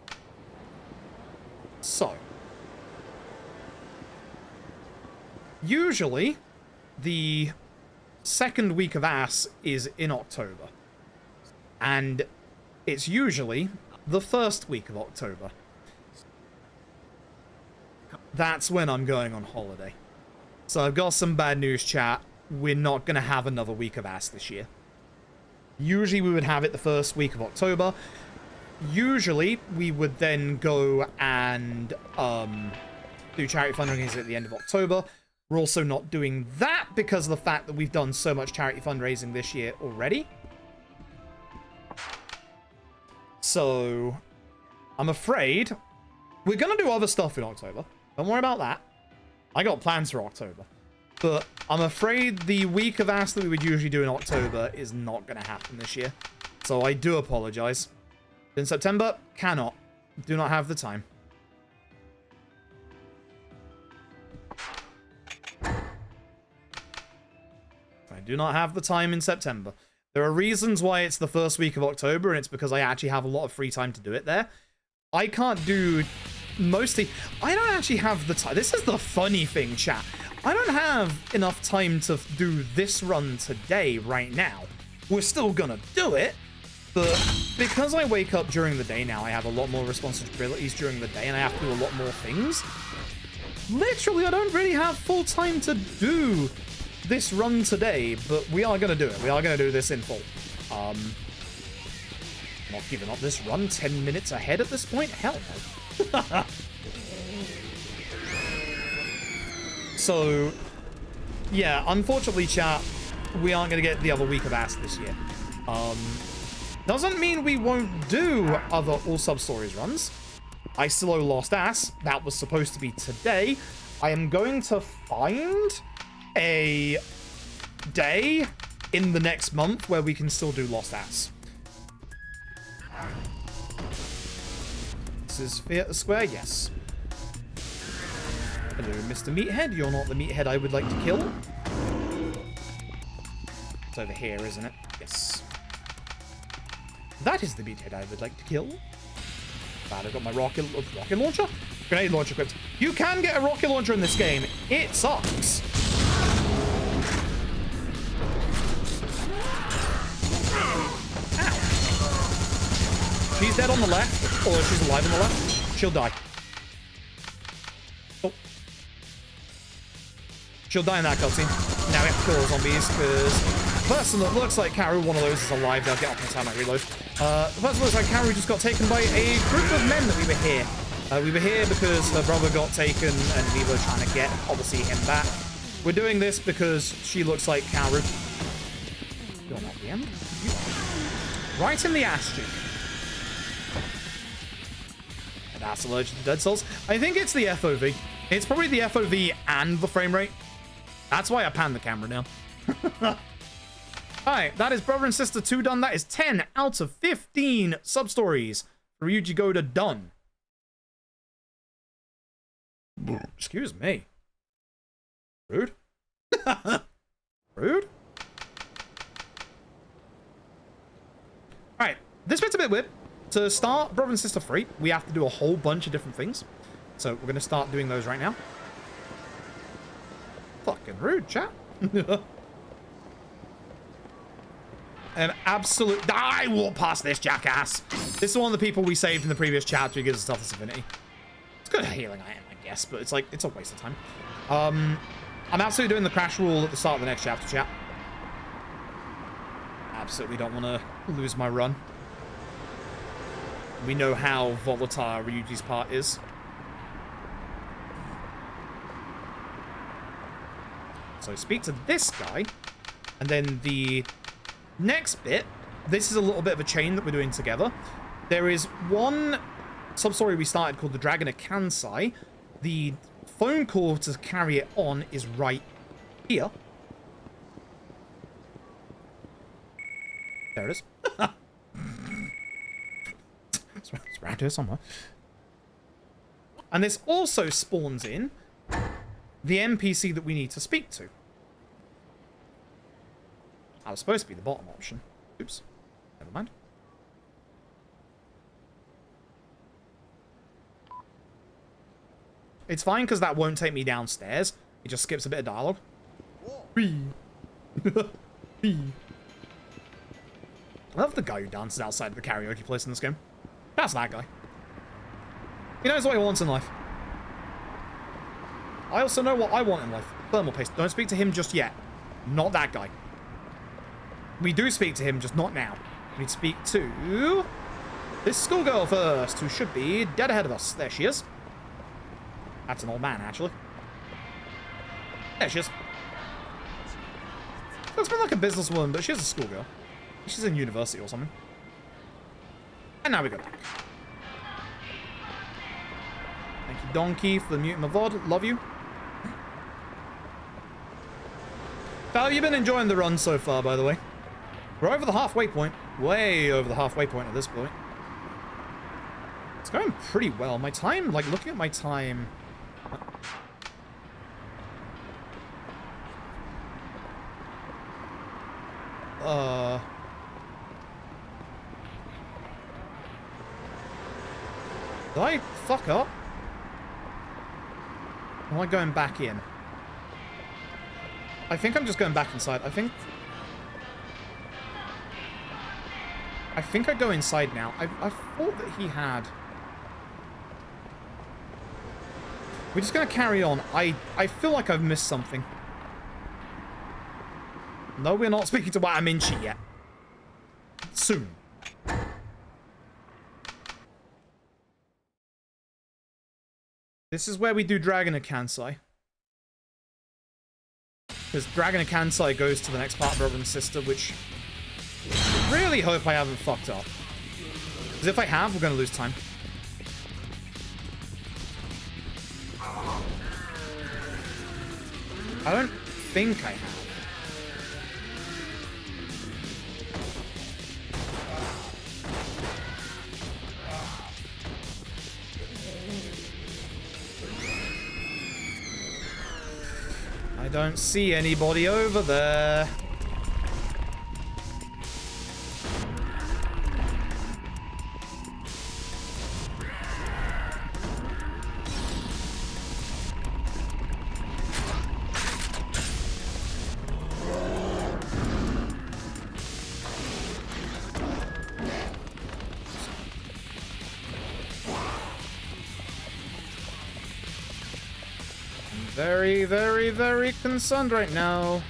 So, usually, the second week of ass is in October. And it's usually the first week of October. That's when I'm going on holiday. So I've got some bad news, chat. We're not going to have another week of ass this year. Usually we would have it the first week of October. Usually we would then go and do charity fundraising at the end of October. We're also not doing that because of the fact that we've done so much charity fundraising this year already. So, I'm afraid we're going to do other stuff in October. Don't worry about that. I got plans for October. But I'm afraid the week of ass that we would usually do in October is not going to happen this year. So I do apologize. In September, cannot. Do not have the time. I do not have the time in September. There are reasons why it's the first week of October, and it's because I actually have a lot of free time to do it there. I can't do mostly... I don't actually have the time. This is the funny thing, chat. I don't have enough time to do this run today, right now. We're still gonna do it, But because I wake up during the day now, I have a lot more responsibilities during the day, and I have to do a lot more things. Literally, I don't really have full time to do this run today, but we are going to do it. We are going to do this in full. Not giving up this run 10 minutes ahead at this point? Hell no. So, yeah, unfortunately, chat, we aren't going to get the other week of Ass this year. Doesn't mean we won't do other All Substories runs. I still owe Lost Ass. That was supposed to be today. I am going to find a day in the next month where we can still do Lost Ass. This is Theatre Square, yes. Hello, Mr. Meathead. You're not the meathead I would like to kill. It's over here, isn't it? Yes. That is the meathead I would like to kill. Bad, I've got my rocket launcher? Grenade launcher equipped. You can get a rocket launcher in this game. It sucks. Ow. She's dead on the left, or she's alive on the left. She'll die. Oh. She'll die in that cutscene. Now we have to kill all zombies, because the person that looks like Karu, one of those is alive. They'll get up in time I reload. The person that looks like Karu just got taken by a group of men that we were here. We were here because her brother got taken and we were trying to get, obviously, him back. We're doing this because she looks like Karu. You're not the end. You are. Right in the ass cheek. And that's allergic to Dead Souls. I think it's the FOV. It's probably the FOV and the frame rate. That's why I panned the camera now. Alright, that is Brother and Sister 2 done. That is 10 out of 15 sub-stories. Ryuji Goda done. Excuse me. Rude. Rude. Alright, this bit's a bit weird. To start Brother and Sister 3, we have to do a whole bunch of different things. So we're going to start doing those right now. Fucking rude, chat. An absolute... I walk past this jackass. This is one of the people we saved in the previous chapter who gives us Toughness Affinity. It's good healing I am, I guess, but it's like, it's a waste of time. I'm absolutely doing the crash rule at the start of the next chapter, chat. Absolutely don't want to lose my run. We know how volatile Ryuji's part is. So speak to this guy, and then the next bit, this is a little bit of a chain that we're doing together. There is one sub-story we started called The Dragon of Kansai. The phone call to carry it on is right here. There it is. It's around here somewhere. And this also spawns in the NPC that we need to speak to. That was supposed to be the bottom option. Oops. Never mind. It's fine because that won't take me downstairs. It just skips a bit of dialogue. I love the guy who dances outside of the karaoke place in this game. That's that guy. He knows what he wants in life. I also know what I want in life. Thermal paste. Don't speak to him just yet. Not that guy. We do speak to him, just not now. We need to speak to this schoolgirl first, who should be dead ahead of us. There she is. That's an old man, actually. There she is. Looks more like a businesswoman, but she's a schoolgirl. She's in university or something. And now we go back. Thank you, Donkey, for the mute my VOD. Love you. How have you been enjoying the run so far, by the way? We're over the halfway point. Way over the halfway point at this point. It's going pretty well. My time, like, looking at my time... Did I fuck up? Or am I going back in? I think I'm just going back inside. I think... I think I go inside now. I thought that he had... We're just going to carry on. I feel like I've missed something. No, we're not speaking to Wataminchi yet. Soon. This is where we do Dragon of Kansai. Because Dragon of Kansai goes to the next part, Brother and Sister, which... I really hope I haven't fucked up. Because if I have, we're going to lose time. I don't think I have. I don't see anybody over there. Very, very, very concerned right now.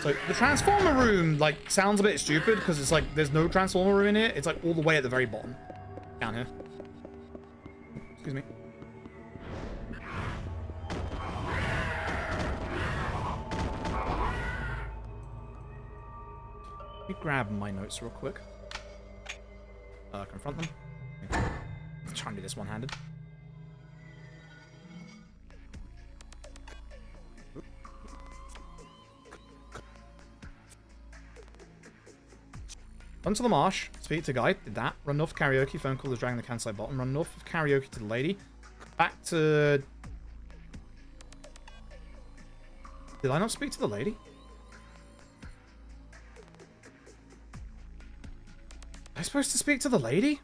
So the transformer room, like, sounds a bit stupid because it's like there's no transformer room in it. It's like all the way at the very bottom. Down here. Excuse me. Let me grab my notes real quick. Confront them. I'm trying to do this one-handed. Run to the marsh. Speak to guide. Did that. Run north of karaoke. Phone call is dragging the Kansai bottom. Run north of karaoke to the lady. Back to... Did I not speak to the lady? Am I supposed to speak to the lady?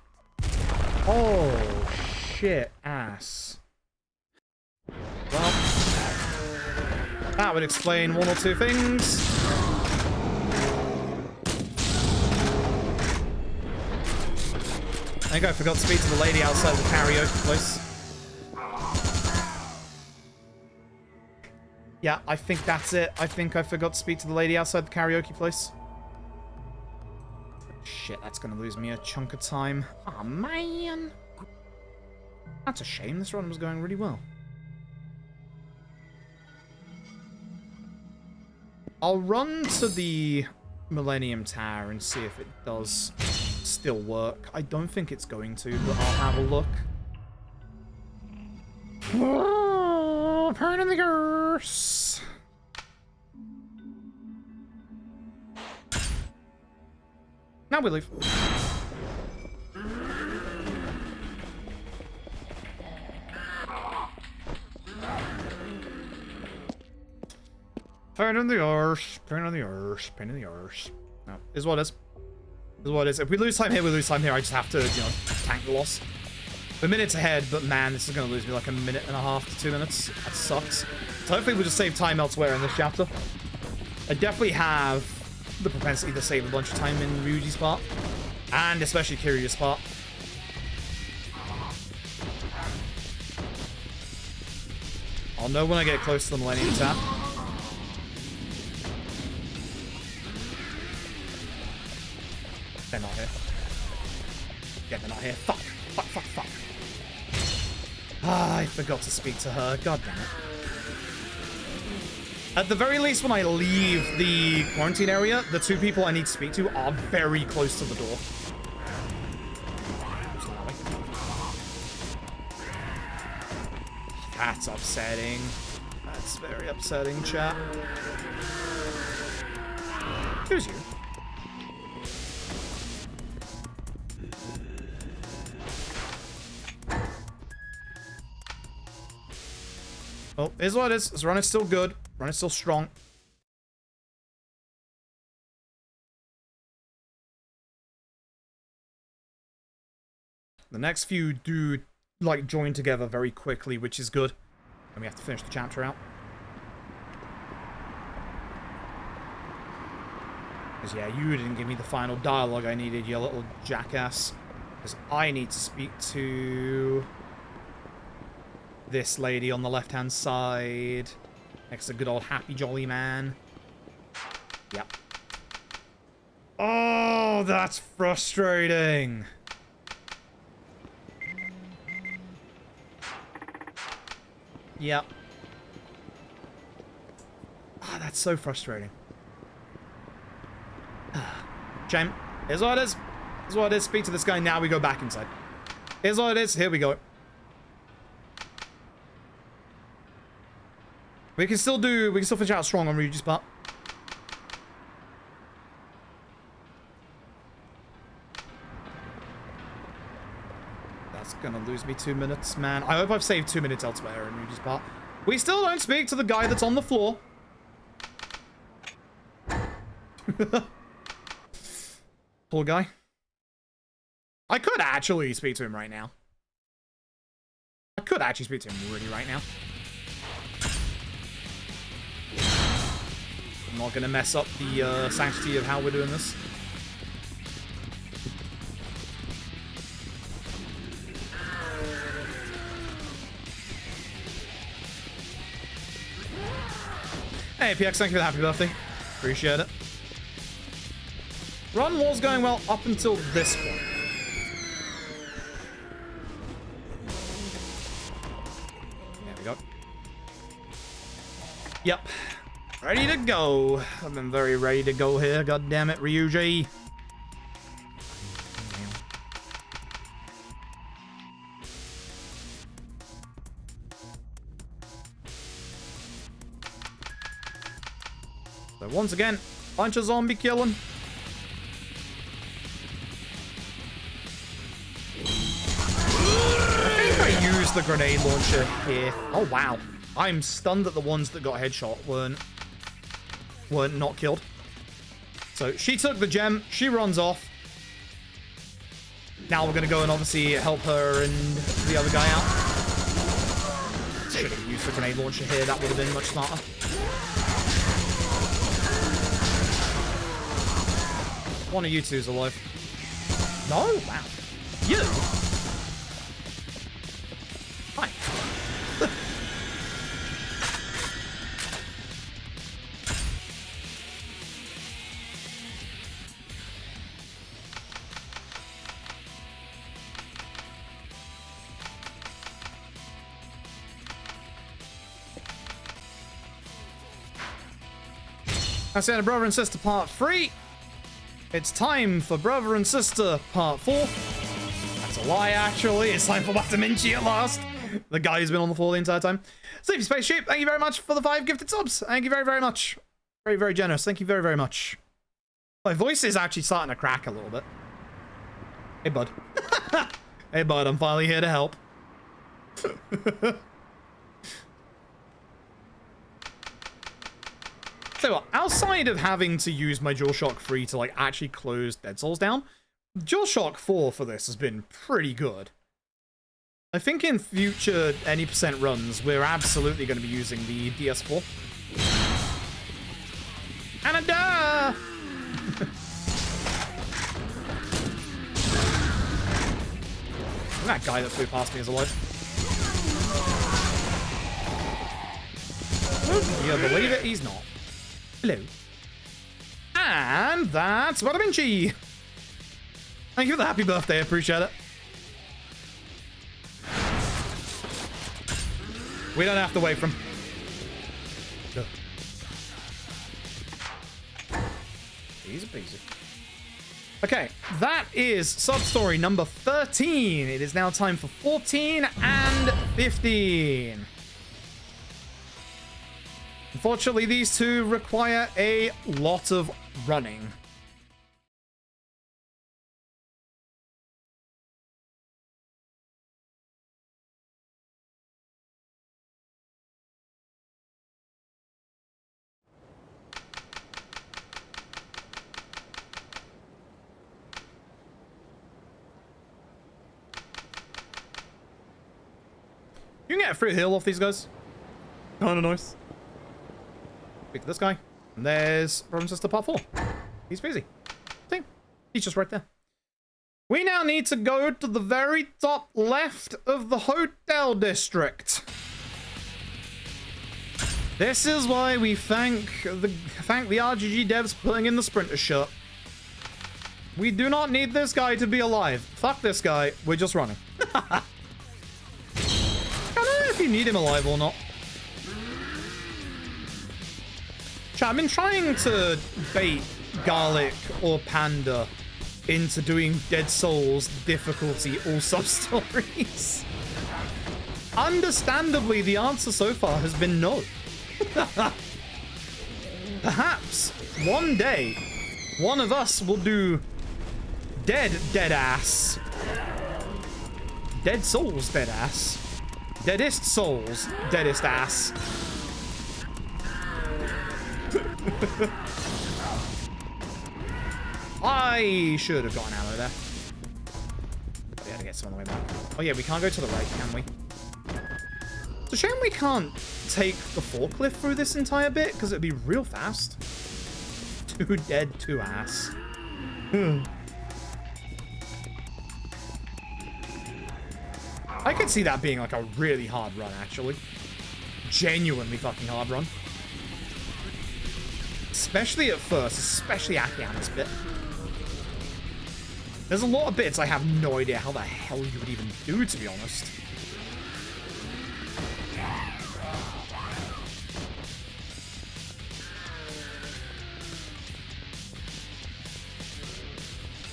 Oh, shit ass. Well, that would explain one or two things. I think I forgot to speak to the lady outside the karaoke place. Yeah, I think that's it. I think I forgot to speak to the lady outside the karaoke place. Shit, that's gonna lose me a chunk of time. Aw, man. That's a shame. This run was going really well. I'll run to the Millennium Tower and see if it does still work. I don't think it's going to, but I'll have a look. Oh, pain in the arse. Now we leave. Pain in the arse, pain in the arse, pain in the arse. No, is what it is. Is what it is. If we lose time here, we lose time here. I just have to, you know, tank the loss. We're minutes ahead, but man, this is going to lose me like a minute and a half to 2 minutes. That sucks. So hopefully we'll just save time elsewhere in this chapter. I definitely have the propensity to save a bunch of time in Ryuji's part. And especially Kiryu's part. I'll know when I get close to the Millennium Tap. They're not here. Yeah, they're not here. Fuck. Fuck, fuck, fuck. Ah, I forgot to speak to her. God damn it. At the very least, when I leave the quarantine area, the two people I need to speak to are very close to the door. That's upsetting. That's very upsetting, chat. Who's you? Oh, here's what it is. This run is still good. Run is still strong. The next few do, like, join together very quickly, which is good. And we have to finish the chapter out. Because, yeah, you didn't give me the final dialogue I needed, you little jackass. Because I need to speak to this lady on the left-hand side. Next to good old Happy Jolly Man. Yep. Oh, that's frustrating. Yep. Ah, that's so frustrating. Shame. Here's what it is. Here's what it is. Speak to this guy. Now we go back inside. Here's what it is. Here we go. We can still finish out strong on Ryuji's part. That's gonna lose me 2 minutes, man. I hope I've saved 2 minutes elsewhere in Ryuji's part. We still don't speak to the guy that's on the floor. Poor guy. I could actually speak to him right now. I could actually speak to him really right now. I'm not going to mess up the sanctity of how we're doing this. Hey, PX, thank you for the happy birthday. Appreciate it. Run was going well up until this point. There we go. Yep. Ready to go. I've been very ready to go here. God damn it, Ryuji. So once again, bunch of zombie killing. I use the grenade launcher here. Oh wow. I'm stunned that the ones that got headshot weren't not killed. So she took the gem, she runs off. Now we're gonna go and obviously help her and the other guy out. Should have used the grenade launcher here, that would have been much smarter. One of you two's alive. No? Wow. You? Hi. I said Brother and Sister Part 3. It's time for Brother and Sister Part 4. That's a lie, actually. It's time for Wataminchi at last. The guy who's been on the floor the entire time. Sleepy Space Sheep, thank you very much for the 5 gifted subs. Thank you very, very much. Very, very generous. Thank you very, very much. My voice is actually starting to crack a little bit. Hey, bud. Hey, bud, I'm finally here to help. So what, outside of having to use my DualShock 3 to like actually close Dead Souls down, DualShock 4 for this has been pretty good. I think in future any percent runs, we're absolutely going to be using the DS4. Canada! That guy that flew past me is alive. You believe it? He's not. Hello. And that's Wataminchi. Thank you for the happy birthday. I appreciate it. We don't have to wait from. Easy peasy. Okay, that is Substory number 13. It is now time for 14 and 15. Unfortunately, these two require a lot of running. You can get a free heal off these guys. Kinda nice. Speak to this guy. And there's Brother and Sister Part 4. He's busy. See? He's just right there. We now need to go to the very top left of the hotel district. This is why we thank the RGG devs for putting in the sprinter shirt. We do not need this guy to be alive. Fuck this guy. We're just running. I don't know if you need him alive or not. Chat, I've been trying to bait Garlic or Panda into doing Dead Souls difficulty all sub-stories. Understandably, the answer so far has been no. Perhaps one day one of us will do dead ass, Dead Souls dead ass, Deadest Souls deadest ass. I should have gotten ammo there. We had to get some on the way back. Oh yeah, we can't go to the right, can we? It's a shame we can't take the forklift through this entire bit, because it'd be real fast. 2 dead, 2 ass. I could see that being like a really hard run, actually. Genuinely fucking hard run. Especially at first, especially Akiyama's bit. There's a lot of bits I have no idea how the hell you would even do, to be honest.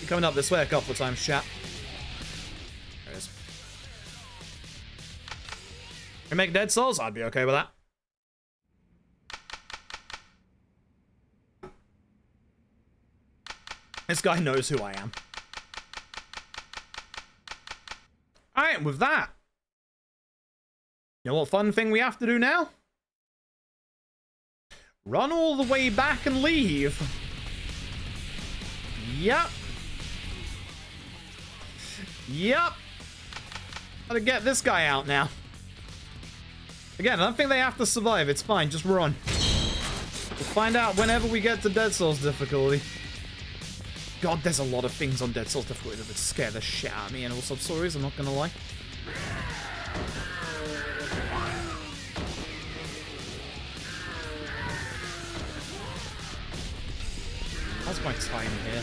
You're coming up this way a couple of times, chat. There it is. Can make Dead Souls? I'd be okay with that. This guy knows who I am. Alright, with that. You know what fun thing we have to do now? Run all the way back and leave. Yep. Yep. Gotta get this guy out now. Again, I don't think they have to survive. It's fine. Just run. We'll find out whenever we get to Dead Souls difficulty. God, there's a lot of things on Dead Souls difficulty that would scare the shit out of me in all sub-stories, I'm not gonna lie. How's my time here?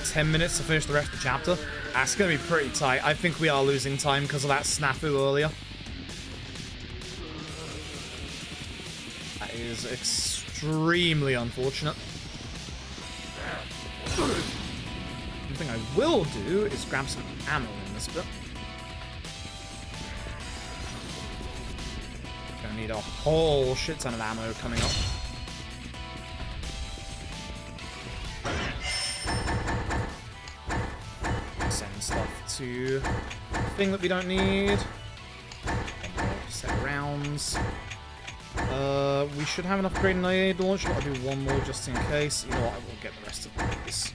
10 minutes to finish the rest of the chapter? That's gonna be pretty tight. I think we are losing time because of that snafu earlier. That is extremely unfortunate. One thing I will do is grab some ammo in this bit. Gonna need a whole shit ton of ammo coming up. Send stuff to the thing that we don't need. Set rounds. We should have enough grenade launch, but I'll do one more just in case. You know what, I will get the rest of these.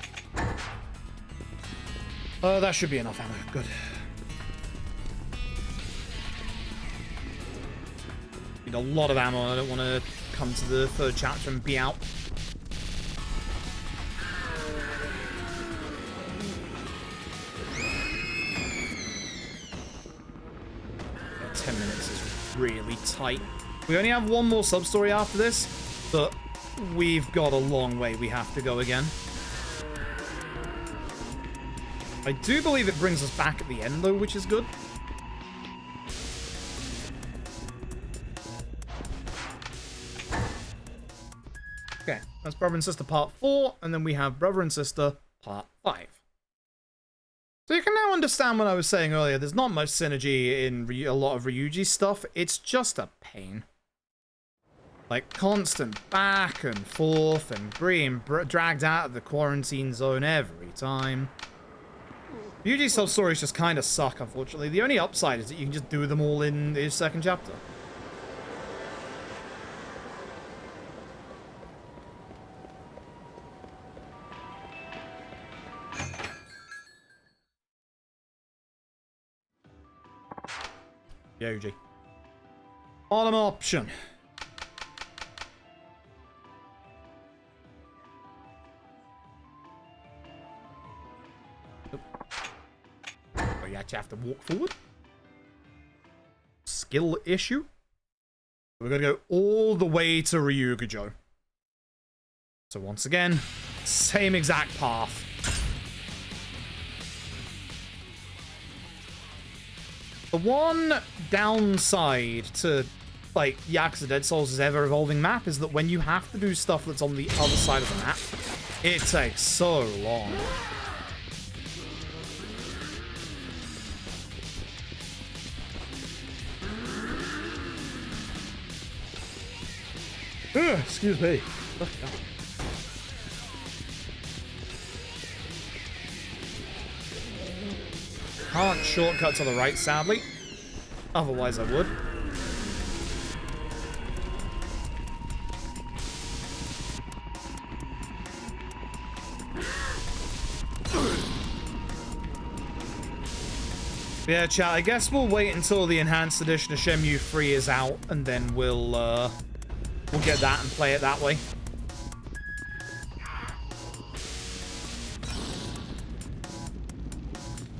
That should be enough ammo. Good. Need a lot of ammo, and I don't want to come to the 3rd chapter and be out. Yeah, 10 minutes is really tight. We only have one more sub-story after this, but we've got a long way we have to go again. I do believe it brings us back at the end, though, which is good. Okay, that's Brother and Sister Part 4, and then we have Brother and Sister Part 5. So you can now understand what I was saying earlier. There's not much synergy in a lot of Ryuji's stuff. It's just a pain. Like, constant back and forth and being dragged out of the quarantine zone every time. Ryuji's sub-stories just kind of suck, unfortunately. The only upside is that you can just do them all in his 2nd chapter. Ryuji. Bottom option. Oh, you actually have to walk forward. Skill issue. We're going to go all the way to Ryuji. So once again, same exact path. The one downside to, like, Yakuza Dead Souls' ever-evolving map is that when you have to do stuff that's on the other side of the map, it takes so long. Ugh, excuse me. Can't shortcut to the right, sadly. Otherwise, I would. Yeah, chat, I guess we'll wait until the enhanced edition of Shenmue 3 is out, and then we'll get that and play it that way.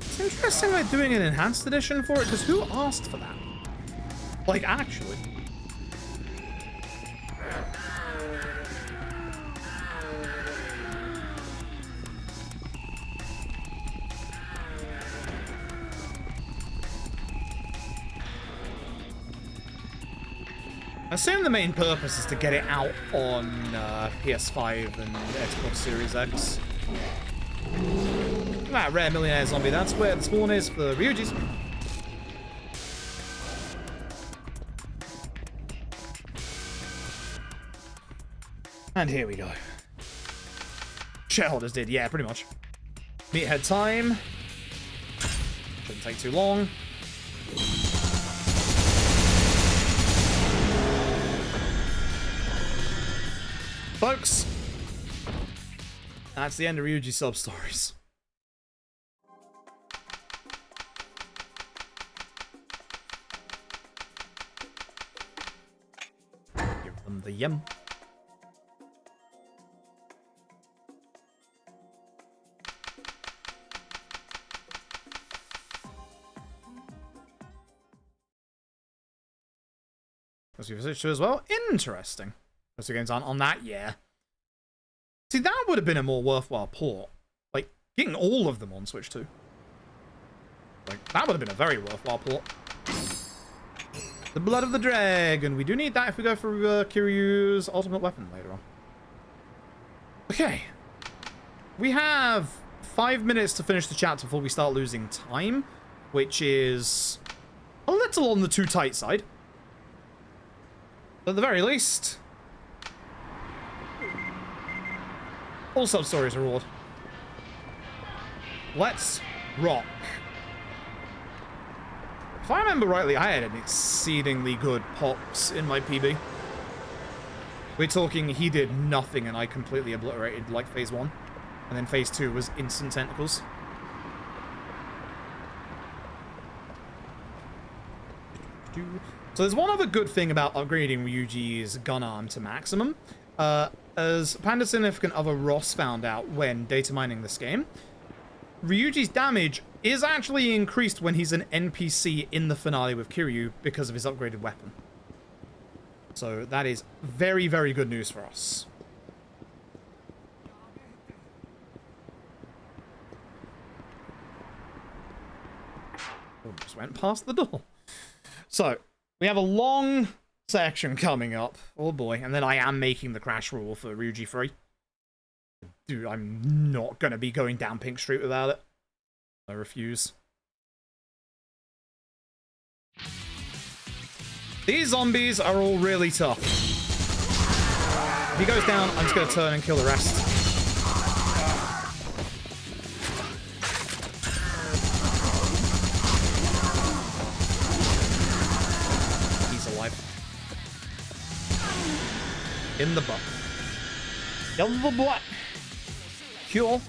It's interesting they're doing an enhanced edition for it, because who asked for that? Like, actually. I assume the main purpose is to get it out on PS5 and Xbox Series X. That rare millionaire zombie, that's where the spawn is for Ryuji's. And here we go. Shareholders did, yeah, pretty much. Meathead time. Shouldn't take too long. Folks, that's the end of Ryuji Substories. Give them the yum. Let's use Switch 2 as well. Interesting. Most of the games aren't on that, yeah. See, that would have been a more worthwhile port. Like, getting all of them on Switch 2. Like, that would have been a very worthwhile port. The Blood of the Dragon. We do need that if we go for Kiryu's ultimate weapon later on. Okay. We have 5 minutes to finish the chapter before we start losing time, which is a little on the too tight side. But at the very least, all Substories reward. Let's rock. If I remember rightly, I had an exceedingly good pops in my PB. We're talking he did nothing and I completely obliterated like phase 1. And then phase 2 was instant tentacles. So there's one other good thing about upgrading Ryuji's gun arm to maximum. As Panda Significant Other Ross found out when data mining this game, Ryuji's damage is actually increased when he's an NPC in the finale with Kiryu because of his upgraded weapon. So that is very, very good news for us. Oh, just went past the door. So, we have a long section coming up. Oh boy. And then I am making the crash rule for Ryuji 3. Dude, I'm not going to be going down Pink Street without it. I refuse. These zombies are all really tough. If he goes down, I'm just going to turn and kill the rest. He's alive. In the butt. In the butt. Cool.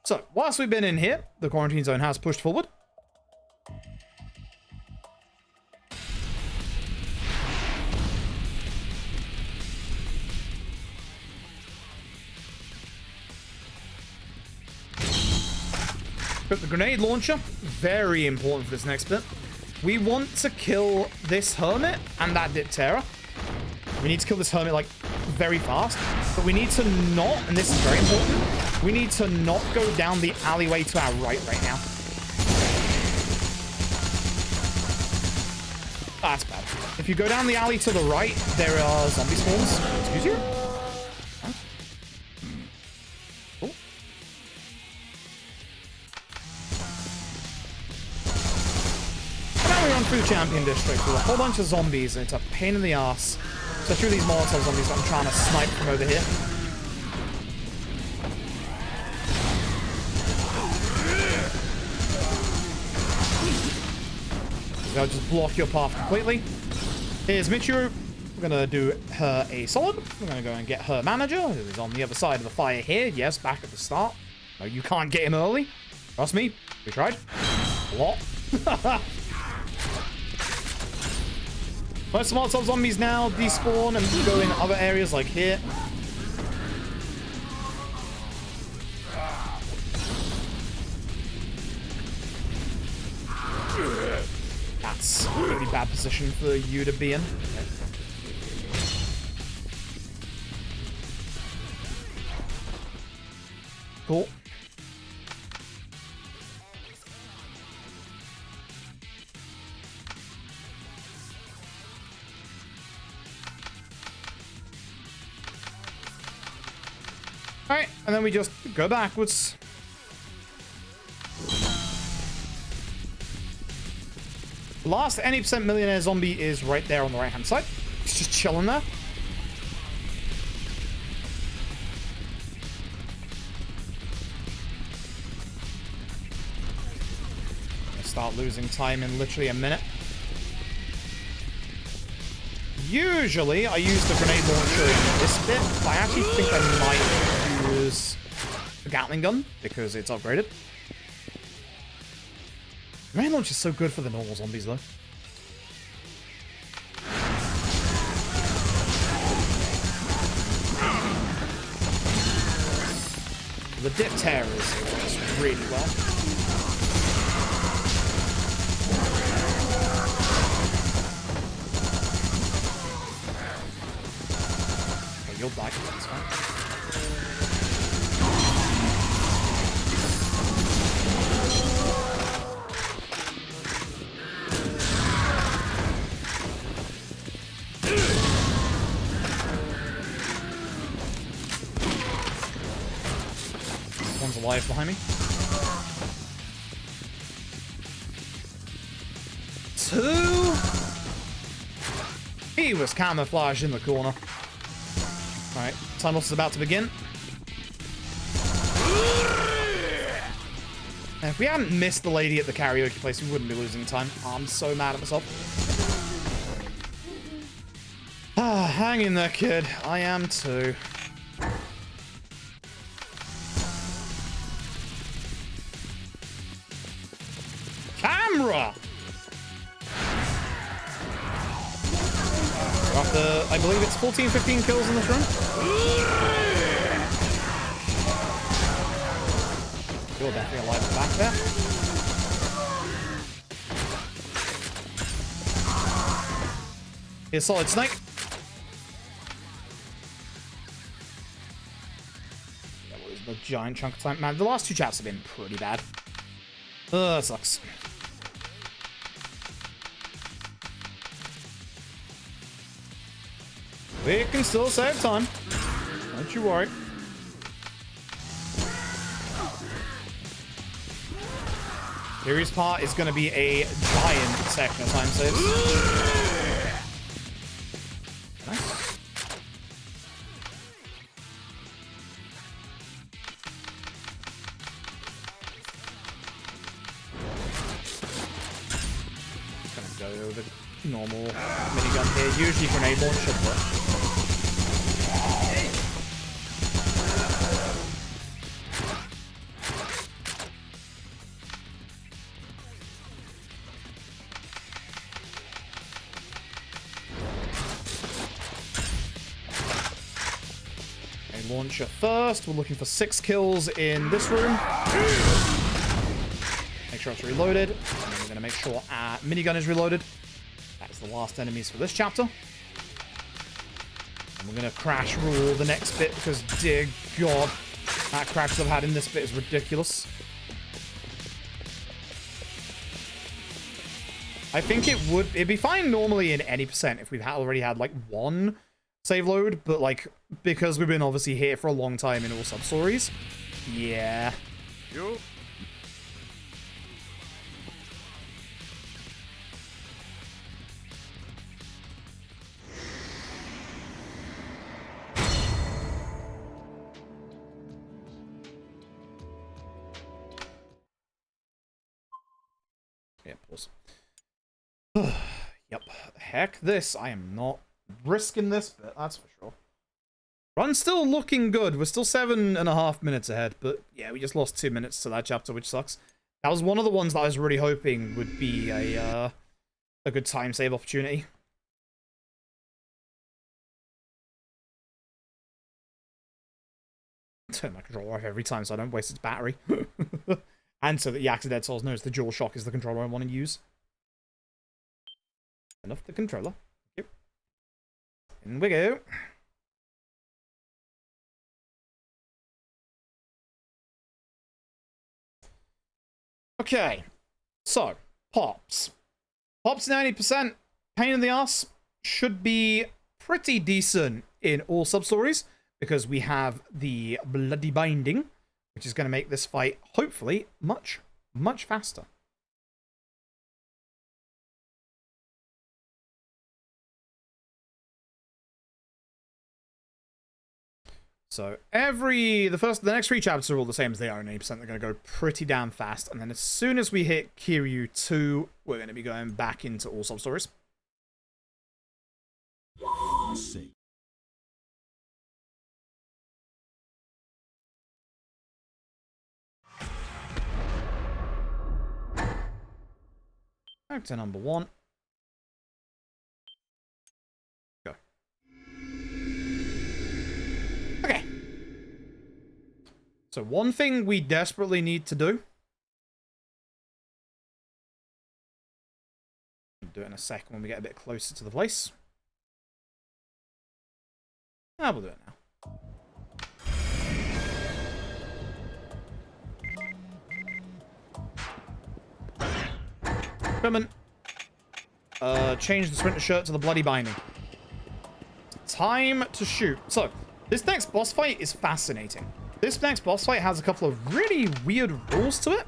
So, whilst we've been in here, the quarantine zone has pushed forward. equip the grenade launcher. Very important for this next bit. We want to kill this hermit and that Diptera. We need to kill this hermit, like, very fast. But we need to not, and this is very important, we need to not go down the alleyway to our right now. That's bad. If you go down the alley to the right, there are zombie spawns. Excuse you? Huh? Cool. Now we run through the champion district with a whole bunch of zombies, and it's a pain in the ass. Especially these Molotov zombies that I'm trying to snipe from over here. They'll just block your path completely. Here's Michiru. We're going to do her a solid. We're going to go and get her manager, who is on the other side of the fire here. Yes, back at the start. No, you can't get him early. Trust me. We tried. A lot. Most Molotov zombies now despawn and go in other areas like here. That's a pretty bad position for you to be in. Cool. Alright, and then we just go backwards. The last any percent millionaire zombie is right there on the right-hand side. It's just chilling there. Start losing time in literally a minute. Usually, I use the grenade launcher in this bit, but I actually think I might use the Gatling gun because it's upgraded. Grenade launcher is so good for the normal zombies, though. The Diptera is really well. You'll die. That's fine. One's alive behind me. 2. He was camouflaged in the corner. Alright, time loss is about to begin. And if we hadn't missed the lady at the karaoke place, we wouldn't be losing time. Oh, I'm so mad at myself. Ah, hang in there, kid. I am too. Camera! After, I believe it's 14, 15 kills in this run. You're definitely alive at the back there. Here's Solid Snake. That was the giant chunk of time. Man, the last 2 chaps have been pretty bad. Ugh, that sucks. We can still save time. Don't you worry. Serious part is going to be a giant section of time saves. Nice. Just going to go with a normal minigun here. Usually grenade launch should work. Launcher first. We're looking for 6 kills in this room. sure it's reloaded. And then we're going to make sure our minigun is reloaded. That is the last enemies for this chapter. And we're going to crash rule the next bit because, dear God, that crash I've had in this bit is ridiculous. I think it'd be fine normally in any percent if we've already had like one save load, but like because we've been obviously here for a long time in all Substories, yeah. You? Yeah, pause. Yep. Heck this. I am not risking this bit, that's for sure. Run's still looking good. We're still 7.5 minutes ahead, but yeah, we just lost 2 minutes to that chapter, which sucks. That was one of the ones that I was really hoping would be a good time save opportunity. Turn my controller off every time so I don't waste its battery. And so that Yakuza Dead Souls knows the DualShock is the controller I want to use. Enough the controller. Yep. In we go. Okay. So, Pops. Pops 90%. Pain in the ass. Should be pretty decent in all Substories because we have the Bloody Binding, which is going to make this fight, hopefully, much, much faster. So the next 3 chapters are all the same as they are in 80%. They're going to go pretty damn fast. And then as soon as we hit Kiryu 2, we're going to be going back into all Substories. Sega. Back to number 1. Go. Okay. So one thing we desperately need to do. I'll do it in a second when we get a bit closer to the place. Ah, we'll do it now. Equipment. Change the sprinter shirt to the Bloody Binding. Time to shoot. So, this next boss fight is fascinating. This next boss fight has a couple of really weird rules to it.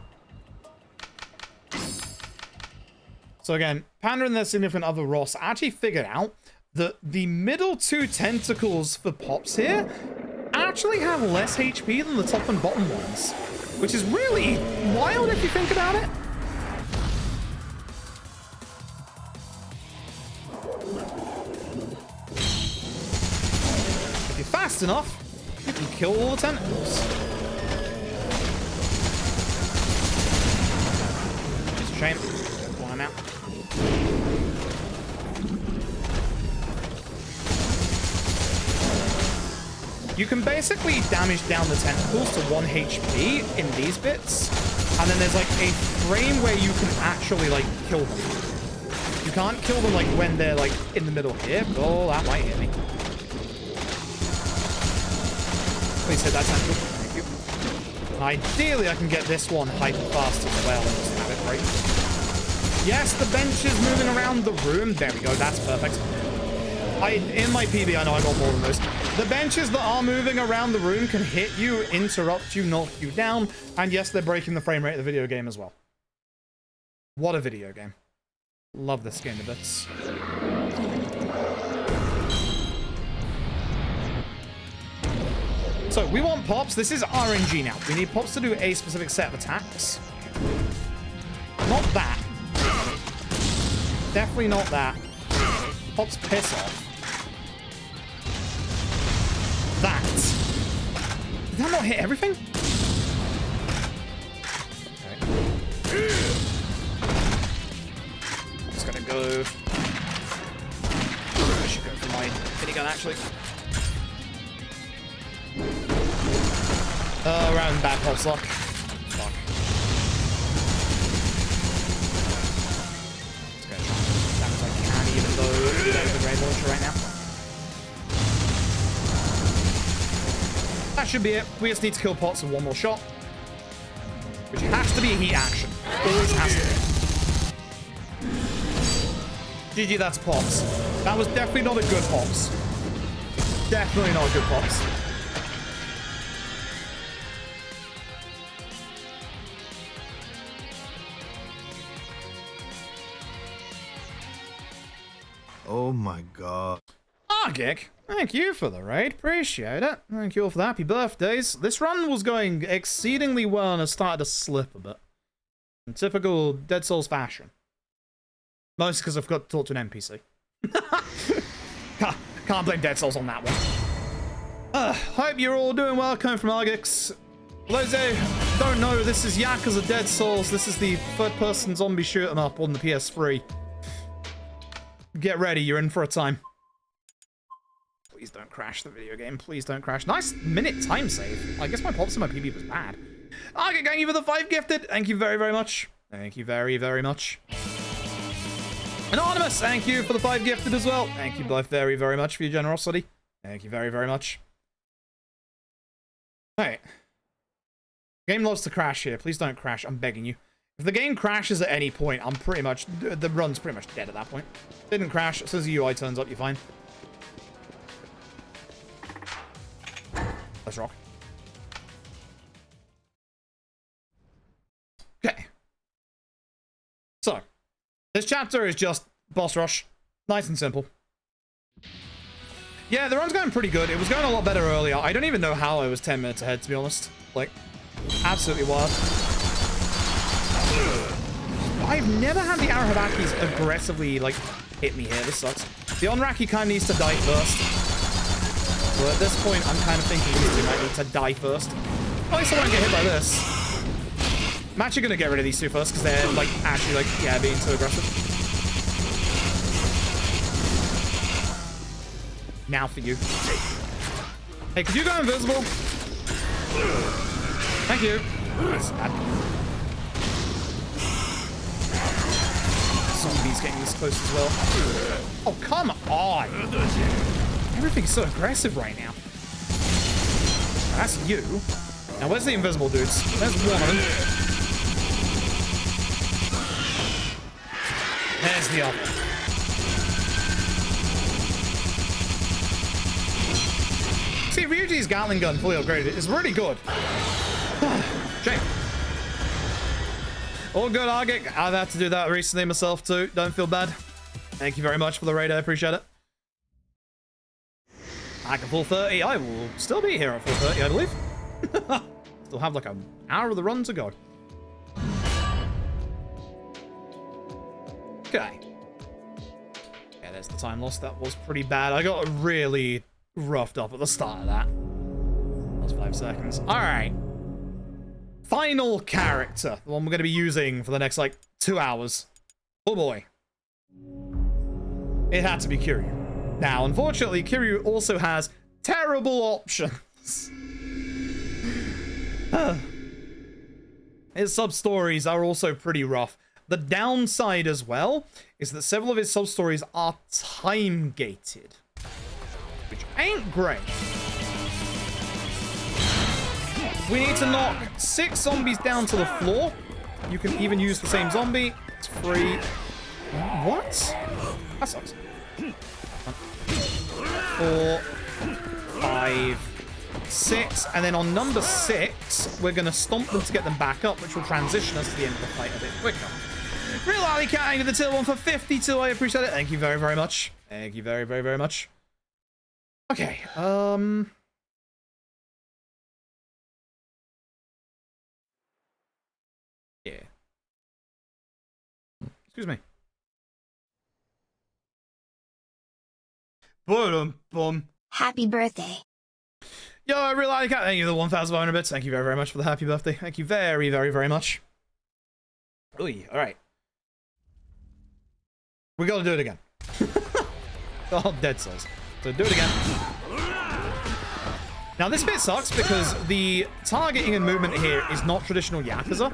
So again, Panda and their significant other Ross actually figured out that the middle 2 tentacles for Pops here actually have less HP than the top and bottom ones, which is really wild if you think about it. If you're fast enough, you can kill all the tentacles. It's a shame. Well, I'm out. You can basically damage down the tentacles to 1 HP in these bits, and then there's like a frame where you can actually like kill them. You can't kill them like when they're like in the middle here. Oh, that might hit me. Please hit that tentacle. Thank you. Ideally, I can get this one hyper fast as well and just have it right. Yes, the bench is moving around the room. There we go. That's perfect. In my PB, I know I got more than those. The benches that are moving around the room can hit you, interrupt you, knock you down, and yes, they're breaking the frame rate of the video game as well. What a video game. Love this game to bits. So, we want Pops. This is RNG now. We need Pops to do a specific set of attacks. Not that. Definitely not that. Pops piss off. That. Did that not hit everything? Okay. Just gonna go. I should go for my minigun actually. Around bad pulse lock. Fuck. That should be it. We just need to kill Potts with one more shot. Which has to be a heat action. Always has to be. GG, that's Pops. That was definitely not a good Pops. Definitely not a good Pops. Oh my god. Argic, thank you for the raid. Appreciate it. Thank you all for the happy birthdays. This run was going exceedingly well and has started to slip a bit. In typical Dead Souls fashion. Mostly because I've got to talk to an NPC. Can't blame Dead Souls on that one. Hope you're all doing well, coming from Argix. For those who don't know, this is Yakuza Dead Souls. This is the third-person zombie shoot-'em-up on the PS3. Get ready, you're in for a time. Please don't crash the video game. Please don't crash. Nice minute time save. I guess my pops and my PB was bad. Okay, thank you for the 5 gifted. Thank you very, very much. Thank you very, very much. Anonymous, thank you for the 5 gifted as well. Thank you both very, very much for your generosity. Thank you very, very much. Alright. Game loves to crash here. Please don't crash. I'm begging you. If the game crashes at any point, I'm pretty much... The run's pretty much dead at that point. Didn't crash. As soon as the UI turns up, you're fine. Let's rock. Okay. So, this chapter is just boss rush. Nice and simple. Yeah, the run's going pretty good. It was going a lot better earlier. I don't even know how I was 10 minutes ahead, to be honest. Like, absolutely wild. I've never had the Arahabakis aggressively, like, hit me here. This sucks. The Onraki kind of needs to die first. So at this point, I'm kind of thinking these two might need to die first. At least I won't get hit by this. I'm actually going to get rid of these two first, because they're, like, actually, like, yeah, being too aggressive. Now for you. Hey, could you go invisible? Thank you. That's bad. Zombies getting this close as well. Oh, come on! Everything's so aggressive right now. That's you. Now, where's the invisible dudes? There's one of them. There's the other. See, Ryuji's Gatling gun fully upgraded is really good. Shame. All good, Argic. I've had to do that recently myself too. Don't feel bad. Thank you very much for the raid. I appreciate it. Back at 4:30. I will still be here at 4:30, I believe. Still have like an hour of the run to go. Okay. Yeah, there's the time loss. That was pretty bad. I got really roughed up at the start of that. That was 5 seconds. All right. Final character. The one we're going to be using for the next, like, 2 hours. Oh, boy. It had to be Kiryu. Now, unfortunately, Kiryu also has terrible options. His sub-stories are also pretty rough. The downside as well is that several of his sub-stories are time-gated, which ain't great. We need to knock 6 zombies down to the floor. You can even use the same zombie. It's free. What? That sucks. 4, 5, 6. And then on number 6, we're going to stomp them to get them back up, which will transition us to the end of the fight a bit quicker. Real Ali Cat into the tier 1 for 52. I appreciate it. Thank you very, very much. Thank you very, very, very much. Okay. Yeah. Excuse me. Boom. Happy birthday. Yo, I really like it. Thank you for the 1,500 bits. Thank you very, very much for the happy birthday. Thank you very, very, very much. Ooh, all right. We gotta do it again. Oh, Dead Souls. So do it again. Now, this bit sucks because the targeting and movement here is not traditional Yakuza.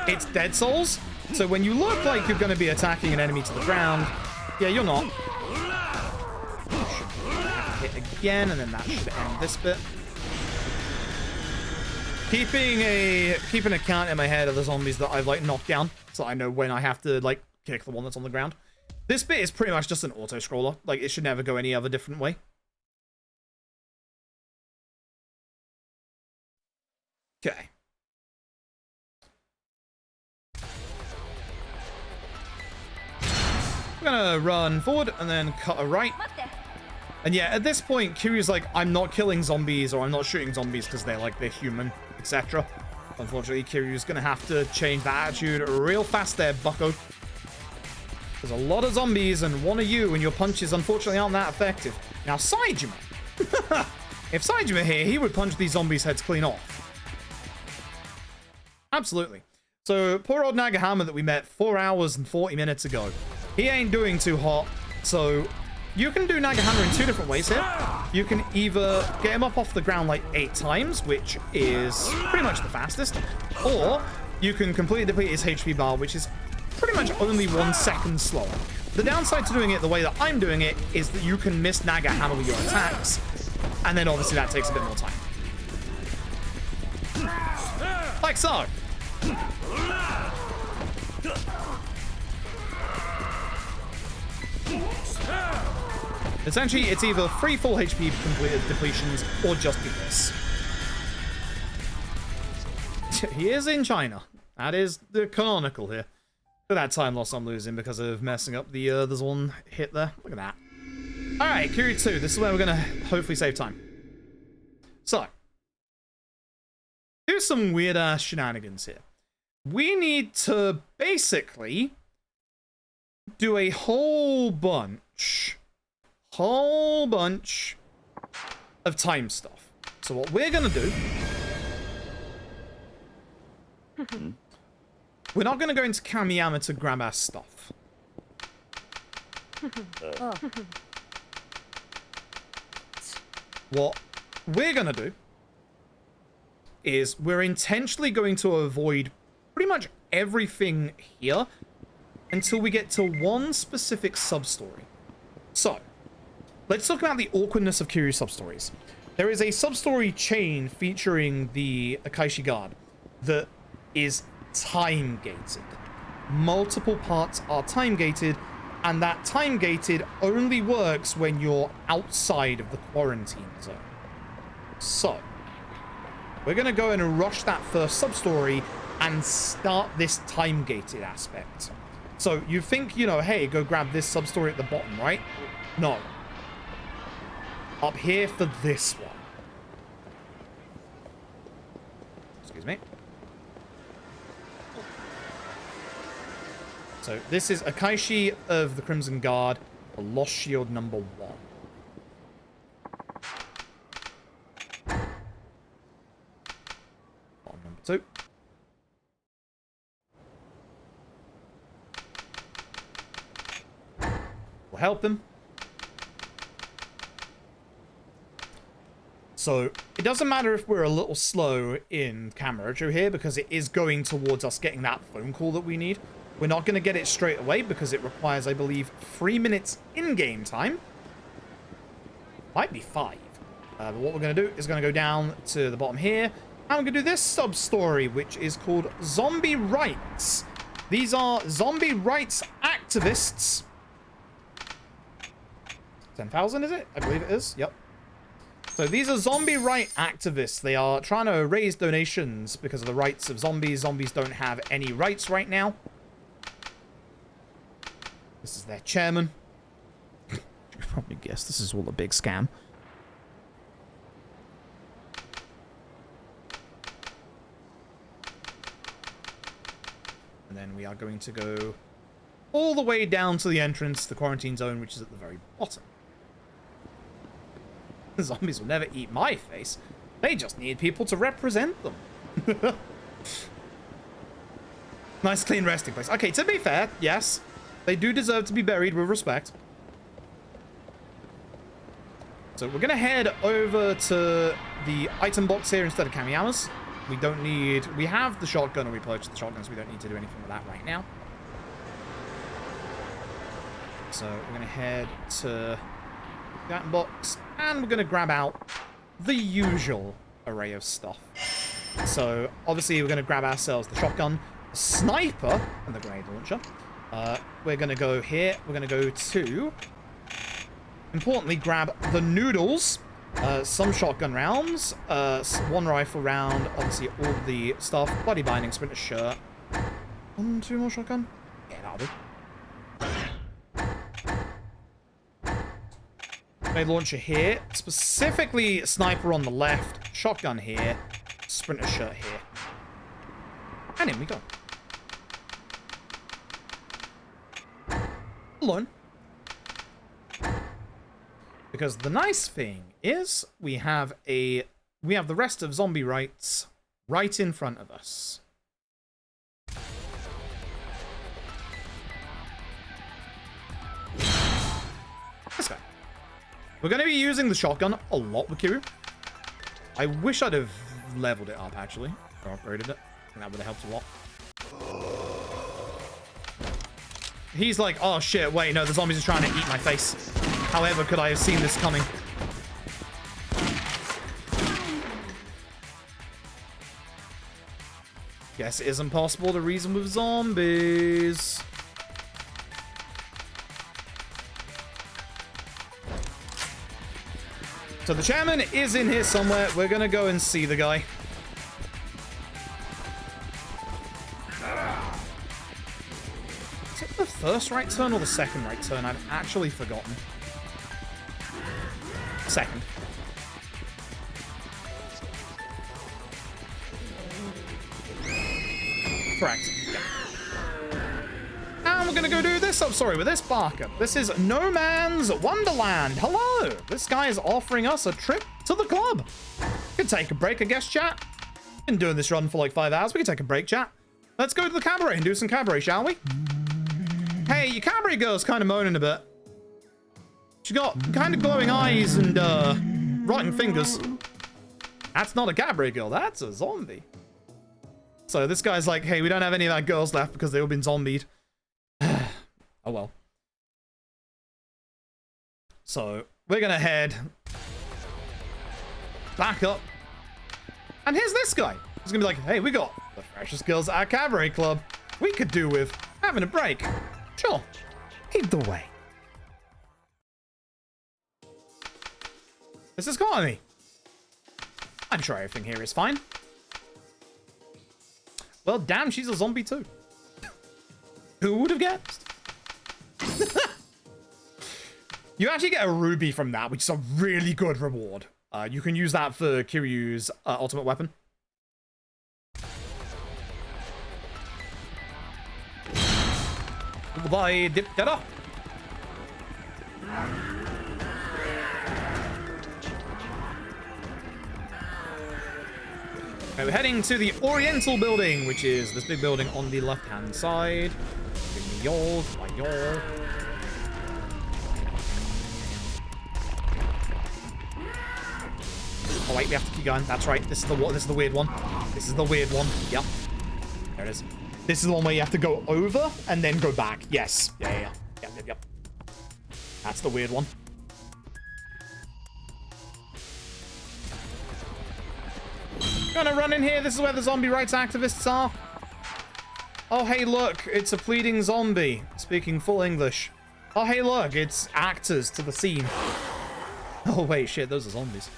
It's Dead Souls. So when you look like you're going to be attacking an enemy to the ground, yeah, you're not. Hit again, and then that should end this bit. keeping a count in my head of the zombies that I've like knocked down, so I know when I have to like kick the one that's on the ground. This bit is pretty much just an auto scroller. Like it should never go any other different way. Okay. We're gonna run forward and then cut a right. And yeah, at this point, Kiryu's like, I'm not killing zombies or I'm not shooting zombies because they're human, etc. Unfortunately, Kiryu's gonna have to change that attitude real fast there, bucko. There's a lot of zombies and one of you and your punches unfortunately aren't that effective. Now, Saejima. If Saejima here, he would punch these zombies' heads clean off. Absolutely. So, poor old Nagahama that we met 4 hours and 40 minutes ago. He ain't doing too hot, so you can do Nagahama in 2 different ways here. You can either get him up off the ground like 8 times, which is pretty much the fastest, or you can completely deplete his HP bar, which is pretty much only 1 second slower. The downside to doing it the way that I'm doing it is that you can miss Nagahama with your attacks, and then obviously that takes a bit more time. Like so. Essentially, it's either 3 full HP completed depletions or just do this. He is in China. That is the canonical here. But that time loss I'm losing because of messing up the there's one hit there. Look at that. Alright, Kiryu 2. This is where we're going to hopefully save time. So, here's some weird-ass shenanigans here. We need to basically do a whole bunch of time stuff. So what we're gonna do, we're not gonna go into Kamiyama to grab our stuff. What we're gonna do is we're intentionally going to avoid pretty much everything here until we get to one specific sub-story. So, let's talk about the awkwardness of Kiryu's sub-stories. There is a sub-story chain featuring the Akaishi Guard that is time-gated. Multiple parts are time-gated, and that time-gated only works when you're outside of the quarantine zone. So, we're going to go and rush that first sub-story and start this time-gated aspect. So, you think, you know, hey, go grab this sub-story at the bottom, right? No. Up here for this one. Excuse me. So, this is Akaishi of the Crimson Guard, the Lost Shield number 1. Bottom number 2. We'll help them. So, it doesn't matter if we're a little slow in Kamurocho here, because it is going towards us getting that phone call that we need. We're not going to get it straight away, because it requires, I believe, 3 minutes in-game time. Might be 5. But what we're going to do is going to go down to the bottom here, and we're going to do this sub-story, which is called Zombie Rights. These are zombie rights activists. 10,000, is it? I believe it is. Yep. So these are zombie right activists. They are trying to raise donations because of the rights of zombies. Zombies don't have any rights right now. This is their chairman. You can probably guess this is all a big scam. And then we are going to go all the way down to the entrance to the quarantine zone, which is at the very bottom. The zombies will never eat my face. They just need people to represent them. Nice clean resting place. Okay, to be fair, yes. They do deserve to be buried with respect. So we're going to head over to the item box here instead of Kamiyama's. We don't need... We have the shotgun, or we purchased the shotgun, so we don't need to do anything with that right now. So we're going to head to that box, and we're going to grab out the usual array of stuff. So obviously we're going to grab ourselves the shotgun, the sniper, and the grenade launcher. We're going to go here. We're going to go to, importantly, grab the noodles, some shotgun rounds, one rifle round, obviously all the stuff, body binding, sprinter shirt. 1, 2 more shotgun. Yeah, that'll do. Grenade launcher here, specifically sniper on the left, shotgun here, sprinter shirt here. And in we go. Alone. Because the nice thing is we have the rest of zombie rights right in front of us. This guy. We're going to be using the shotgun a lot with Kiryu. I wish I'd have leveled it up, actually. Or upgraded it. I think that would have helped a lot. He's like, oh shit, wait, no, the zombies are trying to eat my face. However, could I have seen this coming? Guess it isn't possible to reason with zombies. So the chairman is in here somewhere. We're gonna go and see the guy. Is it the first right turn or the second right turn? I've actually forgotten. Second. Correct. Yeah. And we're gonna go do this Substory with this Barker. This is No Man's Wonderland. Hello! This guy is offering us a trip to the club. Could take a break, I guess, chat. Been doing this run for like 5 hours. We can take a break, chat. Let's go to the cabaret and do some cabaret, shall we? Hey, your cabaret girl's kind of moaning a bit. She got kind of glowing eyes and rotten fingers. That's not a cabaret girl, that's a zombie. So this guy's like, hey, we don't have any of our girls left because they've all been zombied. Oh well. So we're gonna head back up. And here's this guy. He's gonna be like, hey, we got the freshest girls at our cabaret club. We could do with having a break. Sure. Either way. This is Economy. I'm sure everything here is fine. Well, damn, she's a zombie too. Who would have guessed? You actually get a ruby from that, which is a really good reward. You can use that for Kiryu's ultimate weapon. Bye, dip data. Okay, we're heading to the Oriental building, which is this big building on the left-hand side. Give me yours, my yours. Oh wait, we have to keep going. That's right. This is the weird one. This is the weird one. Yep. There it is. This is the one where you have to go over and then go back. Yes. Yeah. Yep. That's the weird one. Gonna run in here. This is where the zombie rights activists are. Oh, hey, look. It's a pleading zombie speaking full English. Oh, hey, look. It's actors to the scene. Oh, wait, shit. Those are zombies.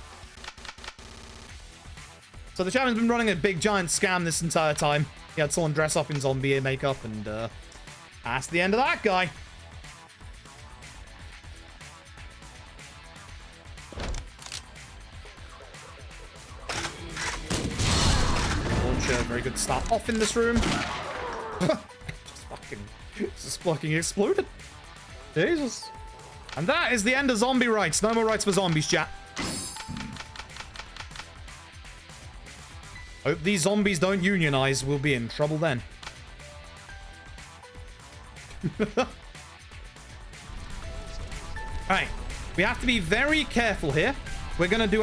So the chairman's been running a big giant scam this entire time. He had someone dress up in zombie makeup, and that's the end of that guy. Launcher, very good start off in this room. just fucking exploded. Jesus. And that is the end of zombie rights. No more rights for zombies, chat. Hope these zombies don't unionize. We'll be in trouble then. Alright. We have to be very careful here. We're going to do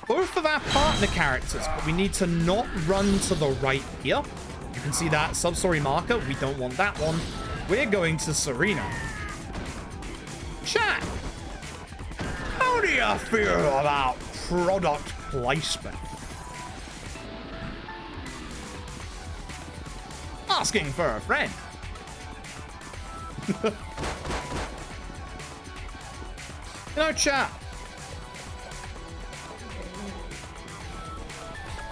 both of our partner characters, but we need to not run to the right here. You can see that Substory marker. We don't want that one. We're going to Serena. Chat. How do you feel about product placement? asking for a friend. You know, chat.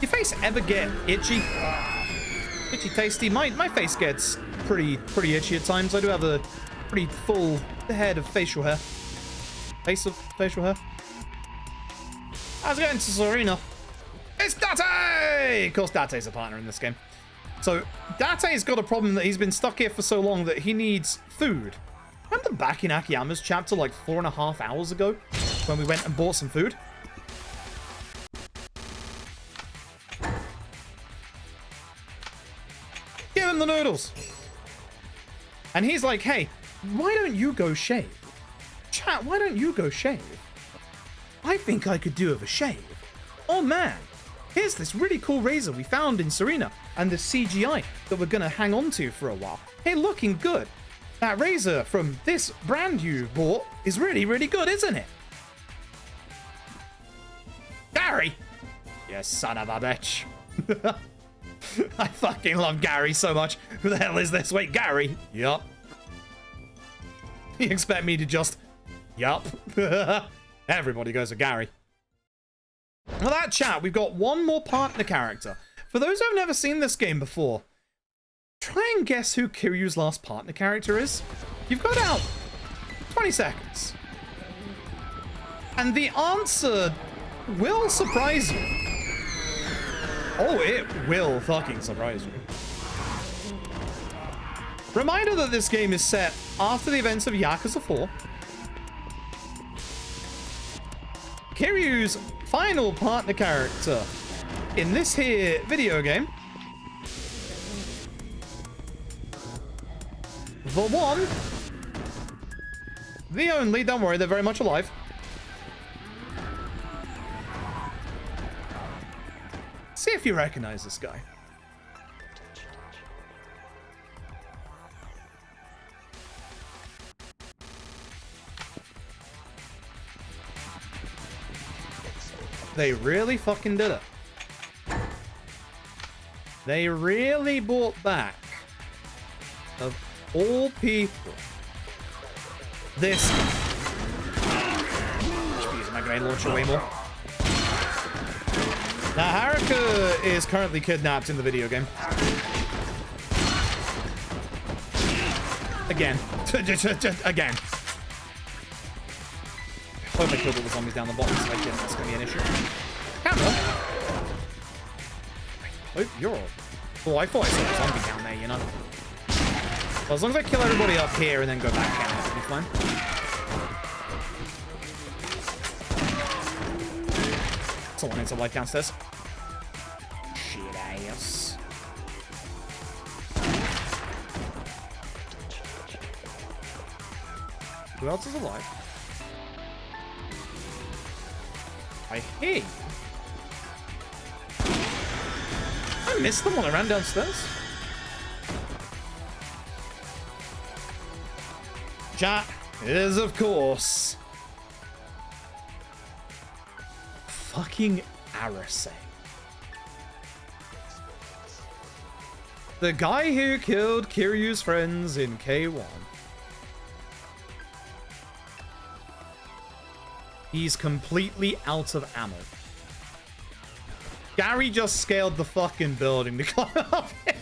Your face ever get itchy? Itchy tasty? My face gets pretty itchy at times. I do have a pretty full head of facial hair. Face of facial hair. How's it going to Serena? It's Date! Of course, Date's a partner in this game. So, Date's got a problem that he's been stuck here for so long that he needs food. Remember back in Akiyama's chapter like 4.5 hours ago when we went and bought some food? Give him the noodles! And he's like, hey, why don't you go shave? Chat, why don't you go shave? I think I could do with a shave. Oh man, here's this really cool razor we found in Serena and the CGI that we're gonna hang on to for a while. Hey, looking good. That razor from this brand you bought is really, really good, isn't it? Gary! You son of a bitch. I fucking love Gary so much. Who the hell is this? Wait, Gary? Yup. You expect me to just... Yup. Everybody goes with Gary. Well, that chat, we've got one more partner character. For those who have never seen this game before, try and guess who Kiryu's last partner character is. You've got out 20 seconds. And the answer will surprise you. Oh, it will fucking surprise you. Reminder that this game is set after the events of Yakuza 4. Kiryu's final partner character in this here video game. The one, the only, don't worry, they're very much alive. See if you recognize this guy. They really fucking did it. They really brought back, of all people, this. Should be using my grenade launcher way more. Now, Haruka is currently kidnapped in the video game. Again. Again. Hope I killed all the zombies down the bottom so that's going to be an issue. Camera? Oh, you're all... Oh, I thought I saw a zombie down there, you know. Well, as long as I kill everybody up here and then go back down, that'll be fine. Someone needs a light downstairs. Shit ass. Who else is alive? I hear you. I missed them when I ran downstairs. Chat is, of course, fucking Arase. The guy who killed Kiryu's friends in K1. He's completely out of ammo. Gary just scaled the fucking building to climb up here.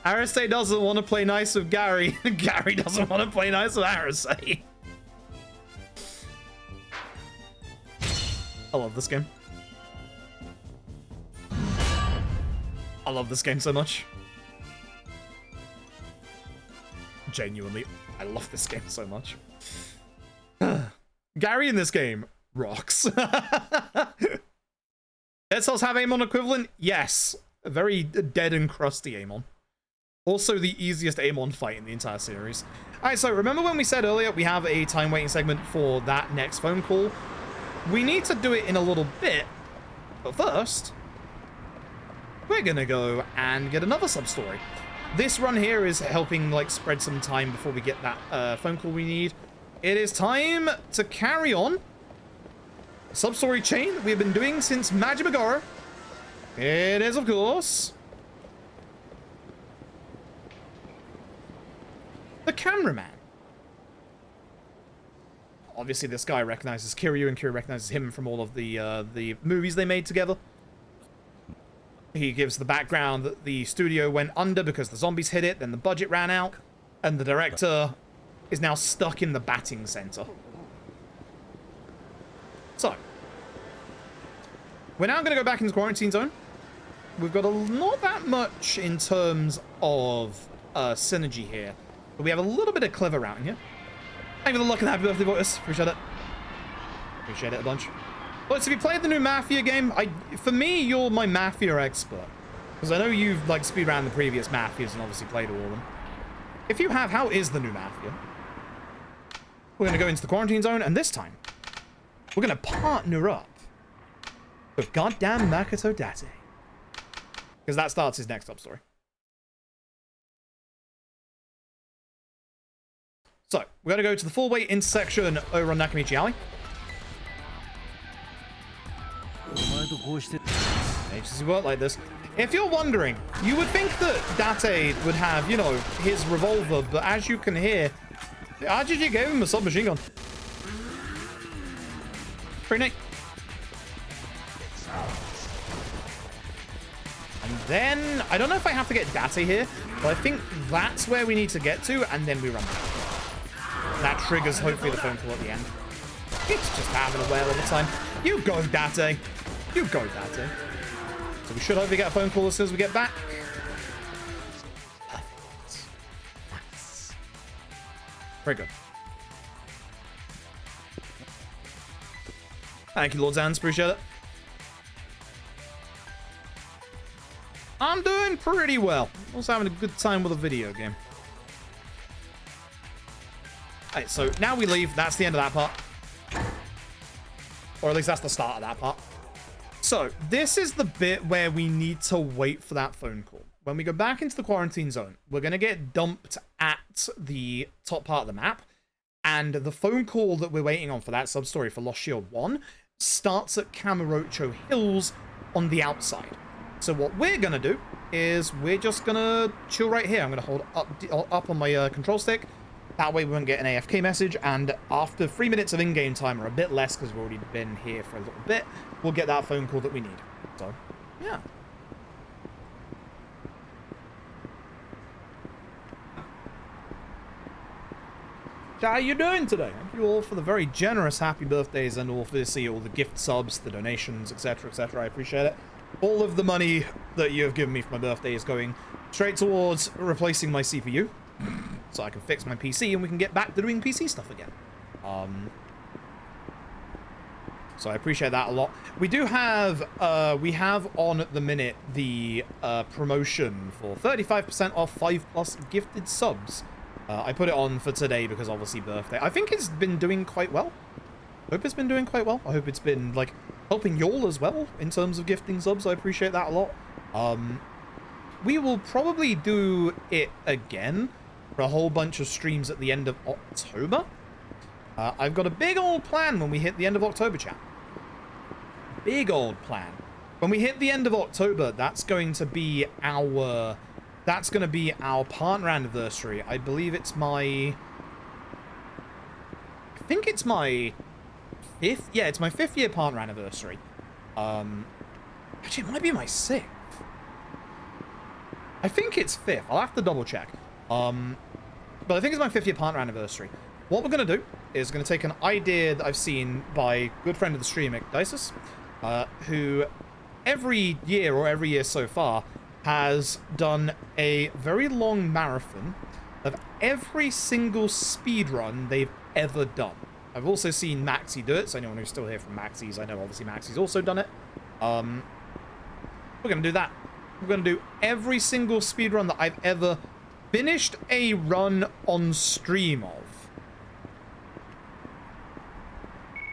Arase doesn't want to play nice with Gary. Gary doesn't want to play nice with Arase. I love this game. I love this game so much. Genuinely, I love this game so much. Gary in this game rocks. Dead Cells have Amon equivalent? Yes. A very dead and crusty Amon. Also the easiest Amon fight in the entire series. Alright, so remember when we said earlier we have a time waiting segment for that next phone call? We need to do it in a little bit, but first, we're gonna go and get another sub-story. This run here is helping like spread some time before we get that phone call we need. It is time to carry on Substory chain that we've been doing since Majimagoro. It is, of course, the cameraman. Obviously, this guy recognizes Kiryu, and Kiryu recognizes him from all of the movies they made together. He gives the background that the studio went under because the zombies hit it, then the budget ran out, and the director is now stuck in the batting center. So, we're now going to go back into quarantine zone. We've got not that much in terms of synergy here, but we have a little bit of clever routing here. Thank you for the luck and happy birthday, Voice. Appreciate it. Appreciate it a bunch. But so if you played the new Mafia game, for me, you're my Mafia expert. Because I know you've like speedrun the previous Mafias and obviously played all of them. If you have, how is the new Mafia? We're going to go into the quarantine zone, and this time, we're going to partner up with goddamn Makoto Date. Because that starts his next Substory. So, we're going to go to the four-way intersection over on Nakamichi Alley. Agency work like this. If you're wondering, you would think that Date would have, you know, his revolver, but as you can hear, RGG gave him a submachine gun. Pretty neat. And then, I don't know if I have to get Date here, but I think that's where we need to get to, and then we run back. That triggers, hopefully, the phone call at the end. It's just having a whale of a time. You go, Date. You go, Date. So we should hopefully get a phone call as soon as we get back. Perfect. Nice. Very good. Thank you, Lord Zans. Appreciate it. I'm doing pretty well. Also having a good time with a video game. Alright, so now we leave. That's the end of that part. Or at least that's the start of that part. So, this is the bit where we need to wait for that phone call. When we go back into the quarantine zone, we're going to get dumped at the top part of the map. And the phone call that we're waiting on for that sub-story for Lost Shield 1 starts at Kamurocho Hills on the outside. So what we're going to do is we're just going to chill right here. I'm going to hold up on my control stick. That way we won't get an AFK message, and after 3 minutes of in-game time, or a bit less because we've already been here for a little bit, we'll get that phone call that we need. So, yeah. How are you doing today? Thank you all for the very generous happy birthdays and obviously all the gift subs, the donations, etc., etc. I appreciate it. All of the money that you have given me for my birthday is going straight towards replacing my CPU. So I can fix my PC and we can get back to doing PC stuff again. So I appreciate that a lot. We do have, we have on at the minute the promotion for 35% off 5+ gifted subs. I put it on for today because obviously birthday. I think it's been doing quite well. I hope it's been doing quite well. I hope it's been like helping y'all as well in terms of gifting subs. I appreciate that a lot. We will probably do it again for a whole bunch of streams at the end of October. I've got a big old plan when we hit the end of October, chat. Big old plan. When we hit the end of October, that's going to be our partner anniversary. I believe it's my... I think it's my 5th? Yeah, it's my 5th year partner anniversary. Actually, it might be my 6th. I think it's 5th. I'll have to double check. But I think it's my 5th year partner anniversary. What we're going to do is going to take an idea that I've seen by a good friend of the stream, Dices, who every year or every year so far has done a very long marathon of every single speedrun they've ever done. I've also seen Maxi do it, so anyone who's still here from Maxi's, I know obviously Maxi's also done it. We're going to do that. We're going to do every single speedrun that I've ever finished a run on stream of.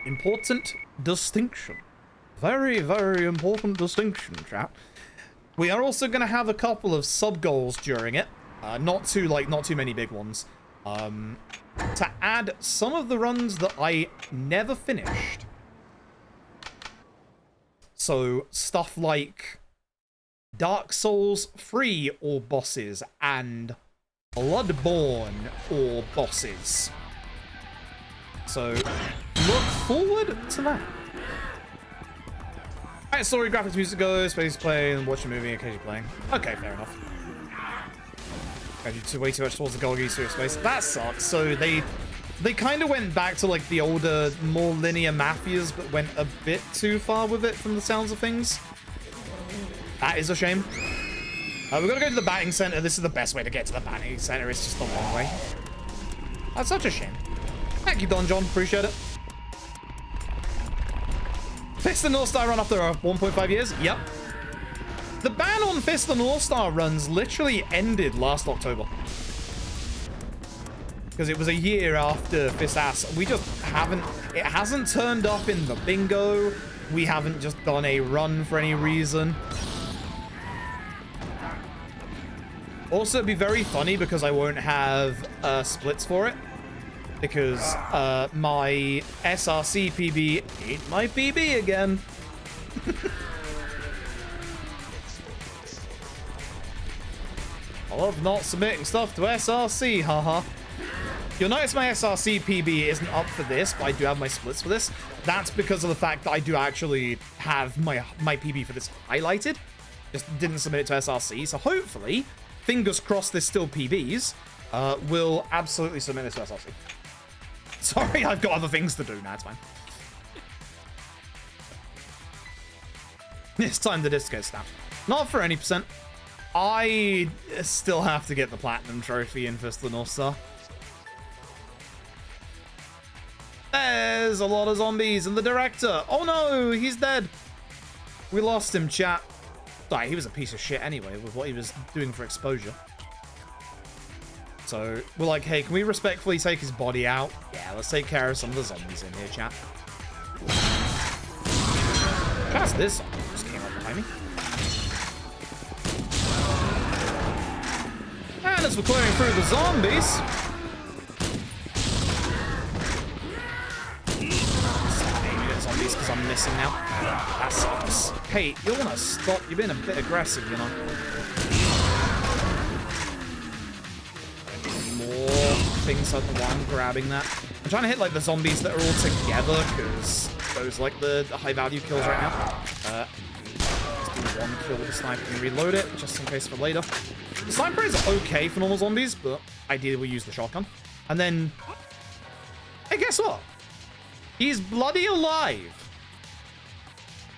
Important distinction. Very, very important distinction, chat. We are also going to have a couple of sub-goals during it. Not too many big ones. To add some of the runs that I never finished So stuff like Dark Souls 3 or bosses and Bloodborne or bosses. So look forward to that. Alright, story, graphics, music goes, space playing, watch a movie, occasionally playing. Okay, fair enough. Way too much towards the Golgi space. That sucks. So they kind of went back to like the older, more linear Mafias, but went a bit too far with it from the sounds of things. That is a shame. We're gonna go to the batting center. This is the best way to get to the batting center. It's just the long way. That's such a shame. Thank you, Don John. Appreciate it. Fist and North Star run after 1.5 years. Yep. The ban on Fist and North Star runs literally ended last October. Because it was a year after Fist Ass. We just haven't... It hasn't turned up in the bingo. We haven't just done a run for any reason. Also, it'd be very funny because I won't have splits for it. Because my SRC PB ain't my PB again. I love not submitting stuff to SRC, haha. You'll notice my SRC PB isn't up for this, but I do have my splits for this. That's because of the fact that I do actually have my PB for this highlighted. Just didn't submit it to SRC, so hopefully, fingers crossed there's still PBs, will absolutely submit this to SRC. Sorry, I've got other things to do. Nah, it's fine. It's time the disc gets snapped. Not for any percent. I still have to get the Platinum Trophy in Fist of the North Star. There's a lot of zombies and the director. Oh no, he's dead. We lost him, chat. Sorry, he was a piece of shit anyway with what he was doing for exposure. So we're like, hey, can we respectfully take his body out? Yeah, let's take care of some of the zombies in here, chat. That's this zombie just came up behind me. And as we're clearing through the zombies, zombies because I'm missing now. That sucks. Hey, you want to stop? You've been a bit aggressive, you know. More things like the one grabbing that. I'm trying to hit like the zombies that are all together because those like the high value kills right now. Just do one kill with the sniper and reload it just in case for later. The sniper is okay for normal zombies, but ideally we'll use the shotgun. And then, hey, guess what? He's bloody alive.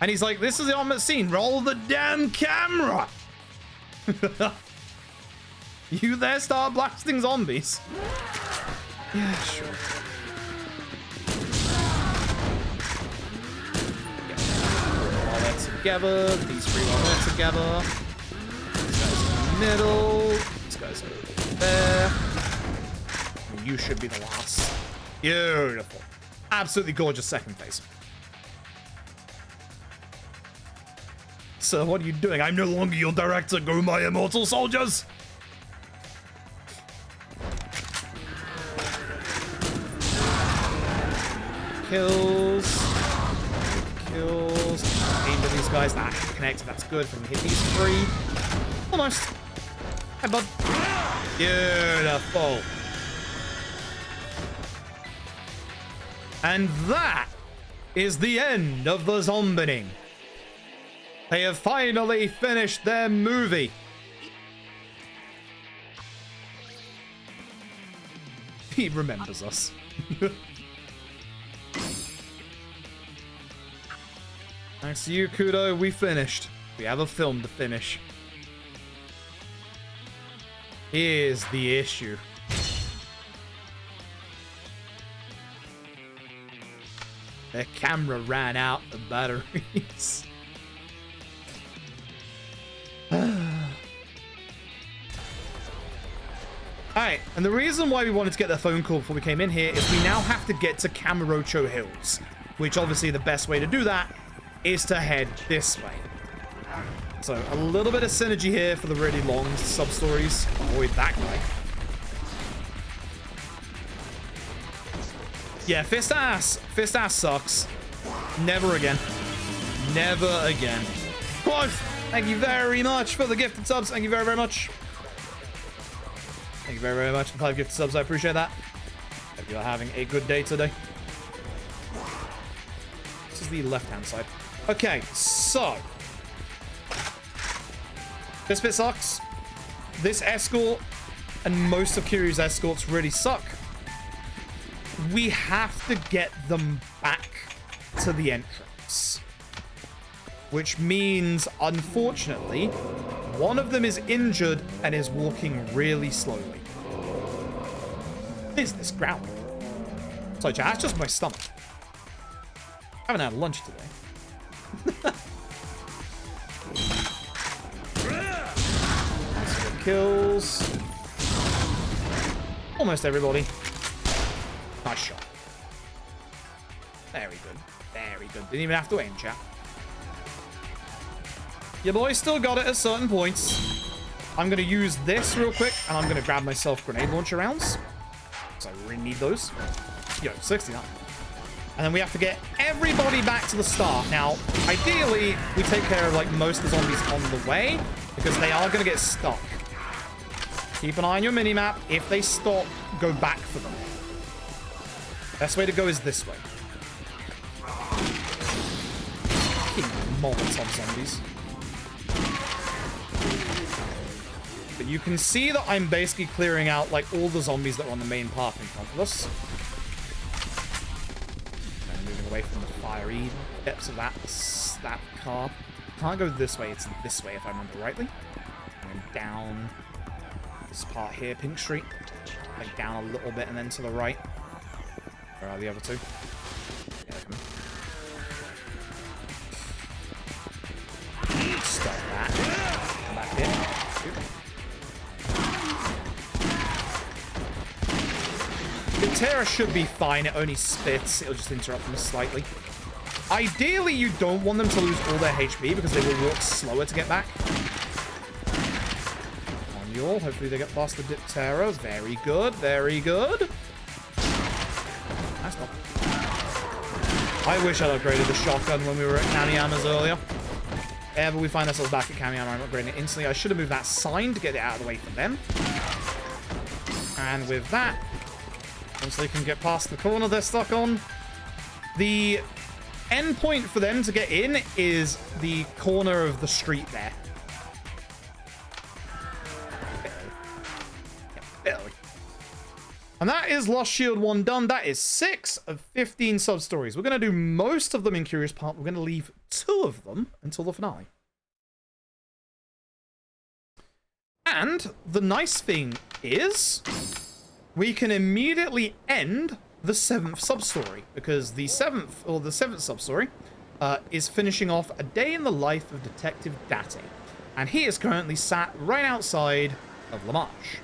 And he's like, this is the ultimate scene. Roll the damn camera. You there start blasting zombies? Yeah, sure. While they're together, these three while they're together. These guys in the middle. These guys over there. And you should be the last. Beautiful. Absolutely gorgeous second phase. Sir, what are you doing? I'm no longer your director. Go, my immortal soldiers! Kills. Aim to these guys. That connected. That's good. If we hit these three. Almost. Hi, bud. Beautiful. And that is the end of the zombining. They have finally finished their movie. He remembers us. Thanks to you, Kudo, we finished. We have a film to finish. Here's the issue. Their camera ran out of batteries. Alright, and the reason why we wanted to get the phone call before we came in here is we now have to get to Kamurocho Hills, which obviously the best way to do that is to head this way. So a little bit of synergy here for the really long sub-stories. Avoid that guy. Yeah, Fist Ass sucks. Never again. Never again. Close. Thank you very much for the gifted subs. Thank you very, very much. Thank you very, very much for 5 gifted subs. I appreciate that. Hope you are having a good day today. This is the left-hand side. Okay, so this bit sucks. This escort and most of Kiryu's escorts really suck. We have to get them back to the entrance. Which means, unfortunately, one of them is injured and is walking really slowly. What is this ground? Sorry, chat, that's just my stomach. I haven't had lunch today. Kills. Almost everybody. Nice shot. Very good. Very good. Didn't even have to aim, chat. Your boy still got it at certain points. I'm going to use this real quick, and I'm going to grab myself grenade launcher rounds. So I really need those. Yo, 69. And then we have to get everybody back to the start. Now, ideally, we take care of like most of the zombies on the way, because they are going to get stuck. Keep an eye on your minimap. If they stop, go back for them. Best way to go is this way. Molotov zombies. But you can see that I'm basically clearing out like all the zombies that are on the main path in front of us. And moving away from the fiery depths of that car. Can't go this way, it's this way if I remember rightly. Going down this part here, Pink Street. Like down a little bit and then to the right. Where are the other two? Yeah, they're coming. Stop that. Come back here. The Terra should be fine. It only spits. It'll just interrupt them slightly. Ideally, you don't want them to lose all their HP because they will walk slower to get back. On you all. Hopefully they get past the Diptera. Very good. Very good. That's not... I wish I'd upgraded the shotgun when we were at Kamiyama's earlier. Ever we find ourselves back at Kamiyama, I'm upgrading it instantly. I should have moved that sign to get it out of the way for them. And with that, once they can get past the corner they're stuck on, the end point for them to get in is the corner of the street there. Barely. And that is Lost Shield 1 done. That is 6 of 15 sub-stories. We're going to do most of them in Curious Part. We're going to leave 2 of them until the finale. And the nice thing is we can immediately end the 7th sub-story, because the 7th sub-story is finishing off a day in the life of Detective Date. And he is currently sat right outside of La Marche.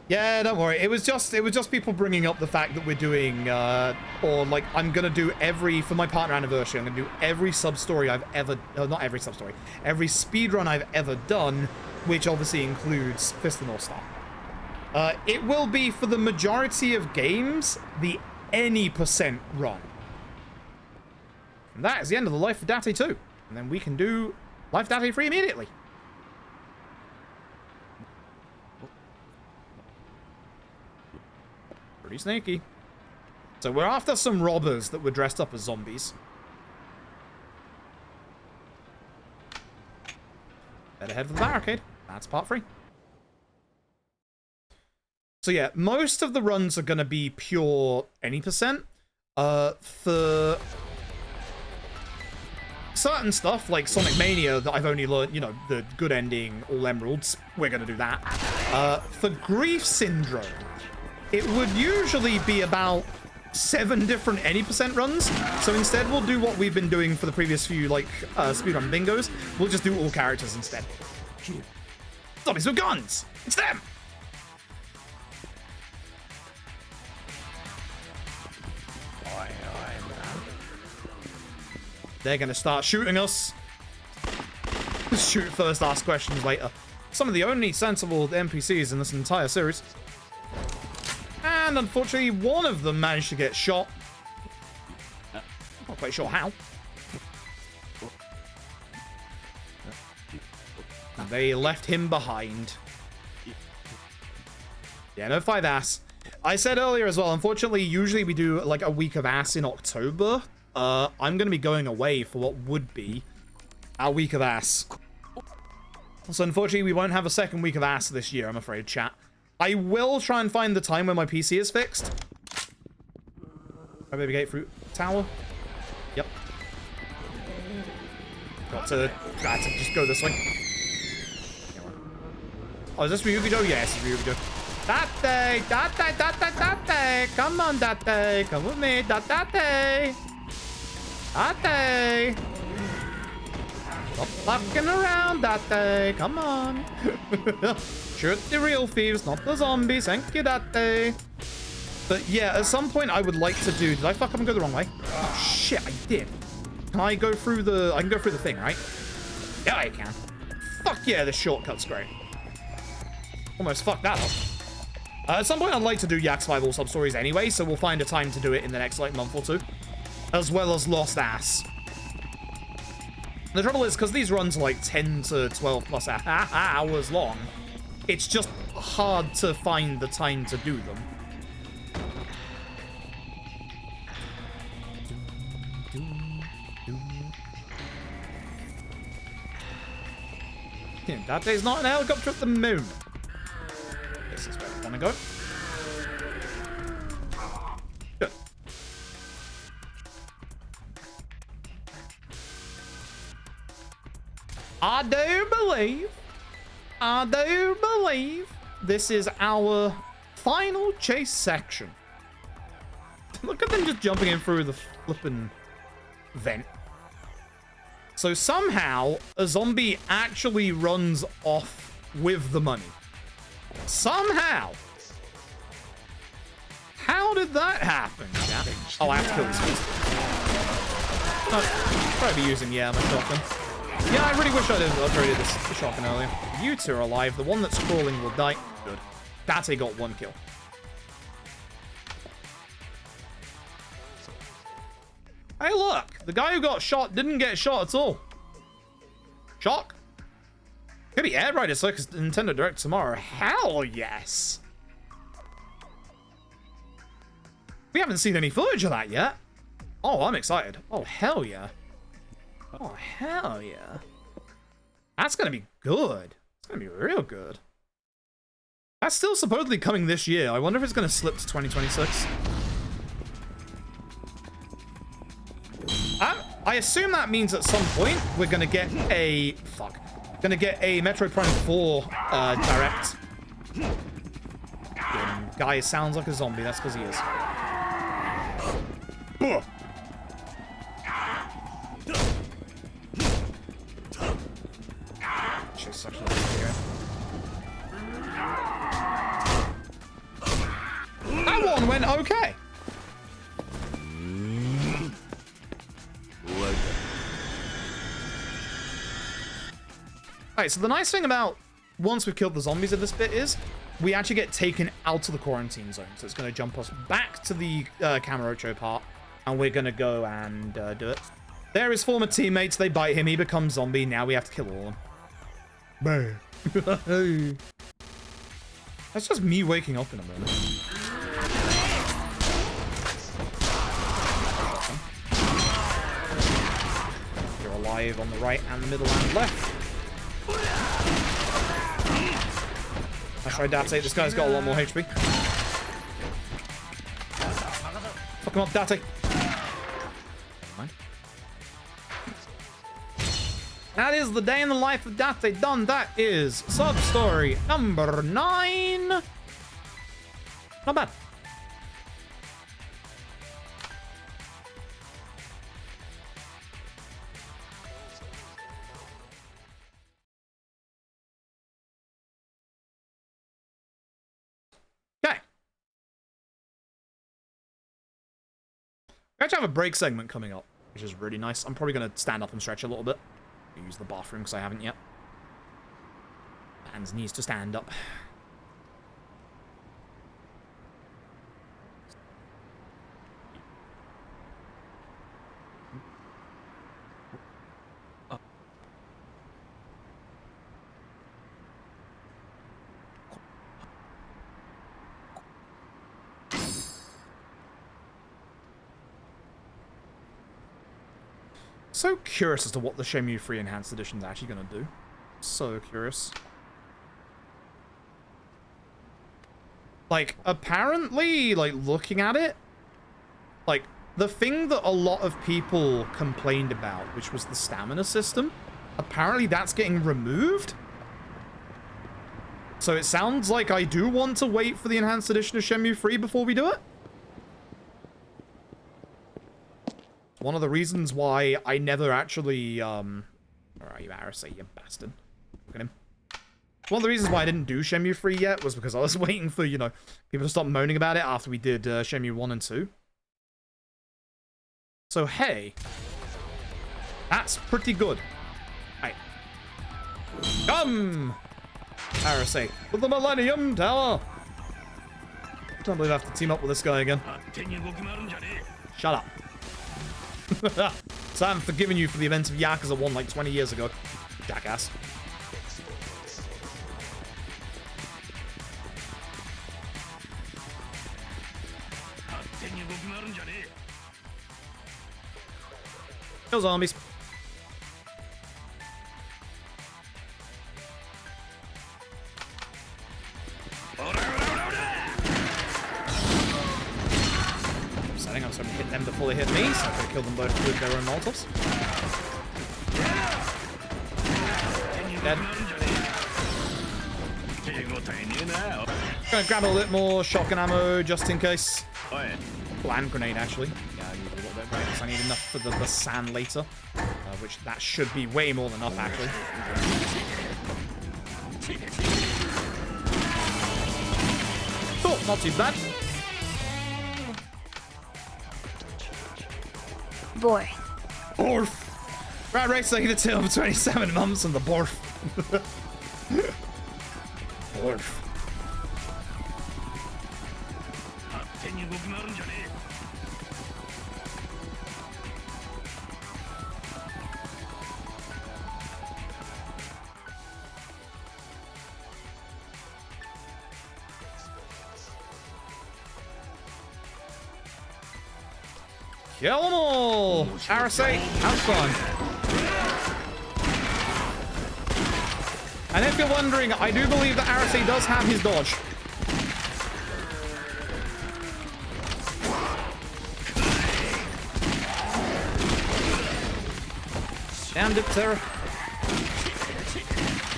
Yeah, don't worry. It was just people bringing up the fact that we're doing, or like I'm gonna do for my partner anniversary, I'm gonna do every sub-story I've ever, not every sub-story, every speedrun I've ever done, which obviously includes Fist of the North Star. It will be, for the majority of games, the any % run. And that is the end of the Life of Date 2. And then we can do Life of Date 3 immediately. Pretty sneaky. So we're after some robbers that were dressed up as zombies. Better head for the barricade. That's part 3. So yeah, most of the runs are going to be pure any %. For certain stuff, like Sonic Mania, that I've only learned, you know, the good ending, all emeralds, we're going to do that. For Grief Syndrome, it would usually be about 7 different any % runs. So instead, we'll do what we've been doing for the previous few, like, speedrun bingos. We'll just do all characters instead. Zombies with guns! It's them! They're gonna start shooting us. Shoot first, ask questions later. Some of the only sensible NPCs in this entire series. And unfortunately, one of them managed to get shot. quite sure how. They left him behind. Yeah, no 5 ass. I said earlier as well, unfortunately, usually we do like a week of ass in October. I'm going to be going away for what would be our week of ass. So unfortunately, we won't have a second week of ass this year, I'm afraid, chat. I will try and find the time when my PC is fixed. My baby gate fruit tower. Yep. Got to just go this way. Oh, is this Ryuji? Yes, it's Ryuji. Date, come on, Date, come with me, Date. Stop fucking around, Date, come on. Shoot the real thieves, not the zombies, thank you, Date. But yeah, at some point I would like to do... Did I fuck up and go the wrong way? Oh shit, I did. Can I go through the... I can go through the thing, right? Yeah, I can. Fuck yeah, this shortcut's great. Almost fucked that up. At some point I'd like to do Yak Survival Substories anyway, so we'll find a time to do it in the next, like, month or two. As well as Lost Ass. The trouble is, because these runs are like 10 to 12 plus hours long, it's just hard to find the time to do them. That day's not an helicopter at the moon. This is where we want to go. Good. I do believe this is our final chase section. Look at them just jumping in through the flippin' vent. So somehow, a zombie actually runs off with the money. Somehow. How did that happen, chat? Oh, I have to kill these beasts. Oh, probably be using, yeah, my shotgun. Yeah, I really wish I'd have upgraded this shotgun earlier. You two are alive. The one that's crawling will die. Good. Date got 1 kill. Hey, look! The guy who got shot didn't get shot at all. Shock? Could be Air Rider Circus Nintendo Direct tomorrow. Hell yes! We haven't seen any footage of that yet. Oh, I'm excited. Oh, hell yeah. Oh, hell yeah. That's gonna be good. It's gonna be real good. That's still supposedly coming this year. I wonder if it's gonna slip to 2026. I assume that means at some point we're gonna get a... Fuck. Gonna get a Metroid Prime 4 direct. Guy sounds like a zombie. That's because he is. She's such a here. That one went okay. Alright, so the nice thing about once we've killed the zombies in this bit is we actually get taken out of the quarantine zone. So it's going to jump us back to the Kamurocho part, and we're going to go and do it. There his former teammates, they bite him, he becomes zombie, now we have to kill all of them. Bam. That's just me waking up in a moment. You're alive on the right and the middle and left. I tried Date. This guy's got a lot more HP. Fuck him up, Date. Never mind. That is the day in the life of Date done. That is Substory number 9. Not bad. We actually have a break segment coming up, which is really nice. I'm probably going to stand up and stretch a little bit. Use the bathroom because I haven't yet. Hands needs to stand up. So curious as to what the Shenmue 3 Enhanced Edition is actually going to do. So curious. Like, apparently, like, looking at it, like, the thing that a lot of people complained about, which was the stamina system, apparently that's getting removed. So it sounds like I do want to wait for the Enhanced Edition of Shenmue 3 before we do it. One of the reasons why I never actually, where are you, Arasay, you bastard. Look at him. One of the reasons why I didn't do Shenmue 3 yet was because I was waiting for, you know, people to stop moaning about it after we did Shenmue 1 and 2. So, hey. That's pretty good. Hey. Come! Arasay, with the Millennium Tower! Can't believe I have to team up with this guy again. Shut up. So I haven't forgiven you for the events of Yakuza 1 like 20 years ago. Jackass. Kill zombies. Upsetting, I was hoping to hit them before they hit me, so I could kill them both with their own molotovs. Dead. Gonna grab a little bit more shotgun ammo just in case. Oh, and grenade actually. Yeah, I need a little bit of grenade because I need enough for the sand later. Which that should be way more than enough actually. Cool, not too bad. Borth. Borth. Rat race taking a tale for 27 months on the Borth. Borth. Kill them all! Arasay, have fun. And if you're wondering, I do believe that Arasay does have his dodge. Damn it, Sarah.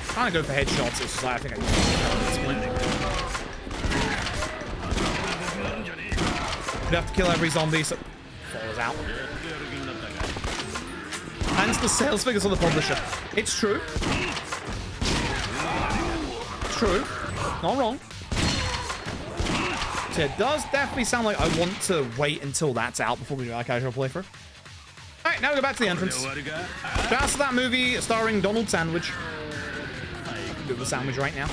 Trying to go for headshots, it's just like, I think I you have to kill every zombie, so falls out. And the sales figures on the publisher. It's true. It's true. Not wrong. So it does definitely sound like I want to wait until that's out before we do our casual playthrough. Alright, now we go back to the entrance. Shouts to that movie starring Donald Sandwich. Do the sandwich right now.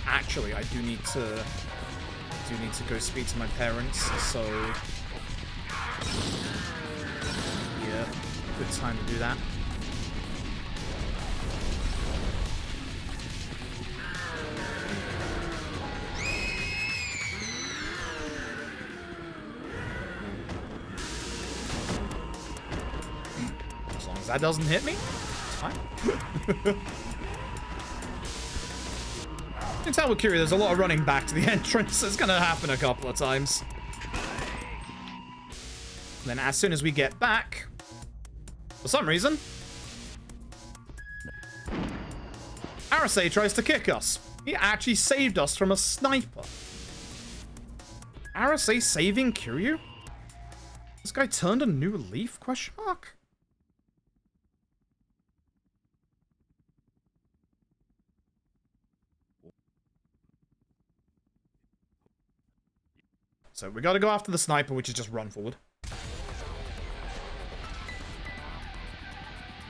Actually, I do need to go speak to my parents, so yeah, good time to do that. As long as that doesn't hit me, it's fine. You can tell with Curie, there's a lot of running back to the entrance. It's going to happen a couple of times. And then as soon as we get back, for some reason, Arasay tries to kick us. He actually saved us from a sniper. Arasay saving Kiryu? This guy turned a new leaf? Question mark? So we gotta go after the sniper, which is just run forward.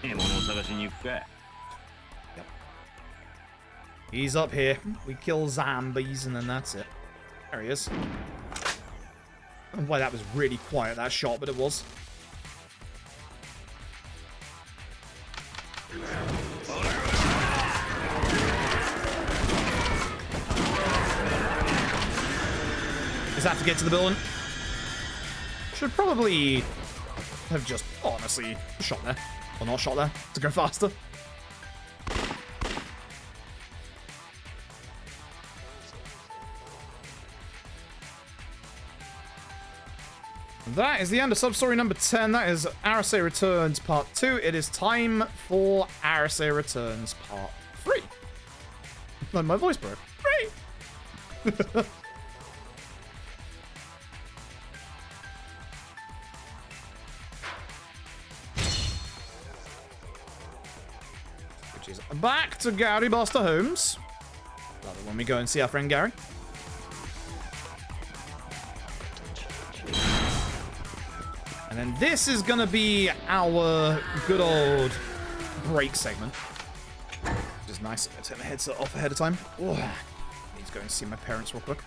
Yep. He's up here. We kill zombies and then that's it. There he is. I don't know why that was really quiet, that shot, but it was. to get to the building. Should probably have just honestly shot there. Or not shot there to go faster. That is the end of Substory number 10. That is Arase Returns Part 2. It is time for Arase Returns Part 3. No, my voice broke. 3! Which is back to Gary Buster Holmes. Love it when we go and see our friend Gary. And then this is going to be our good old break segment. Which is nice. I'm going to take my headset off ahead of time. Oh, I need to go and see my parents real quick.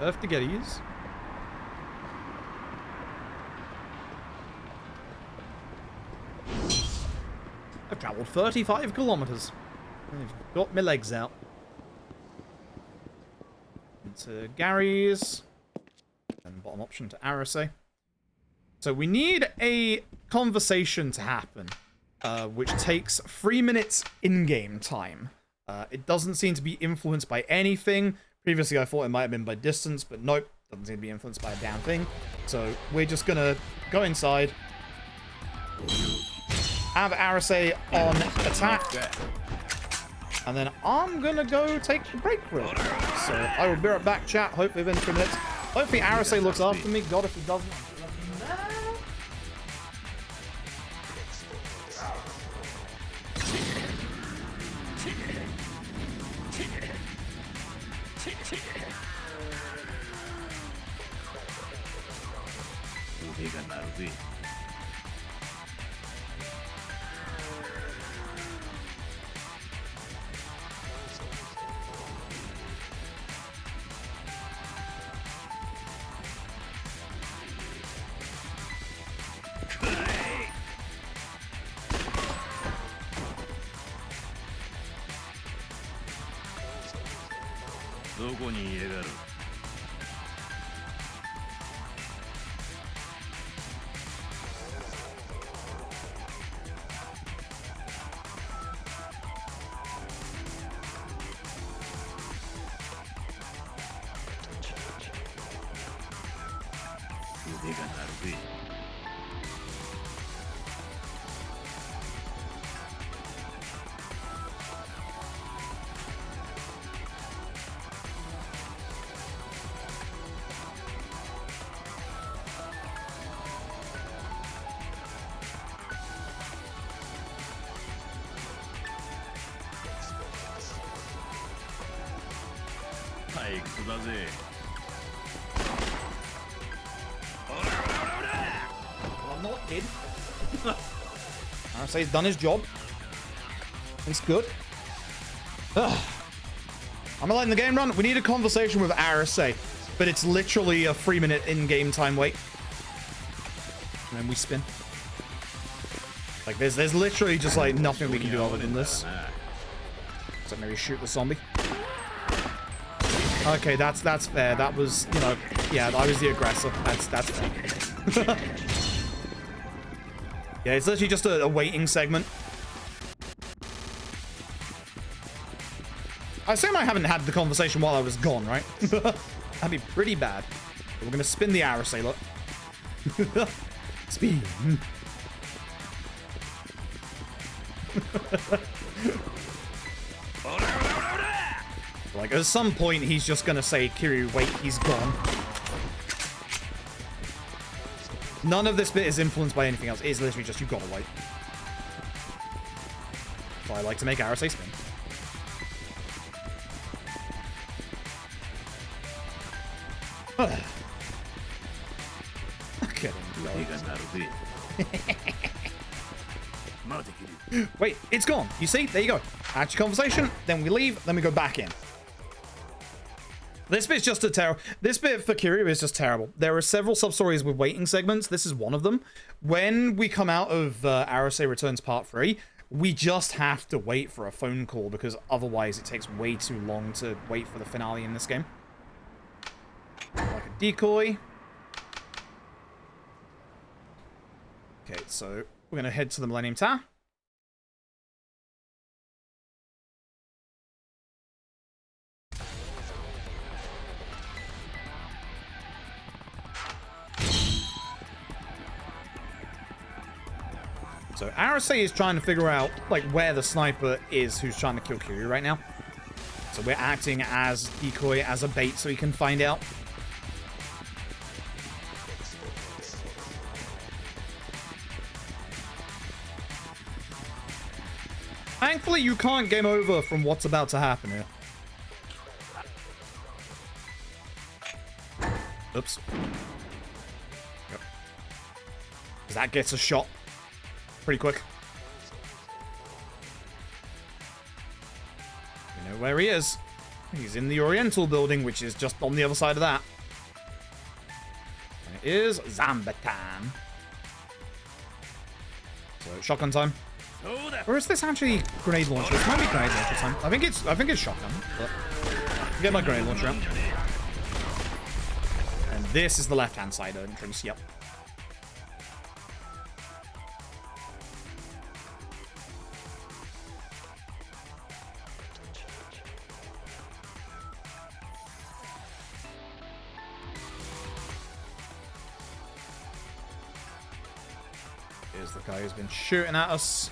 Earth to Gettys. I've travelled 35 kilometres. I've got my legs out. Into Gary's. And bottom option to Arase. So we need a conversation to happen, which takes 3 minutes in-game time. It doesn't seem to be influenced by anything. Previously I thought it might have been by distance, but nope. Doesn't seem to be influenced by a damn thing. So we're just gonna go inside. Have Arase on attack. And then I'm gonna go take the break real quick. So I will be right back, chat. Hopefully within 3 minutes. Hopefully Arase looks after me. God, if he doesn't, I'm not dead. Arase's done his job. It's good. I'm gonna let the game run. We need a conversation with Arase, but it's literally a 3 minute in-game time wait. And then we spin. Like there's literally just like nothing we can do other than this. So maybe shoot the zombie. Okay, that's fair. That was, you know, yeah, I was the aggressor. That's fair. Yeah, it's literally just a waiting segment. I assume I haven't had the conversation while I was gone, right? That'd be pretty bad. But we're gonna spin the Arase, look. Spin. Like, at some point, he's just gonna say, Kiryu, wait, he's gone. None of this bit is influenced by anything else. It is literally just, you gotta wait. So I like to make Arase spin. Look at him. Wait, it's gone. You see? There you go. Add your conversation, then we leave, then we go back in. This bit's just a terrible. This bit for Kiryu is just terrible. There are several sub-stories with waiting segments. This is one of them. When we come out of Arase Returns Part 3, we just have to wait for a phone call because otherwise it takes way too long to wait for the finale in this game. Like a decoy. Okay, so we're going to head to the Millennium Tower. So Arase is trying to figure out like where the sniper is who's trying to kill Kiryu right now. So we're acting as decoy, as a bait, so he can find out. Thankfully, you can't game over from what's about to happen here. Oops. Yep. 'Cause that gets a shot pretty quick. You know where he is. He's in the Oriental building, which is just on the other side of that. And it is Zambatan. So, shotgun time. Or is this actually grenade launcher? It might be grenade launcher time. I think it's shotgun. But get my grenade launcher out. And this is the left-hand side entrance. Yep. Here's the guy who's been shooting at us.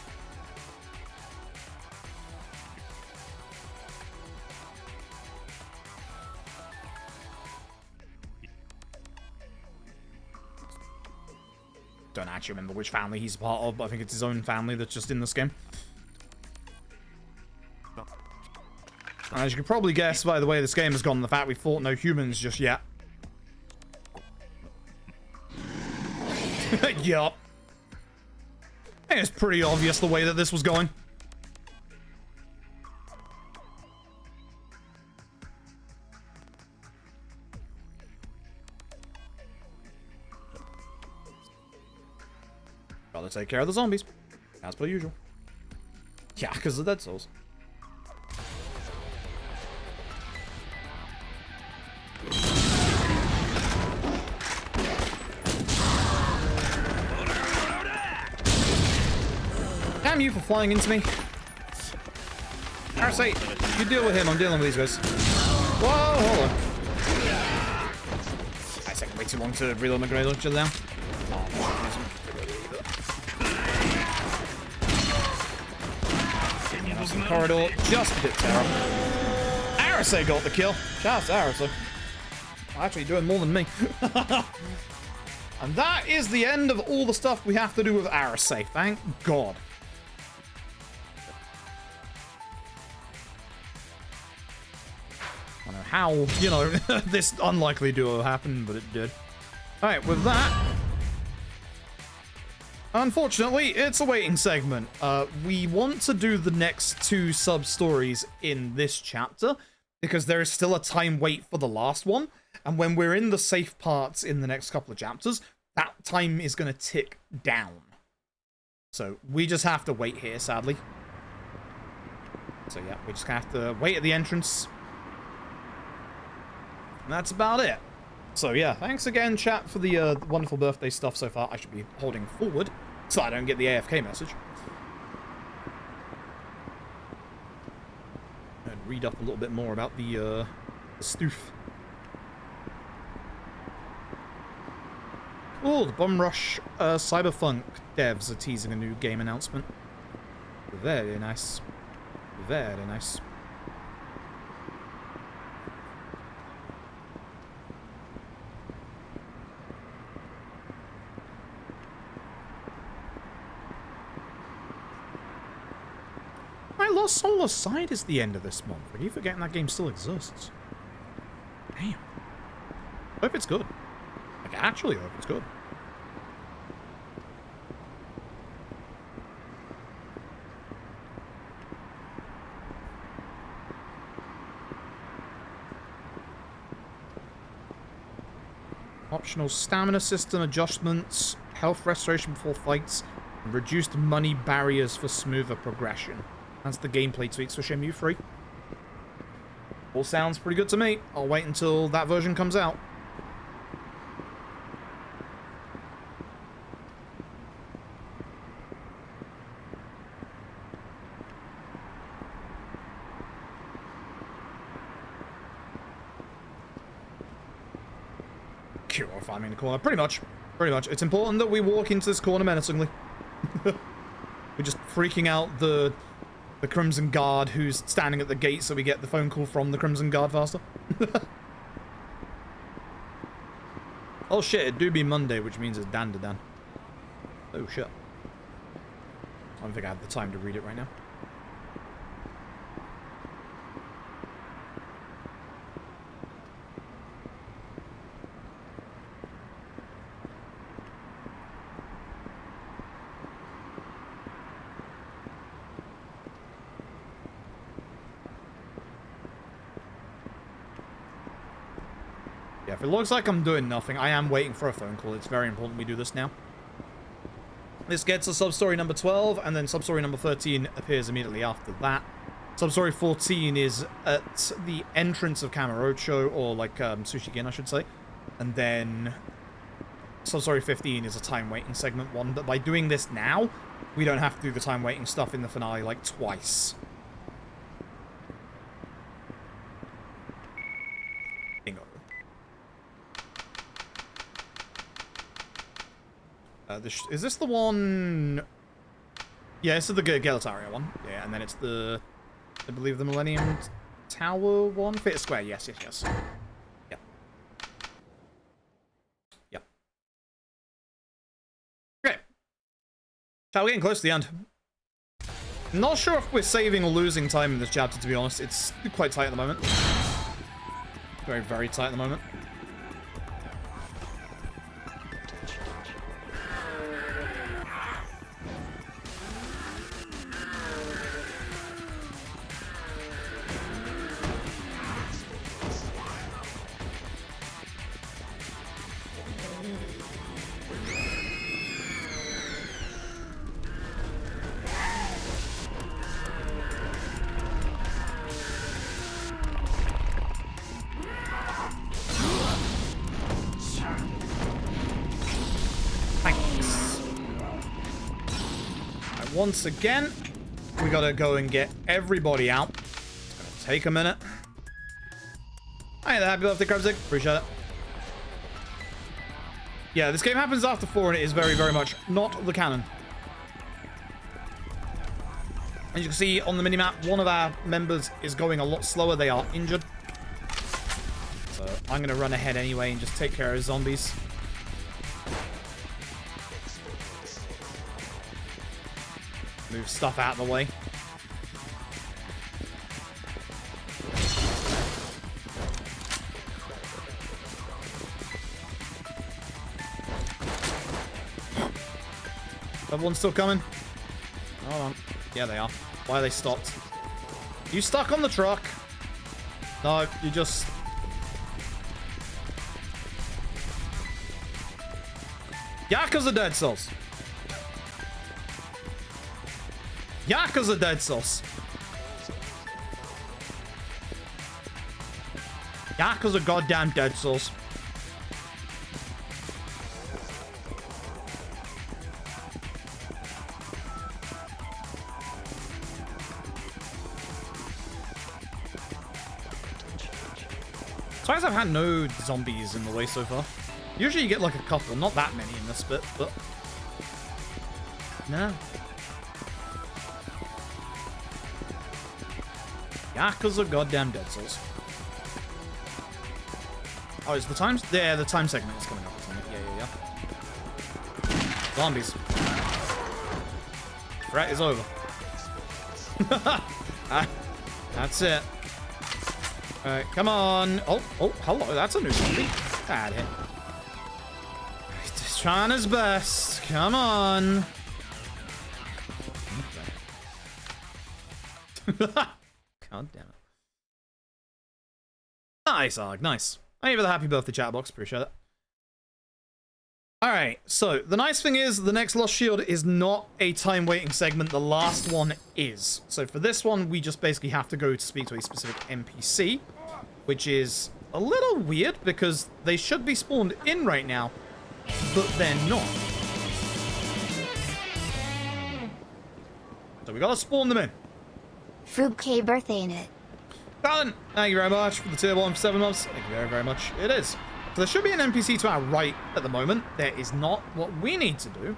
Don't actually remember which family he's part of, but I think it's his own family that's just in this game. As you can probably guess by the way this game has gone, the fact we fought no humans just yet. Yup. It's pretty obvious the way that this was going. Gotta take care of the zombies, as per usual. Yeah, because of Dead Souls. Damn you for flying into me. Arase, you deal with him, I'm dealing with these guys. Whoa, hold on. It's taking way too long to reload my grenade launcher now. Some corridor, just a bit terrible. Arase got the kill. Shout out to Arase. Actually doing more than me. And that is the end of all the stuff we have to do with Arase. Thank God. I don't know how, you know, this unlikely duo happened, but it did. Alright, with that, unfortunately, it's a waiting segment. We want to do the next two sub-stories in this chapter, because there is still a time wait for the last one, and when we're in the safe parts in the next couple of chapters, that time is going to tick down. So, we just have to wait here, sadly. So yeah, we just have to wait at the entrance. And that's about it. So yeah, thanks again, chat, for the wonderful birthday stuff so far. I should be holding forward so I don't get the AFK message. And read up a little bit more about the stoof. Oh, the Bum Rush Cyberpunk devs are teasing a new game announcement. Very nice. Very nice. Lost Soul Aside is the end of this month. Are you forgetting that game still exists? Damn. Hope it's good. Like, actually hope it's good. optional stamina system adjustments, health restoration before fights, and reduced money barriers for smoother progression. That's the gameplay tweaks for Shenmue 3. All sounds pretty good to me. I'll wait until that version comes out. Cure farming in the corner. Pretty much. Pretty much. It's important that we walk into this corner menacingly. We're just freaking out the Crimson Guard who's standing at the gate so we get the phone call from the Crimson Guard faster. Oh shit, it do be Monday, which means it's Dan to Dan. Oh shit. I don't think I have the time to read it right now. Yeah, if it looks like I'm doing nothing, I am waiting for a phone call. It's very important we do this now. This gets us Substory number 12, and then Substory number 13 appears immediately after that. Substory 14 is at the entrance of Kamurocho, or like Sushigin, I should say. And then Substory 15 is a time waiting segment 1, but by doing this now, we don't have to do the time waiting stuff in the finale like twice. Bingo. Is this the one? Yeah, this is the Gelataria one. Yeah, and then it's the, I believe, the Millennium Tower one. Fit Square. Yes, yes, yes. Yep. Yep. Okay. Shall we get close to the end? Not sure if we're saving or losing time in this chapter, to be honest. It's quite tight at the moment. Very, very tight at the moment. Once again, we gotta go and get everybody out. It's gonna take a minute. Hey there, happy birthday, Krabzik. Appreciate it. Yeah, this game happens after 4, and it is very, very much not the canon. As you can see on the minimap, one of our members is going a lot slower. They are injured. So I'm gonna run ahead anyway and just take care of zombies. Move stuff out of the way. Everyone's still coming? Hold on. Yeah, they are. Why are they stopped? You stuck on the truck? No, you just... Yakuza dead souls. Yakuza dead souls. Yakuza goddamn dead souls. Surprised I've had no zombies in the way so far. Usually you get like a couple, not that many in this bit, but... No. Yakuza goddamn dead souls. Oh, is the time? Yeah, the time segment is coming up, isn't it? Yeah. Zombies. Threat is over. That's it. Alright, come on. Oh, hello. That's a new zombie. Bad hit. He's just trying his best. Come on. God damn it. Nice, Arg. Nice. Thank you for the happy birthday chat box. Appreciate it. Alright, so the nice thing is the next Lost Shield is not a time waiting segment. The last one is. So for this one, we just basically have to go to speak to a specific NPC, which is a little weird because they should be spawned in right now, but they're not. So we gotta spawn them in. Froob K birthday in it. Done! Thank you very much for the tier 1 for 7 months. Thank you very, very much. It is. So there should be an NPC to our right at the moment. There is not. What we need to do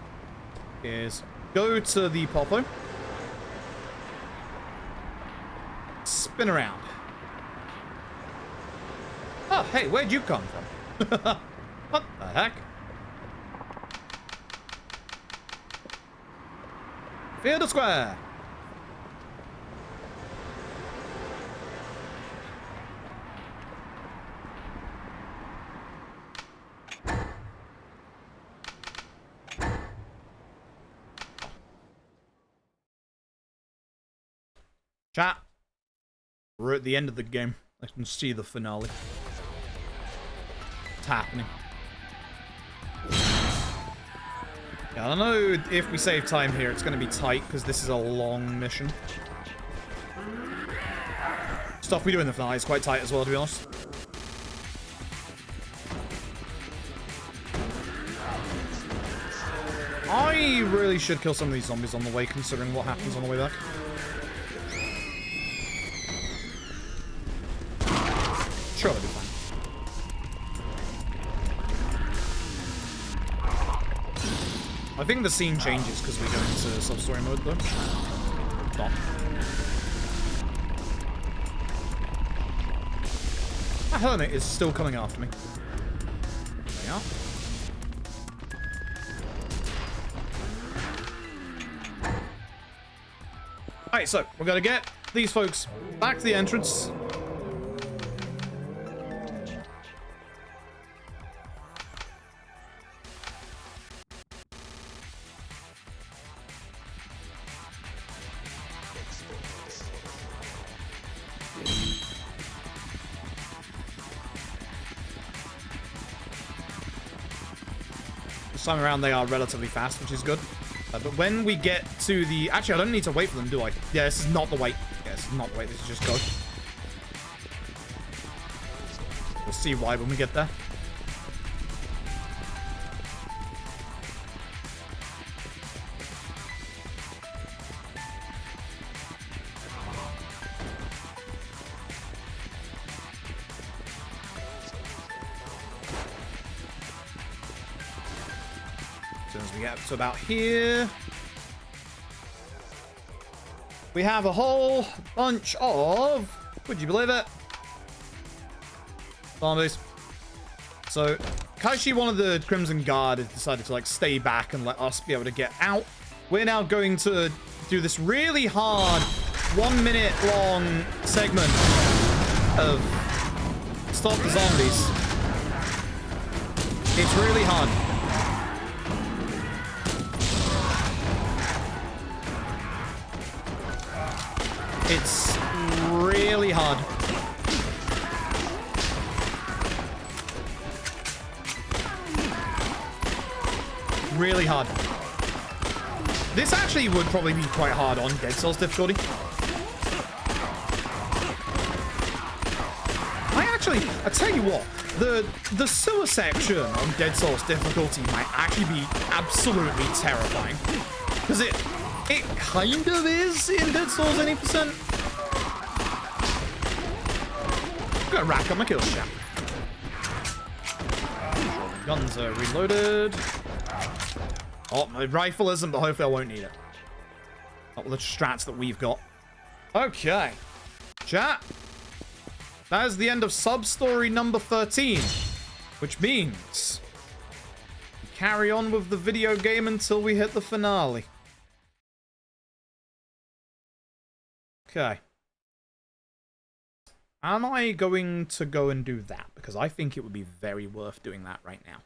is go to the Popo. Spin around. Oh, hey, where'd you come from? What the heck? Field Square. Chat. We're at the end of the game. I can see the finale. It's happening. Yeah, I don't know if we save time here. It's going to be tight because this is a long mission. Stuff we do in the finale is quite tight as well, to be honest. I really should kill some of these zombies on the way, considering what happens on the way back. Sure, it'll be fine. I think the scene changes because we go into sub-story mode, though. Stop. That hermit is still coming after me. There we are. Alright, so we're gonna get these folks back to the entrance. This time around, they are relatively fast, which is good. But when we get to the... Actually, I don't need to wait for them, do I? Yeah, this is not the wait. Yeah, this is not the wait. This is just go. We'll see why when we get there. As soon as we get to about here, we have a whole bunch of, would you believe it, zombies. So Kaishi, one of the Crimson Guard, has decided to like stay back and let us be able to get out. We're now going to do this really hard 1 minute long segment of stop the zombies. It's really hard. It's really hard. Really hard. This actually would probably be quite hard on Dead Cells difficulty. I tell you what, the sewer section on Dead Cells difficulty might actually be absolutely terrifying. Because it kind of is in Dead Cells any percent. I'm gonna rack up my kills, chat. Guns are reloaded. Oh, my rifle isn't, but hopefully I won't need it. Not with the strats that we've got. Okay. Chat. That is the end of Substory number 13. Which means we carry on with the video game until we hit the finale. Okay. Am I going to go and do that? Because I think it would be very worth doing that right now.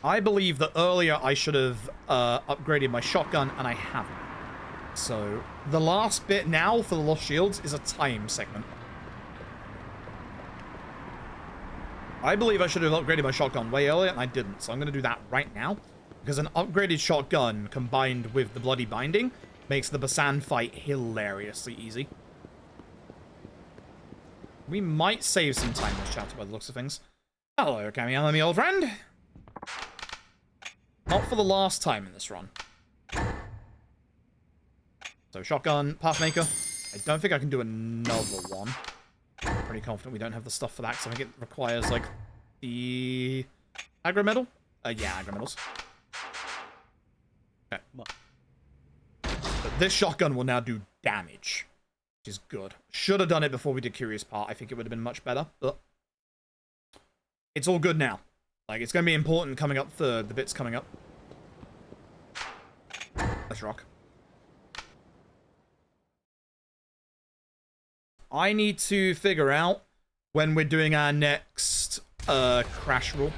I believe that earlier I should have upgraded my shotgun, and I haven't. So, the last bit now for the Lost Shields is a time segment. I believe I should have upgraded my shotgun way earlier, and I didn't. So I'm going to do that right now. Because an upgraded shotgun combined with the bloody binding makes the Basan fight hilariously easy. We might save some time in this chapter by the looks of things. Hello, Akiyama, my old friend. Not for the last time in this run. So, shotgun, pathmaker. I don't think I can do another one. I'm pretty confident we don't have the stuff for that, because I think it requires, like, the aggro medal? Yeah, aggro medals. Okay. But this shotgun will now do damage, which is good. Should have done it before we did Curious Part. I think it would have been much better, but it's all good now. Like, it's going to be important coming up third, the bits coming up. Let's rock. I need to figure out when we're doing our next crash rule.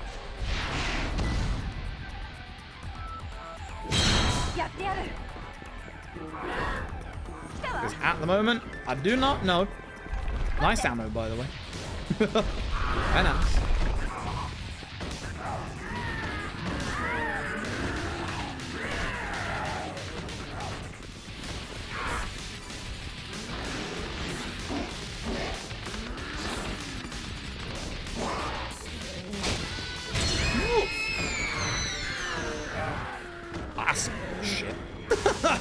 Because at the moment, I do not know. Nice ammo, by the way. Very nice. Awesome shit. How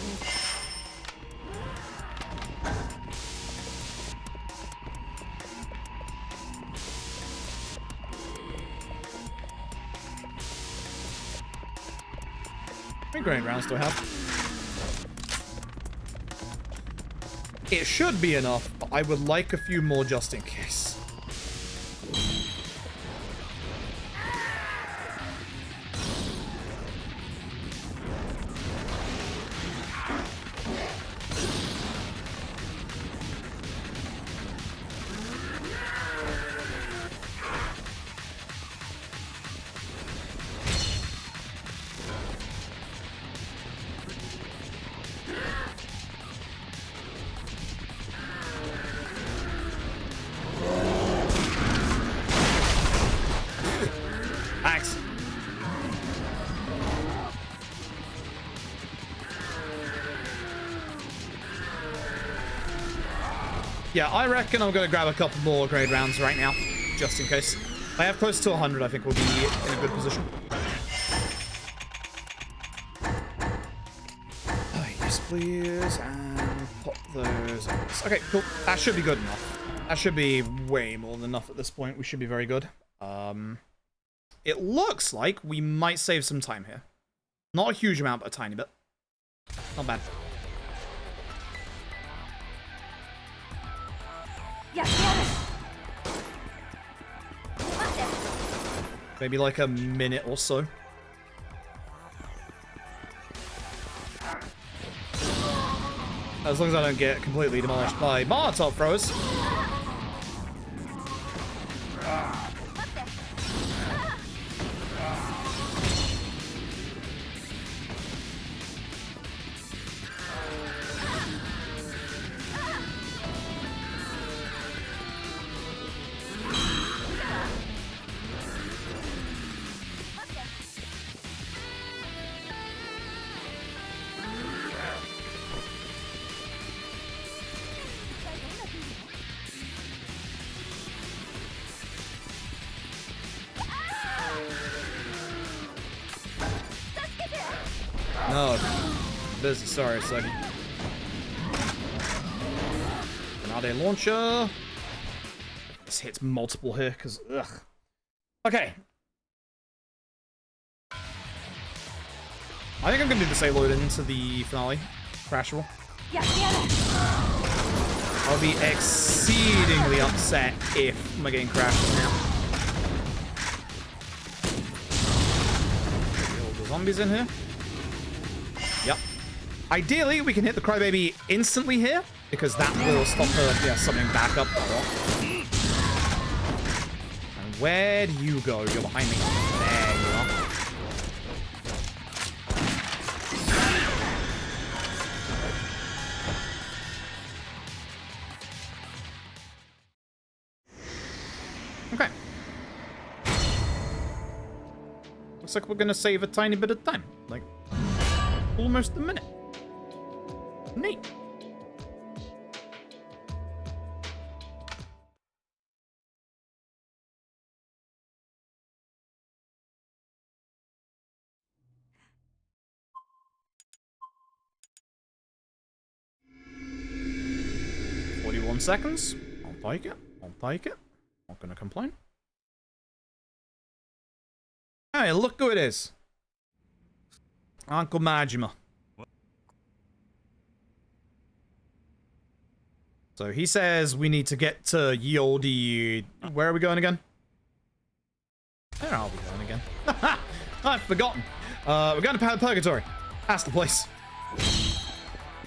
many grenade rounds do I have? It should be enough, but I would like a few more just in case. Yeah, I reckon I'm going to grab a couple more grade rounds right now, just in case. If I have close to 100, I think we'll be in a good position. Oh, yes, please. And pop those on this. Okay, cool. That should be good enough. That should be way more than enough at this point. We should be very good. It looks like we might save some time here. Not a huge amount, but a tiny bit. Not bad. Maybe like a minute or so. As long as I don't get completely demolished by Molotov throwers. No, busy. Sorry, a second. Grenade launcher. This hits multiple here, because ugh. Okay. I think I'm gonna do the save load into the finale crash roll. I'll be exceedingly upset if my game crashes now. All the zombies in here. Yep. Ideally, we can hit the crybaby instantly here, because that will stop her summoning back up. And where do you go? You're behind me. There you are. Okay. looks like we're gonna save a tiny bit of time. Like, almost a minute. Neat. Seconds. I'll take it. I'll take it. Not gonna complain. Hey, look who it is. Uncle Majima. So he says we need to get to Yodi. Where are we going again? Where are we going again? I've forgotten. We're going to Purgatory. That's the place.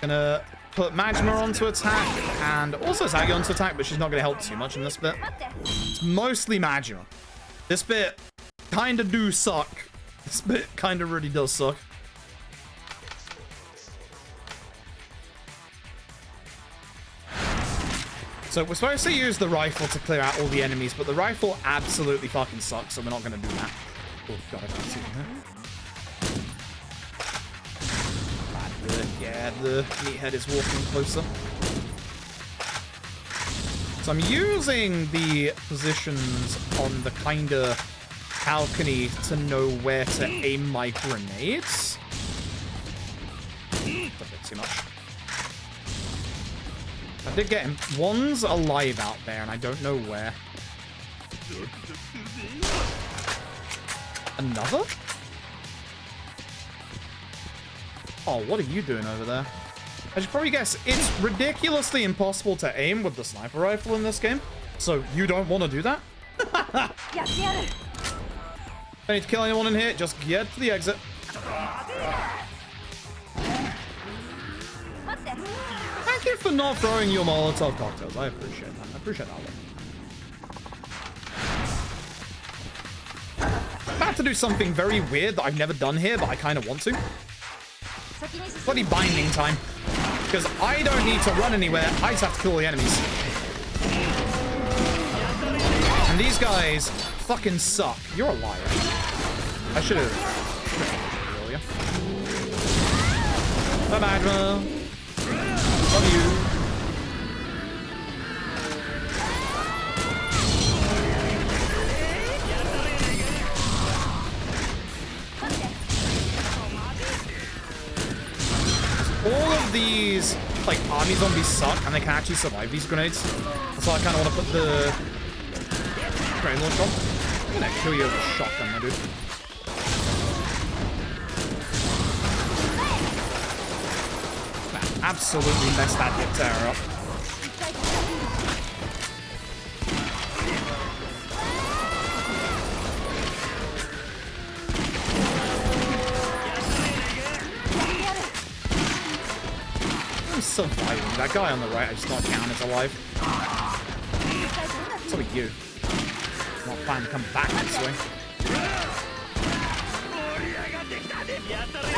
Gonna put Majima onto attack, and also Sagi onto attack, but she's not going to help too much in this bit. It's mostly Majima. This bit kind of do suck. This bit kind of really does suck. So we're supposed to use the rifle to clear out all the enemies, but the rifle absolutely fucking sucks, so we're not going to do that. Oh god, I can't see him. Yeah, the meathead is walking closer. So I'm using the positions on the kind of balcony to know where to aim my grenades. That's a bit too much. I did get him. One's alive out there, and I don't know where. Another? Oh, what are you doing over there? As you probably guess, it's ridiculously impossible to aim with the sniper rifle in this game. So you don't want to do that? Don't need to kill anyone in here, just get to the exit. Thank you for not throwing your Molotov cocktails. I appreciate that. I appreciate that one. I'm about to do something very weird that I've never done here, but I kind of want to. Bloody binding time. Because I don't need to run anywhere, I just have to kill all the enemies. And these guys fucking suck. You're a liar. I should have earlier. Bye, Badra. Love you. All of these, like, army zombies suck, and they can actually survive these grenades. So I kind of want to put the grenade launcher on. I'm gonna kill you with a shotgun, my dude. Man, absolutely messed that hit terror up. Surviving. That guy on the right, I just not count as alive. So are you. Not planning to come back this way.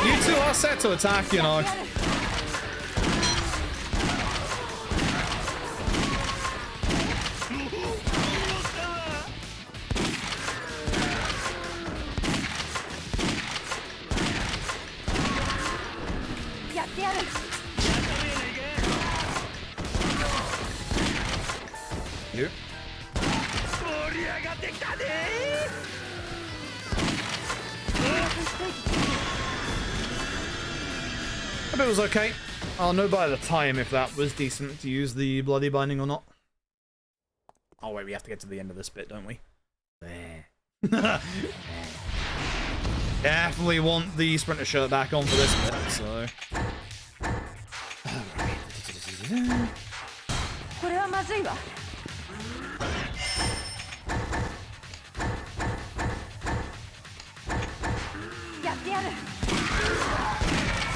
You two are set to attack, you know. It was okay. I'll know by the time if that was decent to use the bloody binding or not. Oh wait, we have to get to the end of this bit, don't we? Definitely want the sprinter shirt back on for this bit, so...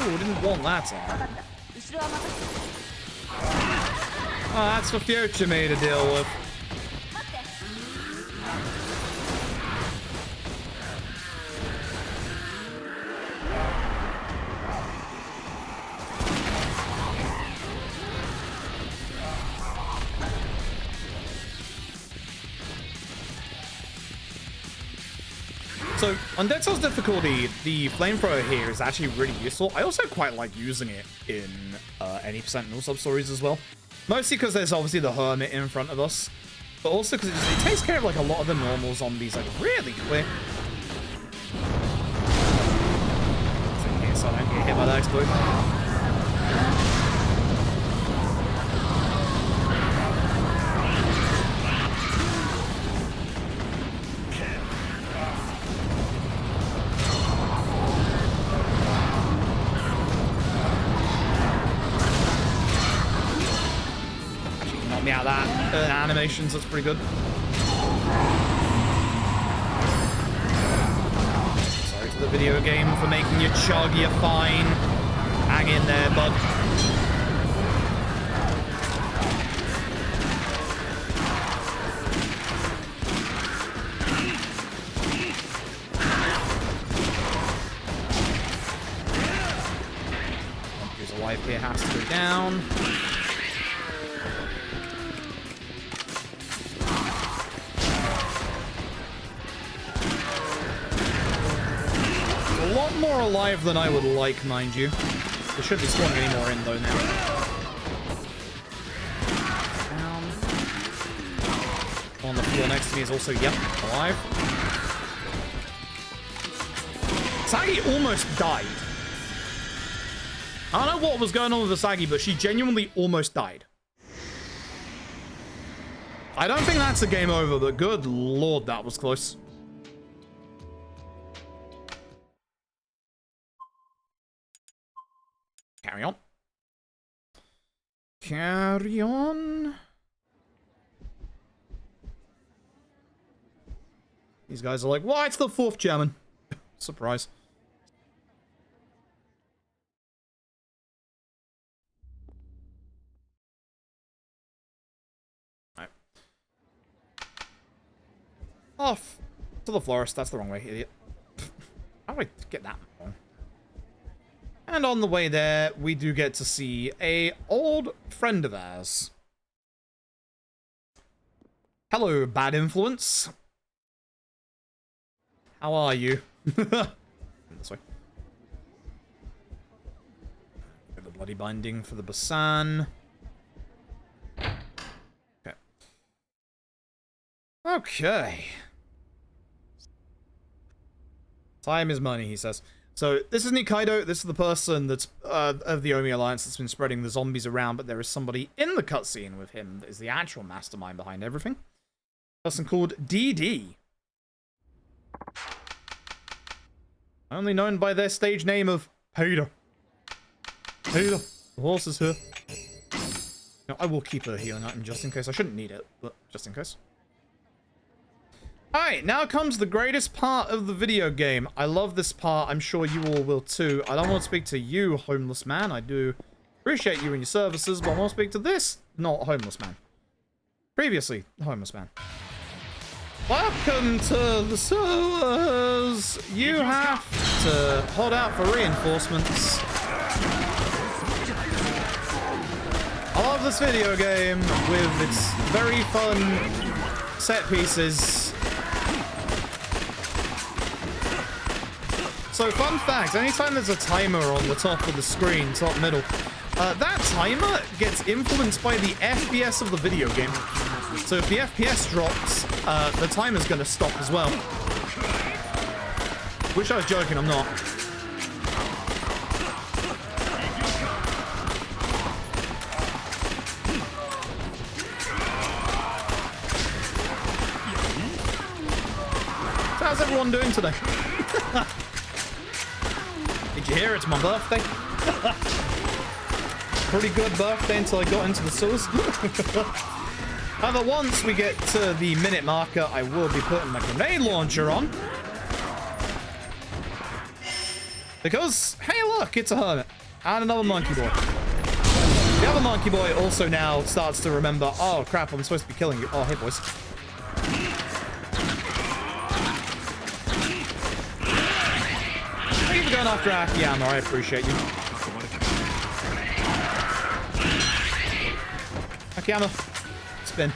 Oh, didn't want that on. Oh, that's for future me to deal with. So, on Dead Cells difficulty, the flamethrower here is actually really useful. I also quite like using it in any Sentinel sub-stories as well. Mostly because there's obviously the Hermit in front of us, but also because it takes care of like a lot of the normal zombies like really quick. So I don't get hit by that explosion. Me out of that animations, that's pretty good. Sorry to the video game for making you chug, you're fine. Hang in there, bud. Who's alive here has to go down. A lot more alive than I would like, mind you. There shouldn't be spawning any more in, though, now. Down. On the floor next to me is also, yep, alive. Sagi almost died. I don't know what was going on with the Sagi, but she genuinely almost died. I don't think that's a game over, but good lord, that was close. Carry on. Carry on. These guys are like, why, it's the fourth German. Surprise. Right. Off to the florist. That's the wrong way, idiot. How do I get that wrong? And on the way there, we do get to see a old friend of ours. Hello, bad influence. How are you? This way. Get the bloody binding for the Basan. Okay. Okay. Time is money, he says. So, this is Nikaido. This is the person that's of the Omi Alliance that's been spreading the zombies around, but there is somebody in the cutscene with him that is the actual mastermind behind everything. A person called DD. Only known by their stage name of Peter. Peter, the horse is here. No, I will keep a healing item just in case. I shouldn't need it, but just in case. Alright, now comes the greatest part of the video game. I love this part. I'm sure you all will too. I don't want to speak to you, homeless man. I do appreciate you and your services, but I want to speak to this not homeless man. Previously, homeless man. Welcome to the sewers. You have to hold out for reinforcements. I love this video game with its very fun set pieces. So, fun fact, anytime there's a timer on the top of the screen, top middle, that timer gets influenced by the FPS of the video game. So if the FPS drops, the timer's going to stop as well. Wish I was joking, I'm not. So how's everyone doing today? Did you hear it's my birthday? Pretty good birthday until I got into the sewers. However, once we get to the minute marker, I will be putting my grenade launcher on. Because, hey look, it's a hermit. And another monkey boy. The other monkey boy also now starts to remember, oh crap, I'm supposed to be killing you. Oh, hey boys. Thank you for going after Akiyama, I appreciate you. Akiyama, spin.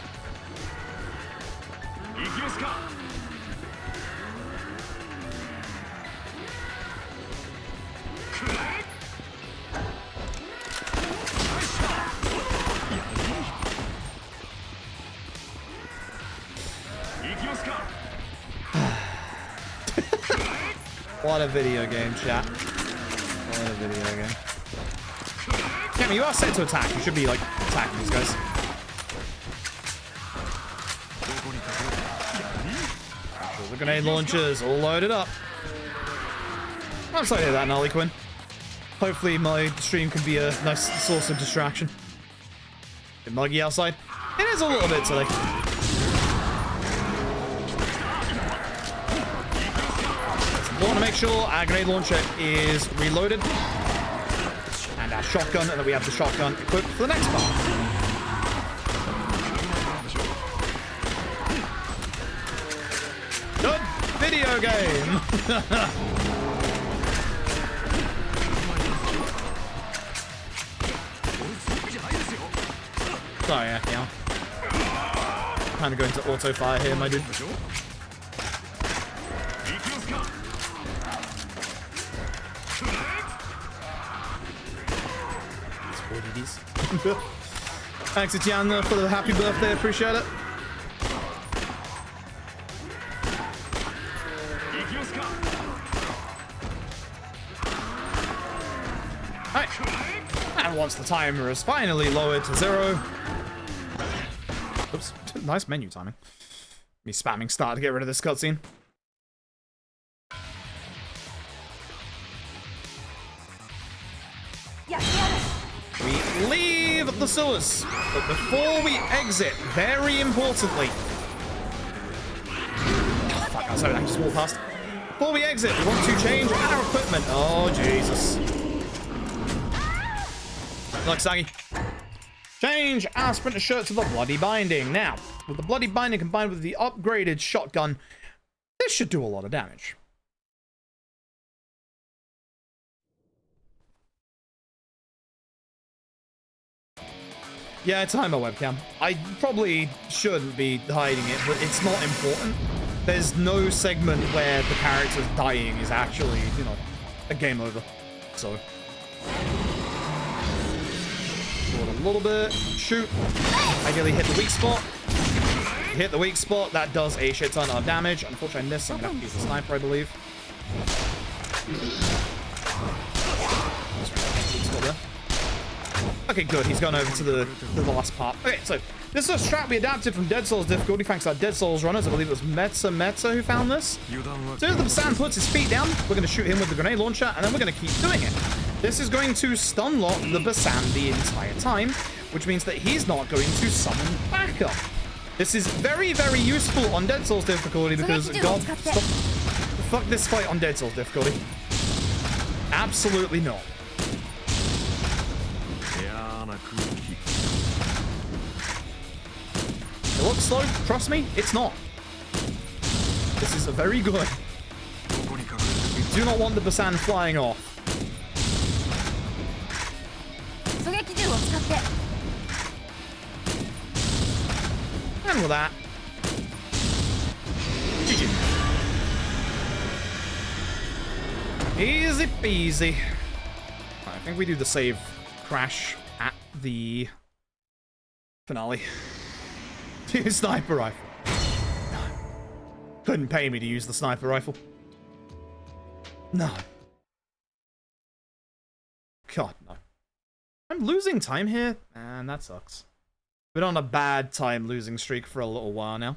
What a video game, chat. What a video game. Cammy, you are set to attack. You should be, like, attacking these guys. The grenade launchers all loaded up. I'm sorry to hear that, Nolly Quinn. Hopefully my stream can be a nice source of distraction. Bit muggy outside. It is a little bit today. We want to make sure our grenade launcher is reloaded. And our shotgun, and then we have the shotgun equipped for the next part. Good video game! Sorry, Akiyama. Kind of going to auto fire here, my dude. Thanks, Etienne, for the happy birthday. Appreciate it. Alright. And once the timer is finally lowered to 0. Oops. Nice menu timing. Me spamming start to get rid of this cutscene. We leave the sewers, but before we exit, very importantly... Oh, fuck, I was hoping I just walked past. Before we exit, we want to change our equipment. Oh, Jesus. Look, Sagi. Change our sprinter shirt to the bloody binding. Now, with the bloody binding combined with the upgraded shotgun, this should do a lot of damage. Yeah, it's behind my webcam. I probably shouldn't be hiding it, but it's not important. There's no segment where the character's dying is actually, you know, a game over. So. Forward a little bit. Shoot. Ideally hit the weak spot. Hit the weak spot. That does a shit ton of damage. Unfortunately, I missed. I'm going to have to use the sniper, I believe. Weak spot there. Okay, good. He's gone over to the last part. Okay, so this is a strat we adapted from Dead Souls difficulty thanks to our Dead Souls runners. I believe it was Metza who found this. As soon as the Basan puts his feet down, we're going to shoot him with the grenade launcher, and then we're going to keep doing it. This is going to stun lock the Basan the entire time, which means that he's not going to summon backup. This is very, very useful on Dead Souls difficulty because, God, stop. Fuck this fight on Dead Souls difficulty. Absolutely not. It looks slow, trust me, it's not. This is very good. We do not want the Basan flying off. And with that, GG. Easy peasy. I think we do the save crash at the finale. Sniper rifle. No. Couldn't pay me to use the sniper rifle. No. God, no. I'm losing time here, and that sucks. Been on a bad time losing streak for a little while now.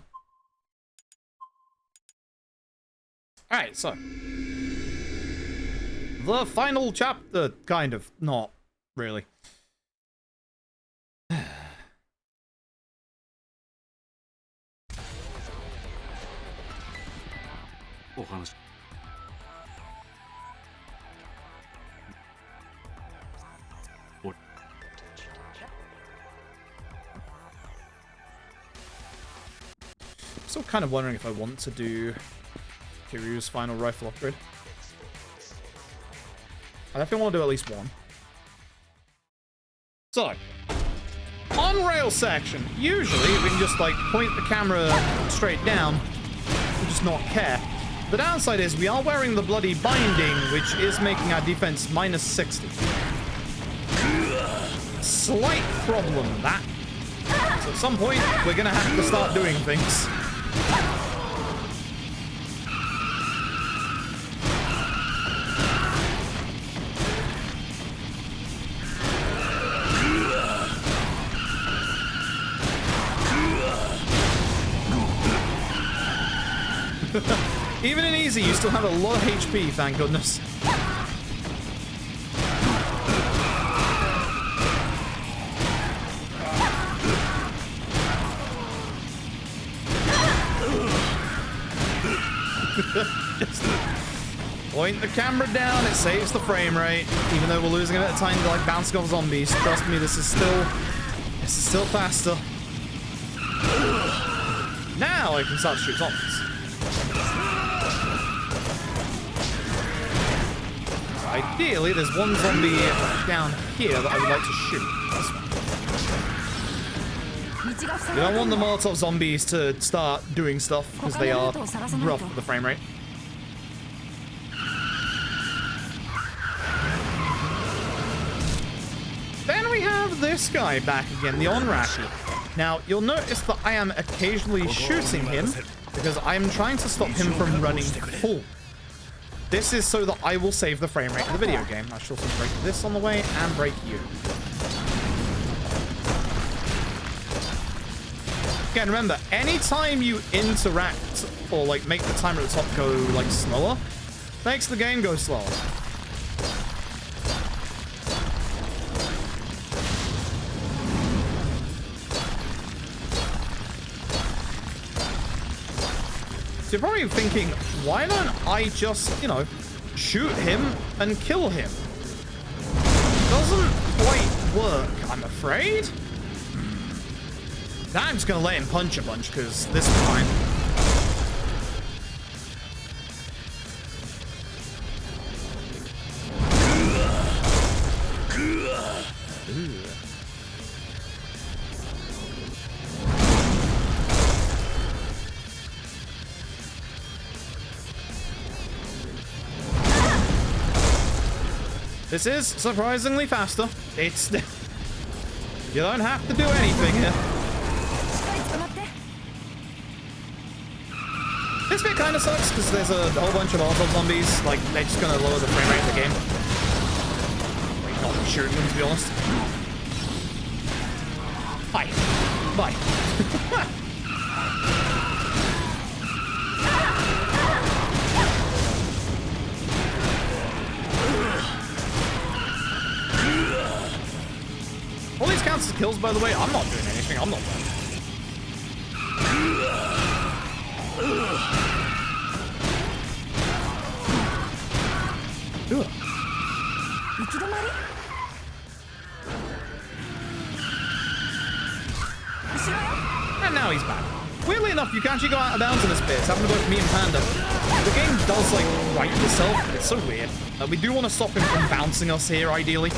Alright, so. The final chapter, kind of. Not really. Still kind of wondering if I want to do Kiryu's final rifle upgrade. I definitely want to do at least one. So, on rail section, usually we can just like point the camera straight down and just not care. The downside is we are wearing the bloody binding, which is making our defense minus 60. Slight problem, that. So at some point, we're gonna have to start doing things. Even in easy, you still have a lot of HP, thank goodness. Just point the camera down, it saves the frame rate. Even though we're losing a bit of time to like bouncing off zombies. Trust me, this is still faster. Now I can start to shoot zombies. Ideally, there's one zombie down here that I would like to shoot. This one. You don't want the Molotov zombies to start doing stuff because they are rough with the frame rate. Then we have this guy back again, the Onraki. Now, you'll notice that I am occasionally shooting him because I am trying to stop him from running full. This is so that I will save the frame rate of the video game. I should also break this on the way and break you. Again, remember, anytime you interact or like make the timer at the top go like slower, makes the game go slower. So you're probably thinking, why don't I just, you know, shoot him and kill him? Doesn't quite work, I'm afraid. Now I'm just gonna let him punch a bunch because this is fine. Ooh. This is surprisingly faster. It's... You don't have to do anything here. This bit kind of sucks because there's a whole bunch of Molotov zombies. Like, they're just going to lower the frame rate of the game. Like, not shooting them, to be honest. Hi. Bye. All these counts as kills, by the way. I'm not doing anything. I'm not done. And now he's back. Weirdly enough, you can actually go out of bounds in this bit. It's happened to both me and Panda. The game does, like, right itself. It's so weird. We do want to stop him from bouncing us here, ideally.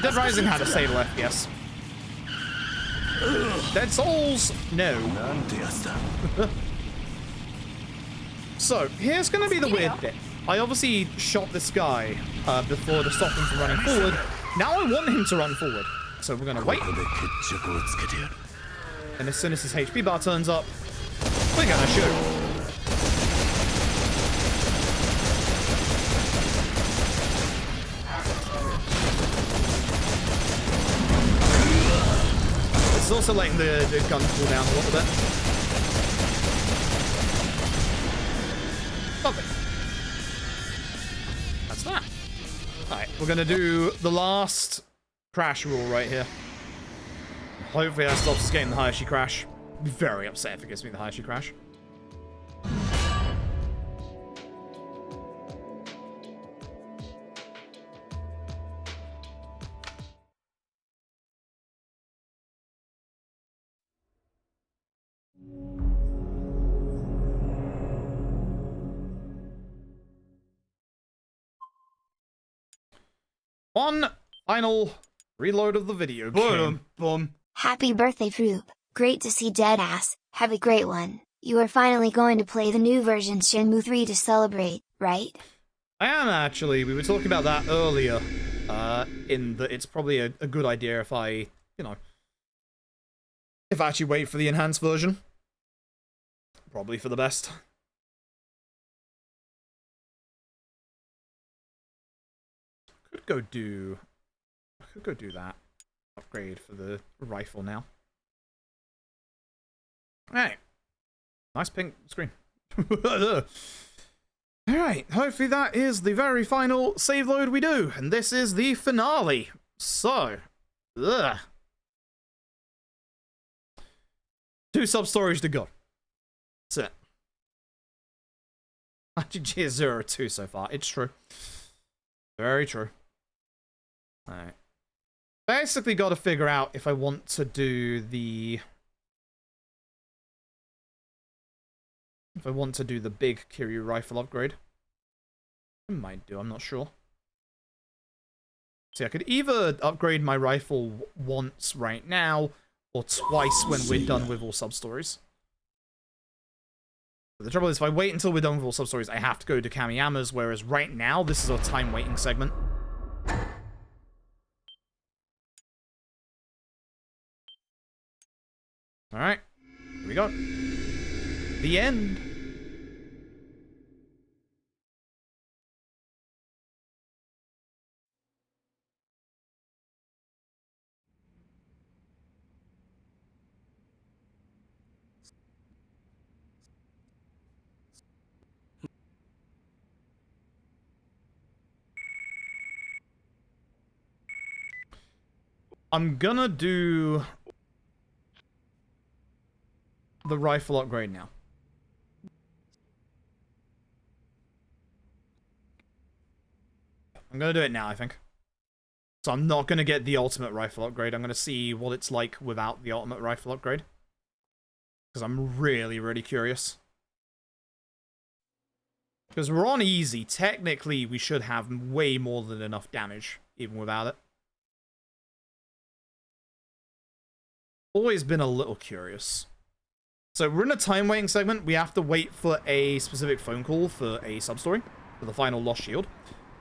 Dead Rising had a save left, yes. Dead Souls, no. So, here's gonna be the weird bit. I obviously shot this guy before to stop him from running forward. Now I want him to run forward. So we're gonna wait. And as soon as his HP bar turns up, we're gonna shoot. It's also letting the gun cool down a little bit. Lovely. That's that. Alright, we're gonna do the last crash rule right here. Hopefully that stops us getting the Hayashi crash. I'd be very upset if it gives me the Hayashi crash. One final reload of the video game. Happy birthday, Froop. Great to see Deadass. Have a great one. You are finally going to play the new version Shenmue 3 to celebrate, right? I am actually. We were talking about that earlier. In that it's probably a good idea if I, you know, if I actually wait for the enhanced version. Probably for the best. could go do that. Upgrade for the rifle now. Alright. Nice pink screen. Alright, hopefully that is the very final save load we do. And this is the finale. So, 2 sub-stories to go. That's it. GG is 0-2 so far. It's true. Very true. Alright. Basically got to figure out if I want to do the... If I want to do the big Kiryu rifle upgrade. I might do, I'm not sure. See, I could either upgrade my rifle once right now, or twice when we're done with all sub-stories. But the trouble is, if I wait until we're done with all sub-stories, I have to go to Kamiyama's, whereas right now, this is a time waiting segment. Alright, here we go. The end. I'm gonna do the rifle upgrade now. I'm gonna do it now, I think. So I'm not gonna get the ultimate rifle upgrade. I'm gonna see what it's like without the ultimate rifle upgrade. Because I'm really, really curious. Because we're on easy. Technically, we should have way more than enough damage, even without it. Always been a little curious. So we're in a time waiting segment. We have to wait for a specific phone call for a sub-story, for the final Lost Shield.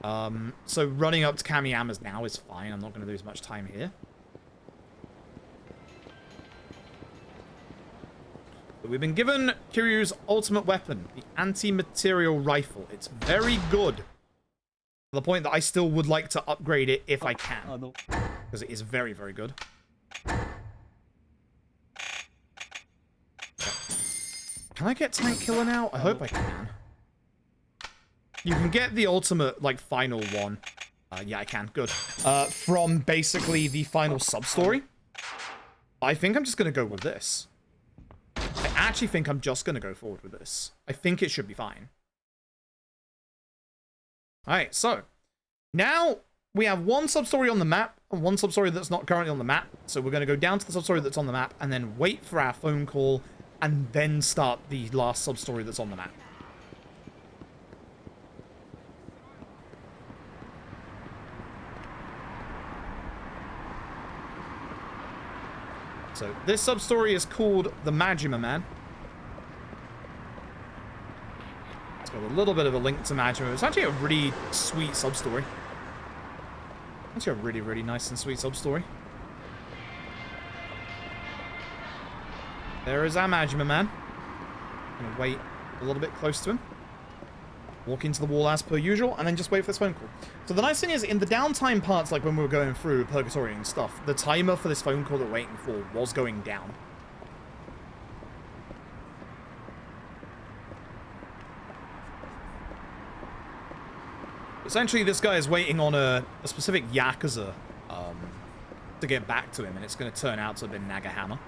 So running up to Kamiyama's now is fine. I'm not going to lose much time here. But we've been given Kiryu's ultimate weapon, the anti-material rifle. It's very good. To the point that I still would like to upgrade it if I can. Because it is very, very good. Can I get Tank Killer now? I hope I can. You can get the ultimate, like, final one. Yeah, I can. Good. From basically the final sub-story. I think I'm just going to go with this. I actually think I'm just going to go forward with this. I think it should be fine. Alright, so. Now, we have one sub-story on the map, and one sub-story that's not currently on the map. So we're going to go down to the sub-story that's on the map, and then wait for our phone call, and then start the last sub-story that's on the map. So, this sub-story is called The Majima Man. It's got a little bit of a link to Majima. It's actually a really sweet sub-story. Actually a really, really nice and sweet sub-story. There is our Majima Man. I'm gonna wait a little bit close to him. Walk into the wall as per usual, and then just wait for this phone call. So the nice thing is, in the downtime parts, like when we were going through Purgatory and stuff, the timer for this phone call that we're waiting for was going down. Essentially, this guy is waiting on a specific Yakuza to get back to him, and it's going to turn out to have been Nagahama.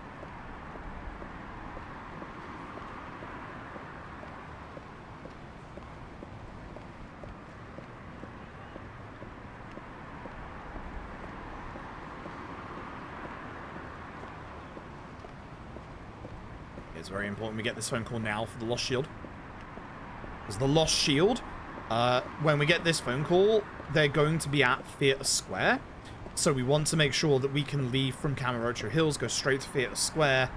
It's very important we get this phone call now for the Lost Shield. Because the Lost Shield, when we get this phone call, they're going to be at Theatre Square. So we want to make sure that we can leave from Kamurocho Hills, go straight to Theatre Square,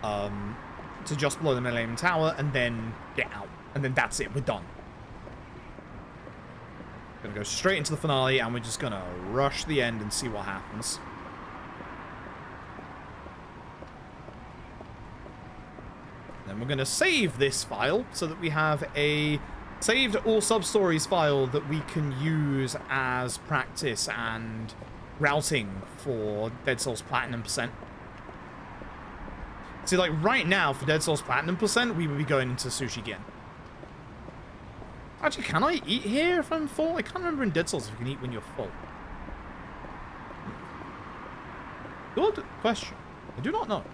to just below the Millennium Tower, and then get out. And then that's it, we're done. We're gonna go straight into the finale, and we're just gonna rush the end and see what happens. Then we're going to save this file so that we have a Saved all Substories file that we can use as practice and routing for Dead Cells Platinum %. See, like, right now, for Dead Cells Platinum %, we would be going into Sushi Gen. Actually, can I eat here if I'm full? I can't remember in Dead Cells if you can eat when you're full. Good question. I do not know.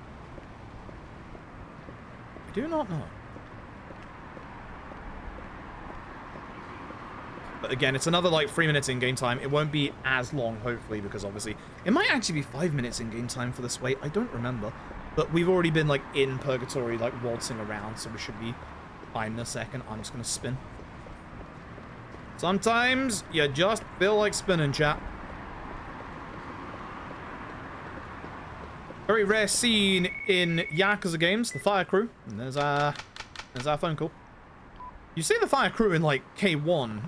I do not know. But again, it's another, like, 3 minutes in-game time. It won't be as long, hopefully, because obviously... It might actually be 5 minutes in-game time for this wait. I don't remember. But we've already been, like, in Purgatory, like, waltzing around, so we should be fine in a second. I'm just gonna spin. Sometimes you just feel like spinning, chat. Very rare scene in Yakuza games, the fire crew. And there's our phone call. You see the fire crew in, like, K1...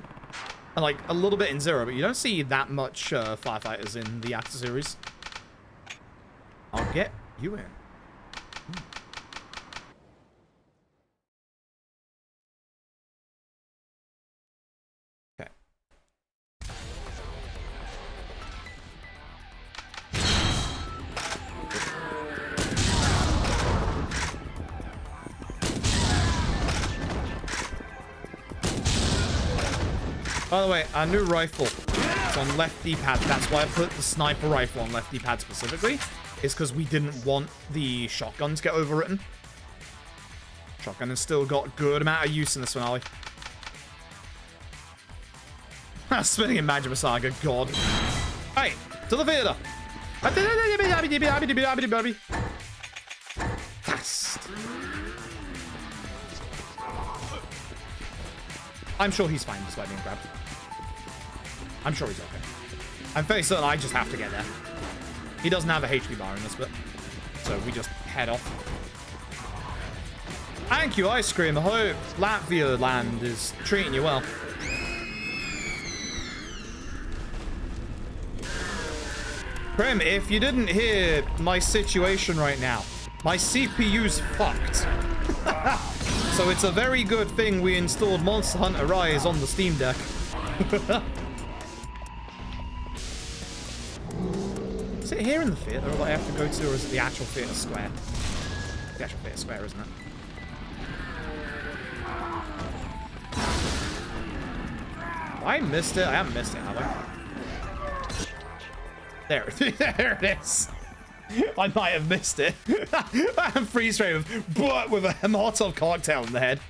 And, like, a little bit in Zero, but you don't see that much firefighters in the Yakuza series. I'll get you in. Okay. By the way, our new rifle is on left D-pad. That's why I put the sniper rifle on left D-pad specifically. Is because we didn't want the shotgun to get overwritten. Shotgun has still got a good amount of use in this finale. Spinning in Majima Saga, God. Hey, to the theater. Fast. I'm sure he's fine despite being grabbed. I'm sure he's okay. I'm fairly certain I just have to get there. He doesn't have a HP bar in this bit. So we just head off. Thank you, Ice Cream. I hope Latvia land is treating you well. Prim, if you didn't hear my situation right now, my CPU's fucked. So it's a very good thing we installed Monster Hunter Rise on the Steam Deck. Is it here in the theater that I have to go to, or is it the actual theater square? The actual theater square, isn't it? I missed it. I haven't missed it, have I? There, there it is. I might have missed it. Freeze frame with a Molotov cocktail in the head.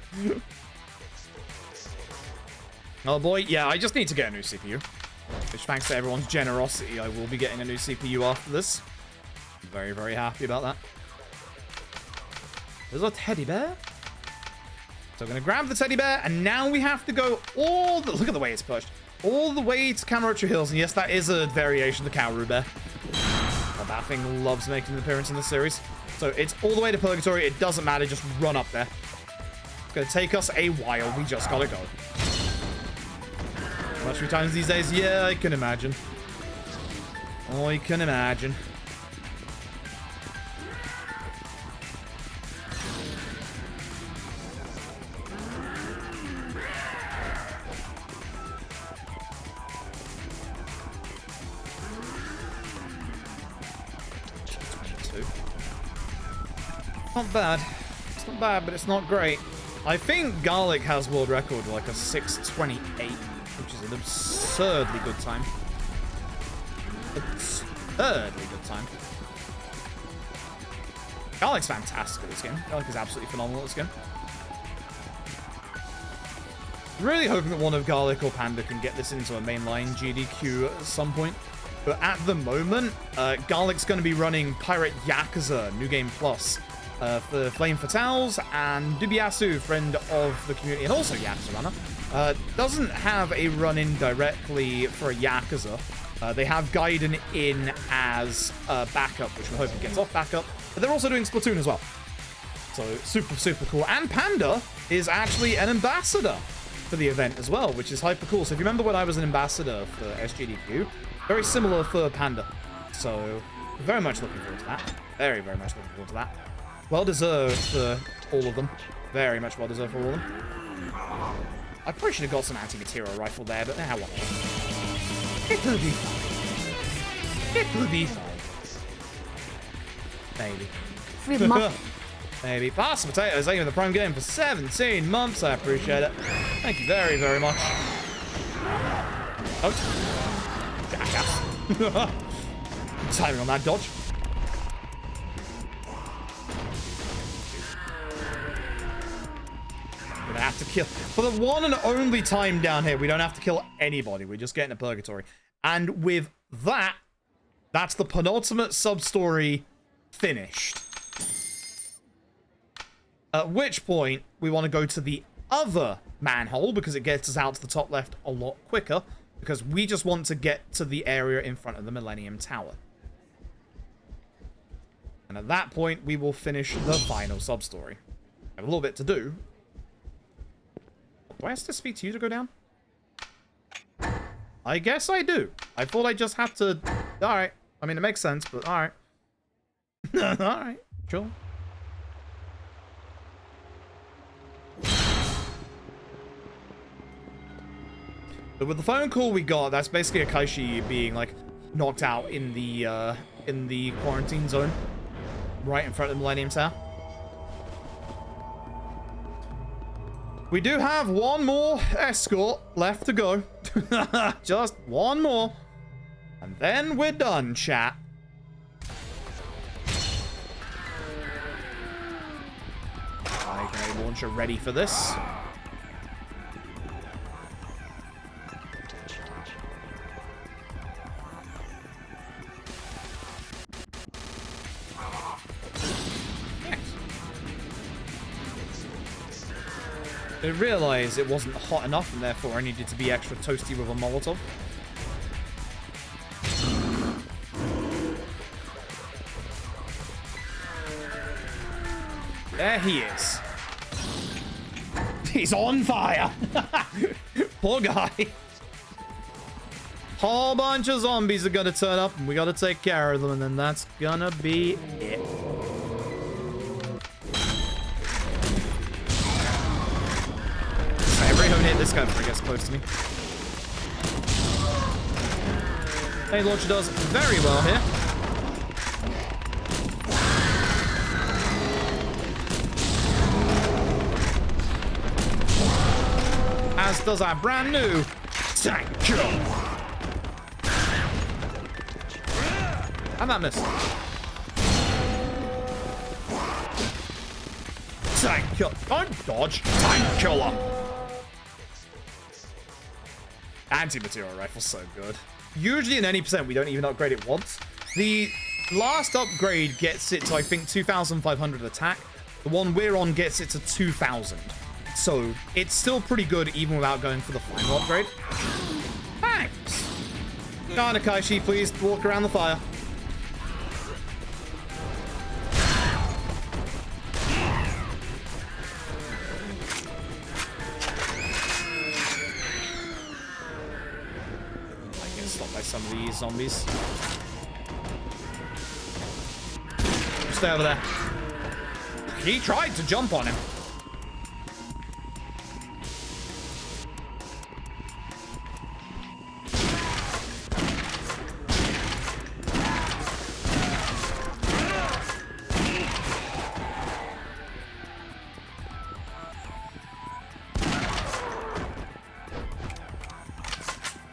Oh boy, yeah, I just need to get a new CPU. Which, thanks to everyone's generosity, I will be getting a new CPU after this. I'm very, very happy about that. There's a teddy bear. So I'm going to grab the teddy bear, and now we have to go all the... Look at the way it's pushed. All the way to Kamurocho Hills, and yes, that is a variation of the Kaoru bear. Oh, that thing loves making an appearance in this series. So it's all the way to Purgatory. It doesn't matter. Just run up there. It's going to take us a while. We just got to go. Much few times these days? Yeah, I can imagine. Oh, I can imagine. Not bad. It's not bad, but it's not great. I think Garlic has world record like a 6:28, which is an absurdly good time. Absurdly good time. Garlic's fantastic at this game. Garlic is absolutely phenomenal at this game. Really hoping that one of Garlic or Panda can get this into a mainline GDQ at some point. But at the moment, Garlic's going to be running Pirate Yakuza New Game Plus. For Flame Fatales, and Dubiasu, friend of the community, and also Yakuza runner, doesn't have a run-in directly for a Yakuza. They have Gaiden in as backup, which we're hoping gets off backup, but they're also doing Splatoon as well. So super, super cool. And Panda is actually an ambassador for the event as well, which is hyper cool. So if you remember when I was an ambassador for SGDQ, very similar for Panda. So very much looking forward to that. Very, very much looking forward to that. Well deserved for all of them. Very much well deserved for all of them. I probably should have got some anti-material rifle there, but now what? It will be fine. It will be fine. Maybe. Fruit muffin. Maybe. Pasta Potatoes, thank you for the Prime game for 17 months. I appreciate it. Thank you very, very much. Oh. Jackass. Timing on that dodge. We're gonna have to kill. For the one and only time down here, we don't have to kill anybody. We're just getting a purgatory. And with that, that's the penultimate sub-story finished. At which point, we want to go to the other manhole because it gets us out to the top left a lot quicker. Because we just want to get to the area in front of the Millennium Tower. And at that point, we will finish the final sub-story. I have a little bit to do. Do I have to speak to you to go down? I guess I do. I thought I just had to... Alright. I mean, it makes sense, but alright. Alright. Sure. But with the phone call we got, that's basically Akashi being, like, knocked out in the quarantine zone. Right in front of the Millennium Tower. We do have one more escort left to go. Just one more. And then we're done, chat. Okay, launcher ready for this. I realized it wasn't hot enough and therefore I needed to be extra toasty with a Molotov. There he is. He's on fire. Poor guy. Whole bunch of zombies are gonna turn up and we gotta take care of them and then that's gonna be it. Hit this guy before he gets close to me. Hey, launcher does very well here. As does our brand new tank kill. And that missed. Tank kill. Don't dodge. Tank killer. Anti-material rifle's so good. Usually in any percent, we don't even upgrade it once. The last upgrade gets it to, I think, 2,500 attack. The one we're on gets it to 2,000. So it's still pretty good even without going for the final upgrade. Thanks. Go on, Akashi, please walk around the fire. Some of these zombies. Stay over there. He tried to jump on him.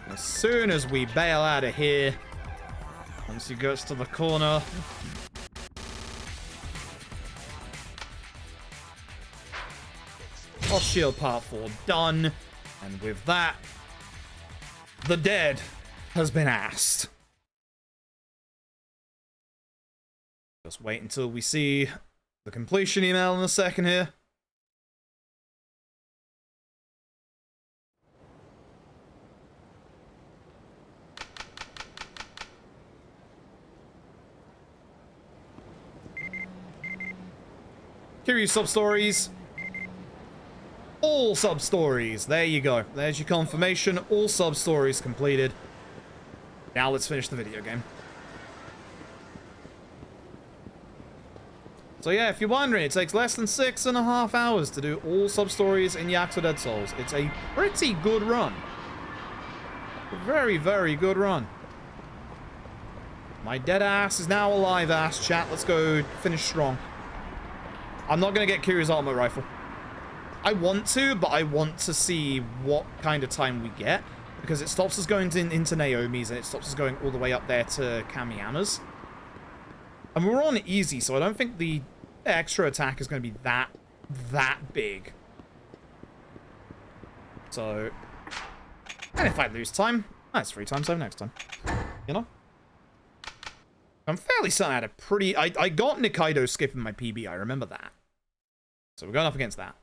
As soon as we bail out of here, once he gets to the corner, Lost Shield Part 4 done, and with that, the dead has been asked. Just wait until we see the completion email in a second here. Kiryu Substories. All Substories. There you go. There's your confirmation. All Substories completed. Now let's finish the video game. So yeah, if you're wondering, it takes less than 6.5 hours to do all sub-stories in Yakuza Dead Souls. It's a pretty good run. A very, very good run. My dead ass is now alive ass, chat. Let's go finish strong. I'm not going to get Kiryu's ultimate rifle. I want to, but I want to see what kind of time we get. Because it stops us going into Naomi's and it stops us going all the way up there to Kamiyama's. And we're on easy, so I don't think the extra attack is going to be that big. So, and if I lose time, that's 3 times over next time. You know? I'm fairly certain I had a pretty... I got Nikaido skipping my PB, I remember that. So we're going up against that.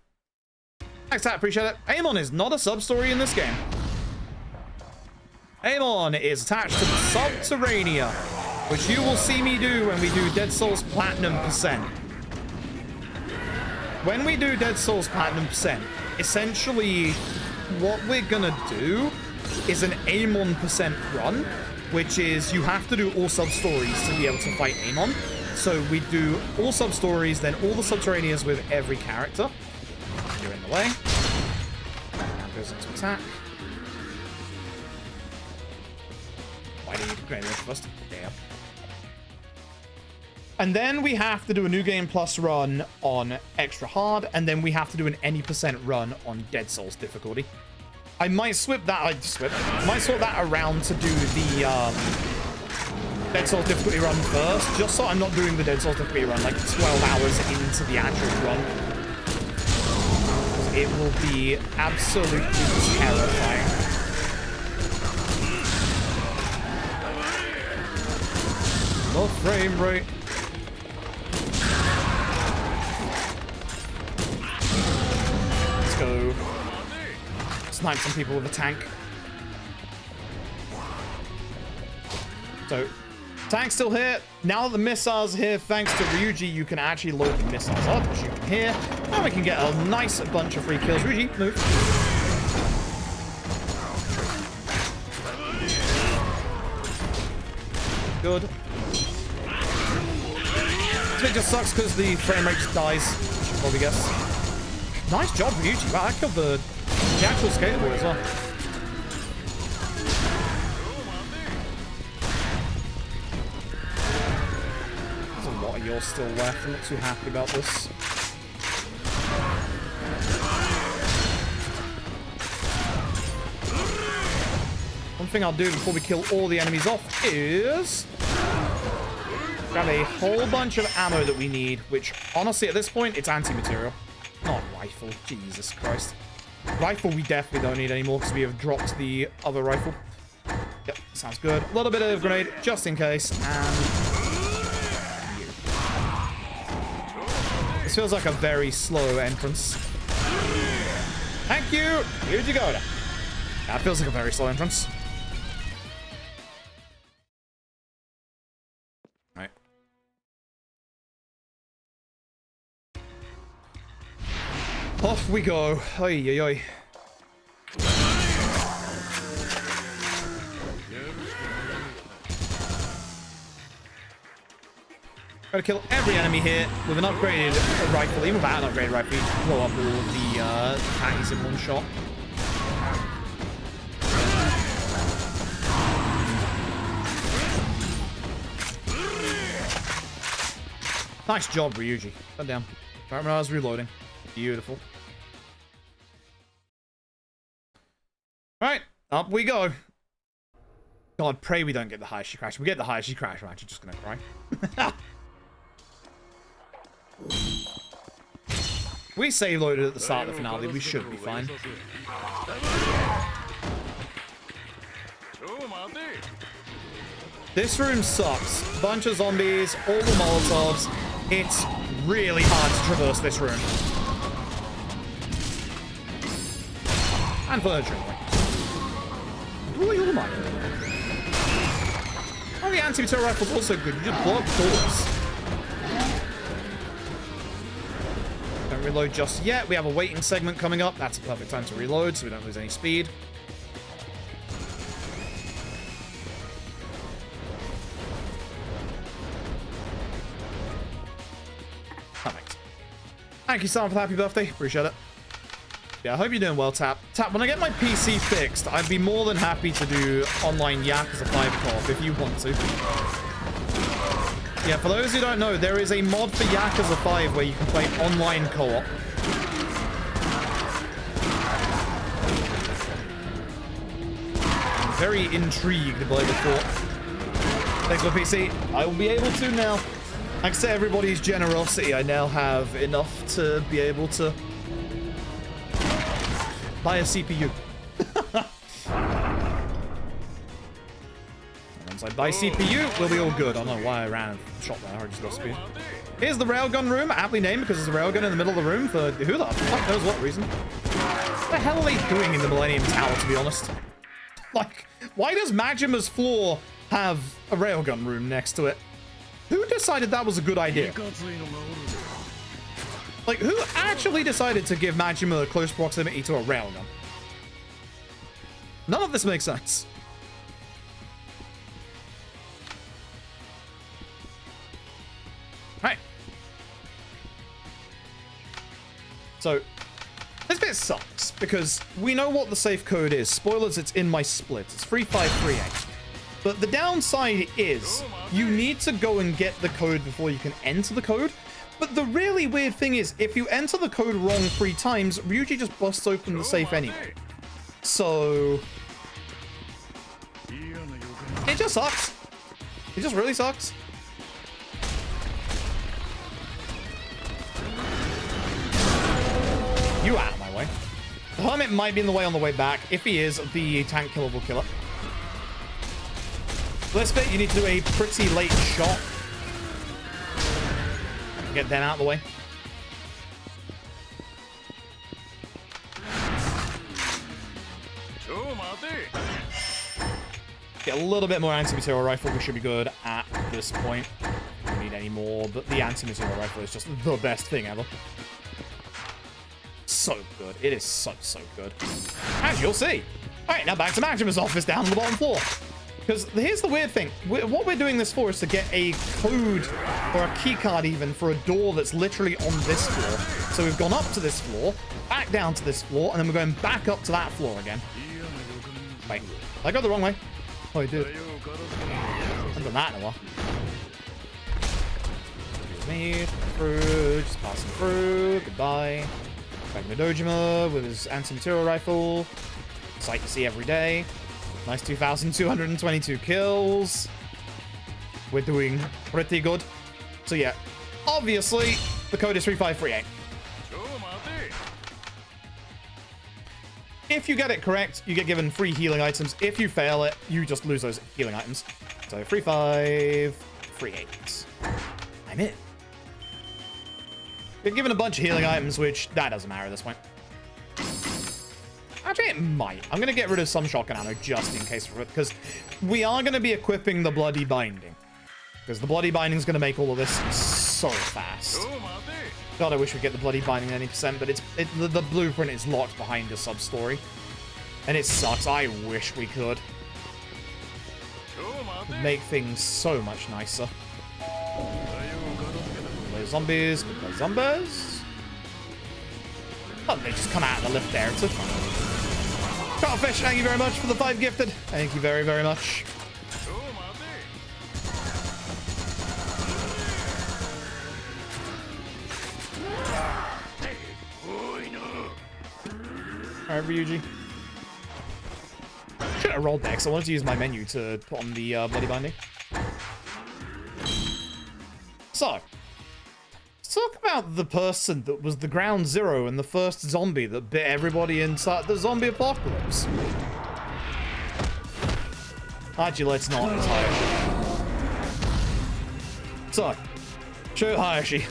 Thanks, Tat, appreciate it. Amon is not a sub-story in this game. Amon is attached to the Subterranea, which you will see me do when we do Dead Souls Platinum %. When we do Dead Souls Platinum %, essentially what we're gonna do is an Amon % run, which is you have to do all sub-stories to be able to fight Amon. So we do all sub-stories, then all the Subterraneas with every character. You're in the way. Now goes into attack. Why do you need to create this first? Damn. And then we have to do a New Game Plus run on Extra Hard, and then we have to do an any % run on Dead Souls difficulty. I might swap that around to do the Dead Souls difficulty run first, just so I'm not doing the Dead Souls difficulty run like 12 hours into the actual run. It will be absolutely terrifying. No frame rate. Let's go. Snipe some people with a tank. So, tank's still here. Now that the missiles are here, thanks to Ryuji, you can actually load the missiles up, shoot them here. Now we can get a nice bunch of free kills. Ryuji, move. Good. This bit just sucks because the frame rate just dies, you should probably guess. Nice job, Ryuji. Wow, I killed the actual skateboard as well. There's a lot of yours still left. I'm not too happy about this. One thing I'll do before we kill all the enemies off is grab a whole bunch of ammo that we need, which honestly at this point it's anti-material. Not rifle. Jesus Christ. Rifle we definitely don't need anymore because we have dropped the other rifle. Yep, sounds good. A little bit of grenade just in case. And you. This feels like a very slow entrance. Thank you. Here you go. That feels like a very slow entrance. Right. Off we go. Oi, oi, oi. Gotta kill every enemy here with an upgraded rifle. Even without an upgraded rifle, you can blow up all of the patties in one shot. Nice job, Ryuji. God damn. Right when I was reloading. Beautiful. Alright, up we go. God, pray we don't get the Hayashi crash. If we get the Hayashi crash, I'm actually just gonna cry. We save loaded at the start of the finale. We should be fine. This room sucks. Bunch of zombies, all the Molotovs. It's really hard to traverse this room. And Virgil. Oh, the anti-material rifle's also good. You just blow up doors. Don't reload just yet. We have a waiting segment coming up. That's a perfect time to reload so we don't lose any speed. Perfect. Thank you, Sam, for the happy birthday. Appreciate it. Yeah, I hope you're doing well, Tap. Tap, when I get my PC fixed, I'd be more than happy to do online Yakuza 5 co-op if you want to. Yeah, for those who don't know, there is a mod for Yakuza 5 where you can play online co-op. I'm very intrigued by the thought. Thanks for PC. I will be able to now. Thanks to everybody's generosity, I now have enough to be able to buy a CPU. Once I buy CPU, we'll be all good. I don't know why I ran a shot there. I just lost speed. Here's the railgun room, aptly named because there's a railgun in the middle of the room for who the fuck knows what reason. What the hell are they doing in the Millennium Tower, to be honest? Like, why does Majima's floor have a railgun room next to it? Who decided that was a good idea? Like, who actually decided to give Majima a close proximity to a railgun? None of this makes sense. Right. So, this bit sucks, because we know what the safe code is. Spoilers, it's in my split. It's 3538. But the downside is, you need to go and get the code before you can enter the code. But the really weird thing is, if you enter the code wrong 3 times, Ryuji just busts open the safe anyway. So... it just sucks. It just really sucks. You out of my way. The Hermit might be in the way on the way back. If he is, the tank killer will kill it. This bit, you need to do a pretty late shot. Get them out of the way. Get a little bit more anti-material rifle. We should be good at this point. Don't need any more, but the anti-material rifle is just the best thing ever. So good. It is so good. As you'll see. All right, now back to Maximus' office down on the bottom floor. Because here's the weird thing. What we're doing this for is to get a code or a key card even for a door that's literally on this floor. So we've gone up to this floor, back down to this floor, and then we're going back up to that floor again. Wait, I got the wrong way. Oh, I did. I haven't done that in a while. Excuse me. Through, just passing through. Goodbye. Back in the Dojima with his anti-material rifle. Sight to see every day. Nice 2,222 kills. We're doing pretty good. So yeah, obviously, the code is 3538. If you get it correct, you get given free healing items. If you fail it, you just lose those healing items. So 3538. I'm in. Get given a bunch of healing items, which that doesn't matter at this point. Actually, it might. I'm going to get rid of some shotgun ammo just in case, because we are going to be equipping the Bloody Binding. Because the Bloody Binding is going to make all of this so fast. God, I wish we'd get the Bloody Binding at 80%, but the blueprint is locked behind a sub-story. And it sucks. I wish we could. It'd make things so much nicer. Goodbye, zombies. Goodbye, zombies. Oh, they just come out of the lift there. It's a Carlfish, thank you very much for the 5 gifted. Thank you very, very much. Alright, Ryuji. Should have rolled next. I wanted to use my menu to put on the Bloody Binding. So, let's talk about the person that was the ground zero and the first zombie that bit everybody inside the zombie apocalypse. Actually, let's not. It's Hayashi. So, show Hayashi.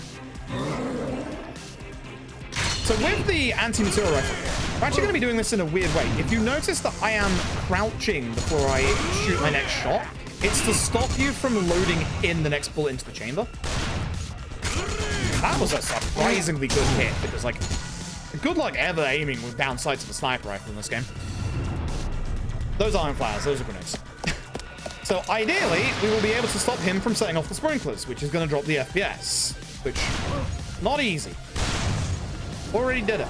So with the anti-material rifle, we're actually going to be doing this in a weird way. If you notice that I am crouching before I shoot my next shot, it's to stop you from loading in the next bullet into the chamber. That was a surprisingly good hit, because, like, good luck ever aiming with down sights of a sniper rifle in this game. Those aren't fires, those are grenades. So, ideally, we will be able to stop him from setting off the sprinklers, which is going to drop the FPS, which Not easy. Already did it.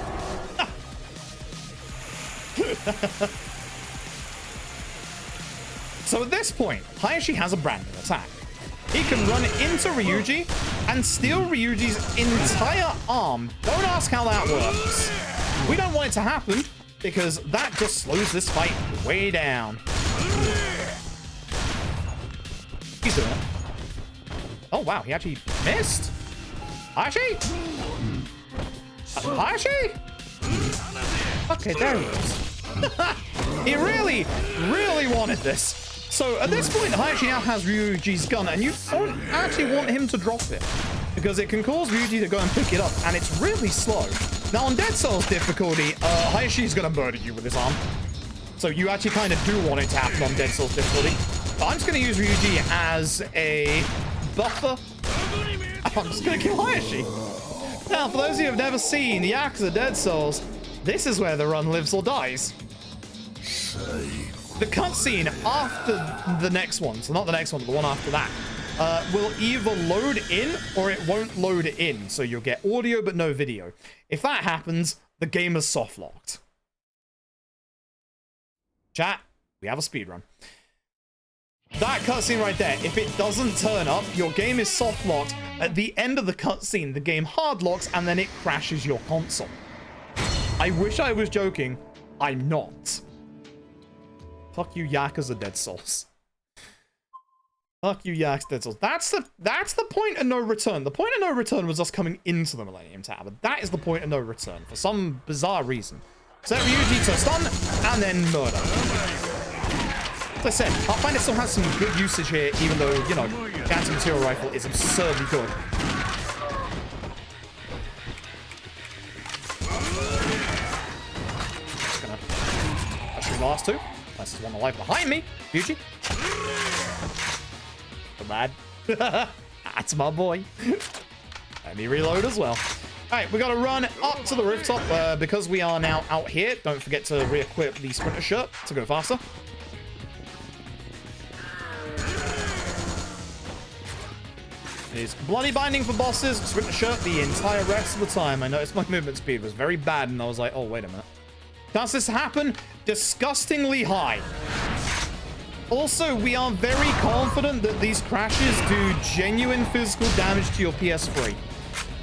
So at this point, Hayashi has a brand new attack. He can run into Ryuji and steal Ryuji's entire arm. Don't ask how that works. We don't want it to happen because that just slows this fight way down. He's doing it. Oh, wow. He actually missed. Hayashi? Hayashi? Okay, there he is. He really, really wanted this. So at this point, Hayashi now has Ryuji's gun, and you don't actually want him to drop it because it can cause Ryuji to go and pick it up, and it's really slow. Now, on Dead Cells difficulty, Hayashi's going to murder you with his arm. So you actually kind of do want it to happen on Dead Cells difficulty. But I'm just going to use Ryuji as a buffer. I'm just going to kill Hayashi. Now, for those of you who have never seen Yakuza Dead Cells, this is where the run lives or dies. The cutscene after the next one, so not the next one, but the one after that, will either load in or it won't load in. So you'll get audio but no video. If that happens, the game is soft locked. Chat, we have a speedrun. That cutscene right there, if it doesn't turn up, your game is soft locked. At the end of the cutscene, the game hard locks and then it crashes your console. I wish I was joking. I'm not. Fuck you, Yakuza Dead Souls. Fuck you, Yakuza Dead Souls. That's the point of no return. The point of no return was us coming into the Millennium Tower, but that is the point of no return for some bizarre reason. Set Ryuji to stun and then murder. As I said, Pathfinder still has some good usage here, even though, you know, the anti-material rifle is absurdly good. Just gonna push the last two. Unless there's one alive behind me. Ryuji. So bad. That's my boy. Let me reload as well. Alright, we gotta run up to the rooftop because we are now out here. Don't forget to re-equip the sprinter shirt to go faster. Is bloody binding for bosses, sprinter shirt the entire rest of the time. I noticed my movement speed was very bad and I was like, oh, wait a minute. Does this happen? Disgustingly high. Also, we are very confident that these crashes do genuine physical damage to your PS3.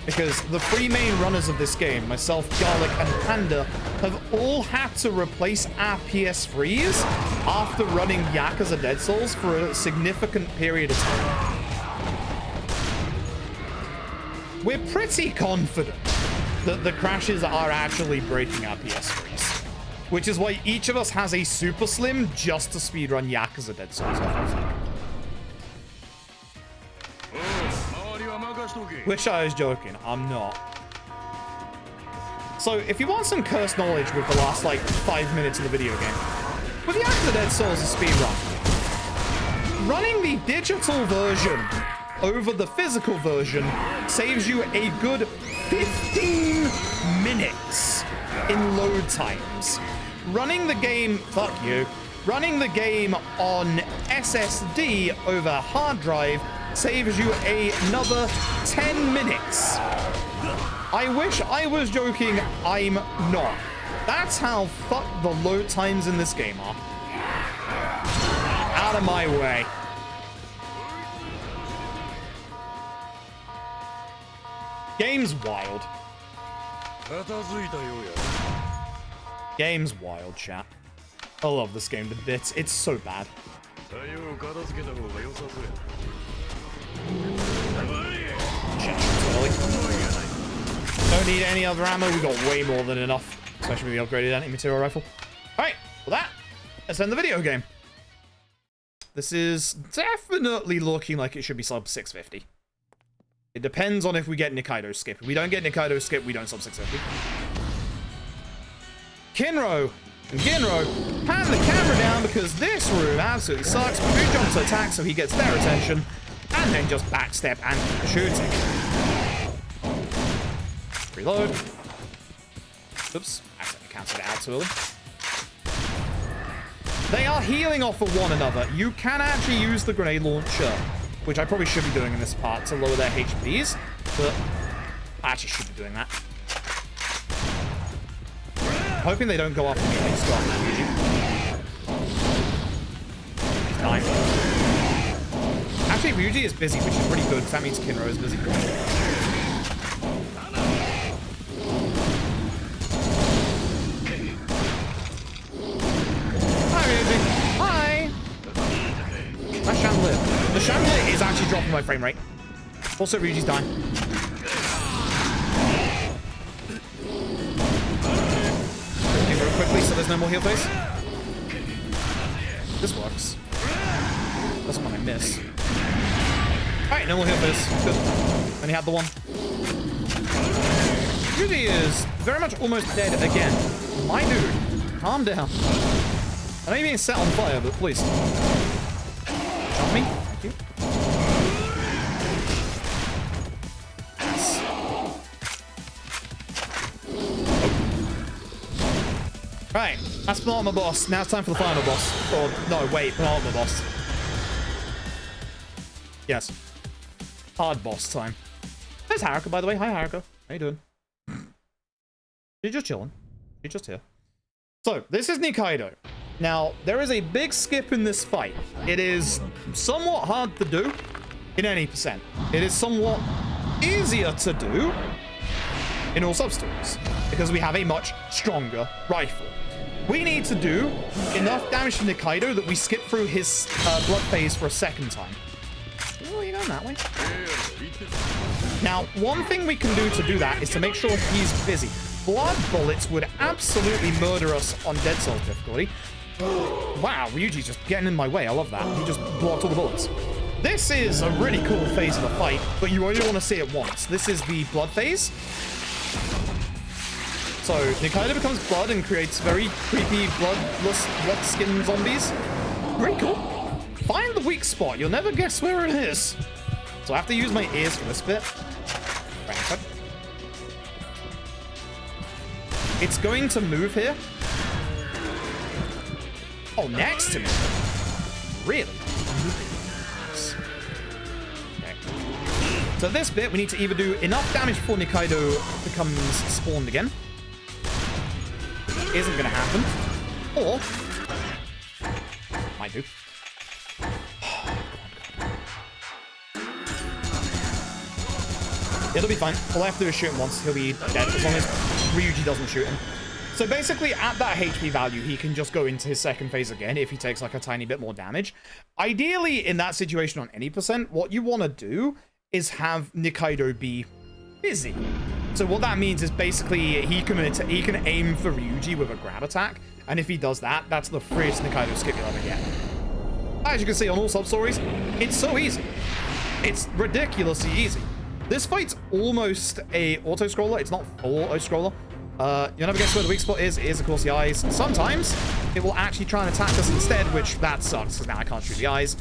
Because the three main runners of this game, myself, Garlic, and Panda, have all had to replace our PS3s after running Yakuza Dead Souls for a significant period of time. We're pretty confident that the crashes are actually breaking our PS3s. Which is why each of us has a super slim just to speedrun Yakuza Dead Souls off of. Wish I was joking. I'm not. So, if you want some cursed knowledge with the last, like, 5 minutes of the video game, with Yakuza Dead Souls a speedrun, running the digital version over the physical version saves you a good 15 minutes in load times. Running the game, fuck you, running the game on SSD over hard drive saves you another 10 minutes. I wish I was joking, I'm not. That's how fucked the load times in this game are. Out of my way. Game's wild. Game's wild, chat. I love this game to bits. It's so bad. Don't need any other ammo. We got way more than enough, especially with the upgraded anti-material rifle. All right, well let's end the video game. This is definitely looking like it should be sub 650. It depends on if we get Nikaido's skip. If we don't get Nikaido's skip, we don't sub 650. Kinro and Ginro hand the camera down because this room absolutely sucks. We jump to attack so he gets their attention, and then just backstep and keep shooting. Reload. Oops, accidentally cancelled it out too early. They are healing off of one another. You can actually use the grenade launcher, which I probably should be doing in this part to lower their HPs, but I actually should be doing that. Hoping they don't go after me. They start Ryuji. He's dying. Actually, Ryuji is busy, which is pretty good, because that means Kinro is busy. Hi, Ryuji. Hi. That chandelier. The chandelier is actually dropping my frame rate. Also, Ryuji's dying. Real quickly, so there's no more heal phase. This works. That's one I miss. Alright, no more heal phase. Good. And he had the one. Ryuji is very much almost dead again. My dude, calm down. I know you're being set on fire, but please. Jump me. Thank you. Yes. Right, that's penultimate boss. Now it's time for the final boss. Or, no, wait, penultimate boss. Yes. Hard boss time. There's Haruka, by the way. Hi, Haruka. How you doing? You're just chilling. You're just here. So, this is Nikaido. Now, there is a big skip in this fight. It is somewhat hard to do in any percent. It is somewhat easier to do in all Substories, because we have a much stronger rifle. We need to do enough damage to Nikaido that we skip through his blood phase for a second time. Oh, you're going that way. Now, one thing we can do to do that is to make sure he's busy. Blood bullets would absolutely murder us on Dead Cells difficulty. Wow, Ryuji's just getting in my way. I love that. He just blocked all the bullets. This is a really cool phase of the fight, but you only want to see it once. This is the blood phase. So, Nikaido becomes blood and creates very creepy, bloodless, wet-skinned zombies. Very cool. Find the weak spot. You'll never guess where it is. So I have to use my ears for this bit. Right. It's going to move here. Oh, next to me. Really? Okay. So this bit, we need to either do enough damage before Nikaido becomes spawned again. Isn't going to happen. Or... might do. It'll be fine. All I have to do is shoot him once. He'll be dead as long as Ryuji doesn't shoot him. So basically, at that HP value, he can just go into his second phase again if he takes like a tiny bit more damage. Ideally, in that situation on any percent, what you want to do is have Nikaido be busy. So what that means is basically he can aim for Ryuji with a grab attack. And if he does that, that's the freest Nikaido skip you'll ever get. As you can see on all Substories, it's so easy. It's ridiculously easy. This fight's almost a auto-scroller. It's not full auto-scroller. You'll never guess where the weak spot is. It is, of course, the eyes. Sometimes it will actually try and attack us instead, which that sucks, because now I can't shoot the eyes.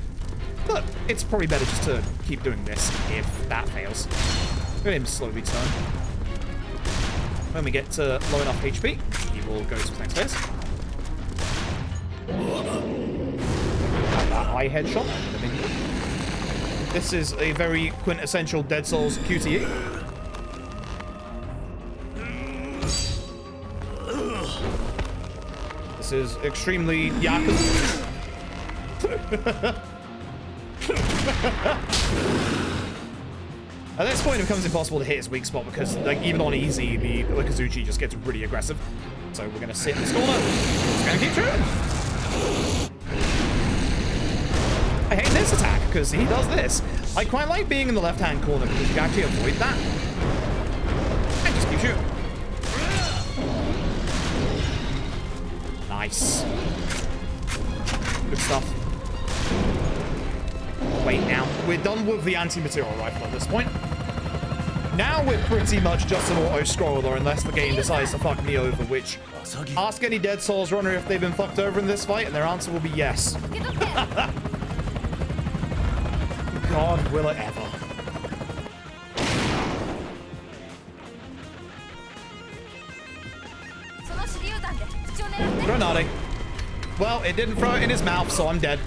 But it's probably better just to keep doing this if that fails. Let him slowly turn. When we get to low enough HP, he will go to his next phase. Have that eye headshot. This is a very quintessential Dead Souls QTE. This is extremely Yakuza. At this point, it becomes impossible to hit his weak spot because, like, even on easy, the Kazuchi just gets really aggressive. So we're gonna sit in this corner. Just gonna keep shooting. I hate this attack because he does this. I quite like being in the left-hand corner because you can actually avoid that. And just keep shooting. Nice. Good stuff. Wait, now. We're done with the anti-material rifle at this point. Now we're pretty much just an auto-scroller unless the game decides to fuck me over, which... ask any Dead Souls runner if they've been fucked over in this fight, and their answer will be yes. God, will it ever. Grenade. Well, it didn't throw it in his mouth, so I'm dead.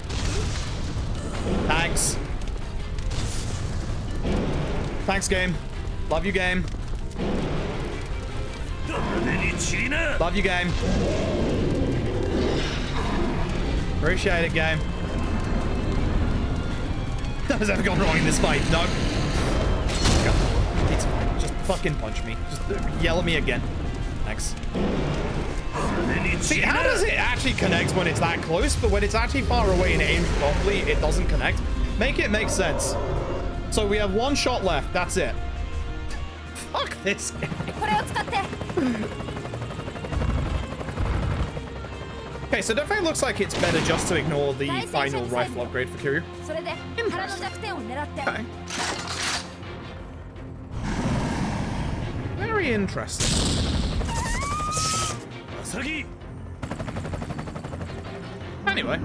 Thanks. Thanks, game. Love you, game. Love you, game. Appreciate it, game. Nothing's ever gone wrong in this fight. No. It's fine. Just fucking punch me. Just yell at me again. Thanks. See, how does it actually connect when it's that close, but when it's actually far away and aimed properly, it doesn't connect? Make it make sense. So we have one shot left. That's it. Fuck this game. Okay, so definitely looks like it's better just to ignore the final rifle upgrade for Kiryu. Okay. Very interesting. Anyway.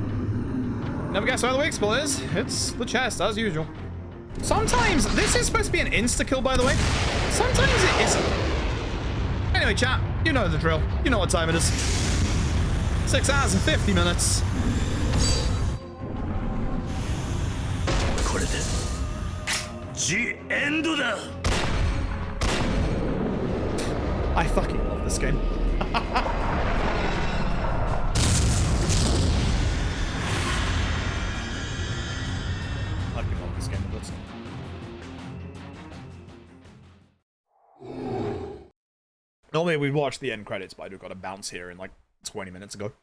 Never guess where the weak spot is. It's the chest, as usual. Sometimes, this is supposed to be an insta-kill, by the way. Sometimes it isn't. Anyway, chat, you know the drill. You know what time it is. 6 hours and 50 minutes. I fucking love this game. Normally we'd watch the end credits, but I do got a bounce here in like 20 minutes ago.